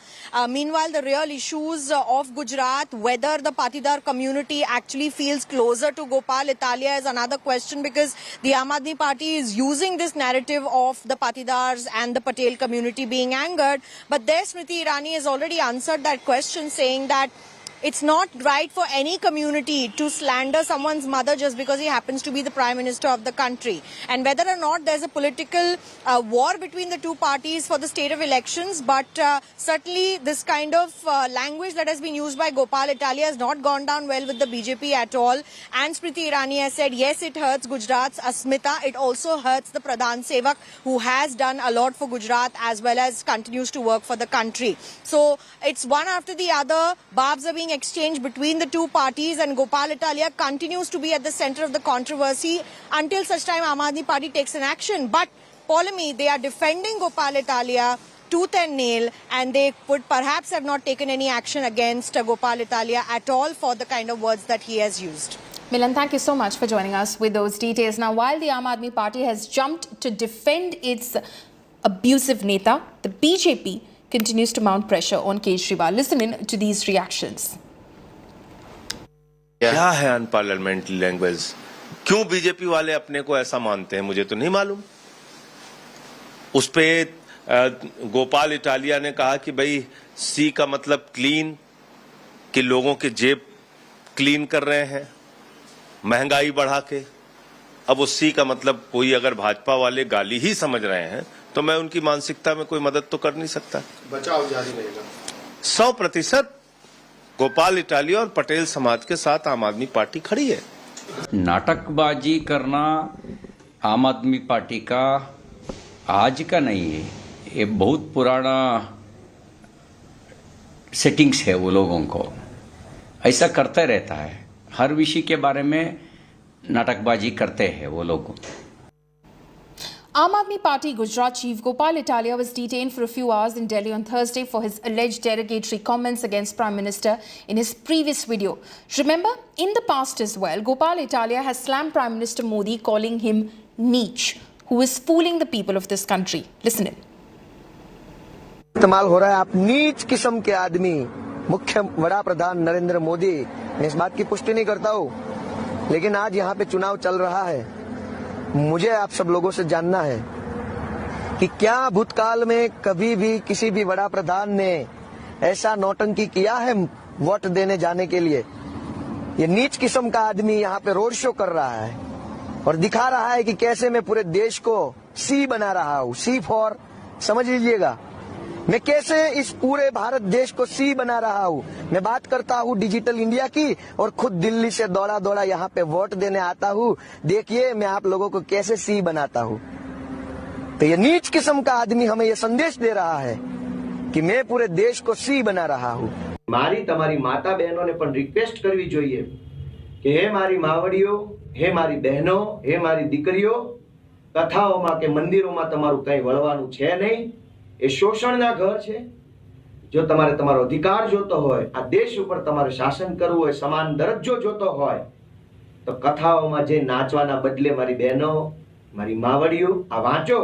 Meanwhile, the real issues of Gujarat, whether the Patidar community actually feels closer to Gopal Italia is another question, because the Aam Aadmi Party is using this narrative of the Patidars and the Patel community being angered. But there, Smriti Irani has already answered that question, saying that it's not right for any community to slander someone's mother just because he happens to be the Prime Minister of the country. And whether or not there's a political war between the two parties for the state of elections, but certainly this kind of language that has been used by Gopal Italia has not gone down well with the BJP at all. And Smriti Irani has said, yes, it hurts Gujarat's Asmita. It also hurts the Pradhan Sevak, who has done a lot for Gujarat as well as continues to work for the country. So it's one after the other. Barbs are being exchanged between the two parties, and Gopal Italia continues to be at the center of the controversy until such time Aam Aadmi Party takes an action. But Polemy, they are defending Gopal Italia tooth and nail, and they would perhaps have not taken any action against Gopal Italia at all for the kind of words that he has used. Milan, thank you so much for joining us with those details. Now, while the Aam Aadmi Party has jumped to defend its abusive neta, the BJP continues to mount pressure on Kejriwal. Listen in to these reactions. क्या है unparliamentary language? क्यों BJP वाले अपने को ऐसा मानते हैं, मुझे तो नहीं मालूम. उस पे गोपाल इटालिया ने कहा कि भाई सी का मतलब क्लीन, कि लोगों के जेब क्लीन कर रहे हैं महंगाई बढ़ा के. अब उस सी का मतलब कोई अगर भाजपा वाले गाली ही समझ रहे हैं तो मैं उनकी मानसिकता में कोई मदद तो कर नहीं सकता. बचाव जारी रहेगा 100%. गोपाल इटालिया और पटेल समाज के साथ आम आदमी पार्टी खड़ी है. नाटकबाजी करना आम आदमी पार्टी का आज का नहीं है, ये बहुत पुराना सेटिंग्स है वो लोगों को. ऐसा करता रहता है, हर विषय के बारे में नाटकबाजी करते हैं वो लोग। Aam Aadmi Party Gujarat chief Gopal Italia was detained for a few hours in Delhi on Thursday for his alleged derogatory comments against Prime Minister in his previous video. Remember, in the past as well, Gopal Italia has slammed Prime Minister Modi, calling him neech, who is fooling the people of this country. Listen in. इस्तेमाल हो रहा है, आप नीच किस्म के आदमी, मुख्य वड़ा प्रधान नरेंद्र मोदी। मैं इस बात की पुष्टि नहीं करता हूँ, लेकिन आज यहाँ पे चुनाव चल रहा है। मुझे आप सब लोगों से जानना है कि क्या भूतकाल में कभी भी किसी भी बड़ा प्रधान ने ऐसा नौटंकी किया है वोट देने जाने के लिए। ये नीच किस्म का आदमी यहाँ पे रोड शो कर रहा है और दिखा रहा है कि कैसे मैं पूरे देश को सी बना रहा हूँ। सी फॉर, समझ लीजिएगा, मैं कैसे इस पूरे भारत देश को सी बना रहा हूँ। मैं बात करता हूँ डिजिटल इंडिया की और खुद दिल्ली से दौड़ा दौड़ा यहाँ पे वोट देने आता हूँ। देखिए मैं आप लोगों को कैसे सी बनाता हूँ। तो ये नीच किस्म का आदमी हमें ये संदेश दे रहा है कि मैं पूरे देश को सी बना रहा हूँ। મારી તમારી માતા બહેનોને પણ રિક્વેસ્ટ કરવી જોઈએ કે હે મારી માવડીઓ, હે મારી બહેનો, હે મારી દીકરીઓ, કથાઓમાં કે મંદિરોમાં તમારું કંઈ વળવાનું છે નહીં। એ શોષણના ઘર છે। જો તમારે તમારો અધિકાર જોતો હોય, આ દેશ ઉપર તમારે શાસન કરવું હોય, સમાન દરજ્જો જોતો હોય, તો કથાઓમાં જે નાચવાના બદલે મારી બહેનો, મારી માવડીઓ, આ વાંચો।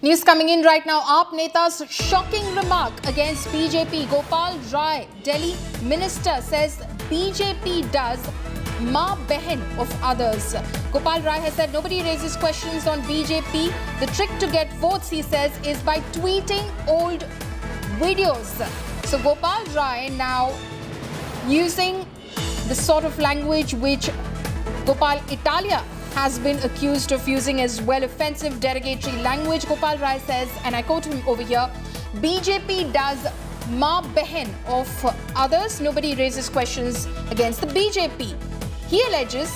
News coming in right now. AAP Neta's shocking remark against BJP. Gopal Rai, Delhi minister, says BJP does ma behan of others. Gopal Rai has said nobody raises questions on BJP. The trick to get votes, he says, is by tweeting old videos. So Gopal Rai now using the sort of language which Gopal Italia has been accused of using as well, offensive derogatory language. Gopal Rai says, and I quote him over here, BJP does ma behan of others. Nobody raises questions against the BJP. He alleges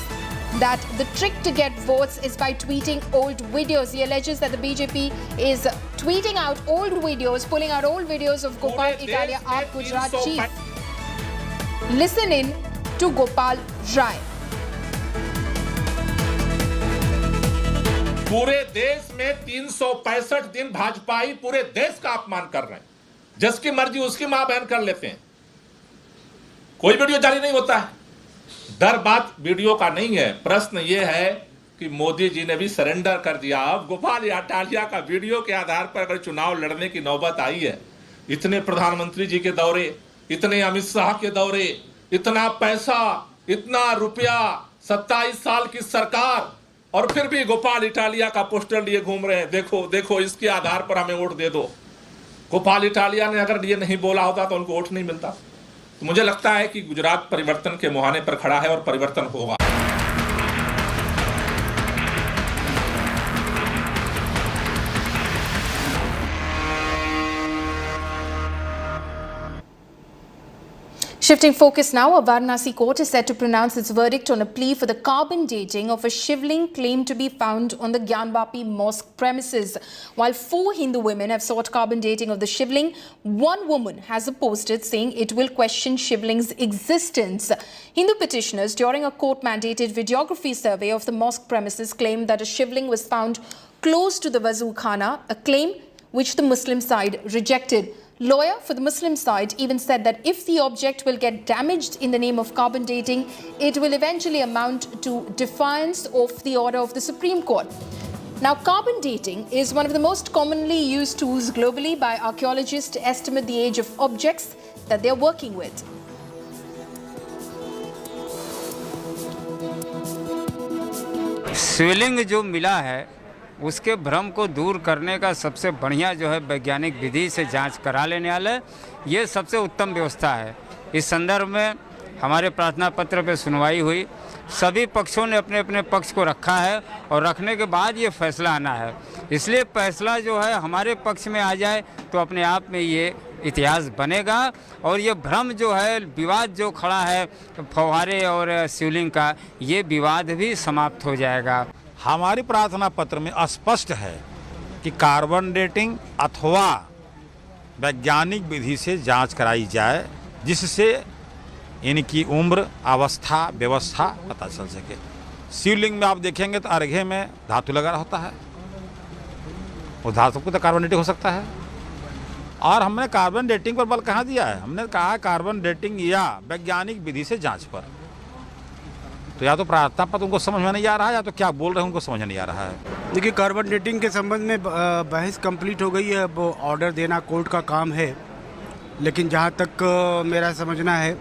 that the trick to get votes is by tweeting old videos. He alleges that the BJP is tweeting out old videos, pulling out old videos of Gopal Italia, AAP Gujarat chief. Listen in to Gopal Rai. पूरे देश में 365 दिन भाजपाई पूरे देश का अपमान कर रहे हैं। जिसकी मर्जी उसकी मां बहन कर लेते हैं, कोई वीडियो जारी नहीं होता है। डर बात वीडियो का नहीं है, प्रश्न ये है कि मोदी जी ने भी सरेंडर कर दिया। अब गोपाल इटालिया का वीडियो के आधार पर अगर चुनाव लड़ने की नौबत आई है, इतने प्रधानमंत्री जी के दौरे, इतने अमित शाह के दौरे, इतना पैसा, इतना रुपया, 27 साल की सरकार, और फिर भी गोपाल इटालिया का पोस्टर लिए घूम रहे हैं। देखो देखो, इसके आधार पर हमें वोट दे दो। गोपाल इटालिया ने अगर ये नहीं बोला होता तो उनको वोट नहीं मिलता। तो मुझे लगता है कि गुजरात परिवर्तन के मुहाने पर खड़ा है और परिवर्तन होगा। Shifting focus now, a Varanasi court is set to pronounce its verdict on a plea for the carbon dating of a Shivling claimed to be found on the Gyanvapi Mosque premises. While 4 Hindu women have sought carbon dating of the Shivling, one woman has opposed it, saying it will question Shivling's existence. Hindu petitioners, during a court-mandated videography survey of the mosque premises, claimed that a Shivling was found close to the Wazoo Khana, a claim which the Muslim side rejected. Lawyer for the Muslim side even said that if the object will get damaged in the name of carbon dating, it will eventually amount to defiance of the order of the Supreme Court. Now, carbon dating is one of the most commonly used tools globally by archaeologists to estimate the age of objects that they're working with. शिवलिंग जो मिला है उसके भ्रम को दूर करने का सबसे बढ़िया जो है वैज्ञानिक विधि से जांच करा लेने वाला, ये सबसे उत्तम व्यवस्था है। इस संदर्भ में हमारे प्रार्थना पत्र पे सुनवाई हुई, सभी पक्षों ने अपने अपने पक्ष को रखा है और रखने के बाद ये फैसला आना है। इसलिए फैसला जो है हमारे पक्ष में आ जाए तो अपने आप में ये इतिहास बनेगा और ये भ्रम जो है, विवाद जो खड़ा है फव्वारे और शिवलिंग का, ये विवाद भी समाप्त हो जाएगा। हमारी प्रार्थना पत्र में स्पष्ट है कि कार्बन डेटिंग अथवा वैज्ञानिक विधि से जांच कराई जाए, जिससे इनकी उम्र, अवस्था, व्यवस्था पता चल सके। शिवलिंग में आप देखेंगे तो अर्घ्य में धातु लगा होता है, वो धातु को तो कार्बन डेटिंग हो सकता है। और हमने कार्बन डेटिंग पर बल कहाँ दिया है? हमने कहा कार्बन डेटिंग या वैज्ञानिक विधि से जांच पर। तो या तो प्रार्थना पत्र उनको समझ में नहीं आ रहा है, या तो क्या बोल रहे हैं उनको समझ में नहीं आ रहा है। देखिए, कार्बन डेटिंग के संबंध में बहस कंप्लीट हो गई है, वो ऑर्डर देना कोर्ट का काम है। लेकिन जहाँ तक मेरा समझना है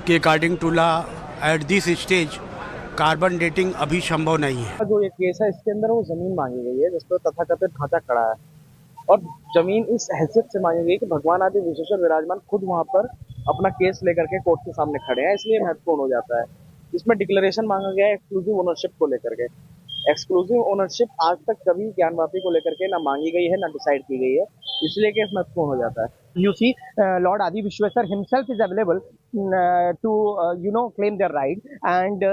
कि according to law at this stage carbon dating अभी संभव नहीं है। जो ये केस है इसके अंदर वो जमीन मांगी गई है जिस पर तथाकथित ढांचा खड़ा है, और जमीन इस हैसियत से मांगी गई कि भगवान आदि विशेषकर विराजमान खुद वहाँ पर अपना केस लेकर के कोर्ट के सामने खड़े हैं, इसलिए महत्वपूर्ण हो जाता है। इसमें डिक्लेरेशन मांगा गया है एक्सक्लूसिव ओनरशिप को लेकर के। एक्सक्लूसिव ओनरशिप आज तक कभी ज्ञानवापी को लेकर के ना मांगी गई है ना डिसाइड की गई है, इसलिए केस महत्वपूर्ण हो जाता है। You see, Lord Adi Vishwesar himself is available to claim their right, and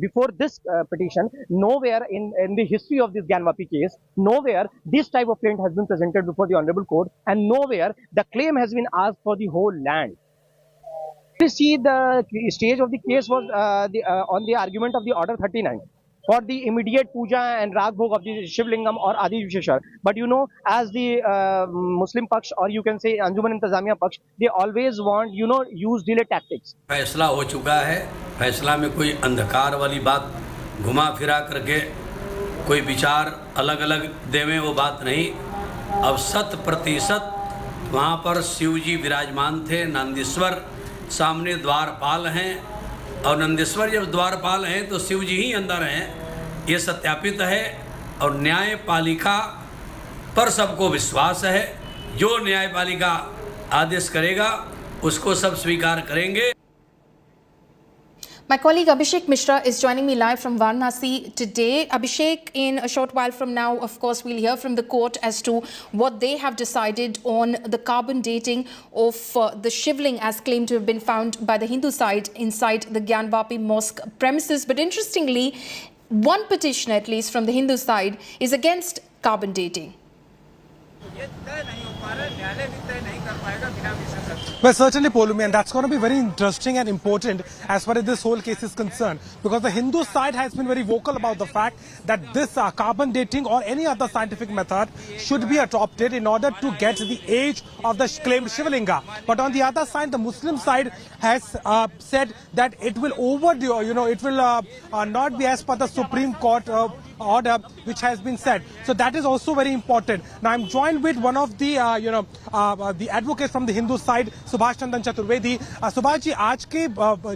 before this petition, nowhere in the history of this Gyanvapi case, nowhere this type of claim has been presented before the honorable court, and nowhere the claim has been asked for the whole land. You see, the stage of the case was on the argument of the order 39 for the immediate puja and rag bhog of the Shivlingam or Adi Visheshar. But as the Muslim Paksh, or you can say Anjuman Intizamiya Paksh, they always want, use delay tactics. फैसला हो चुका है, फैसला में कोई अंधकार वाली बात घुमा फिरा करके कोई विचार अलग अलग देवें, वो बात नहीं। अब 100% वहाँ पर शिव जी विराजमान थे, नंदीश्वर सामने द्वारपाल हैं, और नंदीश्वर जब द्वारपाल हैं तो शिव जी ही अंदर हैं, ये सत्यापित है। और न्यायपालिका पर सबको विश्वास है, जो न्यायपालिका आदेश करेगा उसको सब स्वीकार करेंगे। My colleague Abhishek Mishra is joining me live from Varanasi today. Abhishek, in a short while from now, of course, we'll hear from the court as to what they have decided on the carbon dating of the Shivling as claimed to have been found by the Hindu side inside the Gyanvapi Mosque premises. But interestingly, one petition, at least from the Hindu side, is against carbon dating. Well, certainly, Polumi, and that's going to be very interesting and important as far as this whole case is concerned, because the Hindu side has been very vocal about the fact that this carbon dating or any other scientific method should be adopted in order to get the age of the claimed Shivlinga. But on the other side, the Muslim side has said that it will overdo, it will not be as per the Supreme Court order which has been said. So that is also very important. Now I'm joined with one of the the advocates from the Hindu side, Subhash Chandan Chaturvedi. Subhash ji, आज के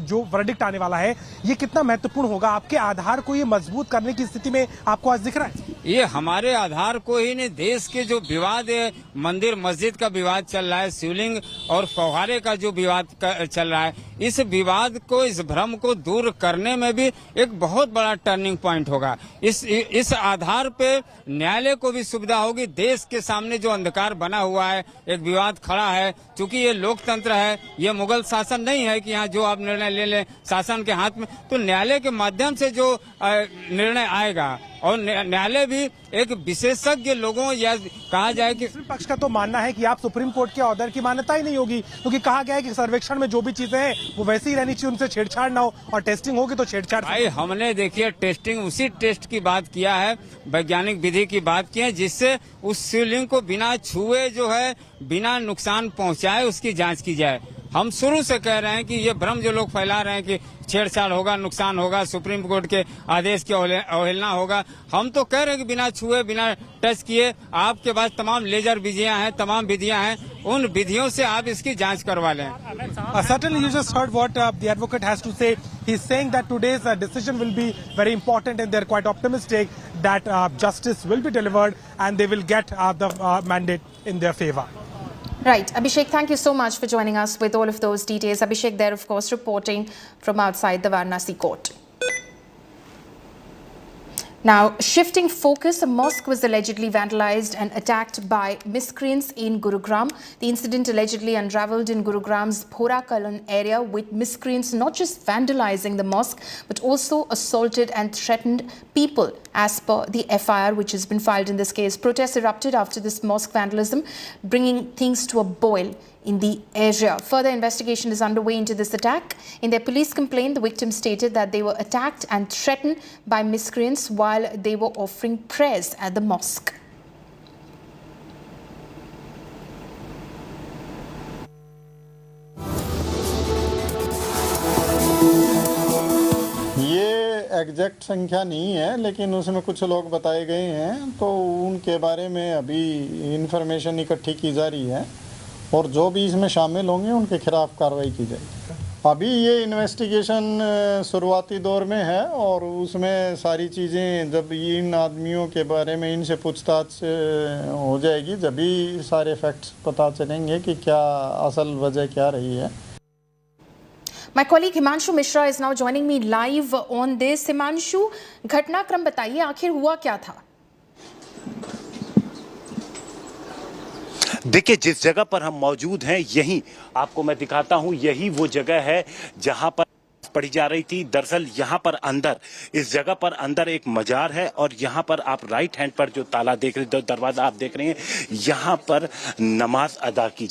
जो verdict आने वाला है ये कितना महत्वपूर्ण होगा? आपके आधार को ये मजबूत करने की स्थिति में आपको आज दिख रहा है? ये हमारे आधार को ही नहीं, देश के जो विवाद है, मंदिर मस्जिद का विवाद चल रहा है, शिवलिंग और फव्वारे का जो विवाद चल रहा है, इस विवाद को, इस भ्रम को दूर करने में भी एक बहुत बड़ा टर्निंग पॉइंट होगा। इस आधार पे न्यायालय को भी सुविधा होगी। देश के सामने जो अंधकार बना हुआ है, एक विवाद खड़ा है, क्योंकि ये लोकतंत्र है, ये मुगल शासन नहीं है कि यहाँ जो आप निर्णय ले लें शासन के हाथ में, तो न्यायालय के माध्यम से जो निर्णय आएगा, और न्यायालय भी एक विशेषज्ञ लोगों, या कहा जाए कि पक्ष का तो मानना है कि आप सुप्रीम कोर्ट के ऑर्डर की मान्यता ही नहीं होगी, क्योंकि कहा गया है कि सर्वेक्षण में जो भी चीजें हैं वो वैसे ही रहनी चाहिए, उनसे छेड़छाड़ ना हो, और टेस्टिंग होगी तो छेड़छाड़। भाई, हमने देखिए टेस्टिंग, उसी टेस्ट की बात किया है, वैज्ञानिक विधि की बात की है, जिससे उस शिवलिंग को बिना छुए जो है, बिना नुकसान पहुंचाए उसकी जांच की जाए। हम शुरू से कह रहे हैं कि ये भ्रम जो लोग फैला रहे हैं कि छेड़छाड़ होगा, नुकसान होगा, सुप्रीम कोर्ट के आदेश की अवहेलना होगा, हम तो कह रहे हैं कि बिना छुए, बिना टच किए, आपके पास तमाम लेजर विधियां हैं, तमाम विधियां हैं, उन विधियों से आप इसकी जांच करवा लें। Certainly, you just heard what the advocate has to say. He's saying that today's decision will be very important, and they're quite optimistic that justice will be delivered and they will get the mandate in their favor. Right. Abhishek, thank you so much for joining us with all of those details. Abhishek there, of course, reporting from outside the Varanasi court. Now, shifting focus, a mosque was allegedly vandalized and attacked by miscreants in Gurugram. The incident allegedly unraveled in Gurugram's Phora Kalan area, with miscreants not just vandalizing the mosque but also assaulted and threatened people, as per the FIR which has been filed in this case. Protests erupted after this mosque vandalism, bringing things to a boil in the area. Further investigation is underway into this attack. In their police complaint, the victims stated that they were attacked and threatened by miscreants while they were offering prayers at the mosque. ये exact संख्या नहीं है, लेकिन उसमें कुछ लोग बताए गए हैं, तो उनके बारे में अभी इंफॉर्मेशन इकट्ठी की जा रही है और जो भी इसमें शामिल होंगे उनके खिलाफ कार्रवाई की जाएगी। अभी ये इन्वेस्टिगेशन शुरुआती दौर में है और उसमें सारी चीज़ें जब इन आदमियों के बारे में इनसे पूछताछ हो जाएगी, जब भी सारे फैक्ट्स पता चलेंगे कि क्या असल वजह क्या रही है। My colleague Himanshu Mishra is now joining me live on this. Himanshu, घटनाक्रम बताइए, आखिर हुआ क्या था? देखिए, जिस जगह पर हम मौजूद हैं, यही आपको मैं दिखाता हूं, यही वो जगह है जहां पर पड़ी जा रही थी। दरअसल यहाँ पर अंदर, इस जगह पर अंदर एक मजार है और यहाँ पर आप राइट हैंड पर जो ताला देख रहे, दरवाजा आप देख रहे हैं, यहाँ पर नमाज अदा की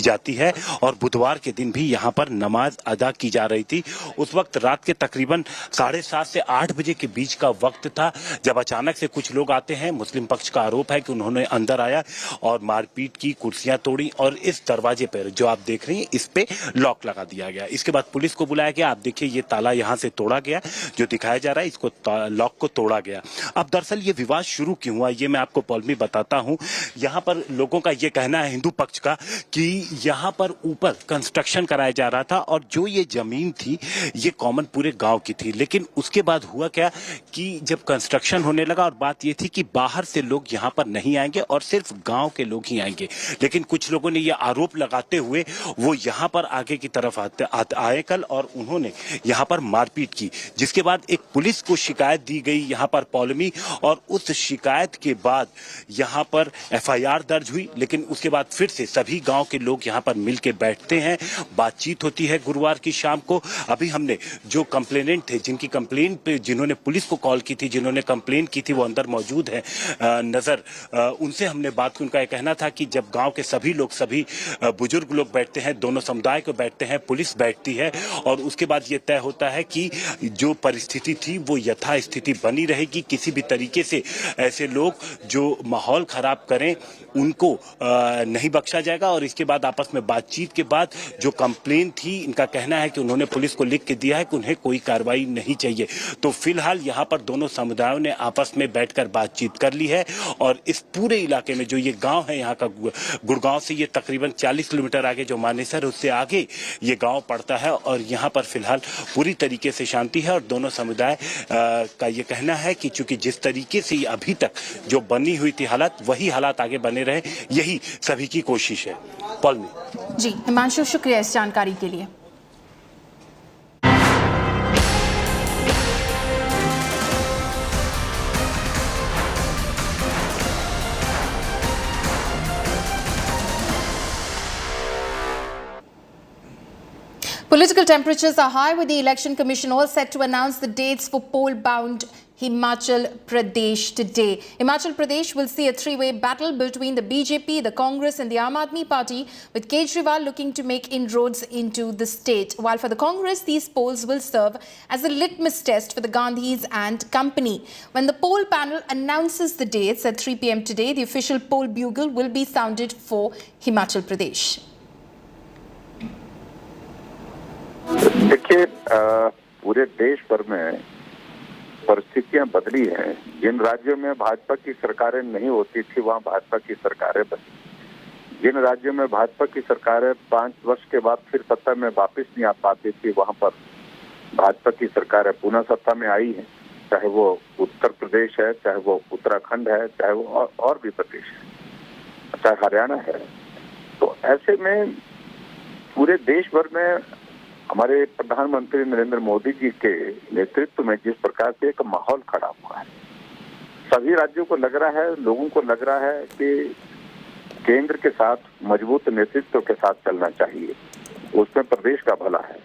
जाती है और बुधवार के दिन भी यहाँ पर नमाज अदा की जा रही थी। उस वक्त रात के तकरीबन 7:30 से 8 बजे के बीच का वक्त था, जब अचानक से कुछ लोग आते हैं। मुस्लिम पक्ष का आरोप है कि उन्होंने अंदर आया और मारपीट की, कुर्सियां तोड़ी और इस दरवाजे पर जो आप देख रहे हैं, इस पे लॉक लगा दिया गया। इसके बाद पुलिस को बुलाया गया। आप देखिए, ये ताला यहां से तोड़ा गया, जो दिखाया जा रहा है, इसको लॉक को तोड़ा गया। अब दरअसल ये विवाद शुरू क्यों हुआ, ये मैं आपको पॉल में बताता हूं। यहां पर लोगों का ये कहना है, हिंदू पक्ष का, कि यहां पर ऊपर कंस्ट्रक्शन कराया जा रहा था और जो ये जमीन थी, ये कॉमन पूरे गांव की थी। लेकिन उसके बाद हुआ क्या कि जब कंस्ट्रक्शन होने लगा और बात ये थी कि बाहर से लोग यहां पर नहीं आएंगे और सिर्फ गांव के लोग ही आएंगे, लेकिन कुछ लोगों ने ये आरोप लगाते हुए वो यहां पर आगे की तरफ आए कल और उन्होंने यहां पर मारपीट की, जिसके बाद एक पुलिस को शिकायत दी गई यहां पर पौलमी, और उस शिकायत के बाद यहां पर FIR दर्ज हुई। लेकिन उसके बाद फिर से सभी गांव के लोग यहां पर मिलकर बैठते हैं, बातचीत होती है गुरुवार की शाम को। अभी हमने जो कंप्लेनेंट थे, जिनकी कंप्लेंट पे, जिन्होंने पुलिस को कॉल की थी, जिन्होंने कंप्लेन की थी, वो अंदर मौजूद है नजर, उनसे हमने बात की। उनका यह कहना था कि जब गांव के सभी लोग, सभी बुजुर्ग लोग बैठते हैं, दोनों समुदाय को बैठते हैं, पुलिस बैठती है और उसके बाद ये तय होता है कि जो परिस्थिति थी वो यथास्थिति बनी रहेगी। किसी भी तरीके से ऐसे लोग जो माहौल खराब करें उनको नहीं बख्शा जाएगा। और इसके बाद आपस में बातचीत के बाद जो कंप्लेन थी, इनका कहना है कि उन्होंने पुलिस को लिख के दिया है कि उन्हें कोई कार्रवाई नहीं चाहिए। तो फिलहाल यहाँ पर दोनों समुदायों ने आपस में बैठकर बातचीत कर ली है और इस पूरे इलाके में जो ये गांव है, यहाँ का गुड़गांव से ये तकरीबन 40 किलोमीटर आगे जो मानेसर, उससे आगे ये गांव पड़ता है और यहाँ पर फिलहाल पूरी तरीके से शांति है। और दोनों समुदाय का ये कहना है कि चूंकि जिस तरीके से अभी तक जो बनी हुई थी हालात, वही हालात आगे बने रहे, यही सभी की कोशिश है। पॉल में जी, हिमांशु, शुक्रिया इस जानकारी के लिए। Political temperatures are high, with the Election Commission all set to announce the dates for poll-bound Himachal Pradesh today. Himachal Pradesh will see a three-way battle between the BJP, the Congress and the Aam Aadmi Party, with Kejriwal looking to make inroads into the state. While for the Congress, these polls will serve as a litmus test for the Gandhis and company. When the poll panel announces the dates at 3 p.m. today, the official poll bugle will be sounded for Himachal Pradesh. देखिए, पूरे देश भर में परिस्थितियां बदली हैं। जिन राज्यों में भाजपा की सरकारें नहीं होती थी, वहां भाजपा की सरकारें बनी। जिन राज्यों में भाजपा की सरकारें 5 वर्ष के बाद फिर सत्ता में वापस नहीं आ पाती थी, वहां पर भाजपा की सरकारें पुनः सत्ता में आई हैं। चाहे वो उत्तर प्रदेश है, चाहे वो उत्तराखंड है, चाहे वो और भी प्रदेश है, चाहे हरियाणा है। तो ऐसे में पूरे देश भर में हमारे प्रधानमंत्री नरेंद्र मोदी जी के नेतृत्व में जिस प्रकार से एक माहौल खड़ा हुआ है, सभी राज्यों को लग रहा है, लोगों को लग रहा है कि केंद्र के साथ मजबूत नेतृत्व के साथ चलना चाहिए, उसमें प्रदेश का भला है।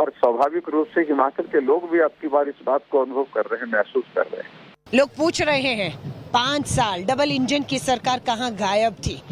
और स्वाभाविक रूप से हिमाचल के लोग भी अब की बार इस बात को अनुभव कर रहे हैं, महसूस कर रहे हैं। लोग पूछ रहे हैं 5 साल डबल इंजन की सरकार कहां गायब थी?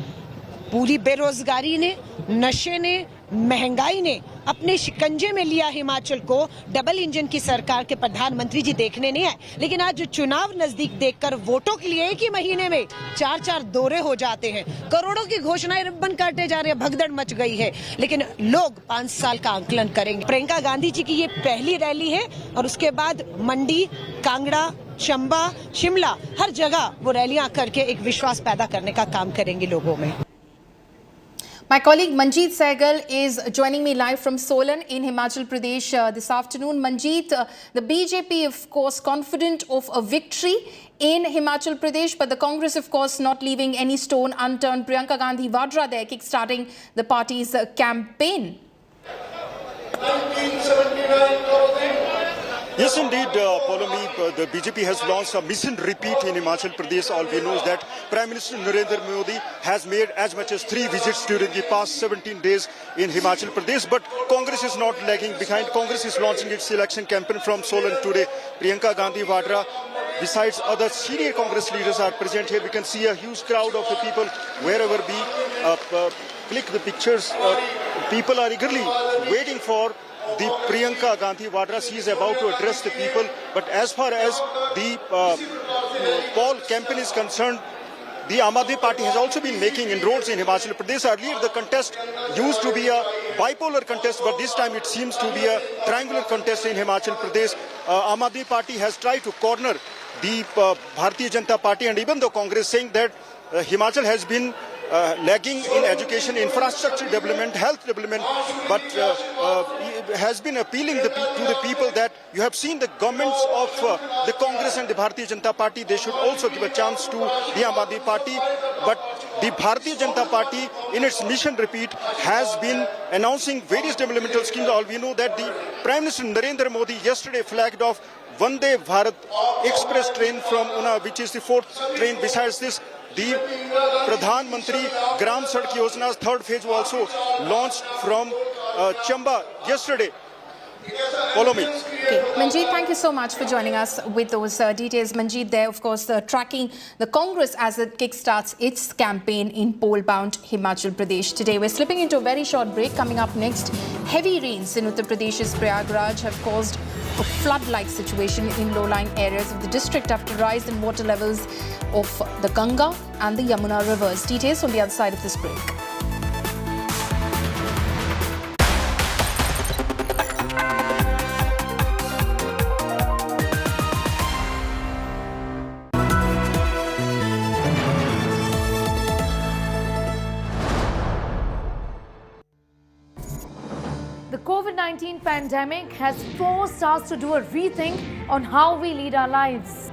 पूरी बेरोजगारी ने, नशे ने, महंगाई ने अपने शिकंजे में लिया हिमाचल को। डबल इंजन की सरकार के प्रधानमंत्री जी देखने नहीं आए, लेकिन आज चुनाव नजदीक देखकर वोटों के लिए एक ही महीने में 4-4 दौरे हो जाते हैं। करोड़ों की घोषणाएं रिब्बन काटे जा रहे हैं, भगदड़ मच गई है। लेकिन लोग 5 साल का आंकलन करेंगे। प्रियंका गांधी जी की ये पहली रैली है और उसके बाद मंडी, कांगड़ा, चंबा, शिमला, हर जगह वो रैलियां करके एक विश्वास पैदा करने का काम करेंगे लोगों में। My colleague Manjeet Sehgal is joining me live from Solan in Himachal Pradesh this afternoon. Manjeet, the BJP, of course, confident of a victory in Himachal Pradesh, but the Congress, of course, not leaving any stone unturned. Priyanka Gandhi Vadra there kick-starting the party's campaign. 1979. Yes, indeed, Paulomi, the BJP has launched a mission repeat in Himachal Pradesh. All we know is that Prime Minister Narendra Modi has made as much as 3 visits during the past 17 days in Himachal Pradesh. But Congress is not lagging behind. Congress is launching its election campaign from Solan today. Priyanka Gandhi Vadra, besides other senior Congress leaders, are present here. We can see a huge crowd of the people wherever we click the pictures. People are eagerly waiting for the Priyanka Gandhi Vadra. She is about to address the people. But as far as the poll campaign is concerned, the Aam Aadmi Party has also been making inroads in Himachal Pradesh. Earlier, the contest used to be a bipolar contest, but this time it seems to be a triangular contest in Himachal Pradesh. Aam Aadmi Party has tried to corner the Bharatiya Janata Party and even the Congress, saying that Himachal has been lagging in education, infrastructure development, health development, but has been appealing to the people that you have seen the governments of the Congress and the Bharatiya Janata Party, they should also give a chance to the Aam Aadmi Party. But the Bharatiya Janata Party, in its mission repeat, has been announcing various developmental schemes. All we know that the Prime Minister Narendra Modi yesterday flagged off Vande Bharat Express train from Una, which is the 4th train. Besides this, the Pradhan Mantri Gram Sadak Yojana's 3rd phase was also launched from Chamba yesterday. Follow me. Okay. Manjeet, thank you so much for joining us with those details. Manjeet there, of course, tracking the Congress as it kickstarts its campaign in poll-bound Himachal Pradesh today. We're slipping into a very short break. Coming up next, heavy rains in Uttar Pradesh's Prayagraj have caused a flood-like situation in low-lying areas of the district after rise in water levels of the Ganga and the Yamuna rivers. Details on the other side of this break. The COVID-19 pandemic has forced us to do a rethink on how we lead our lives,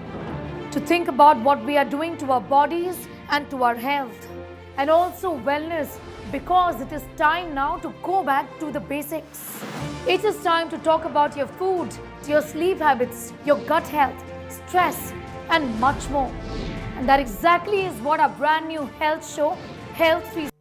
to think about what we are doing to our bodies and to our health, and also wellness, because it is time now to go back to the basics. It is time to talk about your food, your sleep habits, your gut health, stress, and much more. And that exactly is what our brand new health show, Health Freebies.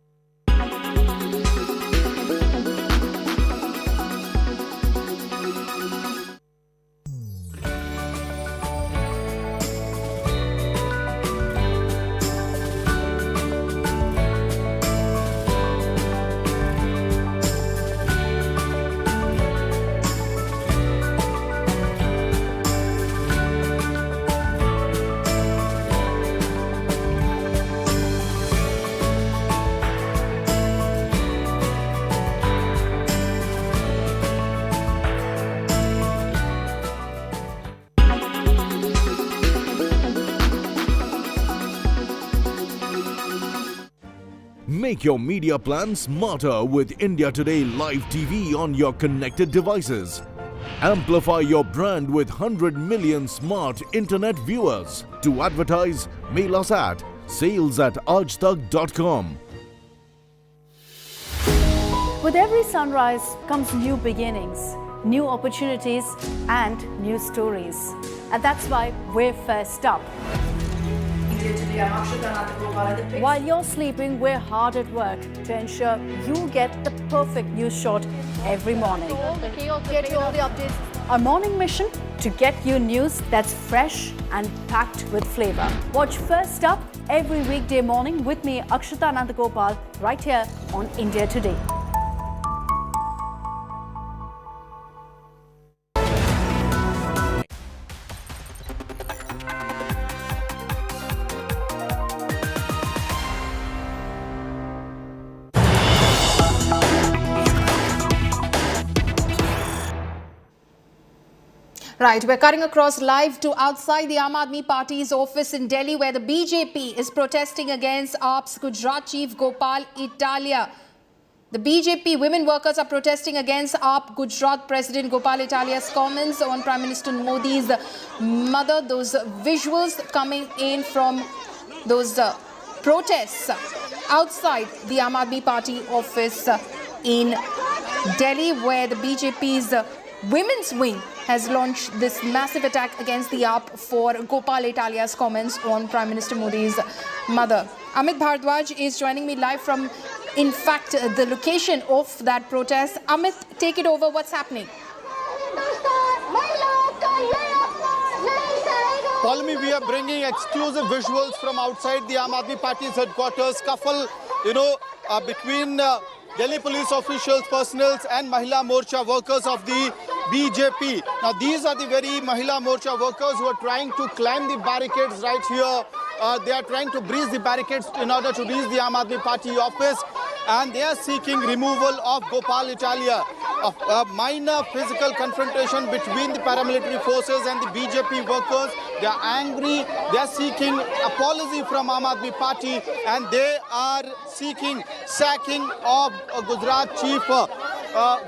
Make your media plan smarter with India Today Live TV on your connected devices. Amplify your brand with 100 million smart internet viewers. To advertise, mail us at sales@aajtak.com. With every sunrise comes new beginnings, new opportunities and new stories. And that's why we're first up. today. I'm Akshita Nathagopal. While you're sleeping, we're hard at work to ensure you get the perfect news shot every morning. Get you all the updates. Our morning mission to get you news that's fresh and packed with flavor. Watch First Up every weekday morning with me, Akshita Nathagopal, right here on India Today. Right, we're cutting across live to outside the Aam Aadmi Party's office in Delhi, where the BJP is protesting against AAP's Gujarat chief Gopal Italia. The BJP women workers are protesting against AAP Gujarat President Gopal Italia's comments on Prime Minister Modi's mother. Those visuals coming in from those protests outside the Aam Aadmi Party office in Delhi, where the BJP's women's wing has launched this massive attack against the AAP for Gopal Italia's comments on Prime Minister Modi's mother. Amit Bhardwaj is joining me live from, in fact, the location of that protest. Amit, take it over. What's happening? Palmi, we are bringing exclusive visuals from outside the Aam Aadmi Party's headquarters. Scuffle, between Delhi police officials, personnel and Mahila Morcha workers of the BJP. Now, these are the very Mahila Morcha workers who are trying to climb the barricades right here. They are trying to breach the barricades in order to reach the Aam Aadmi Party office, and they are seeking removal of Gopal Italia. A minor physical confrontation between the paramilitary forces and the BJP workers. They are angry. They are seeking apology from Aam Aadmi Party, and they are seeking sacking of Gujarat chief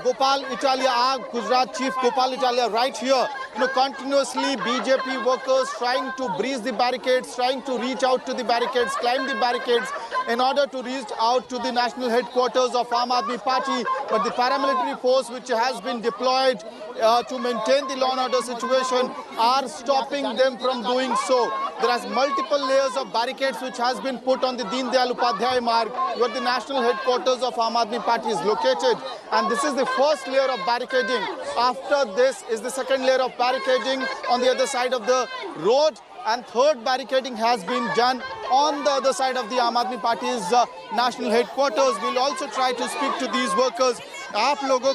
Gopal Italia. Gujarat chief Gopal Italia right here. Continuously BJP workers trying to breach the barricades, trying to reach out to the barricades, climb the barricades in order to reach out to the national headquarters of Aam Aadmi Party. But the paramilitary force which has been deployed to maintain the law and order situation are stopping them from doing so. There are multiple layers of barricades which has been put on the Deen Dayal Upadhyay Marg, where the national headquarters of Aam Aadmi Party is located. And this is the first layer of barricading. After this is the second layer of barricading on the other side of the road. And third barricading has been done on the other side of the Aam Aadmi Party's national headquarters. We'll also try to speak to these workers. आप लोगों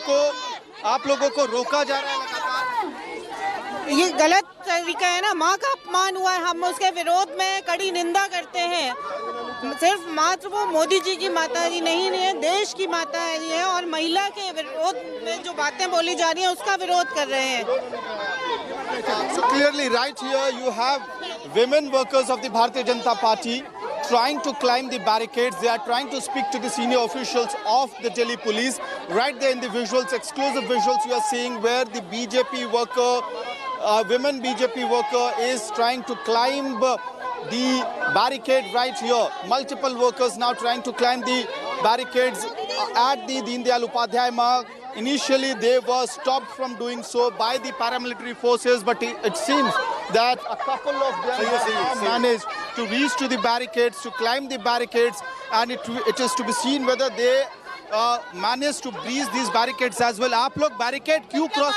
को रोका जा रहा है लगातार। ये गलत तरीका है ना, माँ का अपमान हुआ है, हम उसके विरोध में कड़ी निंदा करते हैं। सिर्फ मात्र वो मोदी जी की माता जी नहीं है, देश की माता जी है, और महिला के विरोध में जो बातें बोली जा रही हैं उसका विरोध कर रहे हैं। So clearly right here you have women workers of the Bharatiya Janata Party trying to climb the barricades. They are trying to speak to the senior officials of the Delhi police. Right there in the visuals, exclusive visuals you are seeing where the BJP worker, women BJP worker is trying to climb the barricade right here. Multiple workers now trying to climb the barricades at the Deen Dayal Upadhyay Marg. Initially, they were stopped from doing so by the paramilitary forces, but it seems that a couple of them managed to reach to the barricades, to climb the barricades, and it is to be seen whether they managed to breach these barricades as well. आप लोग barricade क्यों cross?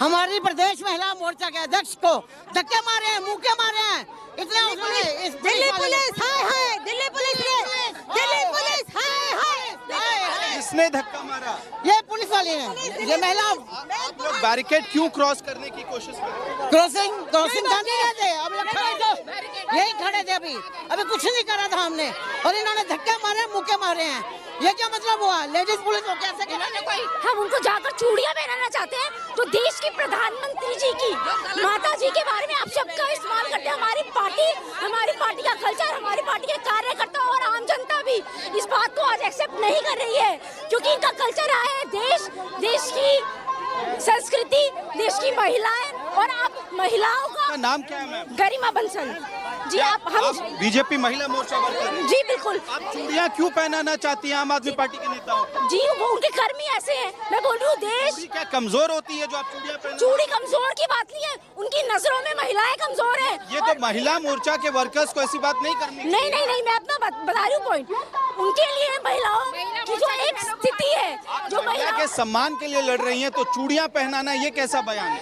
हमारी प्रदेश महिला मोर्चा के अध्यक्ष को धक्के मारे हैं, मुंह के मारे हैं। दिल्ली पुलिस हाय हाय, दिल्ली पुलिस हाय हाय। किसने धक्का मारा? ये पुलिस वाले हैं, ये महिला। आप लोग बैरिकेड क्यों क्रॉस करने की कोशिश कर रहे हैं? क्रॉसिंग करने गए थे, अब यही खड़े थे, अभी कुछ नहीं करा था हमने, और इन्होंने धक्के मारे, मुक्के मारे हैं। ये क्या मतलब हुआ? लेडीज पुलिस को कैसे हम उनको जाकर चूड़ियां पहनाना चाहते हैं, तो देश की प्रधानमंत्री जी की माता जी के बारे में आप सबका इस्तेमाल करते हैं। हमारी पार्टी का कल्चर, हमारी पार्टी के कार्यकर्ता और आम जनता भी इस बात को आज एक्सेप्ट नहीं कर रही है, क्योंकि इनका कल्चर है देश की संस्कृति, देश की महिलाएं, और आप महिलाओं का नाम क्या है मैम? गरिमा बंसल जी आप बीजेपी महिला मोर्चा वर्कर हैं। जी बिल्कुल। आप चूड़ियां क्यों पहनाना चाहती हैं आम आदमी पार्टी के नेताओं को? जी वो उनके कर्मी ऐसे हैं। मैं बोल रही हूँ देश क्या कमजोर होती है जो आप चूड़ियां पहना? चूड़ी कमजोर की बात नहीं है, उनकी नजरों में महिलाएं कमजोर हैं। ये तो महिला मोर्चा के वर्कर्स को ऐसी बात नहीं करनी। नहीं मैं अपना बता रही हूँ पॉइंट। उनके लिए महिलाओं की जो एक स्थिति है, जो महिला के सम्मान के लिए लड़ रही हैं, तो चूड़ियां पहनाना ये कैसा बयान है?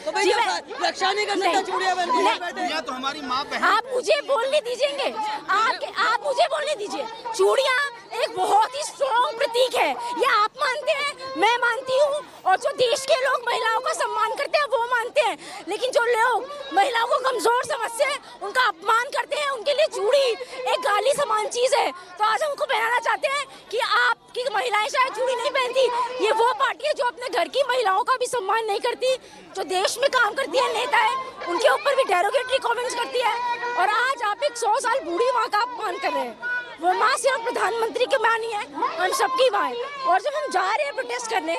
रक्षा नहीं कर सकता चूड़ियां तो हमारी माँ बहन। आप मुझे बोलने दीजिएंगे, आप मुझे बोलने दीजिए। चूड़ियां एक बहुत ही स्ट्रॉन्ग प्रतीक है, ये आप मानते हैं, मैं मानती हूँ, और जो देश के लोग महिलाओं का सम्मान करते हैं वो मानते हैं। लेकिन जो लोग महिलाओं को कमजोर समझते हैं, उनका अपमान करते हैं, उनके लिए चूड़ी एक गाली समान चीज है। तो आज हम उनको पहनाना चाहते हैं कि आपकी महिलाएं शायद चूड़ी नहीं पहनती। ये वो पार्टी है जो अपने घर की महिलाओं का भी सम्मान नहीं करती, जो देश में काम करती है, नेता है, उनके ऊपर भी डेरोगेटरी कमेंट्स करती है। और आज आप एक 100 साल बूढ़ी माँ का अपमान कर रहे हैं। वो माँ सिर्फ प्रधानमंत्री की माँ नहीं है, हम सबकी माँ है। और जब हम जा रहे हैं प्रोटेस्ट करने,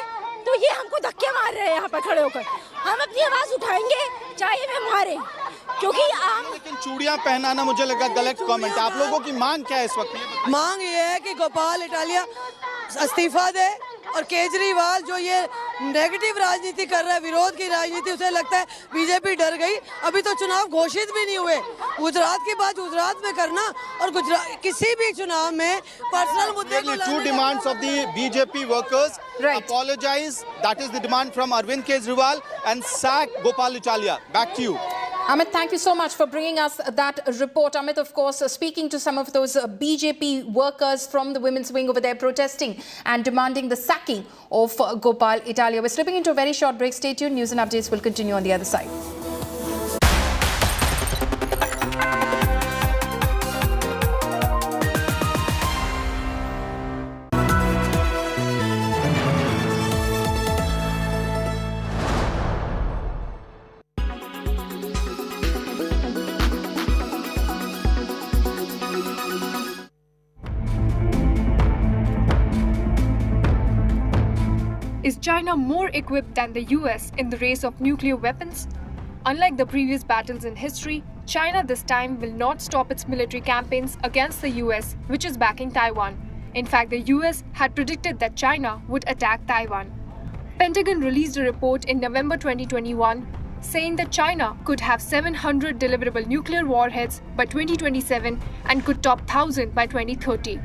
तो ये हमको धक्के मार रहे हैं यहाँ पर खड़े होकर। हम अपनी आवाज उठाएंगे चाहे वे मारे, क्योंकि लेकिन चूड़ियां पहनाना मुझे लगा गलत कमेंट। आप लोगों की मांग क्या है इस वक्त? मांग ये है कि गोपाल इटालिया इस्तीफा दे, और केजरीवाल जो ये नेगेटिव राजनीति कर रहा है, विरोध की राजनीति, उसे लगता है बीजेपी डर गई। अभी तो चुनाव घोषित भी नहीं हुए। गुजरात की बात गुजरात में करना, और गुजरात किसी भी चुनाव में पर्सनल मुद्दे को two demands of the BJP workers. Apologize. That is the demand from Arvind Kejriwal, and sack Gopal Italia. Back to you. Amit, thank you so much for bringing us that report. Amit, of course, speaking to some of those BJP workers from the women's wing over there protesting and demanding the sacking of Gopal Italia. We're slipping into a very short break. Stay tuned. News and updates will continue on the other side. Is China more equipped than the US in the race of nuclear weapons? Unlike the previous battles in history, China this time will not stop its military campaigns against the US, which is backing Taiwan. In fact, the US had predicted that China would attack Taiwan. Pentagon released a report in November 2021 saying that China could have 700 deliverable nuclear warheads by 2027 and could top 1,000 by 2030.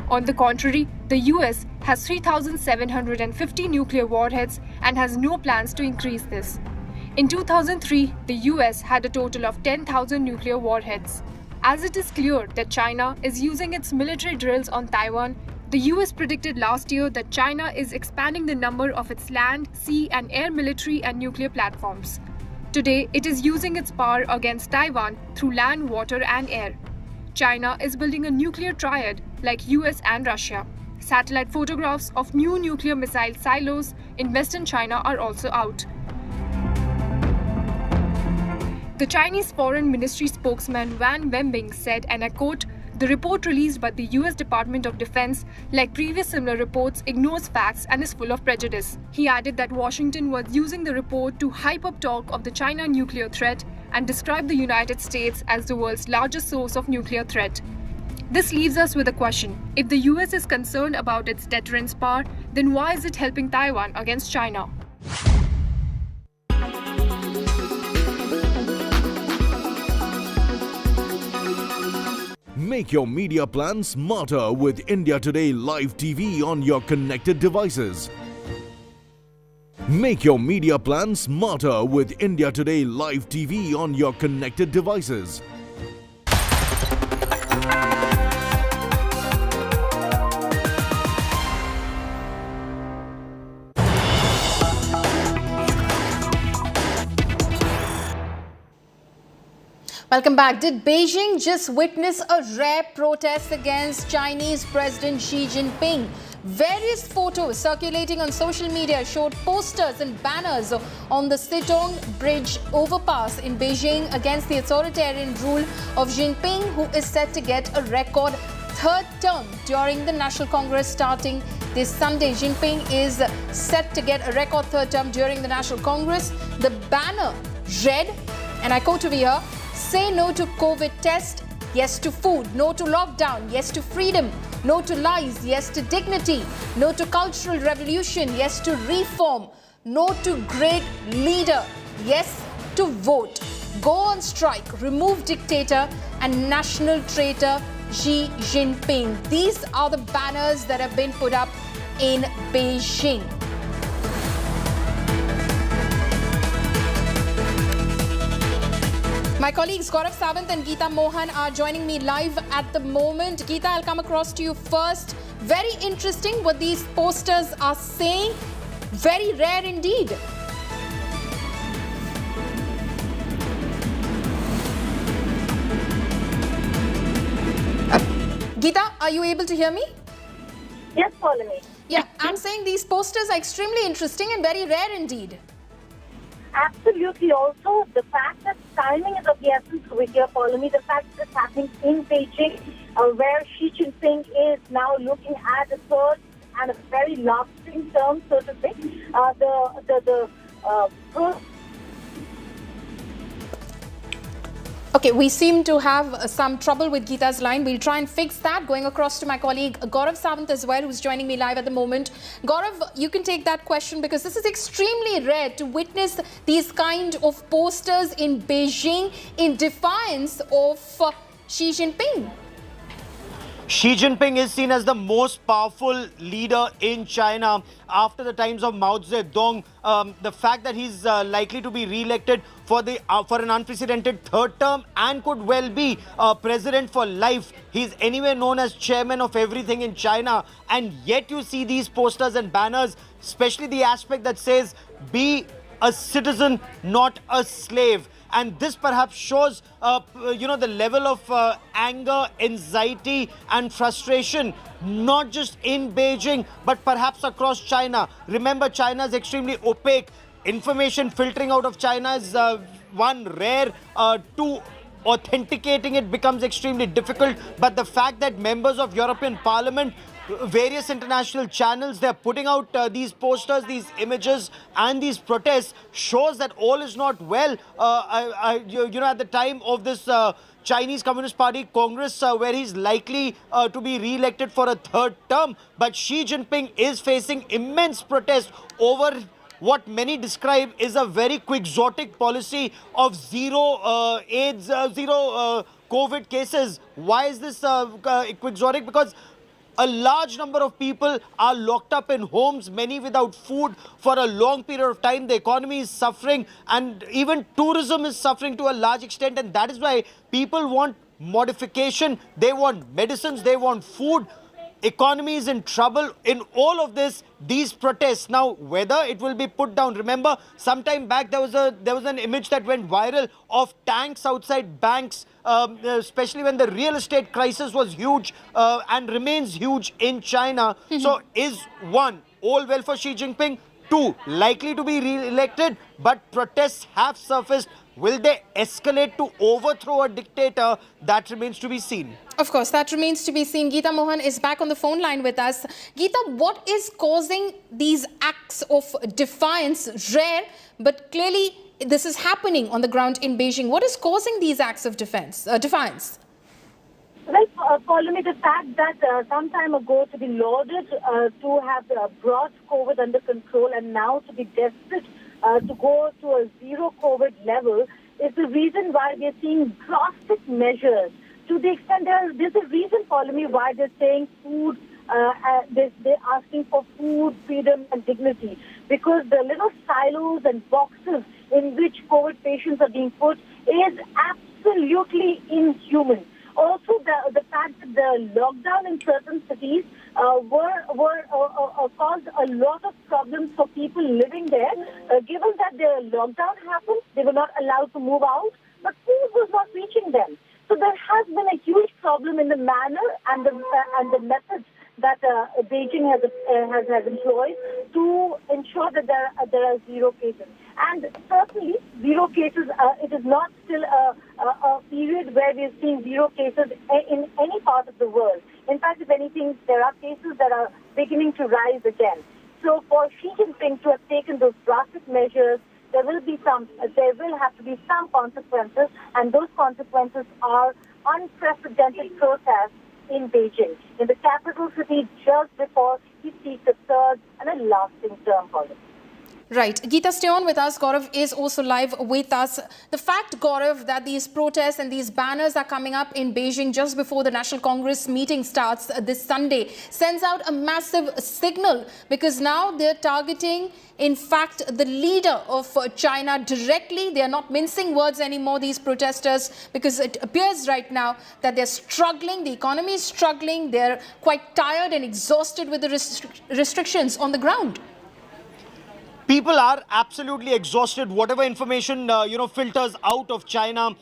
On the contrary, the US has 3,750 nuclear warheads and has no plans to increase this. In 2003, the US had a total of 10,000 nuclear warheads. As it is clear that China is using its military drills on Taiwan, the US predicted last year that China is expanding the number of its land, sea, and air military and nuclear platforms. Today, it is using its power against Taiwan through land, water, and air. China is building a nuclear triad like US and Russia. Satellite photographs of new nuclear missile silos in western China are also out. The Chinese Foreign Ministry spokesman Wang Wenbing said, and I quote, "The report released by the US Department of Defense, like previous similar reports, ignores facts and is full of prejudice." He added that Washington was using the report to hype up talk of the China nuclear threat and describe the United States as the world's largest source of nuclear threat. This leaves us with a question. If the US is concerned about its deterrence power, then why is it helping Taiwan against China? Make your media plan smarter with India Today Live TV on your connected devices. Make your media plan smarter with India Today Live TV on your connected devices. Welcome back. Did Beijing just witness a rare protest against Chinese President Xi Jinping? Various photos circulating on social media showed posters and banners on the Sitong Bridge overpass in Beijing against the authoritarian rule of Jinping, who is set to get a record third term during the National Congress starting this Sunday. Jinping is set to get a record third term during the National Congress. The banner read, and I quote over here, "Say no to COVID test, yes to food, no to lockdown, yes to freedom, no to lies, yes to dignity, no to cultural revolution, yes to reform, no to great leader, yes to vote. Go on strike, remove dictator and national traitor Xi Jinping. These are the banners that have been put up in Beijing. My colleagues Gaurav Sawant and Geeta Mohan are joining me live at the moment. Geeta, I'll come across to you first. Very interesting what these posters are saying. Very rare indeed. Geeta, are you able to hear me? Yes, follow me. Yeah, I'm saying these posters are extremely interesting and very rare indeed. Absolutely. Also, the fact that timing is of the essence with your follow me, the fact that it's happening in Beijing, where Xi Jinping is now looking at a third and a very lasting term, so to say. Okay, we seem to have some trouble with Geeta's line. We'll try and fix that. Going across to my colleague Gaurav Sawant as well, who's joining me live at the moment. Gaurav, you can take that question because this is extremely rare to witness these kind of posters in Beijing in defiance of Xi Jinping. Xi Jinping is seen as the most powerful leader in China after the times of Mao Zedong. The fact that he's likely to be re-elected for an unprecedented third term and could well be president for life. He's anyway known as chairman of everything in China, and yet you see these posters and banners, especially the aspect that says be a citizen, not a slave. And this perhaps shows, the level of anger, anxiety and frustration, not just in Beijing, but perhaps across China. Remember, China is extremely opaque. Information filtering out of China is one rare. Two, authenticating it becomes extremely difficult. But the fact that members of European Parliament, various international channels, they're putting out these posters, these images and these protests shows that all is not well. At the time of this Chinese Communist Party Congress, where he's likely to be re-elected for a third term, but Xi Jinping is facing immense protest over what many describe is a very quixotic policy of zero AIDS, zero COVID cases. Why is this quixotic? Because a large number of people are locked up in homes, many without food for a long period of time. The economy is suffering and even tourism is suffering to a large extent. And that is why people want modification. They want medicines. They want food. Economy is in trouble. In all of this, these protests, now whether it will be put down. Remember, sometime back there was an image that went viral of tanks outside banks, especially when the real estate crisis was huge and remains huge in China. So is one, all well for Xi Jinping? Two, likely to be re-elected, but protests have surfaced. Will they escalate to overthrow a dictator? That remains to be seen. Of course, that remains to be seen. Geeta Mohan is back on the phone line with us. Geeta, what is causing these acts of defiance? Rare, but clearly this is happening on the ground in Beijing. What is causing these acts of defiance? Well, follow me, the fact that some time ago to be lauded to have brought COVID under control and now to be desperate to go to a zero COVID level is the reason why we're seeing drastic measures. To the extent there's a reason, follow me, why they're saying food, they're asking for food, freedom and dignity. Because the little silos and boxes in which COVID patients are being put is absolutely inhuman. Also, the fact that the lockdown in certain cities caused a lot of problems for people living there. Given that the lockdown happened, they were not allowed to move out, but food was not reaching them. So there has been a huge problem in the manner and the methods that Beijing has employed to ensure that there are zero cases. And certainly, zero cases, it is not still a period where we are seeing zero cases in any part of the world. In fact, if anything, there are cases that are beginning to rise again. So for Xi Jinping to have taken those drastic measures, there will have to be some consequences, and those consequences are unprecedented protest in Beijing, in the capital city, just before he seeks a third and a lasting term politics. Right. Geeta, stay on with us. Gaurav is also live with us. The fact, Gaurav, that these protests and these banners are coming up in Beijing just before the National Congress meeting starts this Sunday sends out a massive signal, because now they're targeting, in fact, the leader of China directly. They are not mincing words anymore, these protesters, because it appears right now that they're struggling. The economy is struggling. They're quite tired and exhausted with the restrictions on the ground. People are absolutely exhausted. Whatever information, filters out of China,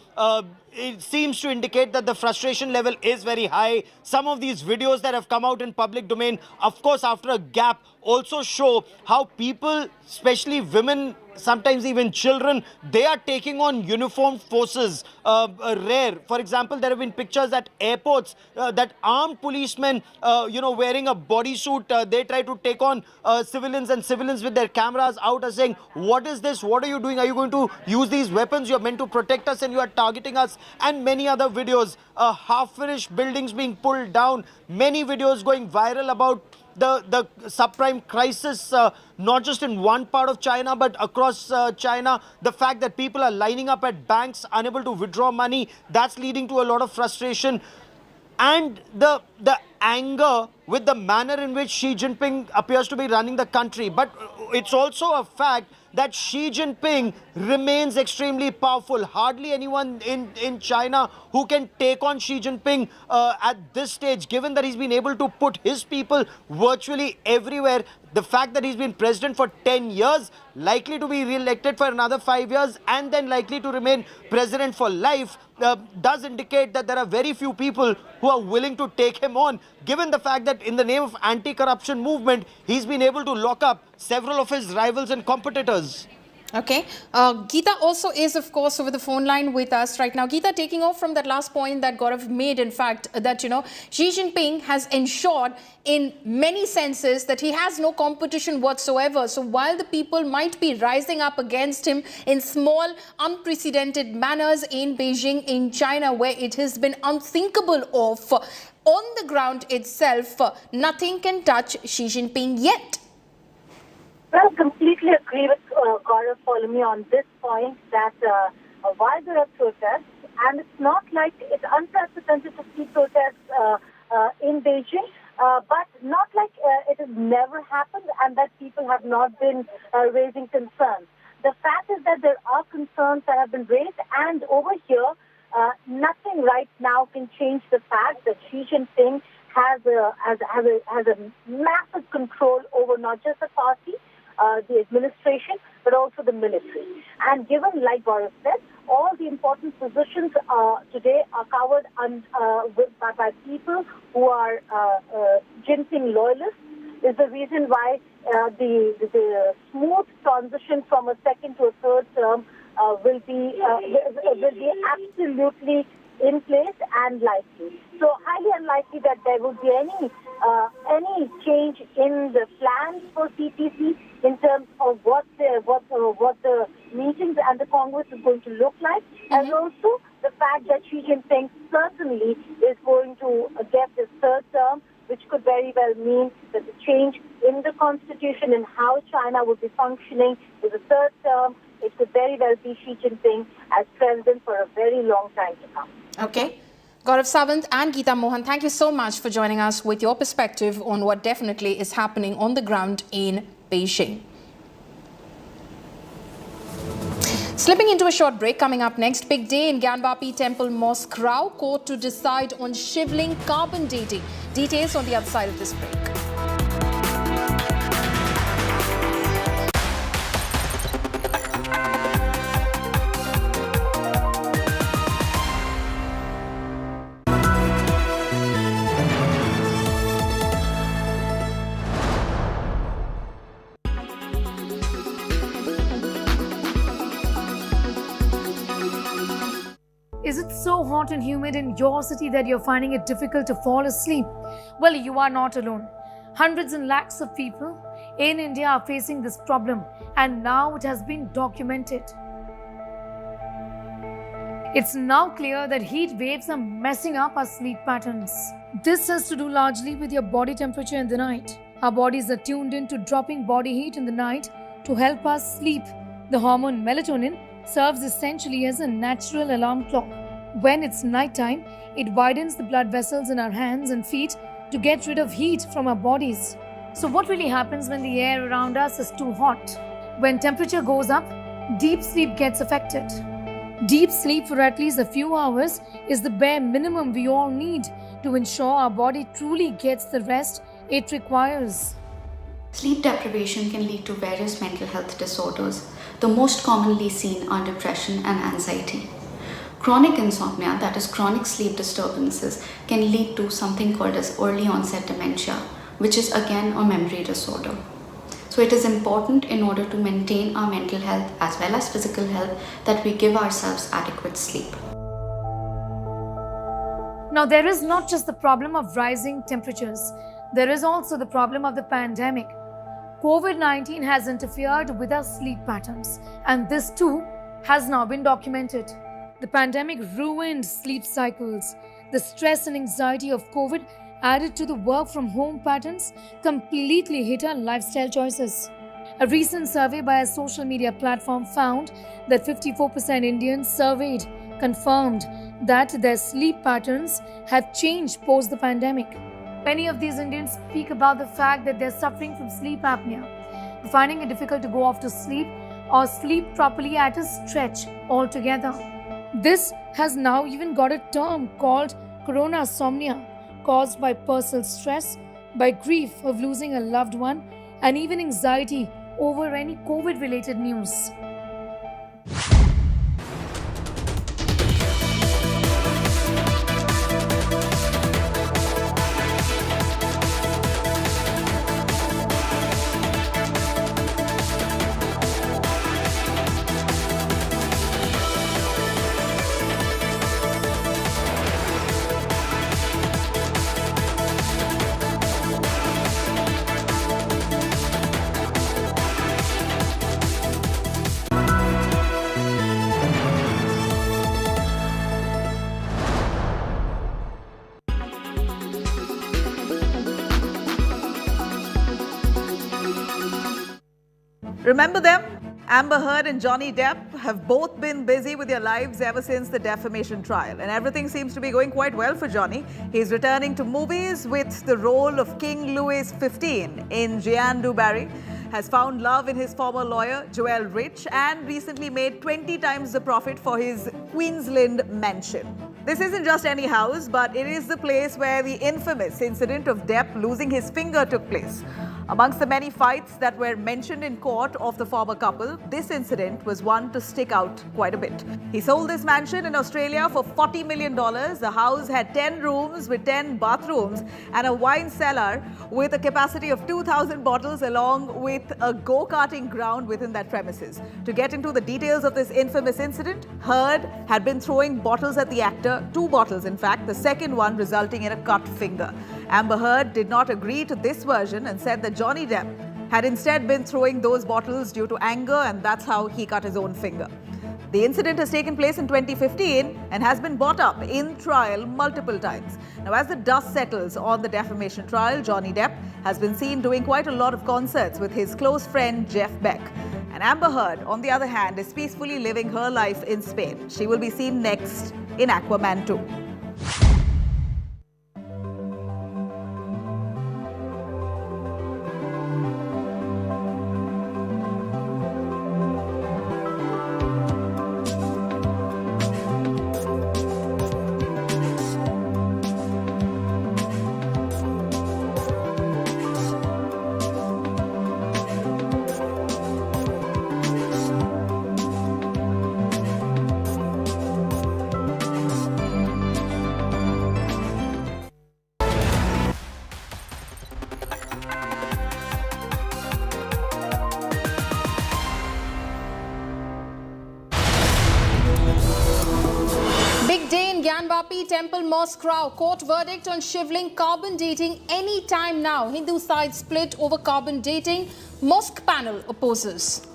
it seems to indicate that the frustration level is very high. Some of these videos that have come out in public domain, of course, after a gap, also show how people, especially women, sometimes even children, they are taking on uniformed forces. Rare. For example, there have been pictures at airports that armed policemen, wearing a bodysuit, they try to take on civilians, and civilians with their cameras out are saying, what is this? What are you doing? Are you going to use these weapons? You're meant to protect us and you are targeting us. And many other videos, half-finished buildings being pulled down, many videos going viral about the subprime crisis, not just in one part of China, but across China. The fact that people are lining up at banks, unable to withdraw money, that's leading to a lot of frustration. And the anger with the manner in which Xi Jinping appears to be running the country. But it's also a fact that Xi Jinping remains extremely powerful. Hardly anyone in China who can take on Xi Jinping at this stage, given that he's been able to put his people virtually everywhere. The fact that he's been president for 10 years, likely to be re-elected for another 5 years, and then likely to remain president for life, does indicate that there are very few people who are willing to take him on, given the fact that in the name of anti-corruption movement, he's been able to lock up several of his rivals and competitors. Okay. Geeta also is, of course, over the phone line with us right now. Geeta, taking off from that last point that Gaurav made, in fact, that, Xi Jinping has ensured in many senses that he has no competition whatsoever. So while the people might be rising up against him in small, unprecedented manners in Beijing, in China, where it has been unthinkable of, on the ground itself, nothing can touch Xi Jinping yet. Well, completely agree with Gaurav Polami on this point that while there are protests, and it's not like it's unprecedented to see protests in Beijing, but not like it has never happened and that people have not been raising concerns. The fact is that there are concerns that have been raised, and over here, nothing right now can change the fact that Xi Jinping has a massive control over not just the party, the administration, but also the military. And given, like Gaurav said, all the important positions today are covered by people who are Jinping loyalists, is the reason why the smooth transition from a second to a third term will be absolutely in place and likely. So highly unlikely that there will be any change in the plans for CPC in terms of what the meetings and the Congress is going to look like, and also the fact that Xi Jinping certainly is going to get his third term, which could very well mean that the change in the constitution and how China would be functioning is a third term. It could very well be Xi Jinping as president for a very long time to come. Okay. Gaurav Sawant and Geeta Mohan, thank you so much for joining us with your perspective on what definitely is happening on the ground in Beijing. Slipping into a short break, coming up next, big day in Gyanvapi Temple Mosque. Rao court to decide on Shivling carbon dating. Details on the other side of this break. Is it so hot and humid in your city that you're finding it difficult to fall asleep? Well, you are not alone. Hundreds and lakhs of people in India are facing this problem, and now it has been documented. It's now clear that heat waves are messing up our sleep patterns. This has to do largely with your body temperature in the night. Our bodies are tuned in to dropping body heat in the night to help us sleep. The hormone melatonin serves essentially as a natural alarm clock. When it's nighttime, it widens the blood vessels in our hands and feet to get rid of heat from our bodies. So what really happens when the air around us is too hot? When temperature goes up, deep sleep gets affected. Deep sleep for at least a few hours is the bare minimum we all need to ensure our body truly gets the rest it requires. Sleep deprivation can lead to various mental health disorders. The most commonly seen are depression and anxiety. Chronic insomnia, that is chronic sleep disturbances, can lead to something called as early onset dementia, which is again a memory disorder. So it is important in order to maintain our mental health as well as physical health that we give ourselves adequate sleep. Now, there is not just the problem of rising temperatures, there is also the problem of the pandemic. COVID-19 has interfered with our sleep patterns, and this too has now been documented. The pandemic ruined sleep cycles. The stress and anxiety of COVID added to the work from home patterns completely hit our lifestyle choices. A recent survey by a social media platform found that 54% Indians surveyed confirmed that their sleep patterns have changed post the pandemic. Many of these Indians speak about the fact that they're suffering from sleep apnea, finding it difficult to go off to sleep or sleep properly at a stretch altogether. This has now even got a term called coronasomnia, caused by personal stress, by grief of losing a loved one, and even anxiety over any COVID-related news. Remember them? Amber Heard and Johnny Depp have both been busy with their lives ever since the defamation trial, and everything seems to be going quite well for Johnny. He's returning to movies with the role of King Louis XV in Gyanvapi, has found love in his former lawyer Joel Rich, and recently made 20 times the profit for his Queensland mansion. This isn't just any house, but it is the place where the infamous incident of Depp losing his finger took place. Amongst the many fights that were mentioned in court of the former couple, this incident was one to stick out quite a bit. He sold this mansion in Australia for $40 million. The house had 10 rooms with 10 bathrooms and a wine cellar with a capacity of 2,000 bottles, along with a go-karting ground within that premises. To get into the details of this infamous incident, Heard had been throwing bottles at the actor, 2 bottles in fact, the second one resulting in a cut finger. Amber Heard did not agree to this version and said that Johnny Depp had instead been throwing those bottles due to anger, and that's how he cut his own finger. The incident has taken place in 2015 and has been brought up in trial multiple times. Now, as the dust settles on the defamation trial, Johnny Depp has been seen doing quite a lot of concerts with his close friend Jeff Beck. And Amber Heard, on the other hand, is peacefully living her life in Spain. She will be seen next in Aquaman 2. Gyanvapi temple mosque row. Court verdict on Shivling carbon dating any time now. Hindu side split over carbon dating. Mosque panel opposes.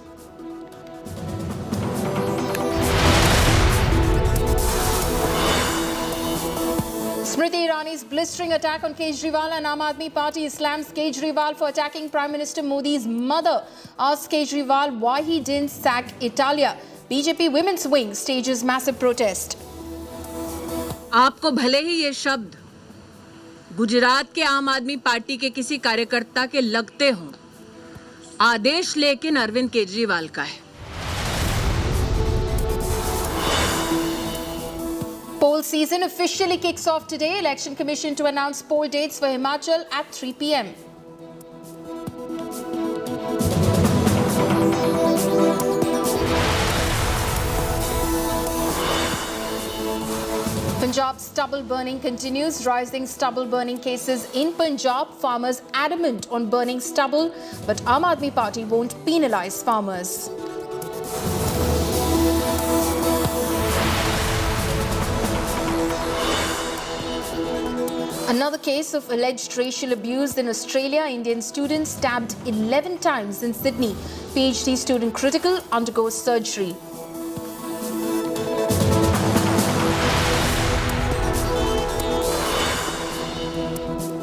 Smriti Irani's blistering attack on Kejriwal and Aam Aadmi Party slams Kejriwal for attacking Prime Minister Modi's mother. Asks Kejriwal why he didn't sack Italia. BJP women's wing stages massive protest. आपको भले ही ये शब्द गुजरात के आम आदमी party के किसी कार्यकर्ता के लगते हों, आदेश लेकिन अरविंद केजरीवाल का है. Poll season officially kicks off today. Election Commission to announce poll dates for Himachal at 3 p.m. Punjab's stubble burning continues. Rising stubble burning cases in Punjab. Farmers adamant on burning stubble, but Aam Aadmi Party won't penalise farmers. Another case of alleged racial abuse in Australia. Indian student stabbed 11 times in Sydney. PhD student critical undergoes surgery.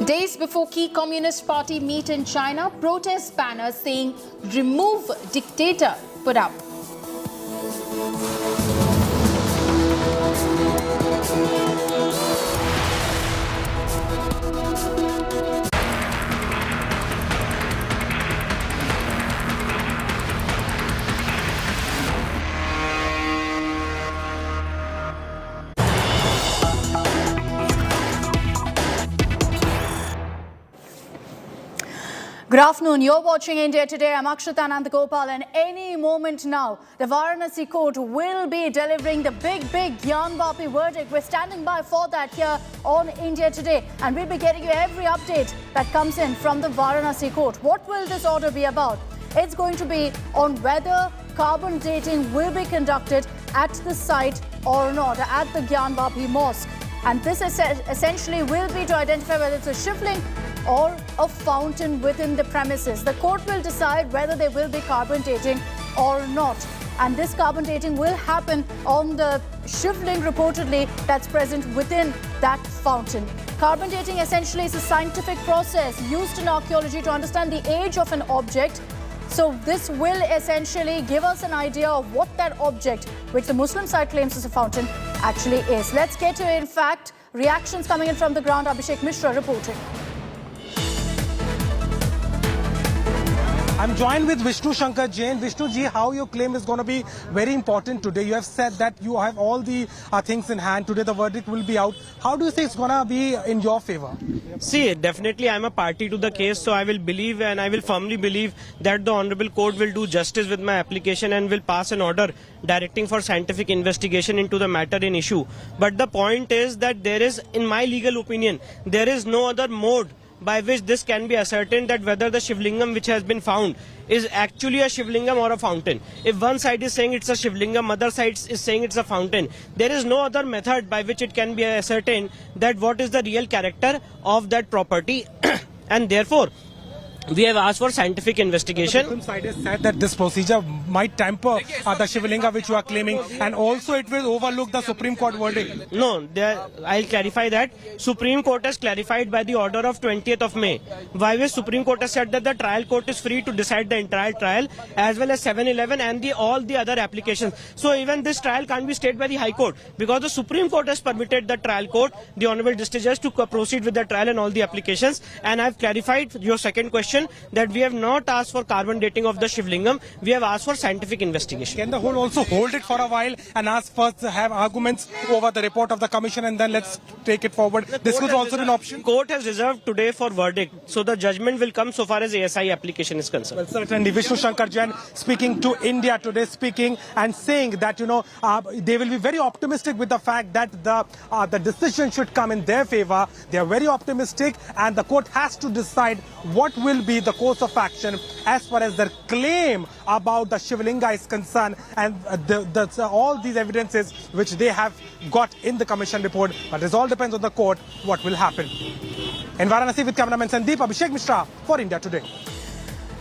Days before key Communist Party meet in China, protest banners saying "Remove Dictator" put up. Good afternoon. You're watching India Today. I'm Akshata Nandagopal, and any moment now, the Varanasi court will be delivering the big Gyanvapi verdict. We're standing by for that here on India Today, and we'll be getting you every update that comes in from the Varanasi court. What will this order be about? It's going to be on whether carbon dating will be conducted at the site or not, at the Gyanvapi Mosque. And this essentially will be to identify whether it's a Shivling or a fountain within the premises. The court will decide whether there will be carbon dating or not. And this carbon dating will happen on the Shivling reportedly that's present within that fountain. Carbon dating essentially is a scientific process used in archaeology to understand the age of an object. So this will essentially give us an idea of what that object, which the Muslim side claims is a fountain, actually is. Let's get to, in fact, reactions coming in from the ground. Abhishek Mishra reporting. I'm joined with Vishnu Shankar Jain. Vishnu ji, how your claim is going to be very important today. You have said that you have all the things in hand. Today the verdict will be out. How do you say it's going to be in your favor? See, definitely I'm a party to the case, so I will believe and I will firmly believe that the Honorable Court will do justice with my application and will pass an order directing for scientific investigation into the matter in issue. But the point is that there is, in my legal opinion, there is no other mode by which this can be ascertained that whether the Shivlingam which has been found is actually a Shivlingam or a fountain. If one side is saying it's a Shivlingam, other side is saying it's a fountain, there is no other method by which it can be ascertained that what is the real character of that property. And therefore, we have asked for scientific investigation. The Muslim side has said that this procedure might tamper the Shivlinga which you are claiming, and also it will overlook the Supreme Court verdict. No, I'll clarify that. Supreme Court has clarified by the order of 20th of May, by which Supreme Court has said that the trial court is free to decide the entire trial as well as 711 and all the other applications. So even this trial can't be stayed by the High Court because the Supreme Court has permitted the trial court, the Honorable District Judge, to proceed with the trial and all the applications. And I've clarified your second question, that we have not asked for carbon dating of the Shivlingam, we have asked for scientific investigation. Can the whole also hold it for a while and ask first to have arguments over the report of the commission and then let's take it forward? This was also an option. Court has reserved today for verdict, so the judgment will come so far as ASI application is concerned. Well, certainly Vishnu Shankar Jain speaking to India Today, speaking and saying that they will be very optimistic with the fact that the decision should come in their favor. They are very optimistic, and the court has to decide what will be the course of action as far as their claim about the Shivlinga is concerned, and all these evidences which they have got in the commission report. But it all depends on the court what will happen. In Varanasi with cameraman Sandeep, Abhishek Mishra for India Today.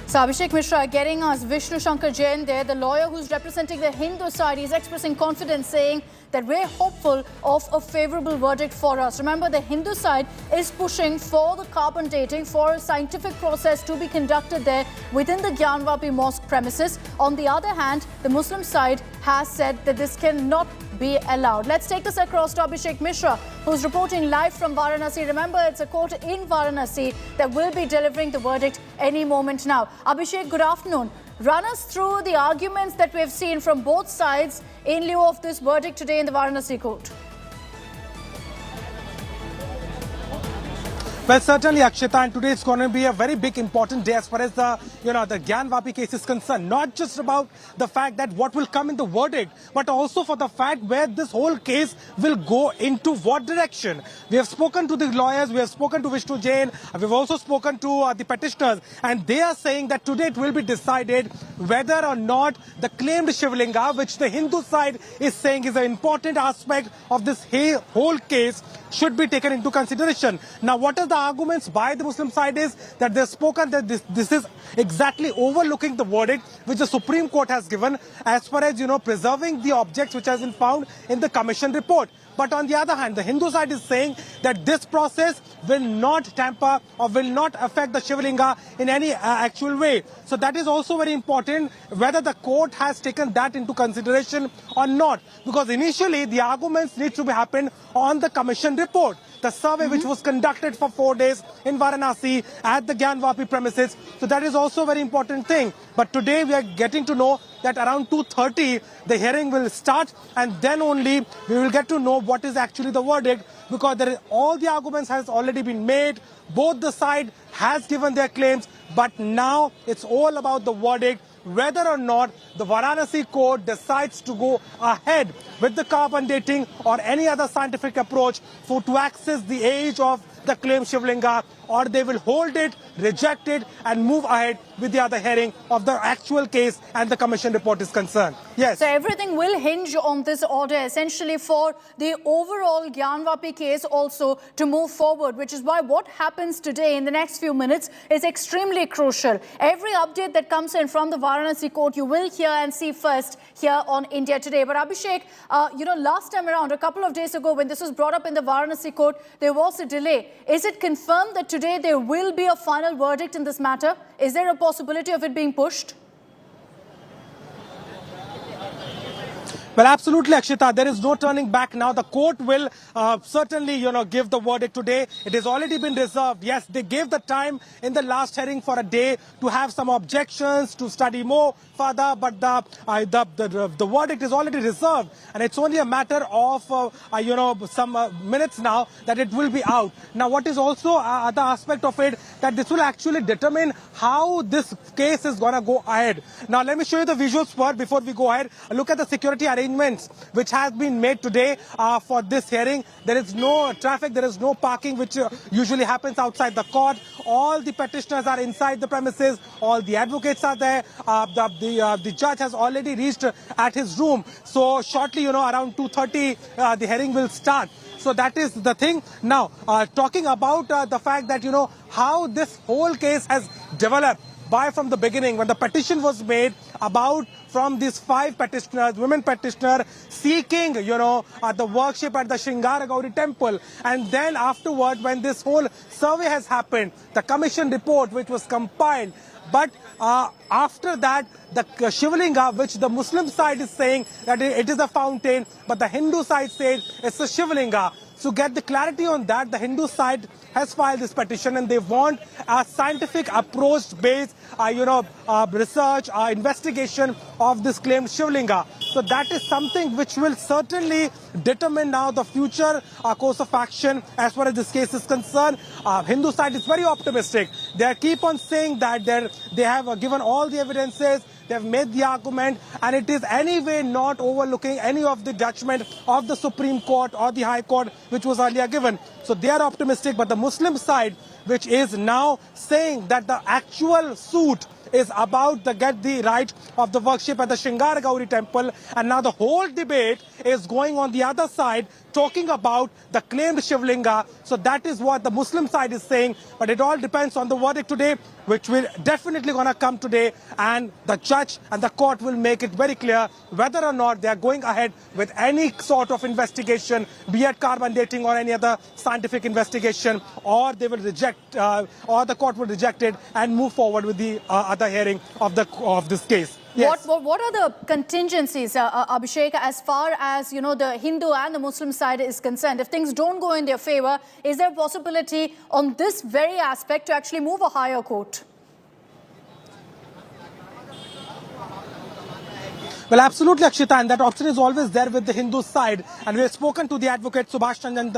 So Abhishek Mishra getting us Vishnu Shankar Jain there, the lawyer who's representing the Hindu side. He's expressing confidence, saying that we're hopeful of a favourable verdict for us. Remember, the Hindu side is pushing for the carbon dating, for a scientific process to be conducted there within the Gyanvapi Mosque premises. On the other hand, the Muslim side has said that this cannot be allowed. Let's take this across to Abhishek Mishra, who's reporting live from Varanasi. Remember, it's a court in Varanasi that will be delivering the verdict any moment now. Abhishek, good afternoon. Run us through the arguments that we've seen from both sides in lieu of this verdict today in the Varanasi court. Well, certainly, Akshita, and today is going to be a very big, important day as far as the Gyanvapi case is concerned. Not just about the fact that what will come in the verdict, but also for the fact where this whole case will go into what direction. We have spoken to the lawyers, we have spoken to Vishnu Jain, we've also spoken to the petitioners, and they are saying that today it will be decided whether or not the claimed Shivlinga, which the Hindu side is saying is an important aspect of this whole case, should be taken into consideration. Now, what are the arguments by the Muslim side is that they've spoken that this is exactly overlooking the verdict which the Supreme Court has given as far as, preserving the objects which has been found in the commission report. But on the other hand, the Hindu side is saying that this process will not tamper or will not affect the Shivlinga in any actual way. So that is also very important, whether the court has taken that into consideration or not. Because initially, the arguments need to be happened on the commission report. The survey which was conducted for 4 days in Varanasi at the Gyanvapi premises. So that is also a very important thing. But today we are getting to know that around 2:30 the hearing will start, and then only we will get to know what is actually the verdict, because all the arguments has already been made. Both the side has given their claims, but now it's all about the verdict, whether or not the Varanasi court decides to go ahead with the carbon dating or any other scientific approach to access the age of the claimed Shivlinga, or they will hold it, reject it, and move ahead with the other hearing of the actual case and the commission report is concerned. Yes. So everything will hinge on this order, essentially, for the overall Gyanvapi case also to move forward, which is why what happens today in the next few minutes is extremely crucial. Every update that comes in from the Varanasi court, you will hear and see first here on India Today. But Abhishek, last time around, a couple of days ago, when this was brought up in the Varanasi court, there was a delay. Is it confirmed that today there will be a final verdict in this matter? Is there a possibility of it being pushed? Well, absolutely, Akshita. There is no turning back now. The court will certainly, give the verdict today. It has already been reserved. Yes, they gave the time in the last hearing for a day to have some objections, to study more further, but the verdict is already reserved, and it's only a matter of some minutes now that it will be out. Now, what is also other aspect of it, that this will actually determine how this case is going to go ahead. Now, let me show you the visuals first before we go ahead. Look at the security arrangements which has been made today for this hearing. There is no traffic, there is no parking, which usually happens outside the court. All the petitioners are inside the premises, all the advocates are there. The judge has already reached at his room. So shortly, around 2:30, the hearing will start. So that is the thing. Now, talking about the fact that, how this whole case has developed from the beginning, when the petition was made about from these 5 petitioners, women petitioners, seeking, the worship at the Shringara Gauri temple. And then afterward, when this whole survey has happened, the commission report which was compiled, but after that, the Shivlinga, which the Muslim side is saying that it is a fountain, but the Hindu side said it's a Shivlinga. To get the clarity on that, the Hindu side has filed this petition, and they want a scientific approach-based, research, investigation of this claimed Shivlinga. So that is something which will certainly determine now the future course of action as far as this case is concerned. Hindu side is very optimistic. They keep on saying that they have given all the evidences, they have made the argument, and it is anyway not overlooking any of the judgment of the Supreme Court or the High Court which was earlier given. So they are optimistic, but the Muslim side, which is now saying that the actual suit is about to get the right of the worship at the Shringara Gauri temple, and now the whole debate is going on the other side talking about the claimed Shivlinga. So that is what the Muslim side is saying. But it all depends on the verdict today, which will definitely going to come today. And the judge and the court will make it very clear whether or not they are going ahead with any sort of investigation, be it carbon dating or any other scientific investigation, or they will reject, or the court will reject it and move forward with the other hearing of this case. Yes. What are the contingencies, Abhishek, as far as the Hindu and the Muslim side is concerned? If things don't go in their favor, is there a possibility on this very aspect to actually move a higher court? Well, absolutely, Akshita, and that option is always there with the Hindu side. And we have spoken to the advocate Subhash Chandran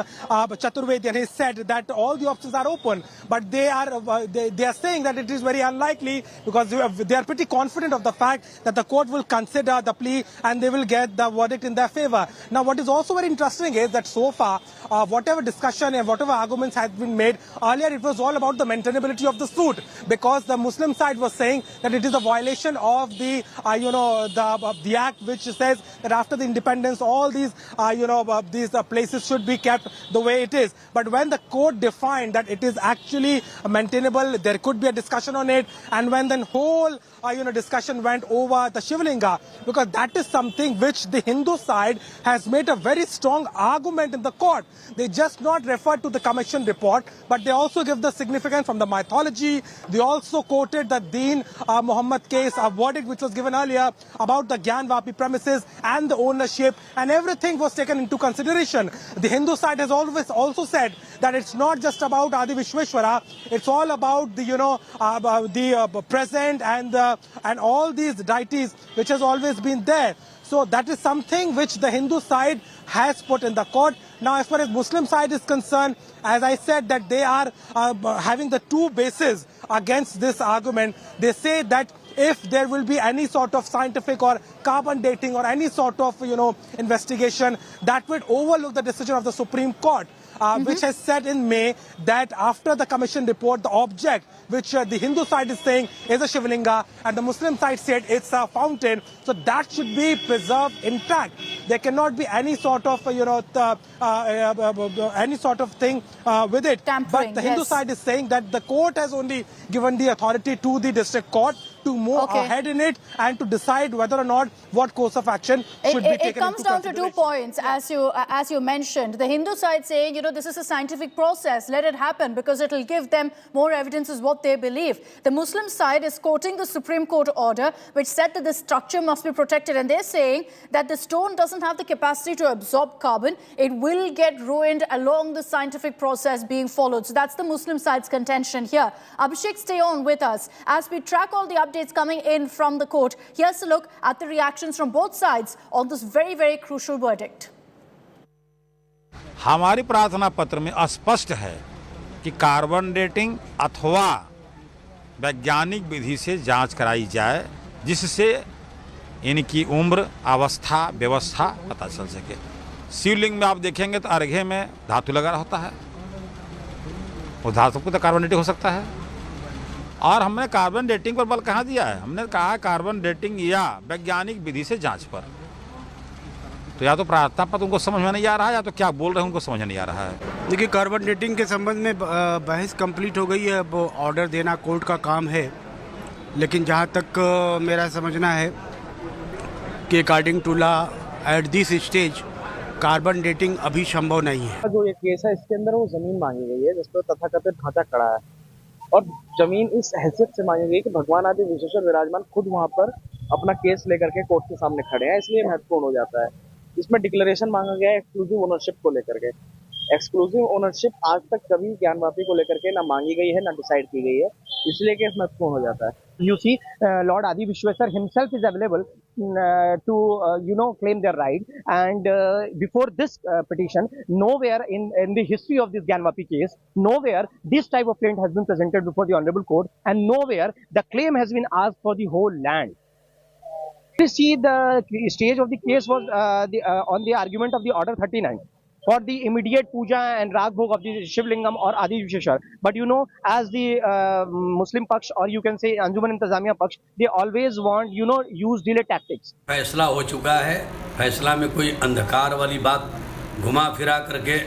Chaturvedi, and he said that all the options are open, but they are saying that it is very unlikely because they are pretty confident of the fact that the court will consider the plea and they will get the verdict in their favor. Now, what is also very interesting is that so far, whatever discussion and whatever arguments had been made earlier, it was all about the maintainability of the suit, because the Muslim side was saying that it is a violation of the the act which says that after the independence all these these places should be kept the way it is. But when the court defined that it is actually maintainable, there could be a discussion on it, and when the whole discussion went over the Shivlinga, because that is something which the Hindu side has made a very strong argument in the court. They just not refer to the commission report, but they also give the significance from the mythology. They also quoted the Deen Muhammad case, a verdict which was given earlier about the Gyanvapi premises and the ownership, and everything was taken into consideration. The Hindu side has always also said that it's not just about Adi Vishweshwara, it's all about the present and all these deities which has always been there. So that is something which the Hindu side has put in the court. Now, as far as Muslim side is concerned, as I said, that they are having the two bases against this argument. They say that if there will be any sort of scientific or carbon dating or any sort of investigation, that would overlook the decision of the Supreme Court, which has said in May that after the commission report, the object which the Hindu side is saying is a Shivlinga and the Muslim side said it's a fountain, so that should be preserved intact. There cannot be any sort of any sort of thing with it. But the Hindu side is saying that the court has only given the authority to the district court to move ahead in it and to decide whether or not what course of action should be taken. It comes down to 2 points, as you mentioned. The Hindu side saying, this is a scientific process, let it happen because it will give them more evidence is what they believe. The Muslim side is quoting the Supreme Court order which said that the structure must be protected, and they're saying that the stone doesn't have the capacity to absorb carbon. It will get ruined along the scientific process being followed. So that's the Muslim side's contention here. Abhishek, stay on with us as we track all the updates coming in from the court. Here's a look at the reactions from both sides on this very, very crucial verdict. हमारी प्रार्थना पत्र में स्पष्ट है कि carbon dating अथवा वैज्ञानिक विधि से जांच कराई जाए, जिससे इनकी उम्र, अवस्था, व्यवस्था पता चल सके। शिवलिंग में आप देखेंगे तो अर्घ्य में धातु लगा होता है, उस धातु को तो कार्बन डेटिंग हो सकता है। और हमने कार्बन डेटिंग पर बल कहाँ दिया है? हमने कहा कार्बन डेटिंग या वैज्ञानिक विधि से जांच पर। तो या तो प्रार्थना पत्र उनको समझ में नहीं आ रहा है, या तो क्या बोल रहे हैं उनको समझ नहीं आ रहा है। देखिए, कार्बन डेटिंग के संबंध में बहस कंप्लीट हो गई है, अब ऑर्डर देना कोर्ट का काम है। लेकिन जहाँ तक मेरा समझना है कि according to law at this stage carbon dating अभी संभव नहीं है। जो ये केस है इसके अंदर वो जमीन मांगी गई है जिस पर तथाकथित ढांचा खड़ा है, और जमीन इस हैसियत से मांगी गई कि भगवान आदि विशेषण विराजमान खुद वहाँ पर अपना केस लेकर के कोर्ट के सामने खड़े हैं, इसलिए महत्वपूर्ण हो जाता है। इसमें डिक्लेरेशन मांगा गया है एक्सक्लूसिव ओनरशिप को लेकर के। एक्सक्लूसिव ओनरशिप आज तक कभी ज्ञानवापी को लेकर के ना मांगी गई है ना डिसाइड की गई है, इसलिए केस महत्वपूर्ण हो जाता है। You see, Lord Adi Vishweshwar himself is available to claim their right, and before this petition, nowhere in the history of this Gyanvapi case, nowhere this type of claim has been presented before the Honorable Court, and nowhere the claim has been asked for the whole land. You see, the stage of the case was on the argument of the Order 39 for the immediate puja and rag bhog of the Shivlingam or Adi Vishweshwar. But as the Muslim Paksh, or you can say Anjuman Intizamiya Paksh, they always want, use delay tactics. फैसला हो चुका है, फैसला में कोई अंधकार वाली बात घुमा फिरा करके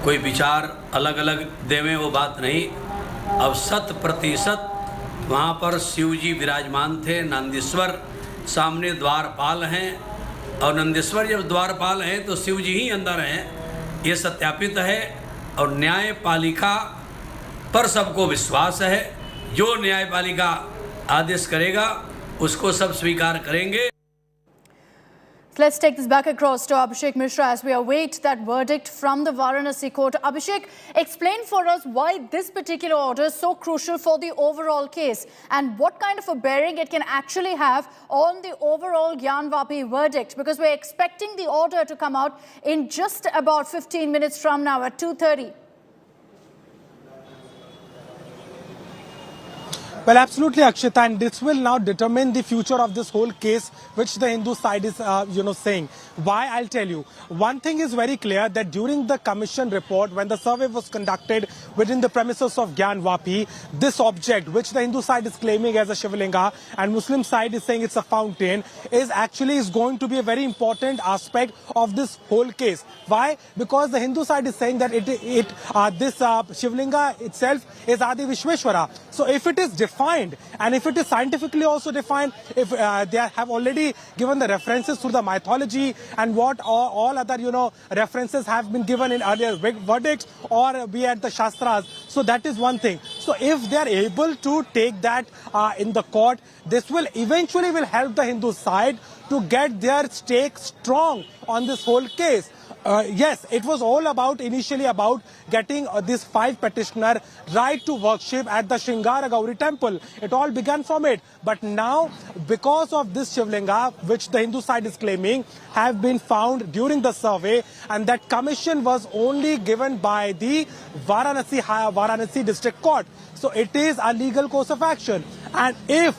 कोई विचार अलग अलग देवें, वो बात नहीं। अब 100% वहाँ पर शिव जी विराजमान थे। नंदीश्वर सामने द्वारपाल हैं, और नंदीश्वर जब द्वारपाल हैं तो शिव जी ही अंदर हैं, ये सत्यापित है। और न्यायपालिका पर सबको विश्वास है, जो न्यायपालिका आदेश करेगा उसको सब स्वीकार करेंगे। Let's take this back across to Abhishek Mishra as we await that verdict from the Varanasi court. Abhishek, explain for us why this particular order is so crucial for the overall case and what kind of a bearing it can actually have on the overall Gyanvapi verdict, because we're expecting the order to come out in just about 15 minutes from now at 2:30. Well, absolutely, Akshita, and this will now determine the future of this whole case, which the Hindu side is, saying. Why? I'll tell you. One thing is very clear, that during the commission report, when the survey was conducted within the premises of Gyanvapi, this object, which the Hindu side is claiming as a Shivlinga and Muslim side is saying it's a fountain, is going to be a very important aspect of this whole case. Why? Because the Hindu side is saying that this Shivlinga itself is Adi Vishweshwara. So if it is defined, and if it is scientifically also defined, if they have already given the references to the mythology and what all other references have been given in earlier verdicts or be at the Shastras, so that is one thing. So if they are able to take that in the court, this will eventually help the Hindu side to get their stake strong on this whole case. Yes, it was all initially about getting this 5 petitioner right to worship at the Shringara Gauri temple. It all began from it. But now, because of this Shivlinga, which the Hindu side is claiming, have been found during the survey, and that commission was only given by the Varanasi district court. So it is a legal course of action. And if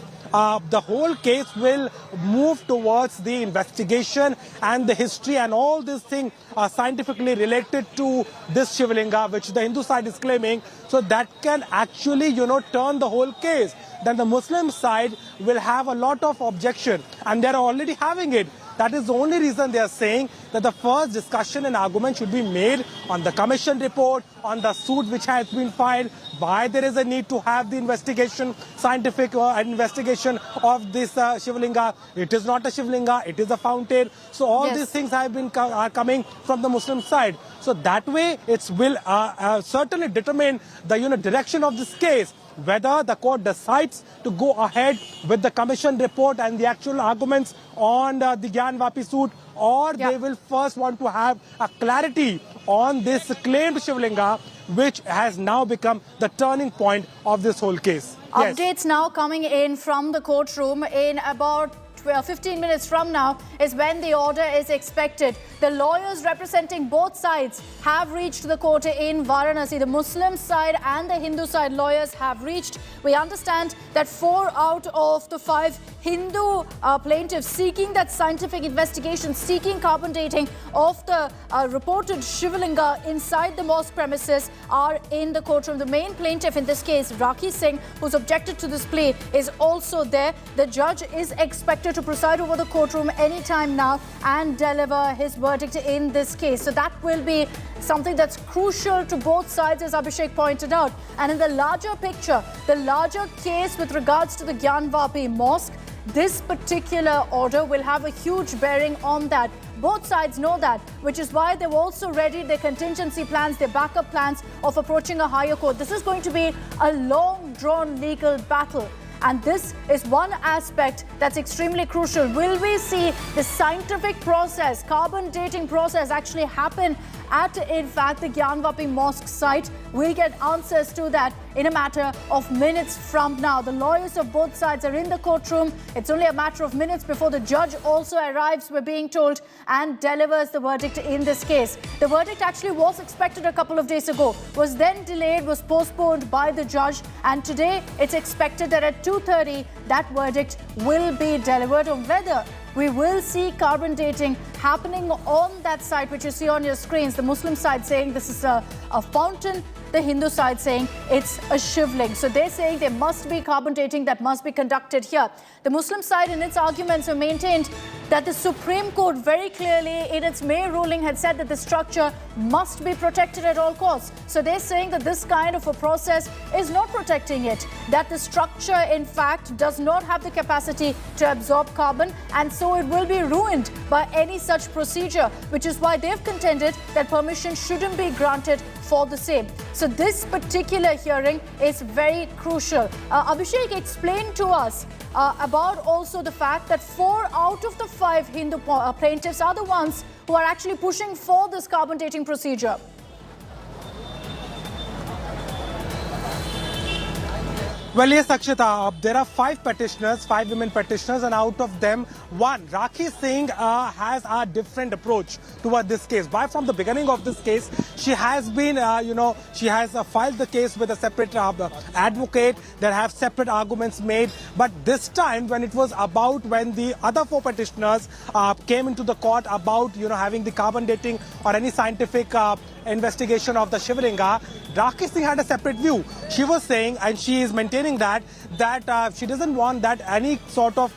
the whole case will move towards the investigation and the history and all these things are scientifically related to this Shivlinga, which the Hindu side is claiming. So that can actually, turn the whole case. Then the Muslim side will have a lot of objection, and they are already having it. That is the only reason they are saying that the first discussion and argument should be made on the commission report, on the suit which has been filed, why there is a need to have the investigation, scientific investigation of this Shivlinga. It is not a Shivlinga, it is a fountain. So all these things are coming from the Muslim side. So that way it will certainly determine the direction of this case, whether the court decides to go ahead with the commission report and the actual arguments on the Gyanvapi suit, or they will first want to have a clarity on this claimed Shivlinga, which has now become the turning point of this whole case. Updates now coming in from the courtroom. In about 15 minutes from now is when the order is expected. The lawyers representing both sides have reached the court in Varanasi. The Muslim side and the Hindu side lawyers have reached. We understand that 4 out of the 5 Hindu plaintiffs seeking that scientific investigation, seeking carbon dating of the reported Shivlinga inside the mosque premises are in the courtroom. The main plaintiff in this case, Rakhi Singh, who's objected to this plea, is also there. The judge is expected to preside over the courtroom anytime now and deliver his verdict in this case. So that will be something that's crucial to both sides, as Abhishek pointed out. And in the larger picture, the larger case with regards to the Gyanvapi mosque, this particular order will have a huge bearing on that. Both sides know that, which is why they've also readied their contingency plans, their backup plans of approaching a higher court. This is going to be a long-drawn legal battle. And this is one aspect that's extremely crucial. Will we see the scientific process, carbon dating process actually happen at, in fact, the Gyanvapi mosque site? We'll get answers to that in a matter of minutes from now. The lawyers of both sides are in the courtroom. It's only a matter of minutes before the judge also arrives, we're being told, and delivers the verdict in this case. The verdict actually was expected a couple of days ago, was then delayed, was postponed by the judge, and today it's expected that at 2:30 that verdict will be delivered on whether we will see carbon dating happening on that site, which you see on your screens. The Muslim side saying this is a fountain. the Hindu side saying it's a Shivling. So they're saying there must be carbon dating that must be conducted here. The Muslim side in its arguments have maintained that the Supreme Court very clearly in its May ruling had said that the structure must be protected at all costs. So they're saying that this kind of a process is not protecting it, that the structure in fact does not have the capacity to absorb carbon, and so it will be ruined by any such procedure, which is why they've contended that permission shouldn't be granted for the same. So this particular hearing is very crucial. Abhishek, explain to us about also the fact that 4 out of the 5 Hindu plaintiffs are the ones who are actually pushing for this carbon dating procedure. Well, yes, Akshita, there are 5 petitioners, 5 women petitioners, and out of them, one, Rakhi Singh, has a different approach toward this case. Right from the beginning of this case, she has been, she has filed the case with a separate advocate. There have separate arguments made. But this time, when it was about when the other 4 petitioners came into the court about, having the carbon dating or any scientific investigation of the Shivlinga, Rakhi Singh had a separate view. She was saying, and she is maintaining that she doesn't want that any sort of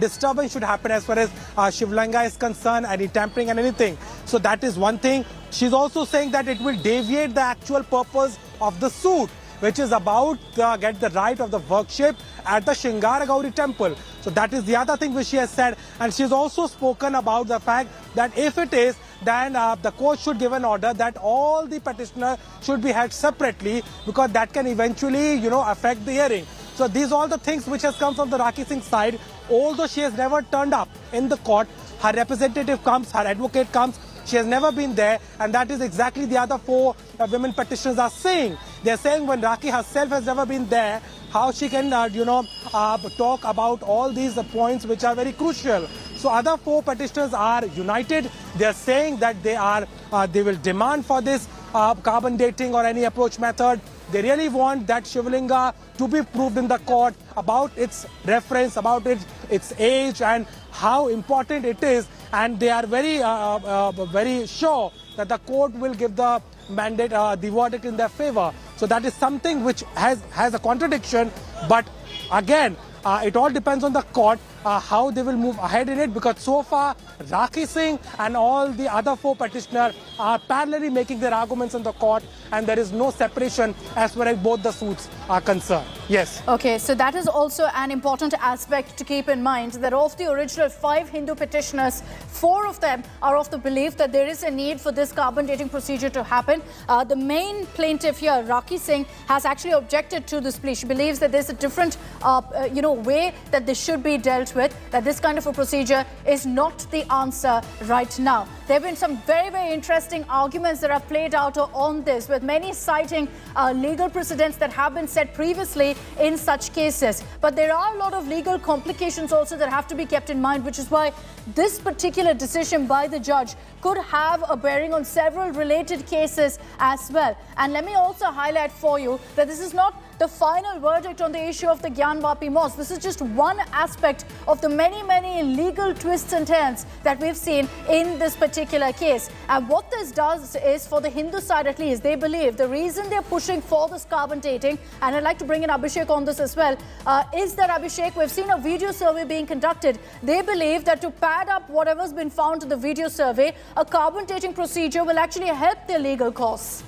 disturbance should happen as far as Shivlinga is concerned, any tampering and anything. So that is one thing. She's also saying that it will deviate the actual purpose of the suit, which is about get the right of the worship at the Shingara Gauri temple. So that is the other thing which she has said, and she's also spoken about the fact that if it is, then the court should give an order that all the petitioners should be held separately, because that can eventually, affect the hearing. So these are all the things which has come from the Rakhi Singh side. Although she has never turned up in the court, her representative comes, her advocate comes. She has never been there, and that is exactly the other 4 women petitioners are saying. They're saying when Rakhi herself has never been there, how she can, talk about all these points which are very crucial. So other 4 petitioners are united. They are saying that they will demand for this carbon dating or any approach method. They really want that Shivlinga to be proved in the court about its reference, about its age and how important it is. And they are very sure that the court will give the mandate, the verdict in their favor. So that is something which has a contradiction. But again, it all depends on the court how they will move ahead in it, because so far Rakhi Singh and all the other 4 petitioners are parallelly making their arguments in the court, and there is no separation as far as both the suits are concerned. Yes. Okay, so that is also an important aspect to keep in mind, that of the original 5 Hindu petitioners, 4 of them are of the belief that there is a need for this carbon dating procedure to happen. The main plaintiff here, Rakhi Singh, has actually objected to this plea. She believes that there's a different, way that this should be dealt with, that this kind of a procedure is not the answer right now. There have been some very, very interesting arguments that have played out on this, with many citing legal precedents that have been set previously in such cases. But there are a lot of legal complications also that have to be kept in mind, which is why this particular decision by the judge could have a bearing on several related cases as well. And let me also highlight for you that this is not the final verdict on the issue of the Gyanvapi Mosque. This is just one aspect of the many, many legal twists and turns that we've seen in this particular case. And what this does is, for the Hindu side at least, they believe the reason they're pushing for this carbon dating, and I'd like to bring in Abhishek on this as well, is that, Abhishek, we've seen a video survey being conducted. They believe that to pad up whatever's been found in the video survey, a carbon dating procedure will actually help their legal cause.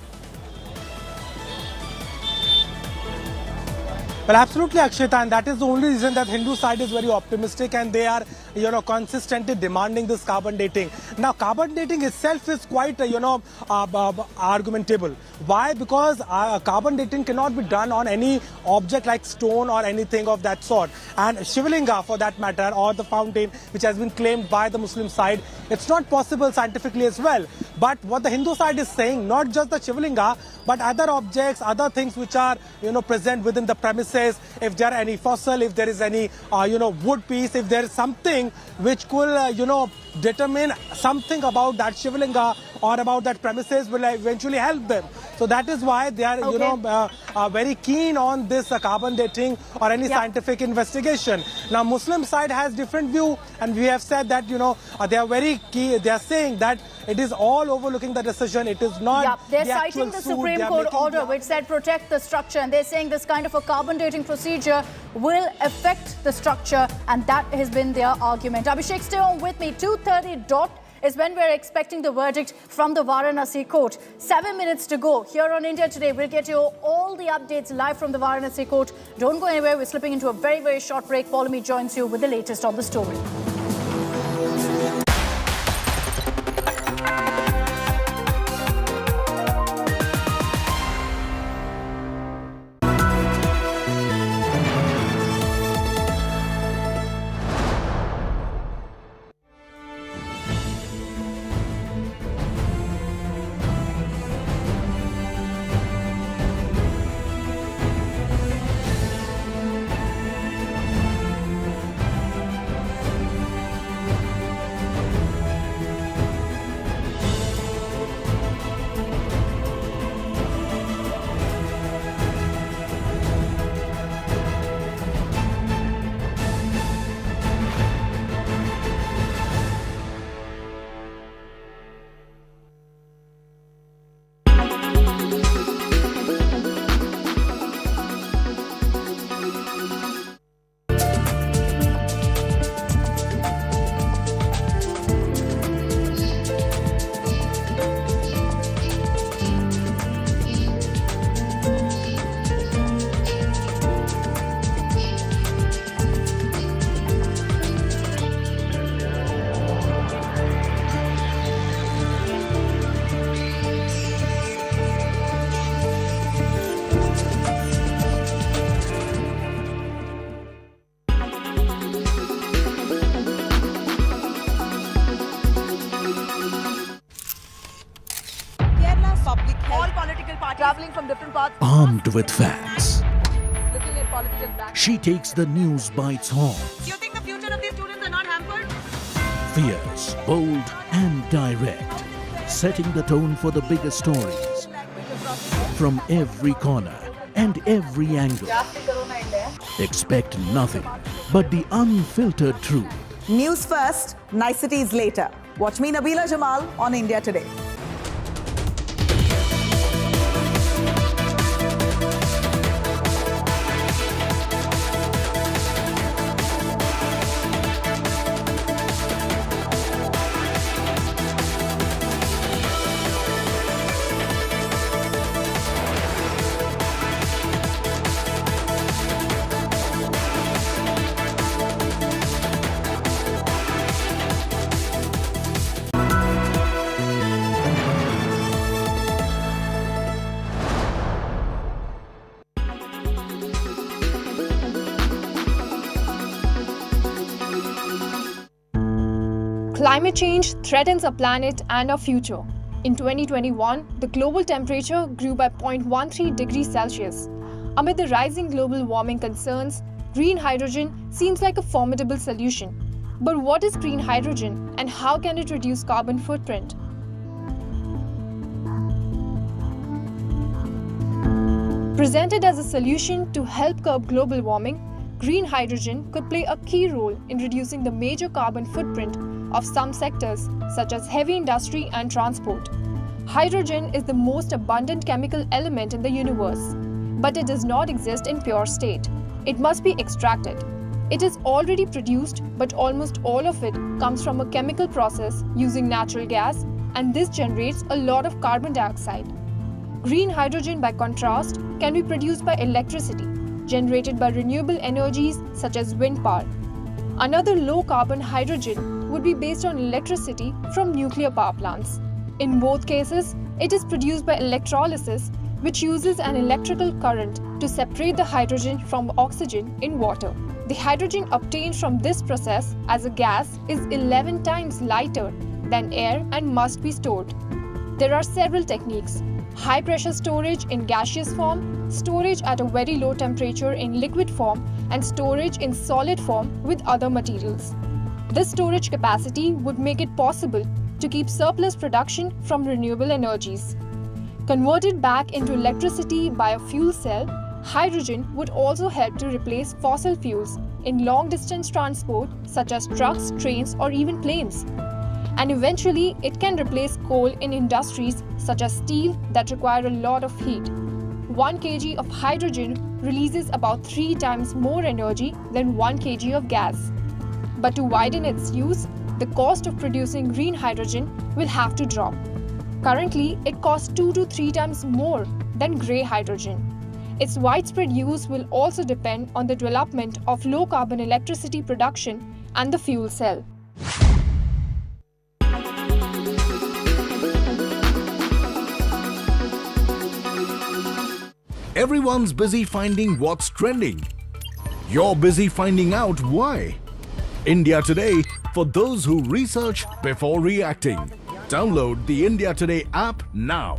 Well, absolutely, Akshita, and that is the only reason that Hindu side is very optimistic, and they are, consistently demanding this carbon dating. Now, carbon dating itself is quite, argumentable. Why? Because carbon dating cannot be done on any object like stone or anything of that sort. And Shivlinga, for that matter, or the fountain, which has been claimed by the Muslim side, it's not possible scientifically as well. But what the Hindu side is saying, not just the Shivlinga, but other objects, other things which are, present within the premises, if there are any fossil, if there is any, wood piece, if there is something which could, determine something about that Shivlinga or about that premises, will eventually help them. So that is why they are, very keen on this carbon dating or any scientific investigation. Now, Muslim side has different view, and we have said that, they are very key. They are saying that it is all overlooking the decision. It is not They're the citing the Supreme Court order which said protect the structure, and they're saying this kind of a carbon dating procedure will affect the structure, and that has been their argument. Abhishek, stay on with me. 2:30 dot is when we're expecting the verdict from the Varanasi court. 7 minutes to go. Here on India Today, we'll get you all the updates live from the Varanasi court. Don't go anywhere. We're slipping into a very, very short break. Paulomi joins you with the latest on the story. Traveling from different parts. Armed with facts, Looking at political back. she takes the news by its horns. Do you think the future of these students are not hampered? Fierce, bold and direct, setting the tone for the biggest stories. From every corner and every angle. Expect nothing but the unfiltered truth. News first, niceties later. Watch me, Nabila Jamal, on India Today. Climate change threatens our planet and our future. In 2021, the global temperature grew by 0.13 degrees Celsius. Amid the rising global warming concerns, green hydrogen seems like a formidable solution. But what is green hydrogen and how can it reduce carbon footprint? Presented as a solution to help curb global warming, green hydrogen could play a key role in reducing the major carbon footprint of some sectors such as heavy industry and transport. Hydrogen is the most abundant chemical element in the universe, but it does not exist in pure state. It must be extracted. It is already produced, but almost all of it comes from a chemical process using natural gas, and this generates a lot of carbon dioxide. Green hydrogen, by contrast, can be produced by electricity, generated by renewable energies such as wind power. Another low-carbon hydrogen would be based on electricity from nuclear power plants. In both cases, it is produced by electrolysis, which uses an electrical current to separate the hydrogen from oxygen in water. The hydrogen obtained from this process as a gas is 11 times lighter than air and must be stored. There are several techniques: high-pressure storage in gaseous form, storage at a very low temperature in liquid form, and storage in solid form with other materials. This storage capacity would make it possible to keep surplus production from renewable energies. Converted back into electricity by a fuel cell, hydrogen would also help to replace fossil fuels in long-distance transport such as trucks, trains, or even planes. And eventually, it can replace coal in industries such as steel that require a lot of heat. 1 kg of hydrogen releases about 3 times more energy than 1 kg of gas. But to widen its use, the cost of producing green hydrogen will have to drop. Currently, it costs 2 to 3 times more than grey hydrogen. Its widespread use will also depend on the development of low-carbon electricity production and the fuel cell. Everyone's busy finding what's trending. You're busy finding out why. India Today, for those who research before reacting. Download the India Today app now.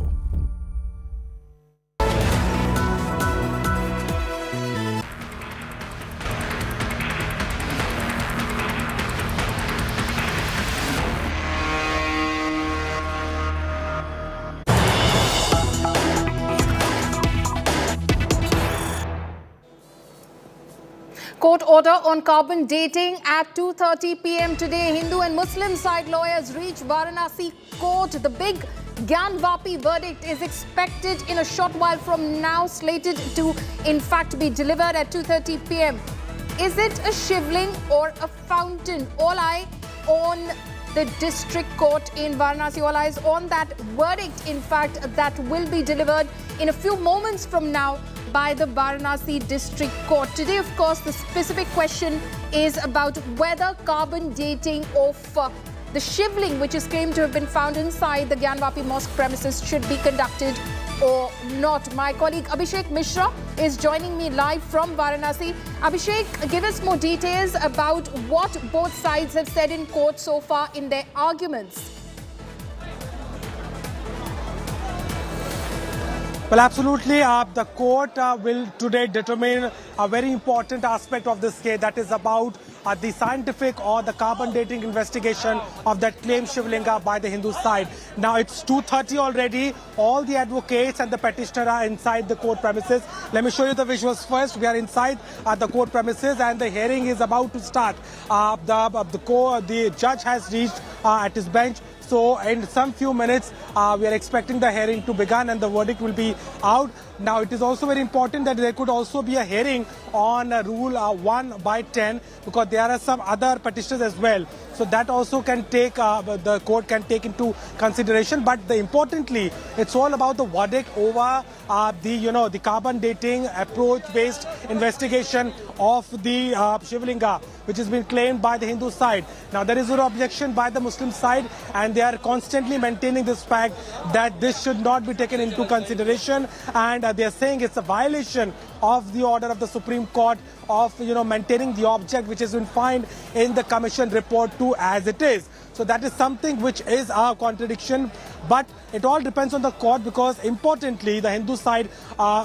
Court order on carbon dating at 2:30 p.m. today. Hindu and Muslim side lawyers reach Varanasi court. The big Gyanvapi verdict is expected in a short while from now, slated to in fact be delivered at 2:30 p.m. Is it a Shivling or a fountain? All eye on the district court in Varanasi. All eyes on that verdict, in fact, that will be delivered in a few moments from now by the Varanasi District Court. Today, of course, the specific question is about whether carbon dating of the Shivling, which is claimed to have been found inside the Gyanvapi Mosque premises, should be conducted or not. My colleague Abhishek Mishra is joining me live from Varanasi. Abhishek, give us more details about what both sides have said in court so far in their arguments. Well, absolutely. The court will today determine a very important aspect of this case, that is about the scientific or the carbon dating investigation of that claimed Shivlinga by the Hindu side. Now, it's 2:30 already. All the advocates and the petitioner are inside the court premises. Let me show you the visuals first. We are inside the court premises and the hearing is about to start. The judge has reached at his bench. So in some few minutes, we are expecting the hearing to begin and the verdict will be out. Now, it is also very important that there could also be a hearing on Rule 1/10 because there are some other petitions as well. So that also can take, the court can take into consideration. But importantly, it's all about the verdict over the carbon dating approach-based investigation of the Shivlinga, which has been claimed by the Hindu side. Now, there is no objection by the Muslim side, and they are constantly maintaining this fact that this should not be taken into consideration, and they are saying it's a violation of the order of the Supreme Court of maintaining the object which has been found in the commission report too as it is. So that is something which is a contradiction, but it all depends on the court because importantly the Hindu side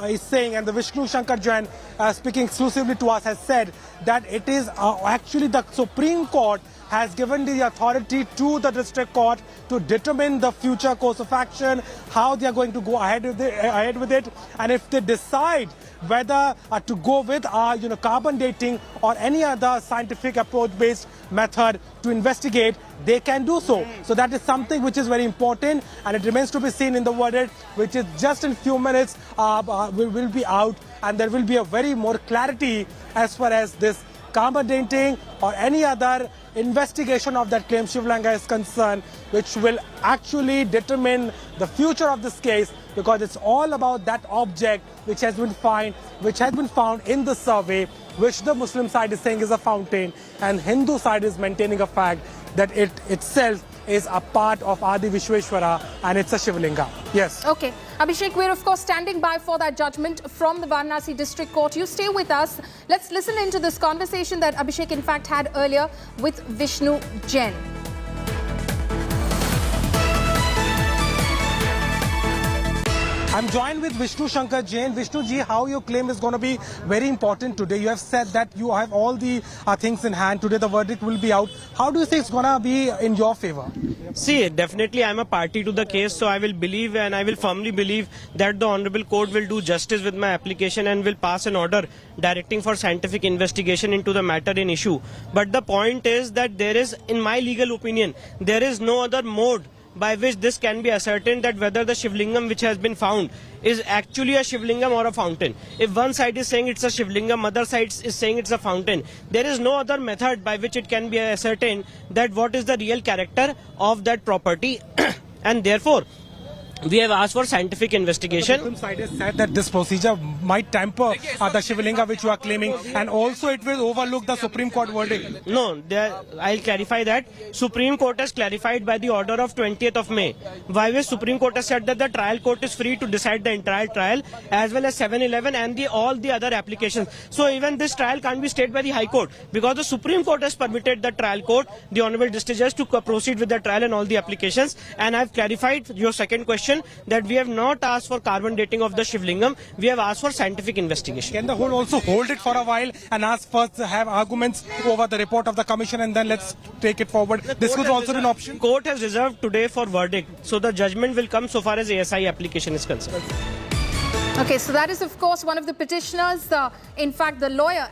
is saying, and the Vishnu Shankar Jain speaking exclusively to us has said that it is actually the Supreme Court has given the authority to the district court to determine the future course of action, how they are going to go ahead with it, and if they decide whether to go with carbon dating or any other scientific approach-based method to investigate, they can do so. So that is something which is very important, and it remains to be seen in the verdict, which is just in few minutes will be out, and there will be a very more clarity as far as this carbon dating or any other investigation of that claim Shivlinga is concerned, which will actually determine the future of this case, because it's all about that object which has been found in the survey, which the Muslim side is saying is a fountain, and Hindu side is maintaining a fact that it itself is a part of Adi Vishweshwara and it's a Shivlinga. Yes. Okay. Abhishek, we're of course standing by for that judgment from the Varanasi District Court. You stay with us. Let's listen into this conversation that Abhishek in fact had earlier with Vishnu Jain. I'm joined with Vishnu Shankar Jain. Vishnu ji, how your claim is going to be very important today. You have said that you have all the things in hand. Today the verdict will be out. How do you say it's going to be in your favor? See, definitely I'm a party to the case, so I will believe and I will firmly believe that the Honorable Court will do justice with my application and will pass an order directing for scientific investigation into the matter in issue. But the point is that there is, in my legal opinion, there is no other mode by which this can be ascertained that whether the Shivlingam which has been found is actually a Shivlingam or a fountain. If one side is saying it's a Shivlingam, other side is saying it's a fountain, there is no other method by which it can be ascertained that what is the real character of that property and therefore we have asked for scientific investigation. The victim side has said that this procedure might tamper the Shivlinga which you are claiming, and also it will overlook the Supreme Court verdict. No, I'll clarify that. Supreme Court has clarified by the order of 20th of May, by which Supreme Court has said that the trial court is free to decide the entire trial as well as 711 and all the other applications. So even this trial can't be stayed by the High Court because the Supreme Court has permitted the trial court, the Honorable District Judge, to proceed with the trial and all the applications. And I've clarified your second question, that we have not asked for carbon dating of the Shivlingam, we have asked for scientific investigation. Can the whole also hold it for a while and ask first to have arguments over the report of the commission and then let's take it forward? This could also be an option. Court has reserved today for verdict, so the judgment will come so far as ASI application is concerned. Okay, so that is of course one of the petitioners, in fact the lawyer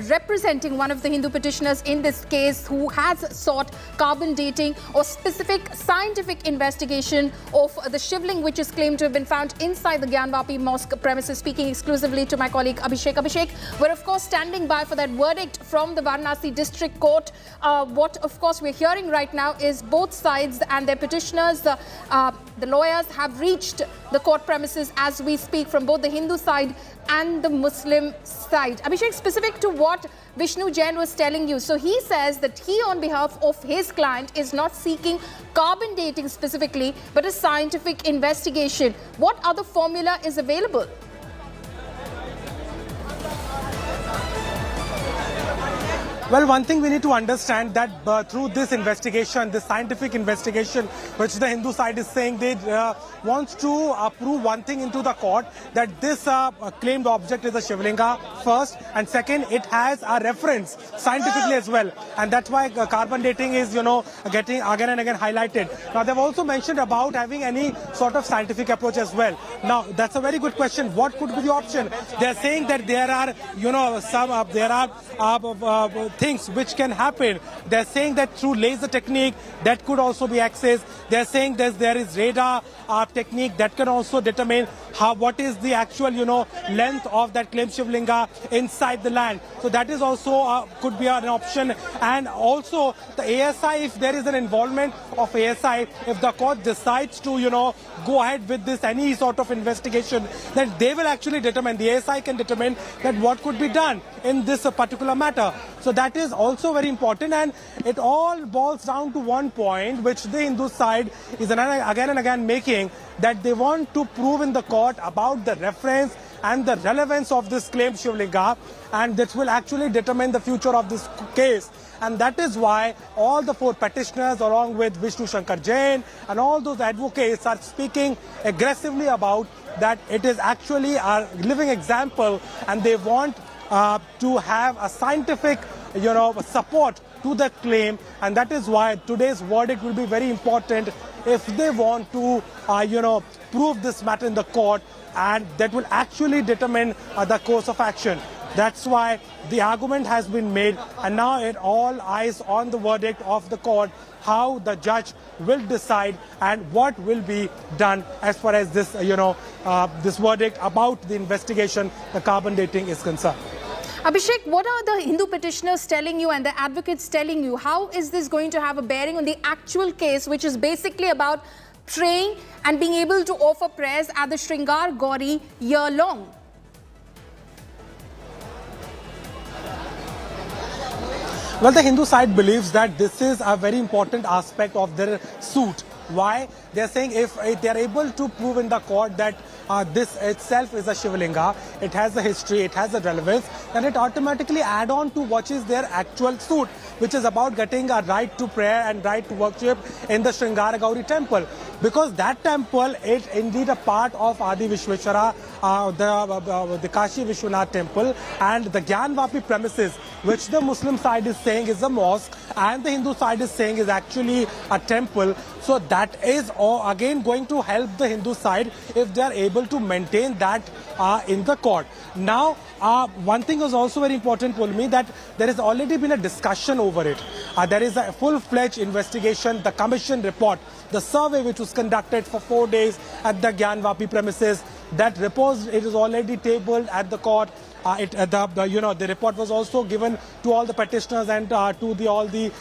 representing one of the Hindu petitioners in this case who has sought carbon dating or specific scientific investigation of the Shivling which is claimed to have been found inside the Gyanvapi Mosque premises. Speaking exclusively to my colleague Abhishek. Abhishek, we're of course standing by for that verdict from the Varanasi District Court. What of course we're hearing right now is both sides and their petitioners, the lawyers have reached the court premises as we speak from both the Hindu side and the Muslim side. Abhishek, specific to what Vishnu Jain was telling you, so he says that he on behalf of his client is not seeking carbon dating specifically but a scientific investigation. What other formula is available? Well, one thing we need to understand that through this investigation, this scientific investigation, which the Hindu side is saying they want to prove one thing into the court, that this claimed object is a Shivlinga first, and second, it has a reference scientifically as well. And that's why carbon dating is, getting again and again highlighted. Now, they've also mentioned about having any sort of scientific approach as well. Now, that's a very good question. What could be the option? They're saying that there are, things which can happen. They're saying that through laser technique that could also be accessed. They're saying that there is radar technique that can also determine what is the actual length of that claimed Shivlinga inside the land. So that is also could be an option. And also the ASI, if there is an involvement of ASI, if the court decides to go ahead with this any sort of investigation, then they will actually determine, the ASI can determine that what could be done in this particular matter. So that is also very important, and it all boils down to one point which the Hindu side is again and again making, that they want to prove in the court about the reference and the relevance of this claimed Shivlinga, and that will actually determine the future of this case. And that is why all the four petitioners along with Vishnu Shankar Jain and all those advocates are speaking aggressively about that it is actually a living example, and they want to have a scientific support to the claim, and that is why today's verdict will be very important if they want to prove this matter in the court, and that will actually determine the course of action. That's why the argument has been made, and now it all eyes on the verdict of the court, how the judge will decide and what will be done as far as this this verdict about the investigation, the carbon dating is concerned. Abhishek, what are the Hindu petitioners telling you and the advocates telling you? How is this going to have a bearing on the actual case, which is basically about praying and being able to offer prayers at the Shringar Gauri year-long? Well, the Hindu side believes that this is a very important aspect of their suit. Why? They're saying if they are able to prove in the court that this itself is a Shivlinga, it has a history, it has a relevance, then it automatically add on to what is their actual suit, which is about getting a right to prayer and right to worship in the Sringara Gauri temple. Because that temple is indeed a part of Adi Vishweshwara, the Kashi Vishwanath temple, and the Gyanvapi premises, which the Muslim side is saying is a mosque and the Hindu side is saying is actually a temple. So that is again going to help the Hindu side if they are able to maintain that in the court. Now, one thing is also very important, Pulmi, that there has already been a discussion over it. There is a full-fledged investigation, the commission report, the survey which was conducted for 4 days at the Gyanvapi premises. That report, it is already tabled at the court. The report was also given to all the petitioners and to all the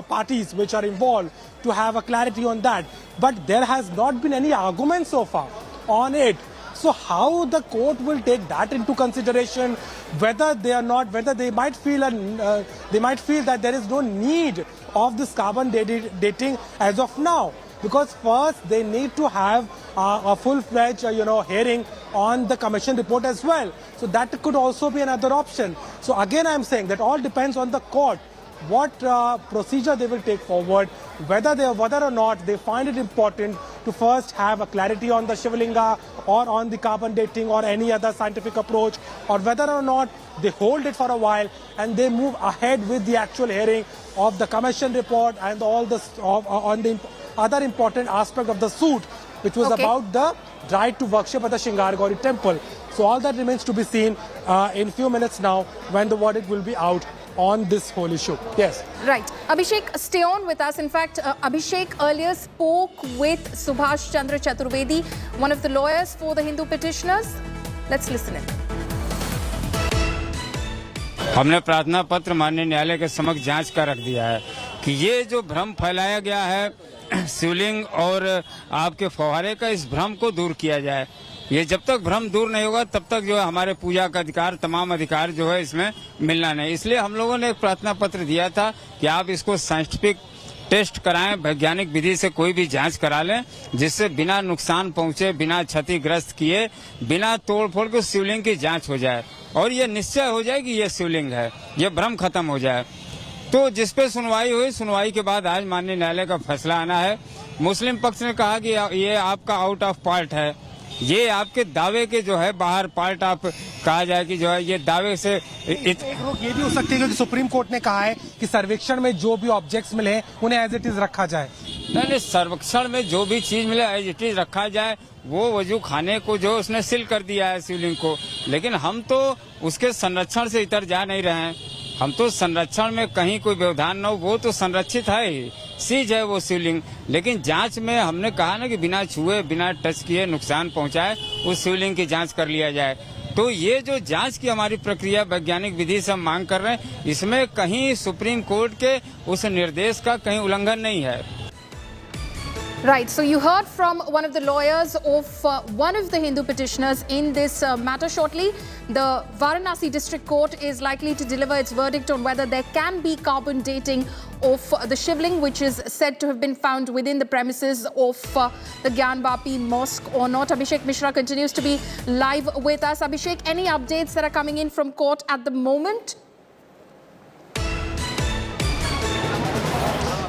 parties which are involved to have a clarity on that. But there has not been any argument so far on it. So how the court will take that into consideration, whether they might feel that there is no need of this carbon dating as of now. Because first they need to have a full-fledged hearing on the commission report as well. So that could also be another option. So again, I'm saying that all depends on the court, what procedure they will take forward, whether or not they find it important to first have a clarity on the Shivlinga or on the carbon dating or any other scientific approach, or whether or not they hold it for a while and they move ahead with the actual hearing of the commission report and all the on the other important aspect of the suit, which was about the right to worship at the Sringara Gauri temple. So all that remains to be seen in few minutes now when the verdict will be out on this whole issue. Yes. Right. Abhishek, stay on with us. In fact, Abhishek earlier spoke with Subhash Chandra Chaturvedi, one of the lawyers for the Hindu petitioners. Let's listen in. हमने प्रार्थना पत्र माननीय न्यायालय के समक्ष जांच कर रख दिया है कि ये जो भ्रम फैलाया गया है शिवलिंग और आपके फव्वारे का, इस भ्रम को दूर किया जाए। ये जब तक भ्रम दूर नहीं होगा तब तक जो है हमारे पूजा का अधिकार, तमाम अधिकार जो है इसमें मिलना नहीं। इसलिए हम लोगों ने एक प्रार्थना पत्र दिया था कि आप इसको साइंटिफिक टेस्ट कराएं, वैज्ञानिक विधि से कोई भी जांच करा लें, जिससे बिना नुकसान पहुंचे, बिना क्षतिग्रस्त किए, बिना तोड़फोड़ के शिवलिंग की जांच हो जाए और ये निश्चय हो जाए कि ये शिवलिंग है, ये भ्रम खत्म हो जाए। तो जिस पे सुनवाई हुई, सुनवाई के बाद आज माननीय न्यायालय का फैसला आना है। मुस्लिम पक्ष ने कहा कि ये आपका आउट ऑफ पार्ट है, ये आपके दावे के जो है बाहर पार्ट आप कहा जाए कि जो है ये दावे से एक रोक ये भी हो सकती है क्योंकि सुप्रीम कोर्ट ने कहा है कि सर्वेक्षण में जो भी ऑब्जेक्ट्स मिले उन्हें एज इट इज रखा जाए। नहीं, सर्वेक्षण में जो भी चीज मिले एज इट इज रखा जाए। वो वजू खाने को जो उसने सील कर दिया है शिवलिंग को, लेकिन हम तो उसके संरक्षण से इतर जा नहीं रहे हैं। हम तो संरक्षण में कहीं कोई व्यवधान न हो, वो तो संरक्षित है ही, सीज है वो शिवलिंग। लेकिन जांच में हमने कहा ना कि बिना छुए, बिना टच किए, नुकसान पहुंचाए उस शिवलिंग की जांच कर लिया जाए। तो ये जो जांच की हमारी प्रक्रिया वैज्ञानिक विधि से हम मांग कर रहे हैं, इसमें कहीं सुप्रीम कोर्ट के उस निर्देश का कहीं उल्लंघन नहीं है। Right, so you heard from one of the lawyers of one of the Hindu petitioners in this matter shortly. The Varanasi District Court is likely to deliver its verdict on whether there can be carbon dating of the Shivling, which is said to have been found within the premises of the Gyanvapi Mosque or not. Abhishek Mishra continues to be live with us. Abhishek, any updates that are coming in from court at the moment?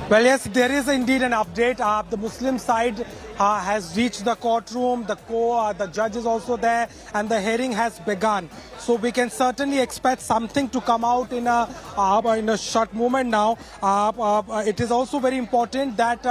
Well, yes, there is indeed an update. The Muslim side has reached the courtroom. The judge is also there, and the hearing has begun. So we can certainly expect something to come out in a short moment now. It is also very important that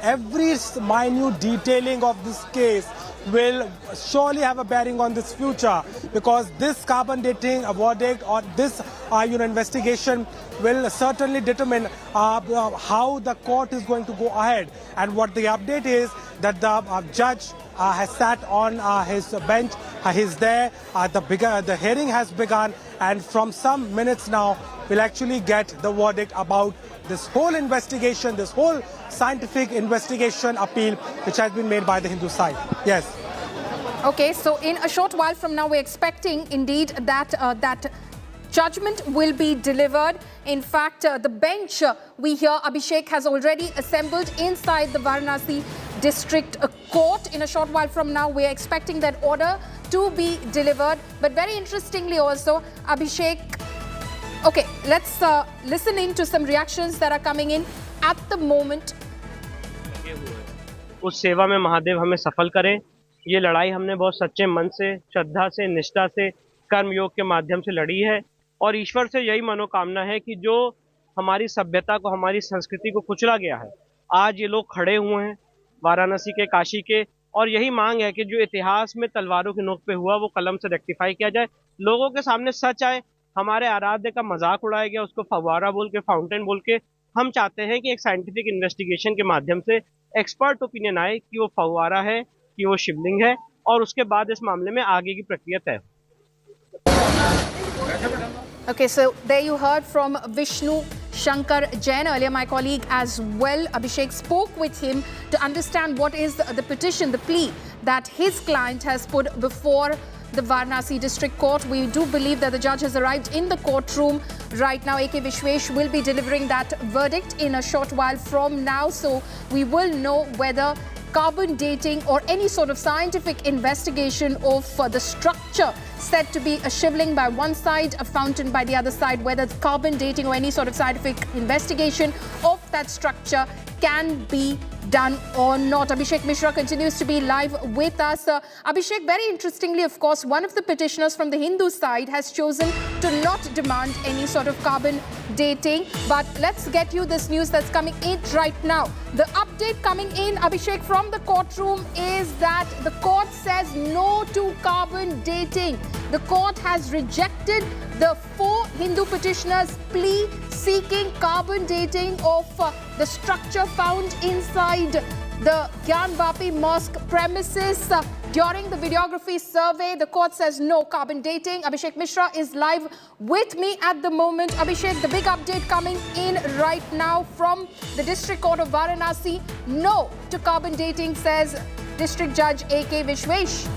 every minute detailing of this case will surely have a bearing on this future, because this carbon dating verdict or this investigation will certainly determine how the court is going to go ahead. And what the update is that the judge has sat on his bench. He's there. The hearing has begun, and from some minutes now we'll actually get the verdict about this whole investigation, this whole scientific investigation appeal which has been made by the Hindu side. Yes. Okay, so in a short while from now, we're expecting indeed that judgment will be delivered. In fact, the bench we hear Abhishek has already assembled inside the Varanasi district court. In a short while from now, we are expecting that order to be delivered. But very interestingly also, Abhishek, okay, let's listen in to some reactions that are coming in at the moment. उस सेवा में महादेव हमें सफल करें। ये लड़ाई हमने बहुत सच्चे मन से, श्रद्धा से, निष्ठा से, कर्म योग के माध्यम से लड़ी है और ईश्वर से यही मनोकामना है कि जो हमारी सभ्यता को, हमारी संस्कृति को कुचला गया है, आज ये लोग खड़े हुए हैं वाराणसी के, काशी के, और यही मांग है कि जो इतिहास में तलवारों की नोक पे हुआ वो कलम से रेक्टिफाई किया जाए, लोगों के सामने सच आए। हमारे आराध्य का मजाक उड़ाया गया, उसको फव्वारा बोल के, फाउंटेन बोल के। हम चाहते हैं कि एक साइंटिफिक इन्वेस्टिगेशन के माध्यम से एक्सपर्ट ओपिनियन आए कि वो फव्वारा है, कि वो शिवलिंग है, और उसके बाद इस मामले में आगे की प्रक्रिया तय हो। Okay, so there you heard from Vishnu Shankar Jain. Earlier, my colleague as well, Abhishek, spoke with him to understand what is the petition, the plea that his client has put before the Varanasi District Court. We do believe that the judge has arrived in the courtroom right now. A.K. Vishwesh will be delivering that verdict in a short while from now. So we will know whether carbon dating or any sort of scientific investigation of the structure said to be a shivling by one side, a fountain by the other side, whether carbon dating or any sort of scientific investigation of that structure can be done or not. Abhishek Mishra continues to be live with us. Abhishek, very interestingly, of course, one of the petitioners from the Hindu side has chosen to not demand any sort of carbon dating. But let's get you this news that's coming in right now. The update coming in, Abhishek, from the courtroom is that the court says no to carbon dating. The court has rejected the 4 Hindu petitioners' plea seeking carbon dating of the structure found inside the Gyanvapi Mosque premises. During the videography survey, the court says no carbon dating. Abhishek Mishra is live with me at the moment. Abhishek, the big update coming in right now from the District Court of Varanasi. No to carbon dating, says District Judge A.K. Vishwesh.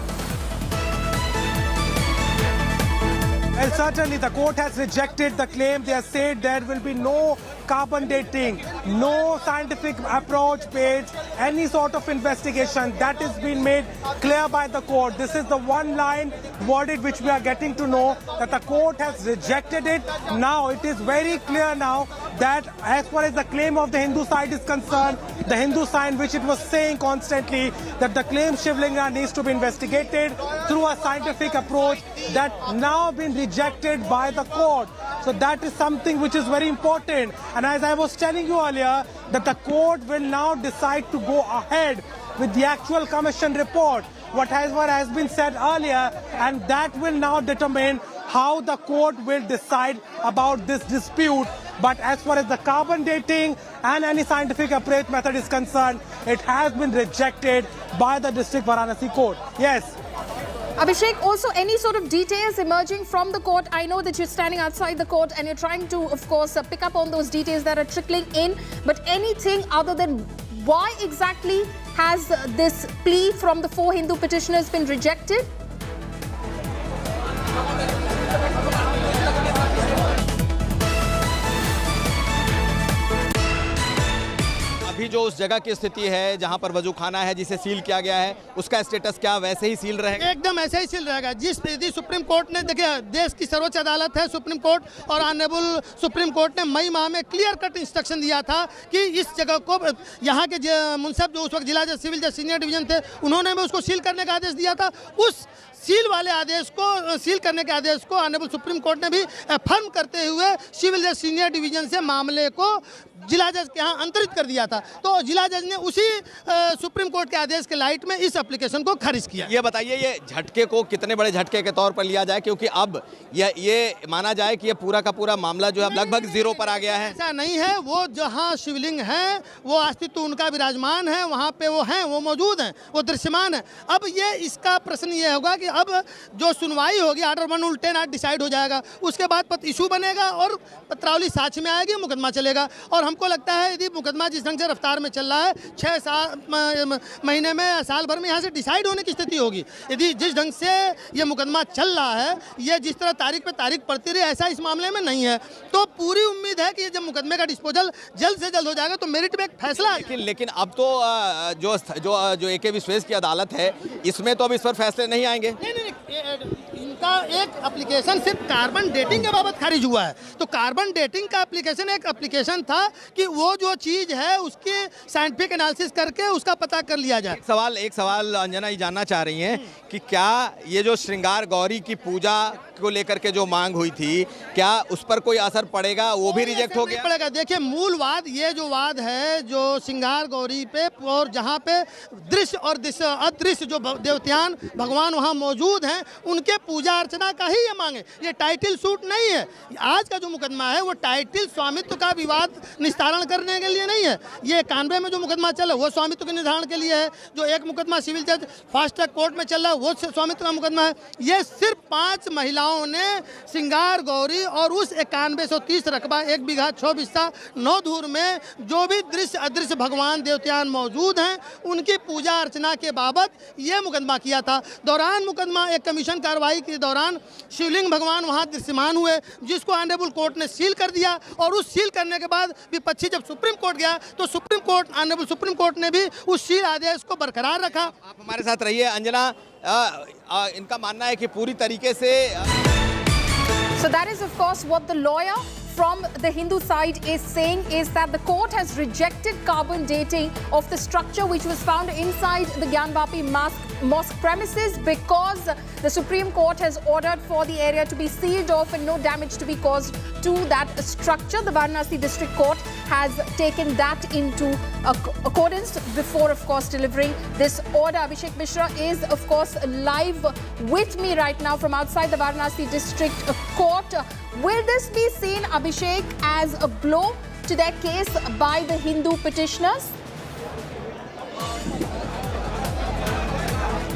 Well, certainly the court has rejected the claim. They have said there will be no carbon dating, no scientific approach based, any sort of investigation. That is being made clear by the court. This is the one-line verdict which we are getting to know, that the court has rejected it. Now it is very clear now that as far as the claim of the Hindu side is concerned, the Hindu side, which it was saying constantly, that the claim Shivlinga needs to be investigated through a scientific approach, that now been rejected by the court. So that is something which is very important. And as I was telling you earlier, that the court will now decide to go ahead with the actual commission report, whatever has been said earlier, and that will now determine how the court will decide about this dispute. But as far as the carbon dating and any scientific approach method is concerned, it has been rejected by the District Varanasi Court. Yes. Abhishek, also any sort of details emerging from the court? I know that you're standing outside the court and you're trying to, of course, pick up on those details that are trickling in. But anything other than why exactly has this plea from the 4 Hindu petitioners been rejected? अभी जो उस जगह की स्थिति है जहां पर वजूखाना है जिसे सील किया गया है, उसका स्टेटस क्या वैसे ही सील रहेगा? एकदम ऐसे ही सील रहेगा। जिस सुप्रीम कोर्ट ने, देखिए, देश की सर्वोच्च अदालत है सुप्रीम कोर्ट, और ऑनरेबल सुप्रीम कोर्ट ने मई माह में क्लियर कट इंस्ट्रक्शन दिया था कि इस जगह को, यहाँ के मुंसब जो उस वक्त जिला जज, सिविल जज सीनियर डिवीजन थे, उन्होंने भी उसको सील करने का आदेश दिया था। उस सील वाले आदेश को, सील करने के आदेश को ऑनरेबल सुप्रीम कोर्ट ने भी अफर्म करते हुए सिविल जज सीनियर डिवीजन से मामले को जिला जज के यहाँ अंतरित कर दिया था। तो जिला जज ने उसी सुप्रीम कोर्ट के आदेश के लाइट में इस एप्लीकेशन को खारिज किया। ये बताइए, ये झटके को कितने बड़े झटके के तौर पर लिया जाए, क्योंकि अब ये माना जाए कि ये पूरा का पूरा मामला जो है लगभग जीरो पर आ गया है? ऐसा नहीं है, वो जहाँ शिवलिंग है, वो अस्तित्व उनका विराजमान है, वहाँ पे वो हैं, वो मौजूद हैं, वो दृश्यमान है। अब ये इसका प्रश्न ये होगा कि अब जो सुनवाई होगी आर्डर 110 आज डिसाइड हो जाएगा, उसके बाद इशू बनेगा और पत्रावली साक्ष्य में आएगी, मुकदमा चलेगा। और हमको लगता है यदि मुकदमा जिस ढंग से रफ्तार में चल रहा है 6 महीने में या साल भर में यहाँ से डिसाइड होने की स्थिति होगी। यदि जिस ढंग से ये मुकदमा चल रहा है, ये जिस तरह तारीख पे तारीख पड़ती रही, ऐसा इस मामले में नहीं है। तो पूरी उम्मीद है कि जब मुकदमे का डिस्पोजल जल्द से जल्द हो जाएगा तो मेरिट में एक फैसला। लेकिन अब तो जो AK विश्वेश की अदालत है, इसमें तो अब इस पर फैसले नहीं आएंगे। नहीं, इनका एक एप्लीकेशन सिर्फ कार्बन डेटिंग के बाबत खारिज हुआ है। तो कार्बन डेटिंग का एप्लीकेशन एक एप्लीकेशन था कि वो जो चीज़ है उसकी साइंटिफिक एनालिसिस करके उसका पता कर लिया जाए। एक सवाल अंजना ये जानना चाह रही हैं कि क्या ये जो श्रृंगार गौरी की पूजा को लेकर के जो मांग हुई थी, क्या उस पर कोई असर पड़ेगा? वो भी रिजेक्ट हो गया? पड़ेगा। देखिए, मूल वाद ये जो वाद है जो श्रृंगार गौरी पे और जहाँ पे दृश्य और अदृश्य जो देवतान भगवान वहाँ मौजूद हैं, उनके पूजा अर्चना का ही ये मांगे। ये टाइटल सूट नहीं है। आज का जो मुकदमा है वो टाइटल स्वामित्व का विवाद निस्तारण करने के लिए नहीं है। ये 91 में जो मुकदमा चला वो स्वामित्व के निर्धारण के लिए है। जो एक मुकदमा सिविल जज फास्ट ट्रैक कोर्ट में चल रहा है वो स्वामित्व का मुकदमा है। ये सिर्फ 5 महिलाओं ने श्रृंगार गौरी और उस 9130 रकबा 1 बीघा 6 बिस्सा 9 धूर में जो भी दृश्य अदृश्य भगवान देवतान मौजूद हैं उनकी पूजा अर्चना के बाबत ये मुकदमा किया था। दौरान मुकदमा एक कमीशन कार्रवाई के दौरान शिवलिंग भगवान वहाँ दृश्यमान हुए, जिसको ऑनरेबल कोर्ट ने सील कर दिया। और उस सील करने के बाद विपक्षी जब सुप्रीम कोर्ट गया तो supreme court honourable supreme court ने भी उस सील आदेश को बरकरार रखा। आप हमारे साथ रहिए। अंजना, इनका मानना है कि पूरी तरीके से So that is of course what the lawyer from the Hindu side is saying, is that the court has rejected carbon dating of the structure which was found inside the Gyanvapi mosque premises because the Supreme Court has ordered for the area to be sealed off and no damage to be caused to that structure. The Varanasi District Court has taken that into accordance before, of course, delivering this order. Abhishek Mishra is, of course, live with me right now from outside the Varanasi District Court. Will this be seen, Abhishek, as a blow to their case by the Hindu petitioners?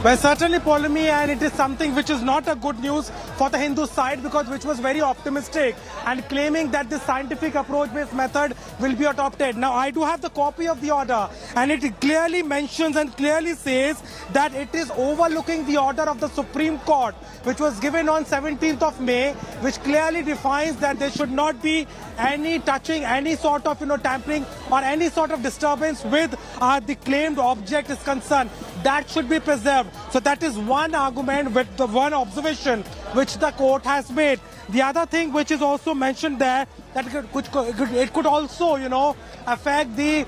Well, certainly, Polumi, and it is something which is not a good news for the Hindu side, because which was very optimistic and claiming that the scientific approach-based method will be adopted. Now, I do have the copy of the order, and it clearly mentions and clearly says that it is overlooking the order of the Supreme Court, which was given on 17th of May, which clearly defines that there should not be any touching, any sort of, tampering or any sort of disturbance with the claimed object is concerned. That should be preserved. So that is one argument, with the one observation which the court has made. The other thing which is also mentioned there, that it could also, affect the,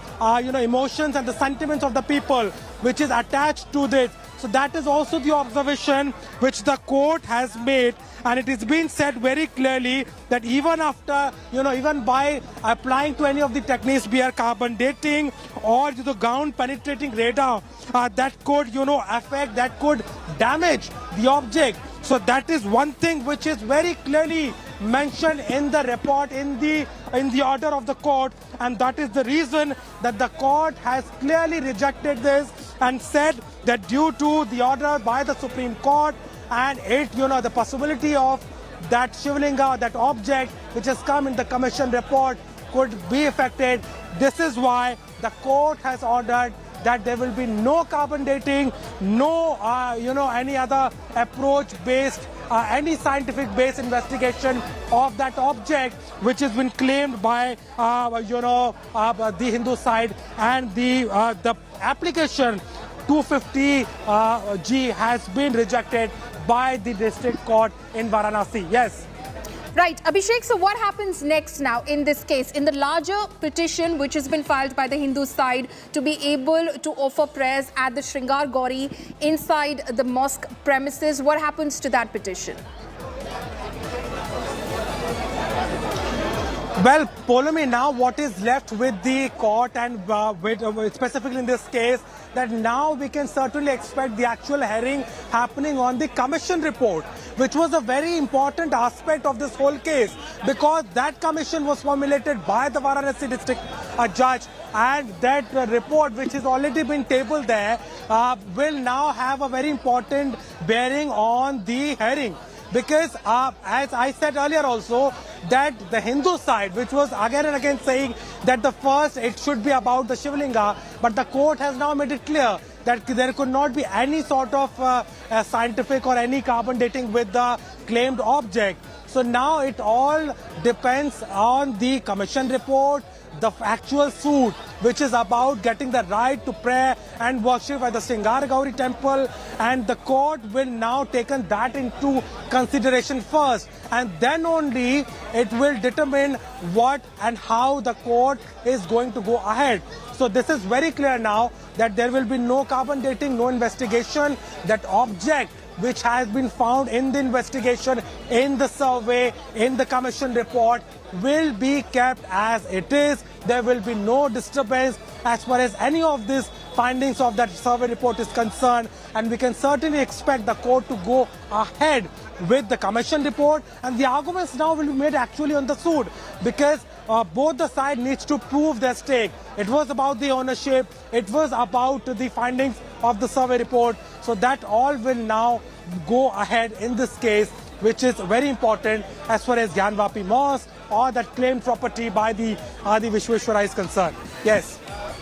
emotions and the sentiments of the people, which is attached to this. So that is also the observation which the court has made, and it is being said very clearly that even after, even by applying to any of the techniques, be it carbon dating or the ground penetrating radar, that could, affect, that could damage the object. So that is one thing which is very clearly mentioned in the report, in the order of the court, and that is the reason that the court has clearly rejected this and said that due to the order by the Supreme Court and it, the possibility of that Shivlinga, that object which has come in the commission report could be affected. This is why the court has ordered that there will be no carbon dating, no, any other approach-based, any scientific-based investigation of that object, which has been claimed by, the Hindu side, and the application 250G has been rejected by the district court in Varanasi. Yes. Right, Abhishek, so what happens next now in this case? In the larger petition which has been filed by the Hindu side to be able to offer prayers at the Shringar Gauri inside the mosque premises, what happens to that petition? Well, Polomi, now what is left with the court and specifically in this case, that now we can certainly expect the actual hearing happening on the commission report, which was a very important aspect of this whole case, because that commission was formulated by the Varanasi district judge, and that report, which has already been tabled there, will now have a very important bearing on the hearing. Because as I said earlier also, that the Hindu side, which was again and again saying that the first it should be about the Shivlinga, but the court has now made it clear that there could not be any sort of scientific or any carbon dating with the claimed object. So now it all depends on the commission report, the actual suit, which is about getting the right to pray and worship at the Sringar Gauri temple, and the court will now taken that into consideration first, and then only it will determine what and how the court is going to go ahead. So this is very clear now that there will be no carbon dating, no investigation. That object which has been found in the investigation, in the survey, in the commission report, will be kept as it is. There will be no disturbance as far as any of these findings of that survey report is concerned, and we can certainly expect the court to go ahead with the commission report, and the arguments now will be made actually on the suit, because both the side needs to prove their stake. It was about the ownership, it was about the findings of the survey report, so that all will now go ahead in this case, which is very important as far as Gyanvapi Mosque or that claimed property by the Adi Vishweshwara is concerned. Yes.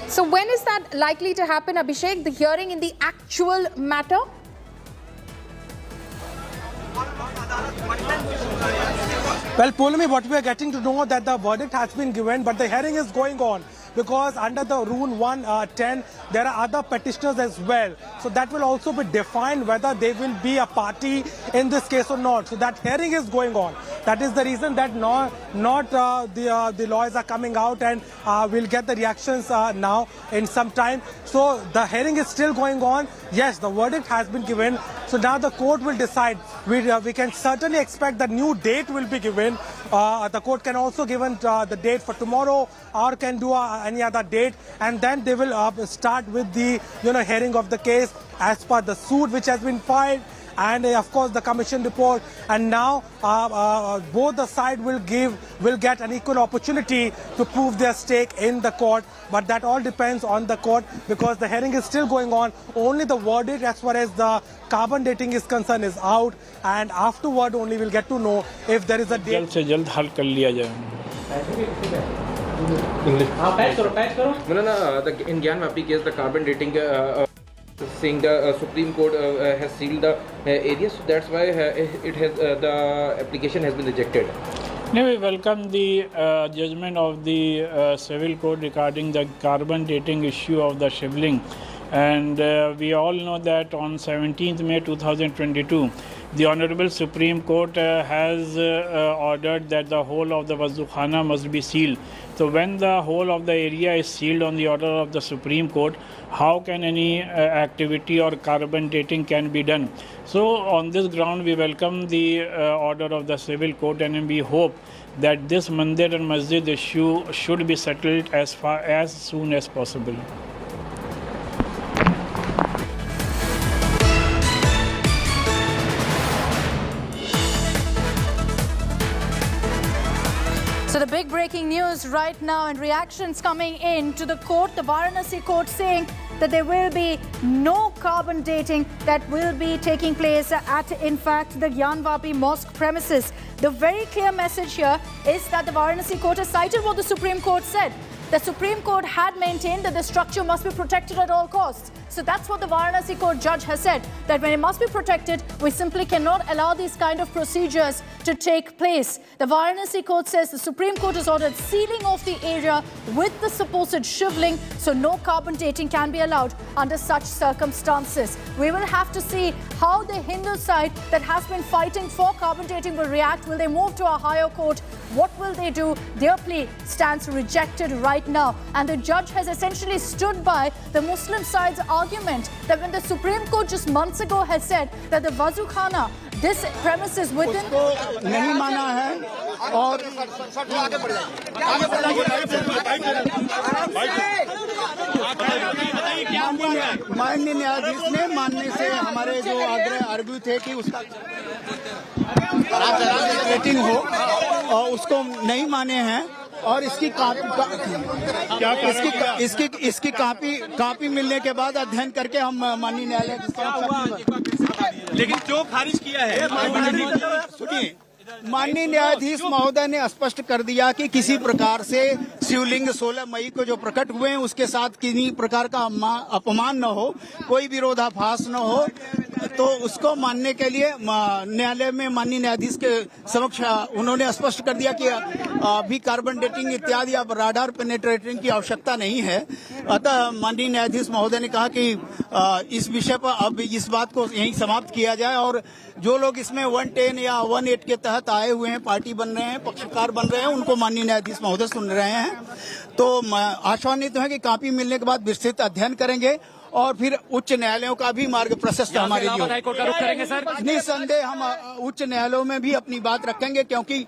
So when is that likely to happen, Abhishek, the hearing in the actual matter? Well, Polomi, what we are getting to know that the verdict has been given, but the hearing is going on, because under the Rule 110, there are other petitioners as well. So that will also be defined whether they will be a party in this case or not. So that hearing is going on. That is the reason that the lawyers are coming out, and we'll get the reactions now in some time. So the hearing is still going on. Yes, the verdict has been given. So now the court will decide. We can certainly expect that new date will be given. The court can also give the date for tomorrow, or can do any other date, and then they will start with the hearing of the case as per the suit which has been filed, and of course the commission report. And now both the side will get an equal opportunity to prove their stake in the court, but that all depends on the court, because the hearing is still going on. Only the verdict as far as the carbon dating is concerned is out, and afterward only we'll get to know if there is a date. जल्द से जल्द हल कर लिया जाए. In Gyanvapi case, the carbon dating saying the Supreme Court has sealed the area, so that's why the application has been rejected. No, we welcome the judgment of the civil court regarding the carbon dating issue of the Shivling, and we all know that on 17th May 2022 the Honorable Supreme Court has ordered that the whole of the Wazukhana must be sealed. So when the whole of the area is sealed on the order of the Supreme Court, how can any activity or carbon dating can be done? So on this ground we welcome the order of the civil court, and we hope that this mandir and masjid issue should be settled as soon as possible. So the big breaking news right now, and reactions coming in to the court, the Varanasi court saying that there will be no carbon dating that will be taking place at, in fact, the Gyanvapi Mosque premises. The very clear message here is that the Varanasi court has cited what the Supreme Court said. The Supreme Court had maintained that the structure must be protected at all costs. So that's what the Varanasi court judge has said, that when it must be protected, we simply cannot allow these kind of procedures to take place. The Varanasi court says the Supreme Court has ordered sealing of the area with the supposed Shivling, so no carbon dating can be allowed under such circumstances. We will have to see how the Hindu side that has been fighting for carbon dating will react. Will they move to a higher court? What will they do? Their plea stands rejected right right now. And the judge has essentially stood by the Muslim side's argument that when the Supreme Court just months ago has said that the Wazukhana, this premises within... नहीं माना है और माननीय न्यायाधीश ने मानने से हमारे जो आर्ग्यू थे कि उसका रेटिंग हो और उसको नहीं माने हैं और इसकी कॉपी मिलने के बाद अध्ययन करके हम माननीय न्यायालय लेकिन क्यों खारिज किया है? सुनिए, माननीय न्यायाधीश महोदय ने स्पष्ट कर दिया कि किसी प्रकार से शिवलिंग 16 मई को जो प्रकट हुए हैं उसके साथ किसी प्रकार का अपमान न हो, कोई विरोधाभास न हो, तो उसको मानने के लिए न्यायालय में माननीय न्यायाधीश के समक्ष उन्होंने स्पष्ट कर दिया कि अभी कार्बन डेटिंग इत्यादि अब राडार पेनेट्रेटिंग की आवश्यकता नहीं है। अतः माननीय न्यायाधीश महोदय ने कहा कि इस विषय पर अब इस बात को यहीं समाप्त किया जाए और जो लोग इसमें 110 या 18 के तहत आए हुए हैं, पार्टी बन रहे हैं, पक्षकार बन रहे हैं, उनको माननीय न्यायाधीश महोदय सुन रहे हैं। तो आश्वासित है कि कॉपी मिलने के बाद विस्तृत अध्ययन करेंगे और फिर उच्च न्यायालयों का भी मार्ग प्रशस्त हमारे लिए निसंदेह हम उच्च न्यायालयों में भी अपनी बात रखेंगे क्योंकि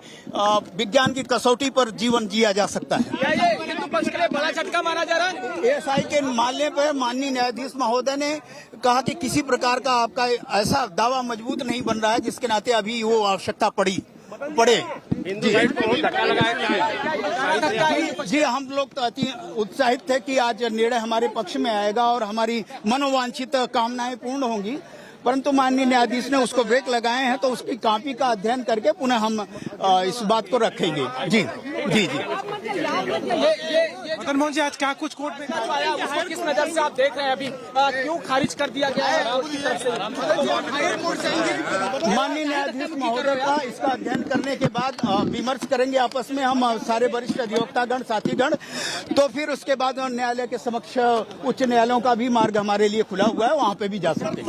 विज्ञान की कसौटी पर जीवन जिया जा सकता है। बड़ा झटका माना जा रहा है। एएसआई के मानने पर माननीय न्यायाधीश महोदय ने कहा कि किसी प्रकार का आपका ऐसा दावा मजबूत नहीं बन रहा है जिसके नाते अभी वो आवश्यकता पड़े। जी हम लोग तो अति उत्साहित थे कि आज निर्णय हमारे पक्ष में आएगा और हमारी मनोवांछित कामनाएं पूर्ण होंगी, परंतु माननीय न्यायाधीश ने उसको ब्रेक लगाए हैं, तो उसकी कॉपी का अध्ययन करके पुनः हम इस बात को रखेंगे। जी जी जी मदन मोहन जी, आज क्या कुछ कोर्ट में उसको किस नजर से आप देख रहे हैं? अभी क्यों खारिज कर दिया गया है? माननीय न्यायाधीश महोदय का इसका अध्ययन करने के बाद विमर्श करेंगे आपस में हम सारे वरिष्ठ अधिवक्तागण साथीगण, तो फिर उसके बाद न्यायालय के समक्ष उच्च न्यायालयों का भी मार्ग हमारे लिए खुला हुआ है, वहाँ पे भी जा सकते हैं।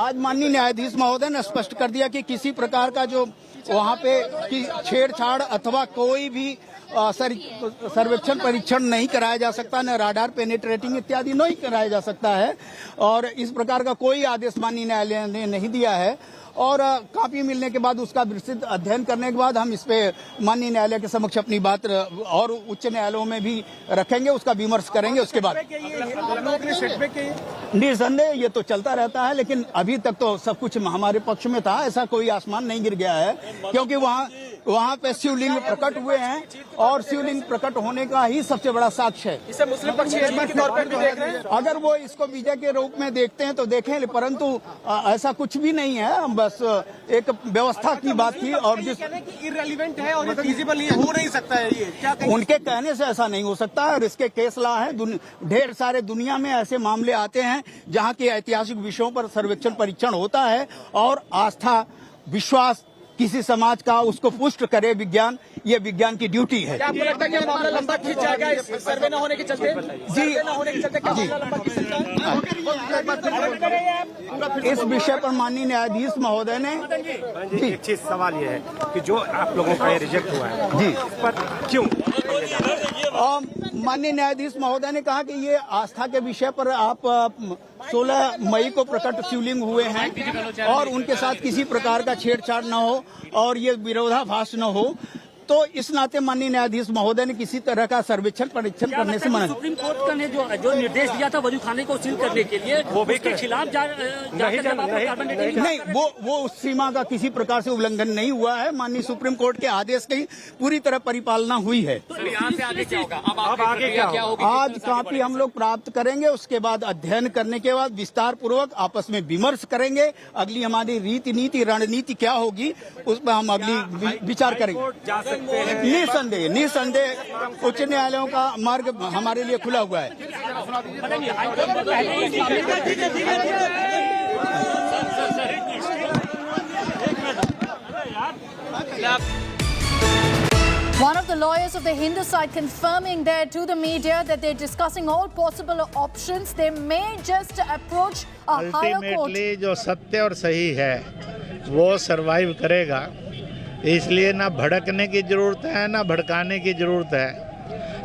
आज माननीय न्यायाधीश महोदय ने स्पष्ट कर दिया कि किसी प्रकार का जो वहाँ पे की छेड़छाड़ अथवा कोई भी सर्वेक्षण परीक्षण नहीं कराया जा सकता, न राडार पेनेट्रेटिंग इत्यादि नहीं कराया जा सकता है और इस प्रकार का कोई आदेश माननीय न्यायालय ने नहीं दिया है। और कॉपी मिलने के बाद उसका विस्तृत अध्ययन करने के बाद हम इस पे माननीय न्यायालय के समक्ष अपनी बात और उच्च न्यायालयों में भी रखेंगे, उसका विमर्श करेंगे। उसके बाद निसंदेह ये तो चलता रहता है, लेकिन अभी तक तो सब कुछ हमारे पक्ष में था, ऐसा कोई आसमान नहीं गिर गया है क्योंकि वहाँ पे शिवलिंग प्रकट हुए हैं और शिवलिंग प्रकट होने का ही सबसे बड़ा साक्ष्य है। इसे मुस्लिम पक्ष के तौर पर भी देख रहे हैं। अगर वो इसको विजय के रूप में देखते हैं तो देखें, परंतु ऐसा कुछ भी नहीं है, बस एक व्यवस्था की बात थी और जिस इररिलेवेंट है और फिजिबल हो नहीं सकता है, ये क्या उनके कहने से ऐसा नहीं हो सकता है और इसके केस ला है। ढेर सारे दुनिया में ऐसे मामले आते हैं जहाँ के ऐतिहासिक विषयों पर सर्वेक्षण परीक्षण होता है और आस्था विश्वास किसी समाज का उसको पुष्ट करे विज्ञान, ये विज्ञान की ड्यूटी है। क्या आपको लगता है कि मामला लंबा खींच जाएगा इस सर्वे न होने के चलते? जी इस विषय पर माननीय न्यायाधीश महोदय ने एक चीज सवाल ये है कि जो आप लोगों का ये रिजेक्ट हुआ है जी पर क्यों? माननीय न्यायाधीश महोदय ने कहा कि ये आस्था के विषय पर आप 16 मई को प्रकट शिवलिंग हुए हैं और उनके साथ किसी प्रकार का छेड़छाड़ न हो और ये विरोधाभास न हो, तो इस नाते माननीय न्यायाधीश महोदय ने किसी तरह का सर्वेक्षण परीक्षण करने से मना। सुप्रीम कोर्ट ने जो निर्देश दिया था वजूखाने को सील करने के लिए, वो उसके खिलाफ नहीं, वो उस सीमा का किसी प्रकार से उल्लंघन नहीं हुआ है। माननीय सुप्रीम कोर्ट के आदेश की पूरी तरह परिपालना हुई है। तो यहाँ से आगे क्या होगा? अब आगे क्या होगा? आज कॉपी हम लोग प्राप्त करेंगे, उसके बाद अध्ययन करने के बाद विस्तार पूर्वक आपस में विमर्श करेंगे। अगली हमारी रीति नीति रणनीति क्या होगी उस पर हम अगली विचार करेंगे। निसंदेह उच्च न्यायालयों का मार्ग हमारे लिए खुला हुआ है। One of the lawyers of the Hindu side confirming there to the media that they're discussing all possible options. They may just approach a higher court. Ultimately, जो सत्य और सही है वो सरवाइव करेगा इसलिए ना भड़कने की ज़रूरत है, ना भड़काने की ज़रूरत है,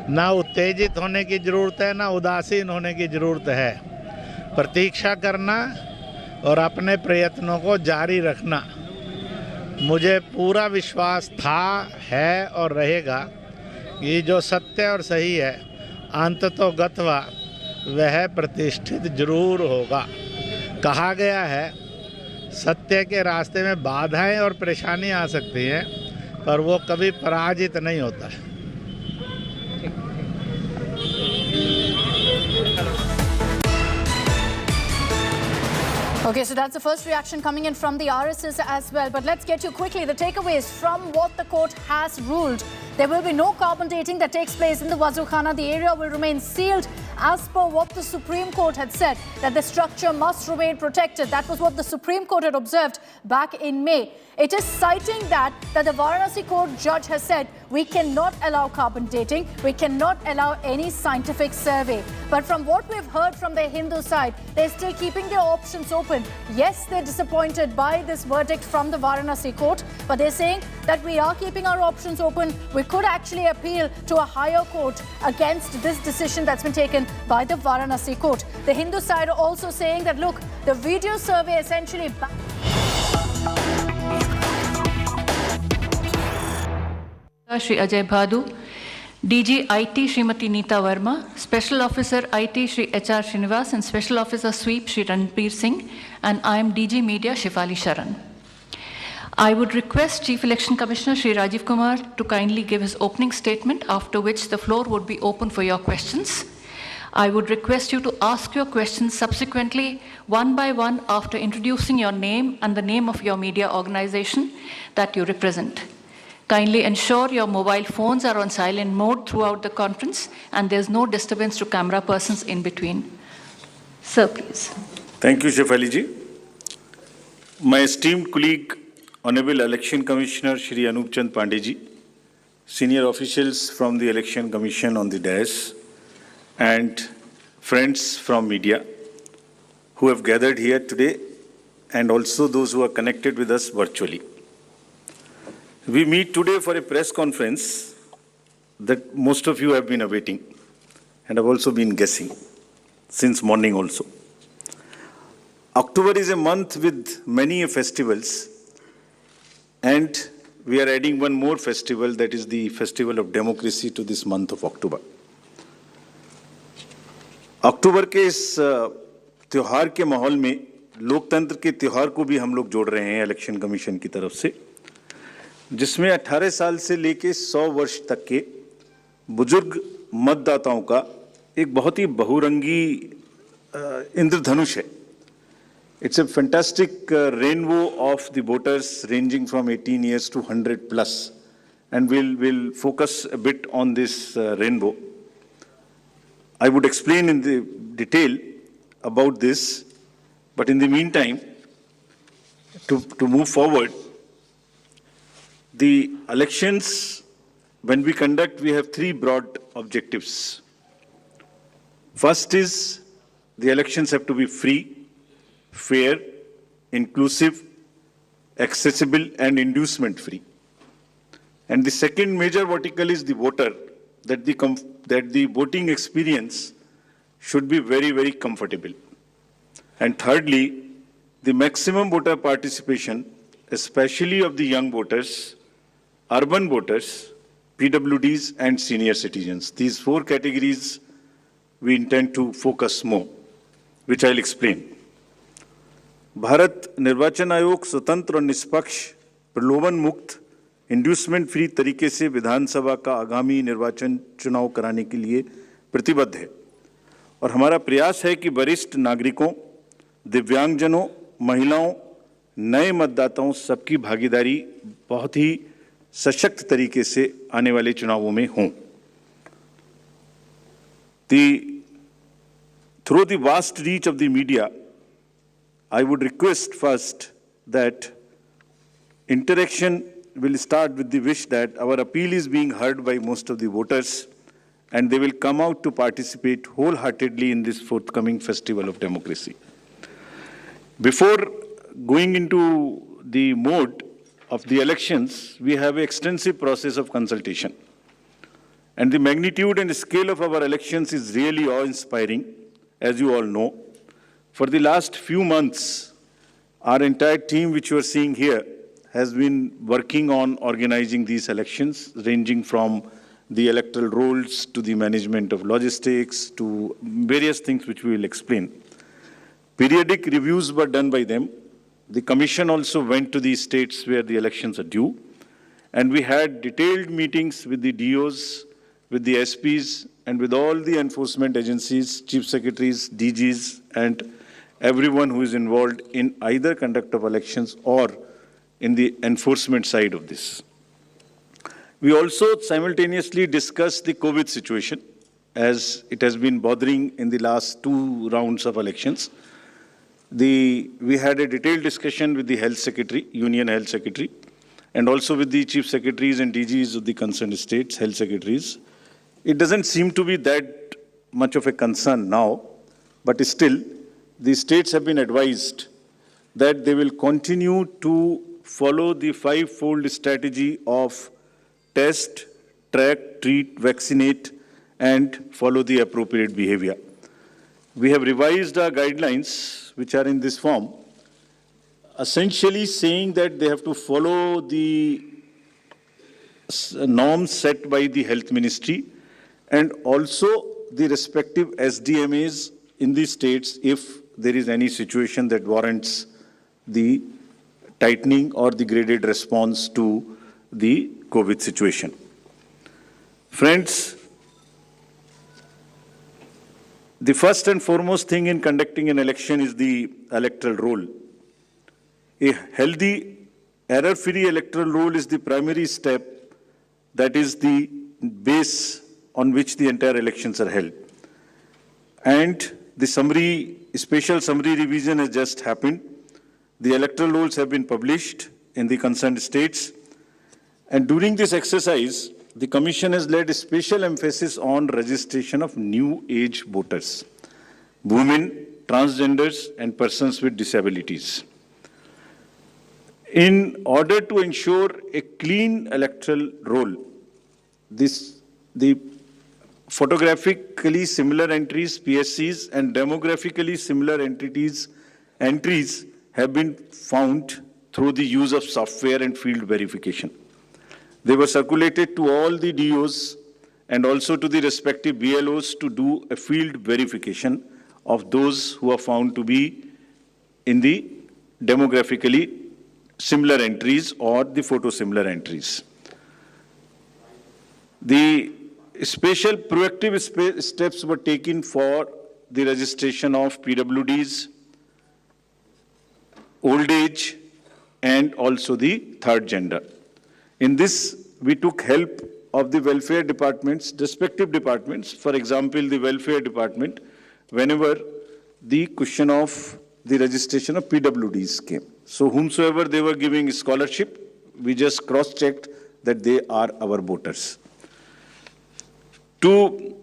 ना उत्तेजित होने की ज़रूरत है, ना उदासीन होने की ज़रूरत है। प्रतीक्षा करना और अपने प्रयत्नों को जारी रखना। मुझे पूरा विश्वास था, है और रहेगा कि जो सत्य और सही है अंततो गत्वा वह प्रतिष्ठित जरूर होगा। कहा गया है सत्य के रास्ते में बाधाएं और परेशानियां आ सकती हैं, पर वो कभी पराजित नहीं होता है। Okay, so that's the first reaction coming in from the RSS as well. But let's get you quickly the takeaways from what the court has ruled. There will be no carbon dating that takes place in the Wazukhana. The area will remain sealed as per what the Supreme Court had said, that the structure must remain protected. That was what the Supreme Court had observed back in May. It is citing that the Varanasi court judge has said we cannot allow carbon dating, we cannot allow any scientific survey. But from what we've heard from the Hindu side, they're still keeping their options open. Yes, they're disappointed by this verdict from the Varanasi court, but they're saying that we are keeping our options open. We could actually appeal to a higher court against this decision that's been taken by the Varanasi court. The Hindu side are also saying that, look, the video survey essentially... Shri Ajay Bhadu, DG IT Srimati Neeta Verma, Special Officer IT Shri HR Srinivas and Special Officer Sweep Shri Ranbir Singh, and I am DG Media Shifali Sharan. I would request Chief Election Commissioner Shri Rajiv Kumar to kindly give his opening statement, after which the floor would be open for your questions. I would request you to ask your questions subsequently, one by one, after introducing your name and the name of your media organization that you represent. Kindly ensure your mobile phones are on silent mode throughout the conference and there's no disturbance to camera persons in between. Sir, please. Thank you, Shefali ji. My esteemed colleague, Honorable Election Commissioner Shri Anup Chand Pandey ji, senior officials from the Election Commission on the dais, and friends from media who have gathered here today, and also those who are connected with us virtually. We meet today for a press conference that most of you have been awaiting and have also been guessing since morning also. October is a month with many festivals, and we are adding one more festival, that is the Festival of Democracy, to this month of October. अक्टूबर के इस त्योहार के माहौल में लोकतंत्र के त्योहार को भी हम लोग जोड़ रहे हैं इलेक्शन कमीशन की तरफ से, जिसमें 18 साल से लेके 100 वर्ष तक के बुजुर्ग मतदाताओं का एक बहुत ही बहुरंगी इंद्रधनुष है. It's a fantastic rainbow of the voters ranging from 18 years to 100 plus, and we'll focus a bit on this rainbow. I would explain in the detail about this, but in the meantime, to move forward, the elections, when we conduct, we have three broad objectives. First is the elections have to be free, fair, inclusive, accessible, and inducement free. And the second major vertical is the voter, that the voting experience should be very, very comfortable. And thirdly, the maximum voter participation, especially of the young voters, urban voters, PWDs, and senior citizens. These four categories we intend to focus more, which I'll explain. Bharat निर्वाचन आयोग स्वतंत्र और निष्पक्ष, प्रलोभन मुक्त, inducement free तरीके से विधानसभा का आगामी निर्वाचन चुनाव कराने के लिए प्रतिबद्ध है, और हमारा प्रयास है कि वरिष्ठ नागरिकों, दिव्यांगजनों, महिलाओं, नए मतदाताओं सबकी भागीदारी बहुत ही सशक्त तरीके से आने वाले चुनावों में हों. Through the vast reach of the media, I would request first that interaction will start with the wish that our appeal is being heard by most of the voters, and they will come out to participate wholeheartedly in this forthcoming festival of democracy. Before going into the mode, of the elections, we have an extensive process of consultation. And the magnitude and scale of our elections is really awe-inspiring, as you all know. For the last few months, our entire team, which you are seeing here, has been working on organizing these elections, ranging from the electoral rolls to the management of logistics to various things which we will explain. Periodic reviews were done by them. The commission also went to the states where the elections are due, and we had detailed meetings with the DOs, with the SPs, and with all the enforcement agencies, chief secretaries, DGs, and everyone who is involved in either conduct of elections or in the enforcement side of this. We also simultaneously discussed the COVID situation, as it has been bothering in the last 2 rounds of elections. We had a detailed discussion with the Health Secretary, Union Health Secretary, and also with the Chief Secretaries and DGs of the concerned states, Health Secretaries. It doesn't seem to be that much of a concern now, but still, the states have been advised that they will continue to follow the 5-fold strategy of test, track, treat, vaccinate, and follow the appropriate behavior. We have revised our guidelines, which are in this form, essentially saying that they have to follow the norms set by the Health Ministry and also the respective SDMAs in the states if there is any situation that warrants the tightening or the graded response to the COVID situation. Friends, the first and foremost thing in conducting an election is the electoral roll. A healthy, error-free electoral roll is the primary step, that is the base on which the entire elections are held. And the special summary revision has just happened. The electoral rolls have been published in the concerned states. And during this exercise, the Commission has laid a special emphasis on registration of new age voters, women, transgenders, and persons with disabilities. In order to ensure a clean electoral roll, the photographically similar entries, PSCs, and demographically similar entries have been found through the use of software and field verification. They were circulated to all the DOs and also to the respective BLOs to do a field verification of those who are found to be in the demographically similar entries or the photo-similar entries. The special proactive steps were taken for the registration of PWDs, old age, and also the third gender. In this, we took help of the welfare departments, respective departments. For example, the welfare department, whenever the question of the registration of PWDs came. So whomsoever they were giving scholarship, we just cross-checked that they are our voters. To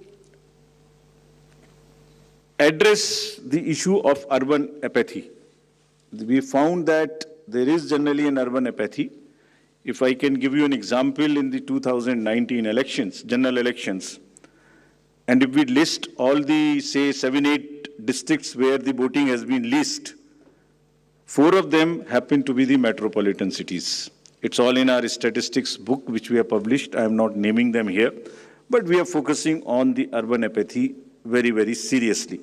address the issue of urban apathy, we found that there is generally an urban apathy. If I can give you an example, in the 2019 elections, general elections, and if we list all the, say, 7-8 districts where the voting has been least, 4 of them happen to be the metropolitan cities. It's all in our statistics book, which we have published. I am not naming them here, but we are focusing on the urban apathy very, very seriously.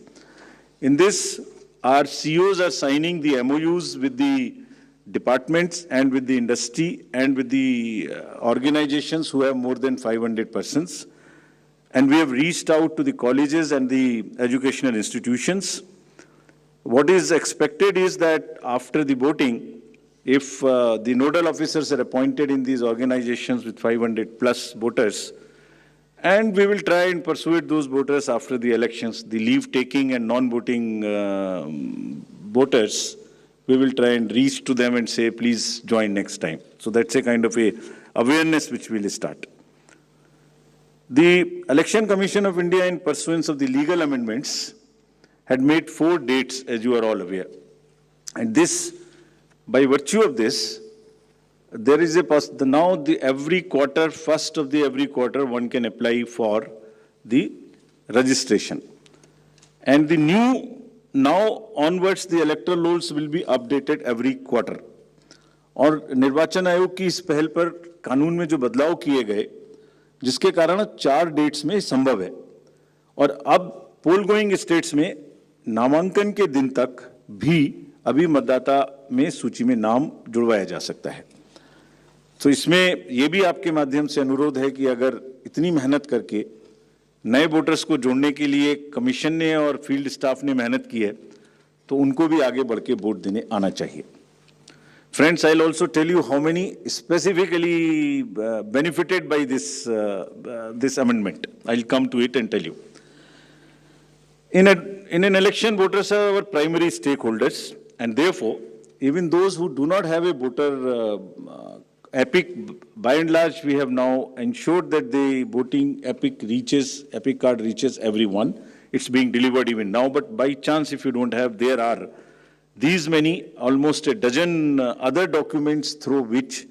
In this, our CEOs are signing the MOUs with the departments and with the industry and with the organizations who have more than 500 persons. And we have reached out to the colleges and the educational institutions. What is expected is that after the voting, if the nodal officers are appointed in these organizations with 500 plus voters, and we will try and persuade those voters after the elections, the leave-taking and non-voting voters, we will try and reach to them and say, please join next time. So that's a kind of a awareness which we will start. The Election Commission of India, in pursuance of the legal amendments, had made 4 dates, as you are all aware. And this, by virtue of this, there is every quarter, first of the every quarter, one can apply for the registration. And the now onwards, the electoral rolls will be updated every quarter. और निर्वाचन आयोग की इस पहल पर कानून में जो बदलाव किए गए, जिसके कारण 4 डेट्स में संभव है, और अब पोल गोइंग स्टेट्स में नामांकन के दिन तक भी अभी मतदाता में सूची में नाम जुड़वाया जा सकता है। तो इसमें यह भी आपके माध्यम से अनुरोध है कि अगर इतनी मेहनत करके नए वोटर्स को जोड़ने के लिए कमीशन ने और फील्ड स्टाफ ने मेहनत की है, तो उनको भी आगे बढ़ के वोट देने आना चाहिए। Friends, I'll also tell you how many specifically benefited by this amendment. I'll come to it and tell you. In an election, voters are our primary stakeholders, and therefore, even those who do not have a voter epic, by and large, we have now ensured that the voting epic card reaches everyone. It's being delivered even now, but by chance, if you don't have, there are these many, almost a dozen other documents through which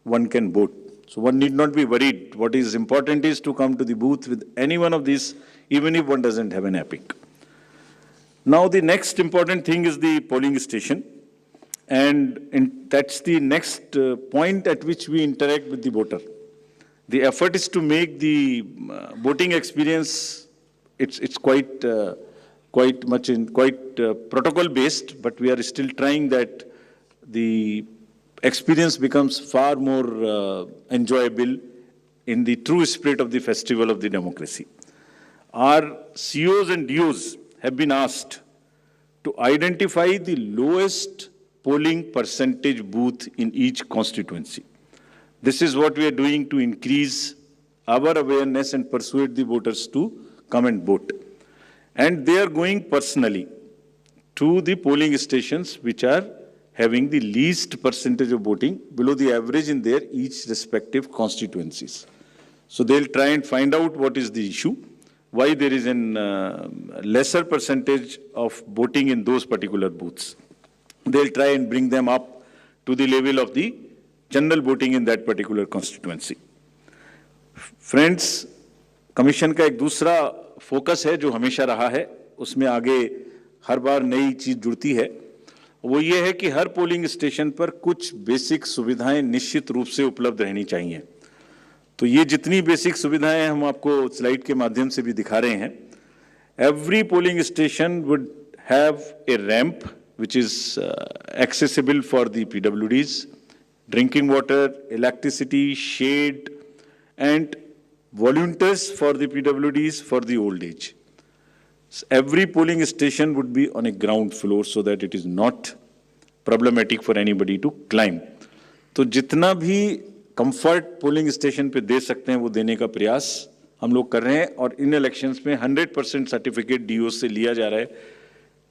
one can vote. So one need not be worried. What is important is to come to the booth with any one of these, even if one doesn't have an epic. Now the next important thing is the polling station. And that's the next point at which we interact with the voter. The effort is to make the voting experience, it's quite protocol based, but we are still trying that the experience becomes far more enjoyable in the true spirit of the festival of the democracy. Our COs and DOs have been asked to identify the lowest polling percentage booth in each constituency. This is what we are doing to increase our awareness and persuade the voters to come and vote. And they are going personally to the polling stations which are having the least percentage of voting below the average in their each respective constituencies. So they'll try and find out what is the issue, why there is an lesser percentage of voting in those particular booths. They'll try and bring them up to the level of the general voting in that particular constituency. Friends, Commission का एक दूसरा focus है जो हमेशा रहा है, उसमें आगे हर बार नई चीज जुड़ती है, वो ये है कि हर पोलिंग स्टेशन पर कुछ बेसिक सुविधाएं निश्चित रूप से उपलब्ध रहनी चाहिए। तो ये जितनी बेसिक सुविधाएं हम आपको स्लाइड के माध्यम से भी दिखा रहे हैं, every polling station would have a ramp which is accessible for the PWDs, drinking water, electricity, shade, and volunteers for the PWDs for the old age. So every polling station would be on a ground floor so that it is not problematic for anybody to climb. तो जितना भी comfort polling station पे दे सकते हैं वो देने का प्रयास हम लोग कर रहे हैं, और इन इलेक्शंस में 100% सर्टिफिकेट DO से लिया जा रहा है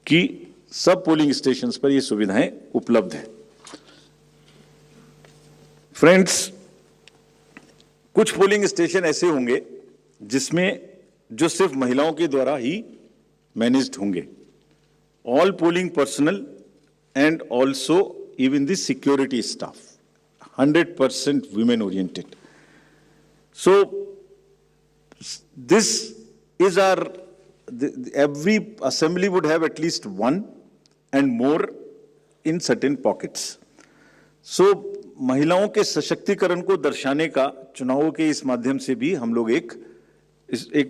कि सब पोलिंग स्टेशंस पर ये सुविधाएं उपलब्ध है। फ्रेंड्स, कुछ पोलिंग स्टेशन ऐसे होंगे जिसमें जो सिर्फ महिलाओं के द्वारा ही मैनेज्ड होंगे, all polling personal and also even the security staff 100% women oriented. So this is our every assembly would have at least one and more in certain pockets. So महिलाओं के सशक्तिकरण को दर्शाने का चुनावों के इस माध्यम से भी हम लोग एक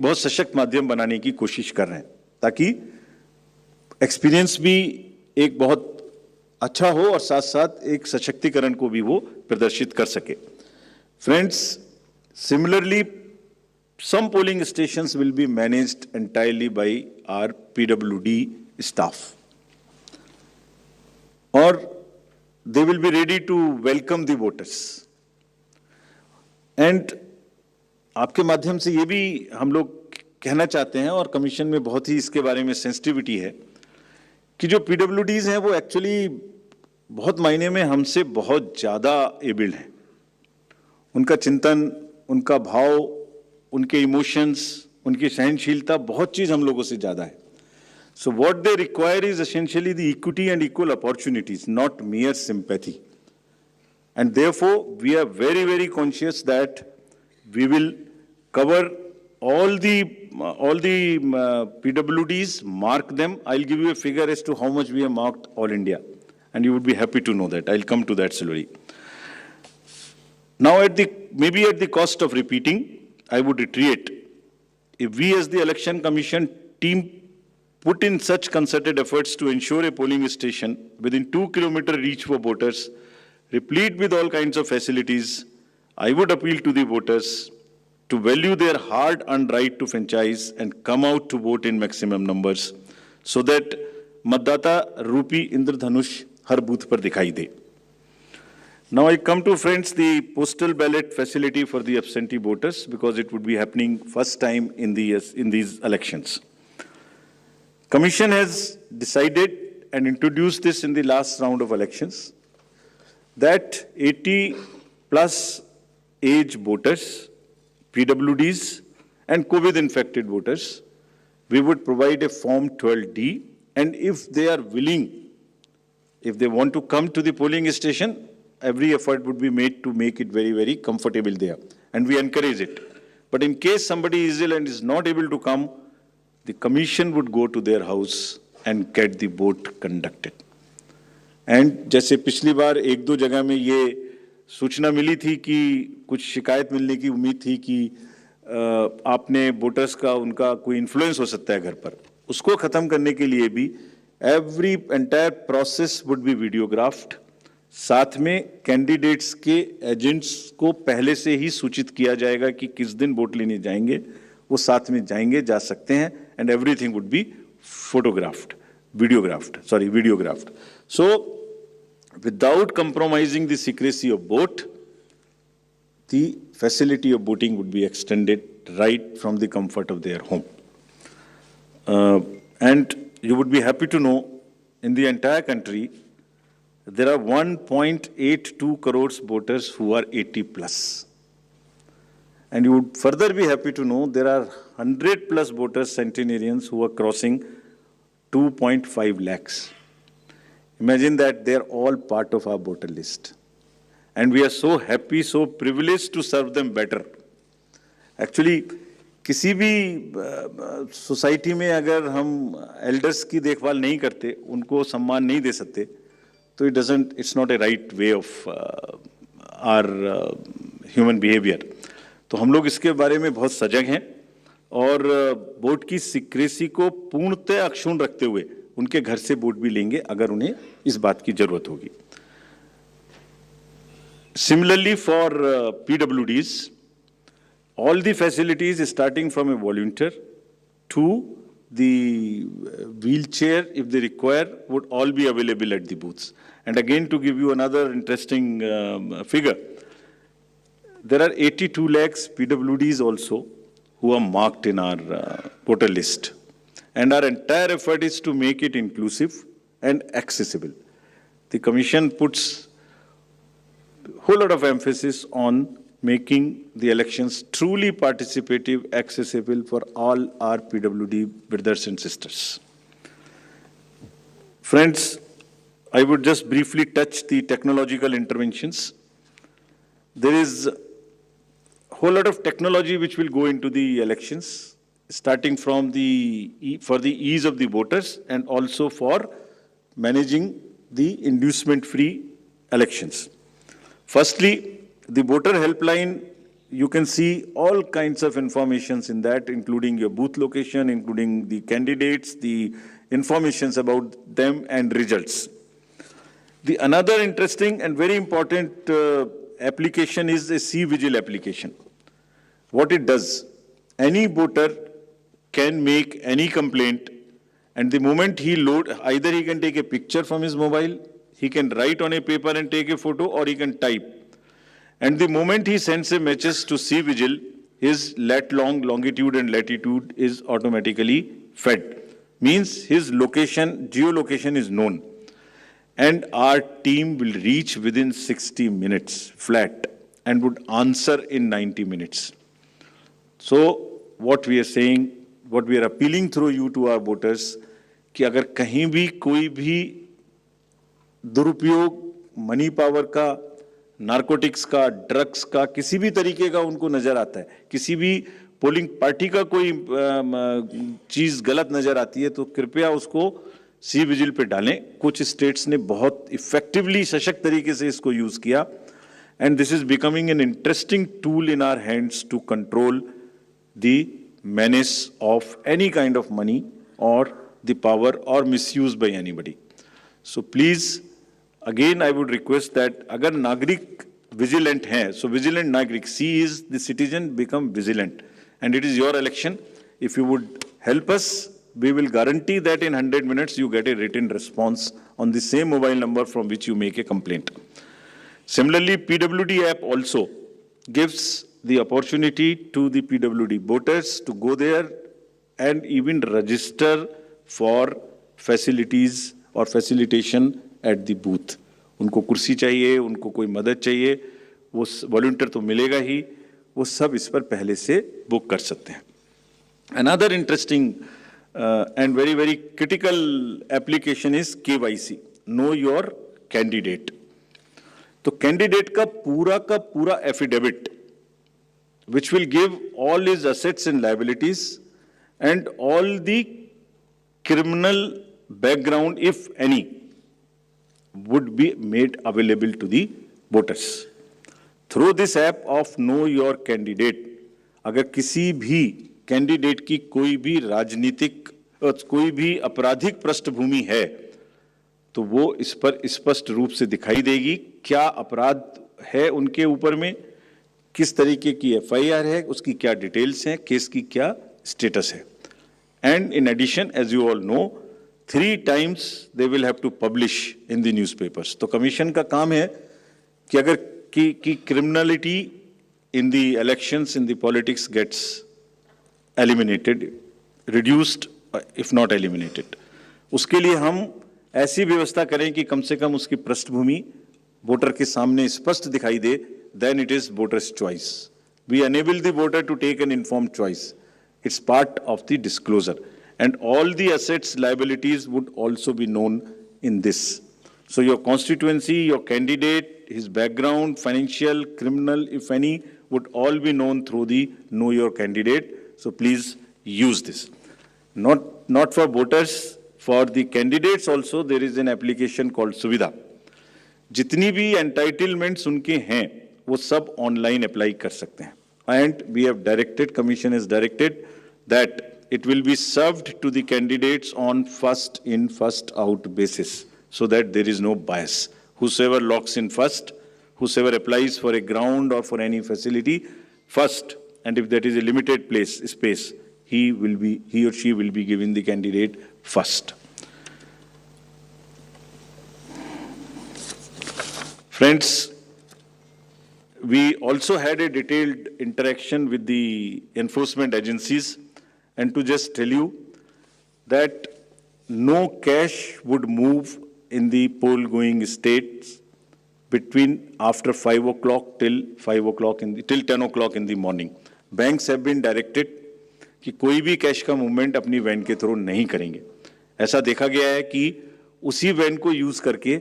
बहुत सशक्त माध्यम बनाने की कोशिश कर रहे हैं, ताकि एक्सपीरियंस भी एक बहुत अच्छा हो और साथ साथ एक सशक्तिकरण को भी वो प्रदर्शित कर सके। Friends, similarly some polling stations will be managed entirely by our PWD staff, or they will be ready to welcome the voters. And आपके माध्यम से ये भी हम लोग कहना चाहते हैं, और कमीशन में बहुत ही इसके बारे में सेंसिटिविटी है, कि जो PWDs हैं वो एक्चुअली बहुत मायने में हमसे बहुत ज़्यादा एबल्ड हैं। उनका चिंतन, उनका भाव, उनके इमोशंस, उनकी सहनशीलता, बहुत चीज़ हम लोगों से ज़्यादा है। So what they require is essentially the equity and equal opportunities, not mere sympathy. And therefore, we are very, very conscious that we will cover all the PWDs, mark them. I'll give you a figure as to how much we have marked all India. And you would be happy to know that. I'll come to that slowly. Now, maybe at the cost of repeating, I would reiterate, if we as the Election Commission team put in such concerted efforts to ensure a polling station within 2 kilometer reach for voters, replete with all kinds of facilities, I would appeal to the voters to value their hard-earned right to franchise and come out to vote in maximum numbers so that Matdata Rupi Indradhanush har booth par dikhai de. Now I come to, friends, the postal ballot facility for the absentee voters, because it would be happening first time in these elections. Commission has decided and introduced this in the last round of elections, that 80 plus age voters, PWDs, and COVID-infected voters, we would provide a Form 12D, and if they are willing, if they want to come to the polling station, every effort would be made to make it very, very comfortable there, and we encourage it. But in case somebody is ill and is not able to come, the commission would go to their house and get the vote conducted. And जैसे पिछली बार एक दो जगह में ये सूचना मिली थी कि कुछ शिकायत मिलने की उम्मीद थी कि आपने वोटर्स का उनका कोई इन्फ्लुएंस हो सकता है घर पर, उसको खत्म करने के लिए भी every entire process would be videographed. साथ में कैंडिडेट्स के एजेंट्स को पहले से ही सूचित किया जाएगा कि किस दिन वोट लेने जाएंगे, वो साथ में जाएंगे, जा सकते हैं, and everything would be videographed. So, without compromising the secrecy of vote, the facility of voting would be extended right from the comfort of their home. And you would be happy to know, in the entire country, there are 1.82 crores voters who are 80 plus. And you would further be happy to know there are 100 plus voters, centenarians, who are crossing 2.5 lakhs. Imagine that they're all part of our voter list. And we are so happy, so privileged to serve them better. Actually, किसी भी society में अगर हम elders की देखभाल नहीं करते, उनको सम्मान नहीं दे सकते, तो it's not a right way of our human behavior. तो हम लोग इसके बारे में बहुत सजग हैं और वोट की सीक्रेसी को पूर्णतः अक्षुण्ण रखते हुए उनके घर से वोट भी लेंगे अगर उन्हें इस बात की जरूरत होगी. Similarly, for PWDs, all the facilities starting from a volunteer to the wheelchair, if they require, would all be available at the booths. And again, to give you another interesting figure, there are 82 lakhs PWDs also who are marked in our voter list. And our entire effort is to make it inclusive and accessible. The Commission puts a whole lot of emphasis on making the elections truly participative, accessible for all our PWD brothers and sisters. Friends, I would just briefly touch the technological interventions. There is a whole lot of technology which will go into the elections, starting from for the ease of the voters and also for managing the inducement-free elections. Firstly, the voter helpline, you can see all kinds of informations in that, including your booth location, including the candidates, the informations about them and results. The another interesting and very important application is a C-Vigil application. What it does, any voter can make any complaint, and the moment he loads, either he can take a picture from his mobile, he can write on a paper and take a photo, or he can type. And the moment he sends a message to C-Vigil, his longitude and latitude is automatically fed. Means his location, geolocation is known. And our team will reach within 60 minutes flat and would answer in 90 minutes. So what we are saying, what we are appealing through you to our voters, कि अगर कहीं भी कोई भी दुरुपयोग money power का narcotics का, drugs का, किसी भी तरीके का उनको नजर आता है, किसी भी पोलिंग पार्टी का कोई चीज गलत नजर आती है तो कृपया उसको सी विजिल पे डालें। कुछ स्टेट्स ने बहुत इफेक्टिवली सशक्त तरीके से इसको यूज किया and this is becoming an interesting tool in our hands to control the menace of any kind of money or the power or misuse by anybody. So please, again I would request that agar nagrik vigilant hai, so vigilant nagrik, C is the citizen, become vigilant, and it is your election. If you would help us, we will guarantee that in 100 minutes you get a written response on the same mobile number from which you make a complaint. Similarly, PWD app also gives the opportunity to the PWD voters to go there and even register for facilities or facilitation at the booth. उनको कुर्सी चाहिए, उनको कोई मदद चाहिए, वो volunteer तो मिलेगा ही, वो सब इस पर पहले से बुक कर सकते हैं. Another interesting and very, very critical application is KYC, Know Your Candidate. तो कैंडिडेट का पूरा affidavit which will give all his assets and liabilities and all the criminal background, if any, would be made available to the voters. Through this app of Know Your Candidate, अगर किसी भी candidate की कोई भी राजनीतिक कोई भी आपराधिक पृष्ठभूमि है तो वो इस पर स्पष्ट रूप से दिखाई देगी क्या अपराध है उनके ऊपर में, किस तरीके की एफआईआर है, उसकी क्या डिटेल्स हैं, केस की क्या स्टेटस है. And in addition, as you all know, 3 times they will have to publish in the newspapers. तो कमीशन का काम है कि अगर की criminality in the elections, in the politics gets eliminated, reduced, if not eliminated, उसके लिए हम ऐसी व्यवस्था करें कि कम से कम उसकी पृष्ठभूमि वोटर के सामने स्पष्ट दिखाई दे. Then it is voter's choice. We enable the voter to take an informed choice. It's part of the disclosure. And all the assets, liabilities would also be known in this. So your constituency, your candidate, his background, financial, criminal, if any, would all be known through the Know Your Candidate. So please use this. Not for voters, for the candidates also there is an application called Suvidha. जितनी भी entitlements उनके हैं वो सब online apply कर सकते हैं. And we have directed, commission is directed that it will be served to the candidates on first in first out basis so that there is no bias. Whosoever locks in first, whosoever applies for a ground or for any facility first, and if that is a limited space, he or she will be given the candidate first. Friends, we also had a detailed interaction with the enforcement agencies, and to just tell you that no cash would move in the poll-going states between after 5 o'clock till 10 o'clock in the morning. Banks have been directed कि कोई भी cash का movement अपनी van के through नहीं करेंगे. ऐसा देखा गया है कि उसी वैन को यूज करके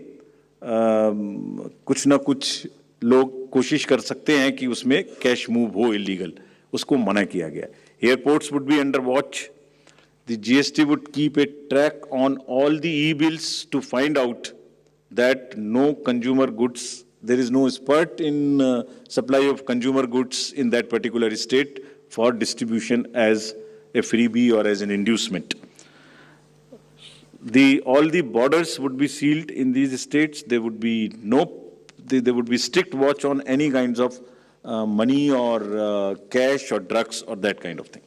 कुछ ना कुछ लोग कोशिश कर सकते हैं कि उसमें कैश मूव हो इलीगल, उसको मना किया गया. Airports would be under watch. The GST would keep a track on all the e-bills to find out that no consumer goods, there is no spurt in supply of consumer goods in that particular state for distribution as a freebie or as an inducement. All the borders would be sealed in these states. There would be strict watch on any kinds of money or cash or drugs or that kind of thing.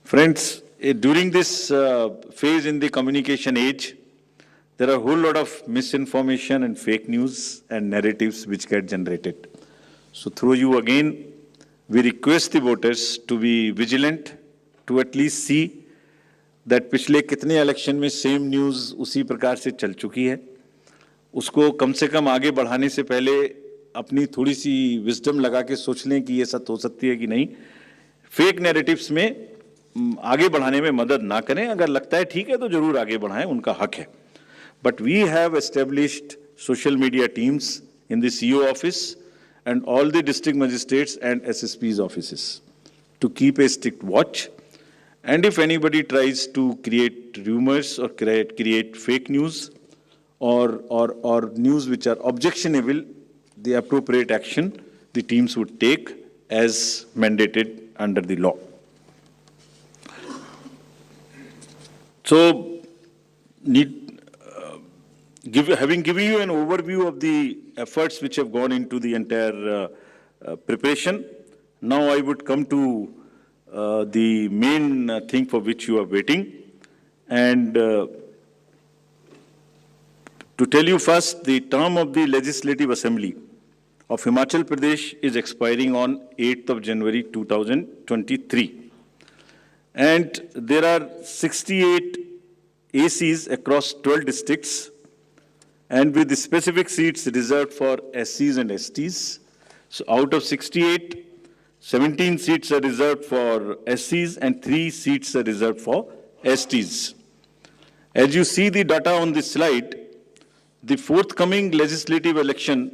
Friends, during this phase in the communication age, there are a whole lot of misinformation and fake news and narratives which get generated. So through you again, we request the voters to be vigilant, to at least see that पिछले कितने election में same news उसी प्रकार से चल चुकी है. उसको कम से कम आगे बढ़ाने से पहले अपनी थोड़ी सी विजडम लगा के सोच लें कि ये सच हो सकती है कि नहीं. फेक नैरेटिव्स में आगे बढ़ाने में मदद ना करें. अगर लगता है ठीक है तो जरूर आगे बढ़ाएं, उनका हक है. But we have established social media teams in the CO office and all the district magistrates and SSP's offices to keep a strict watch. And if anybody tries to create rumors or create fake news or news which are objectionable, the appropriate action the teams would take as mandated under the law. So, having given you an overview of the efforts which have gone into the entire preparation, now I would come to the main thing for which you are waiting. And to tell you first, the term of the Legislative Assembly of Himachal Pradesh is expiring on 8th of January 2023. And there are 68 ACs across 12 districts, and with the specific seats reserved for SCs and STs. So out of 68, 17 seats are reserved for SCs and 3 seats are reserved for STs. As you see the data on this slide, the forthcoming legislative election,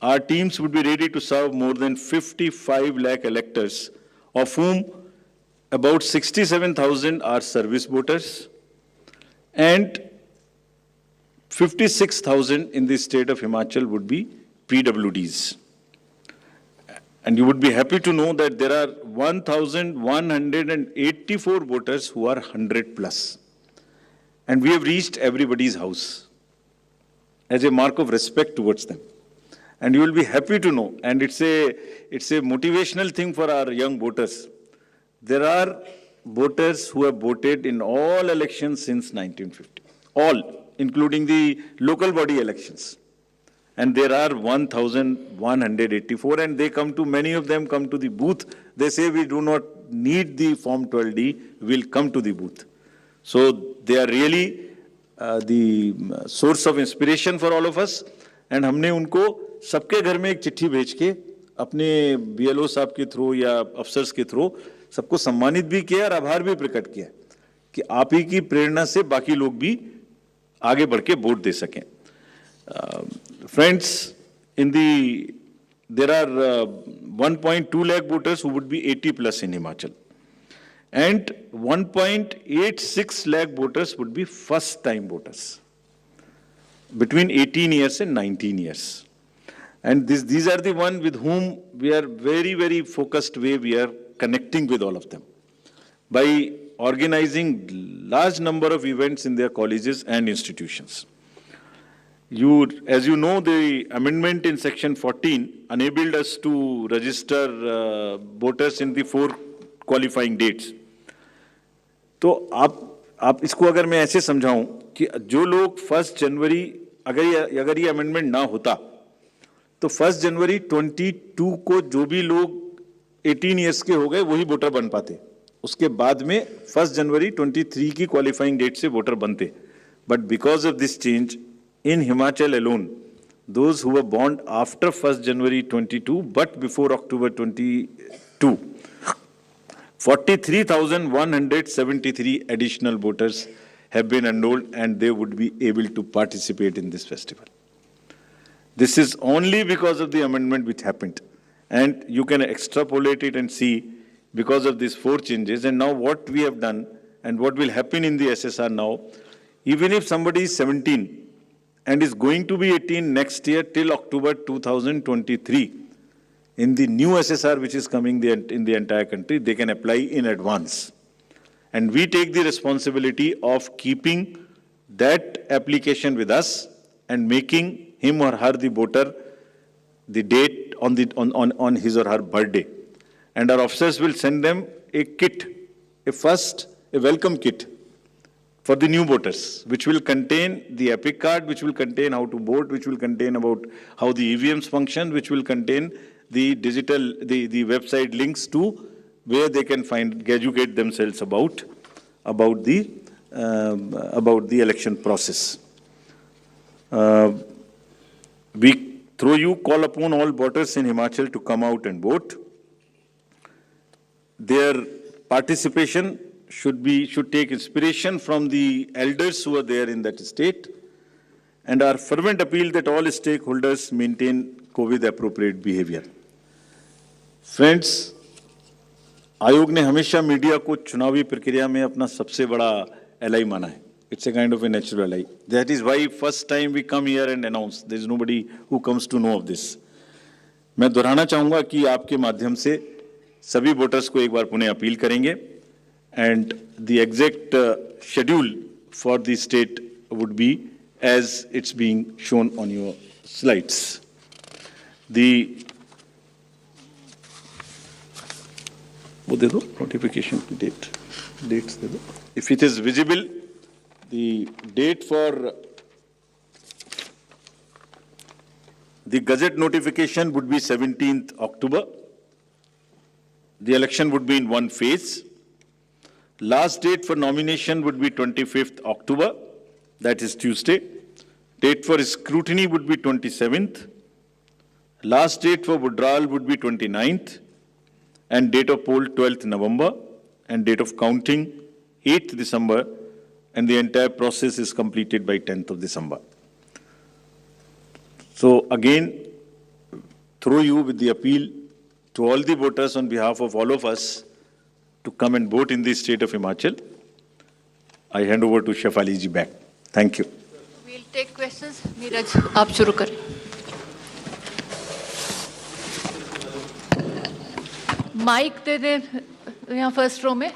our teams would be ready to serve more than 55 lakh electors, of whom about 67,000 are service voters and 56,000 in the state of Himachal would be PWDs. And you would be happy to know that there are 1,184 voters who are 100 plus. And we have reached everybody's house as a mark of respect towards them. And you will be happy to know, and it's a motivational thing for our young voters. There are voters who have voted in all elections since 1950, all, including the local body elections. And there are 1,184, and many of them come to the booth. They say we do not need the Form 12D, we'll come to the booth. So they are really the source of inspiration for all of us. And हमने उनको सबके घर में एक चिट्ठी भेज के अपने BLO साहब के थ्रू या अफसर्स के थ्रू सबको सम्मानित भी किया और आभार भी प्रकट किया कि आप ही की प्रेरणा से बाकी लोग भी आगे बढ़ के वोट दे सकें. Friends, there are 1.2 lakh voters who would be 80 plus in Himachal, and 1.86 lakh voters would be first time voters between 18 years and 19 years. And these are the ones with whom we are very, very focused way we are connecting with all of them by organizing large number of events in their colleges and institutions. As you know, the amendment in section 14 enabled us to register voters in the 4 qualifying dates. तो आप इसको अगर मैं ऐसे समझाऊं कि जो लोग 1 जनवरी अगर ये अमेंडमेंट ना होता तो 1 जनवरी 22 को जो भी लोग 18 इयर्स के हो गए वही वोटर बन पाते. उसके बाद में 1 जनवरी 23 की क्वालिफाइंग डेट से वोटर बनते. But because of this change in Himachal alone, those who were born after 1st January 22 but before October 22, 43,173 additional voters have been enrolled and they would be able to participate in this festival. This is only because of the amendment which happened, and you can extrapolate it and see because of these 4 changes. And now what we have done and what will happen in the SSR now, even if somebody is 17 and is going to be 18 next year till October 2023, in the new SSR which is coming in the entire country, they can apply in advance. And we take the responsibility of keeping that application with us and making him or her the voter the date on his or her birthday. And our officers will send them a kit, a welcome kit for the new voters, which will contain the EPIC card, which will contain how to vote, which will contain about how the EVMs function, which will contain the digital, the website links to where they can educate themselves about the election process. We, through you, call upon all voters in Himachal to come out and vote. Their participation should take inspiration from the elders who are there in that state. and our fervent appeal that all stakeholders maintain COVID appropriate behavior. Friends, आयोग ने हमेशा media को चुनावी प्रक्रिया में अपना सबसे बड़ा एलाई माना है. It's a kind of a natural ally. That is why first time we come here and announce. There is nobody who comes to know of this. मैं दोहराना चाहूँगा कि आपके माध्यम से सभी वोटर्स को एक बार पुनः अपील करेंगे. And the exact schedule for the state would be as it's being shown on your slides. वो दे दो notification की dates दे दो. If it is visible, the date for the Gazette notification would be 17th October. The election would be in one phase. Last date for nomination would be 25th October, that is Tuesday. Date for scrutiny would be 27th. Last date for withdrawal would be 29th. And date of poll 12th November. And date of counting 8th December. And the entire process is completed by 10th of December. So again, through you with the appeal to all the voters on behalf of all of us to come and vote in the state of Himachal, I hand over to Shefali ji back. Thank you. We'll take questions. Neeraj, आप शुरू करें. Mic दे दे यहाँ first row में.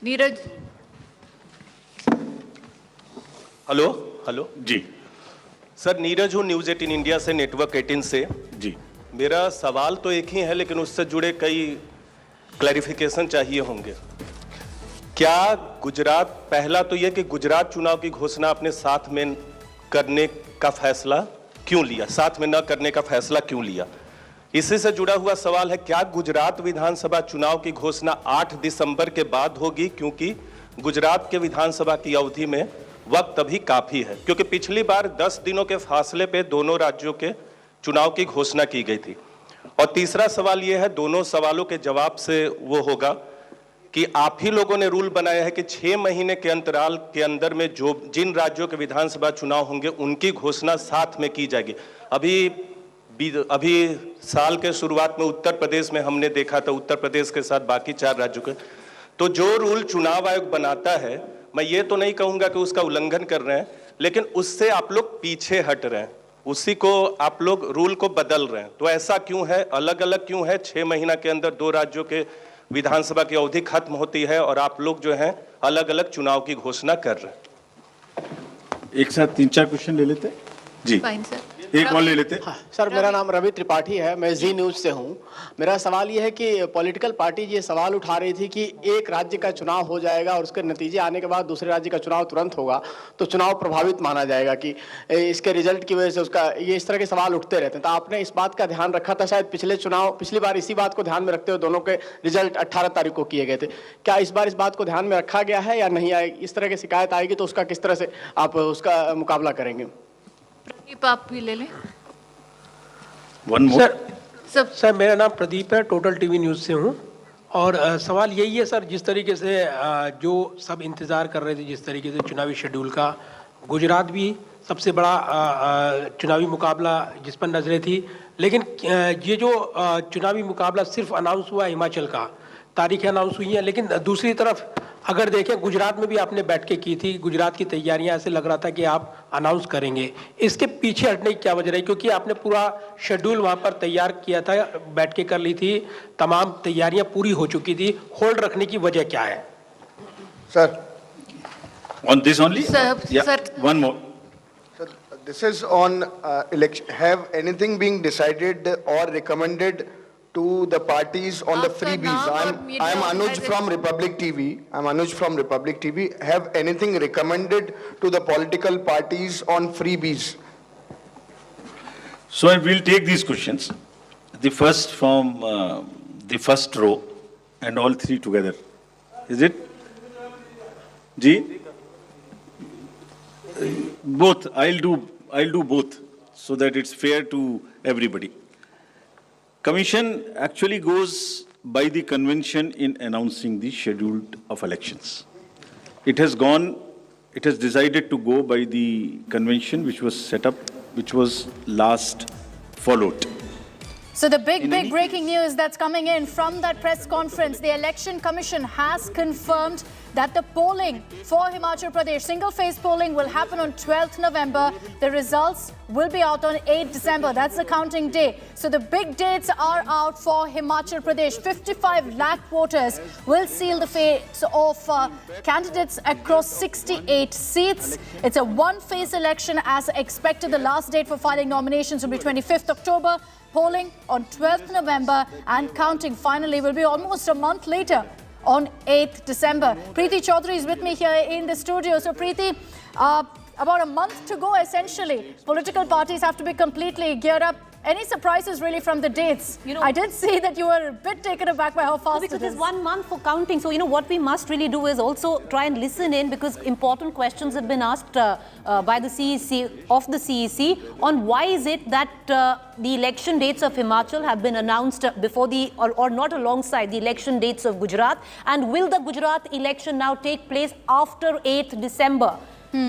Neeraj. Hello hello जी sir, Neeraj हूँ news 18 India से, network 18 से. जी मेरा सवाल तो एक ही है, लेकिन उससे जुड़े कई क्लैरिफिकेशन चाहिए होंगे. क्या गुजरात, पहला तो ये कि गुजरात चुनाव की घोषणा अपने साथ में करने का फैसला क्यों लिया, साथ में न करने का फैसला क्यों लिया? इसी से जुड़ा हुआ सवाल है, क्या गुजरात विधानसभा चुनाव की घोषणा 8 दिसंबर के बाद होगी? क्योंकि गुजरात के विधानसभा की अवधि में वक्त अभी काफ़ी है, क्योंकि पिछली बार 10 दिनों के फासले पे दोनों राज्यों के चुनाव की घोषणा की गई थी. और तीसरा सवाल ये है, दोनों सवालों के जवाब से वो होगा कि आप ही लोगों ने रूल बनाया है कि 6 महीने के अंतराल के अंदर में जो जिन राज्यों के विधानसभा चुनाव होंगे उनकी घोषणा साथ में की जाएगी. अभी साल के शुरुआत में उत्तर प्रदेश में हमने देखा था, उत्तर प्रदेश के साथ बाकी 4 राज्यों के. तो जो रूल चुनाव आयोग बनाता है, मैं ये तो नहीं कहूँगा कि उसका उल्लंघन कर रहे हैं, लेकिन उससे आप लोग पीछे हट रहे हैं, उसी को आप लोग रूल को बदल रहे हैं. तो ऐसा क्यों है, अलग अलग क्यों है? 6 महीना के अंदर 2 राज्यों के विधानसभा की अवधि खत्म होती है और आप लोग जो हैं अलग अलग चुनाव की घोषणा कर रहे हैं. एक साथ 3-4 क्वेश्चन ले लेते जी. सर. एक और ले लेते. हाँ, सर मेरा नाम रवि त्रिपाठी है, मैं जी न्यूज़ से हूँ. मेरा सवाल ये है कि पॉलिटिकल पार्टी ये सवाल उठा रही थी कि एक राज्य का चुनाव हो जाएगा और उसके नतीजे आने के बाद दूसरे राज्य का चुनाव तुरंत होगा, तो चुनाव प्रभावित माना जाएगा कि इसके रिजल्ट की वजह से उसका, ये इस तरह के सवाल उठते रहते हैं. तो आपने इस बात का ध्यान रखा था शायद पिछली बार इसी बात को ध्यान में रखते हुए दोनों के रिजल्ट 18 तारीख को किए गए थे. क्या इस बार इस बात को ध्यान में रखा गया है या नहीं आएगी? इस तरह की शिकायत आएगी तो उसका किस तरह से आप उसका मुकाबला करेंगे? प्रदीप, आप भी ले लें. सर मेरा नाम प्रदीप है, टोटल टीवी न्यूज़ से हूँ. और सवाल यही है सर, जिस तरीके से जो सब इंतज़ार कर रहे थे, जिस तरीके से चुनावी शेड्यूल का, गुजरात भी सबसे बड़ा चुनावी मुकाबला जिस पर नजरें थी, लेकिन ये जो चुनावी मुकाबला सिर्फ अनाउंस हुआ हिमाचल का, तारीखें अनाउंस हुई हैं, लेकिन दूसरी तरफ अगर देखें गुजरात में भी आपने बैठकें की थी, गुजरात की तैयारियां, ऐसे लग रहा था कि आप अनाउंस करेंगे. इसके पीछे हटने की क्या वजह रही? क्योंकि आपने पूरा शेड्यूल वहां पर तैयार किया था, बैठकें कर ली थी, तमाम तैयारियां पूरी हो चुकी थी, होल्ड रखने की वजह क्या है? Sir on this only? Sir, one more. Sir, this is on election. Have anything being decided or recommended to the parties on the freebies? I'm Anuj from Republic TV. Have anything recommended to the political parties on freebies? So I will take these questions. The first from the first row and all three together. Is it? Ji? Both. I'll do both. so that it's fair to everybody. Commission actually goes by the convention in announcing the schedule of elections. It has decided to go by the convention which was set up, which was last followed. So the big breaking news that's coming in from that press conference, the Election Commission has confirmed that the polling for Himachal Pradesh, single-phase polling, will happen on 12th November. The results will be out on 8th December. That's the counting day. So the big dates are out for Himachal Pradesh. 55 lakh voters will seal the fates of candidates across 68 seats. It's a one-phase election as expected. The last date for filing nominations will be 25th October. Polling on 12th November and counting finally will be almost a month later on 8th December. Preeti Chaudhary is with me here in the studio. So Preeti, about a month to go essentially. Political parties have to be completely geared up. Any surprises really from the dates? I did see that you were a bit taken aback by how fast because it is. It's 1 month for counting. So, what we must really do is also try and listen in, because important questions have been asked by the CEC, on why is it that the election dates of Himachal have been announced before or not alongside the election dates of Gujarat, and will the Gujarat election now take place after 8th December?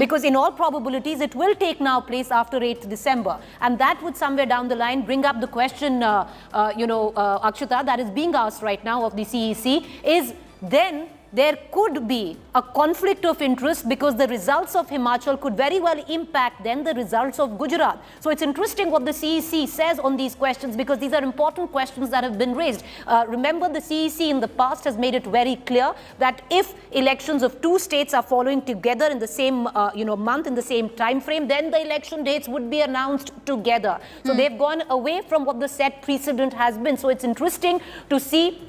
Because in all probabilities, it will take now place after 8th December. And that would somewhere down the line bring up the question, Akshita, that is being asked right now of the CEC, is then there could be a conflict of interest, because the results of Himachal could very well impact then the results of Gujarat. So it's interesting what the CEC says on these questions, because these are important questions that have been raised. Remember, the CEC in the past has made it very clear that if elections of two states are following together in the same month, in the same time frame, then the election dates would be announced together. So they've gone away from what the set precedent has been. So it's interesting to see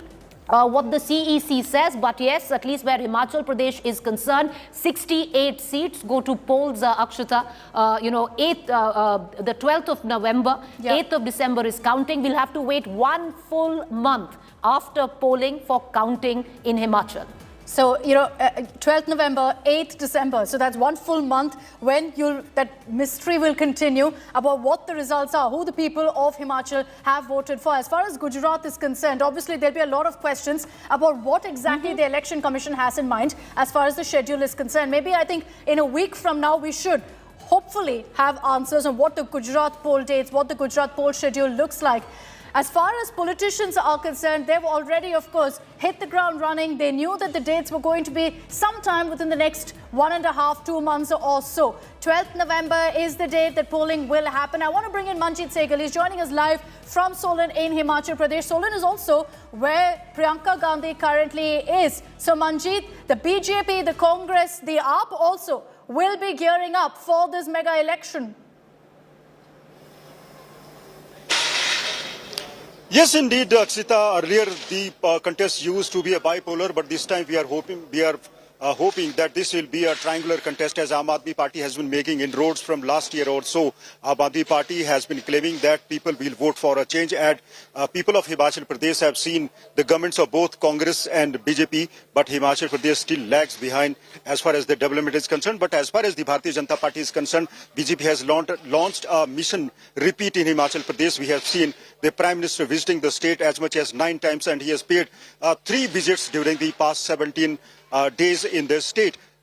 what the CEC says, but yes, at least where Himachal Pradesh is concerned, 68 seats go to polls, Akshita. The 12th of November, 8th of December is counting. We'll have to wait 1 full month after polling for counting in Himachal. So, 12th November, 8th December. So that's 1 full month when that mystery will continue about what the results are, who the people of Himachal have voted for. As far as Gujarat is concerned, obviously there'll be a lot of questions about what exactly the Election Commission has in mind as far as the schedule is concerned. Maybe I think in a week from now we should hopefully have answers on what the Gujarat poll dates, what the Gujarat poll schedule looks like. As far as politicians are concerned, they've already, of course, hit the ground running. They knew that the dates were going to be sometime within the next 1.5 to 2 months or so. 12th November is the date that polling will happen. I want to bring in Manjeet Sehgal. He's joining us live from Solan in Himachal Pradesh. Solan is also where Priyanka Gandhi currently is. So Manjeet, the BJP, the Congress, the AAP also will be gearing up for this mega election. Yes, indeed, Akshita. Earlier, the contest used to be a bipolar, but this time we are hoping that this will be a triangular contest, as Aam Aadmi Party has been making inroads from last year or so. Aam Aadmi Party has been claiming that people will vote for a change, and people of Himachal Pradesh have seen the governments of both Congress and BJP, but Himachal Pradesh still lags behind as far as the development is concerned. But as far as the Bharatiya Janata Party is concerned, BJP has launched a mission repeat in Himachal Pradesh. We have seen the Prime Minister visiting the state as much as 9 times, and he has paid 3 visits during the past 17 days in the state.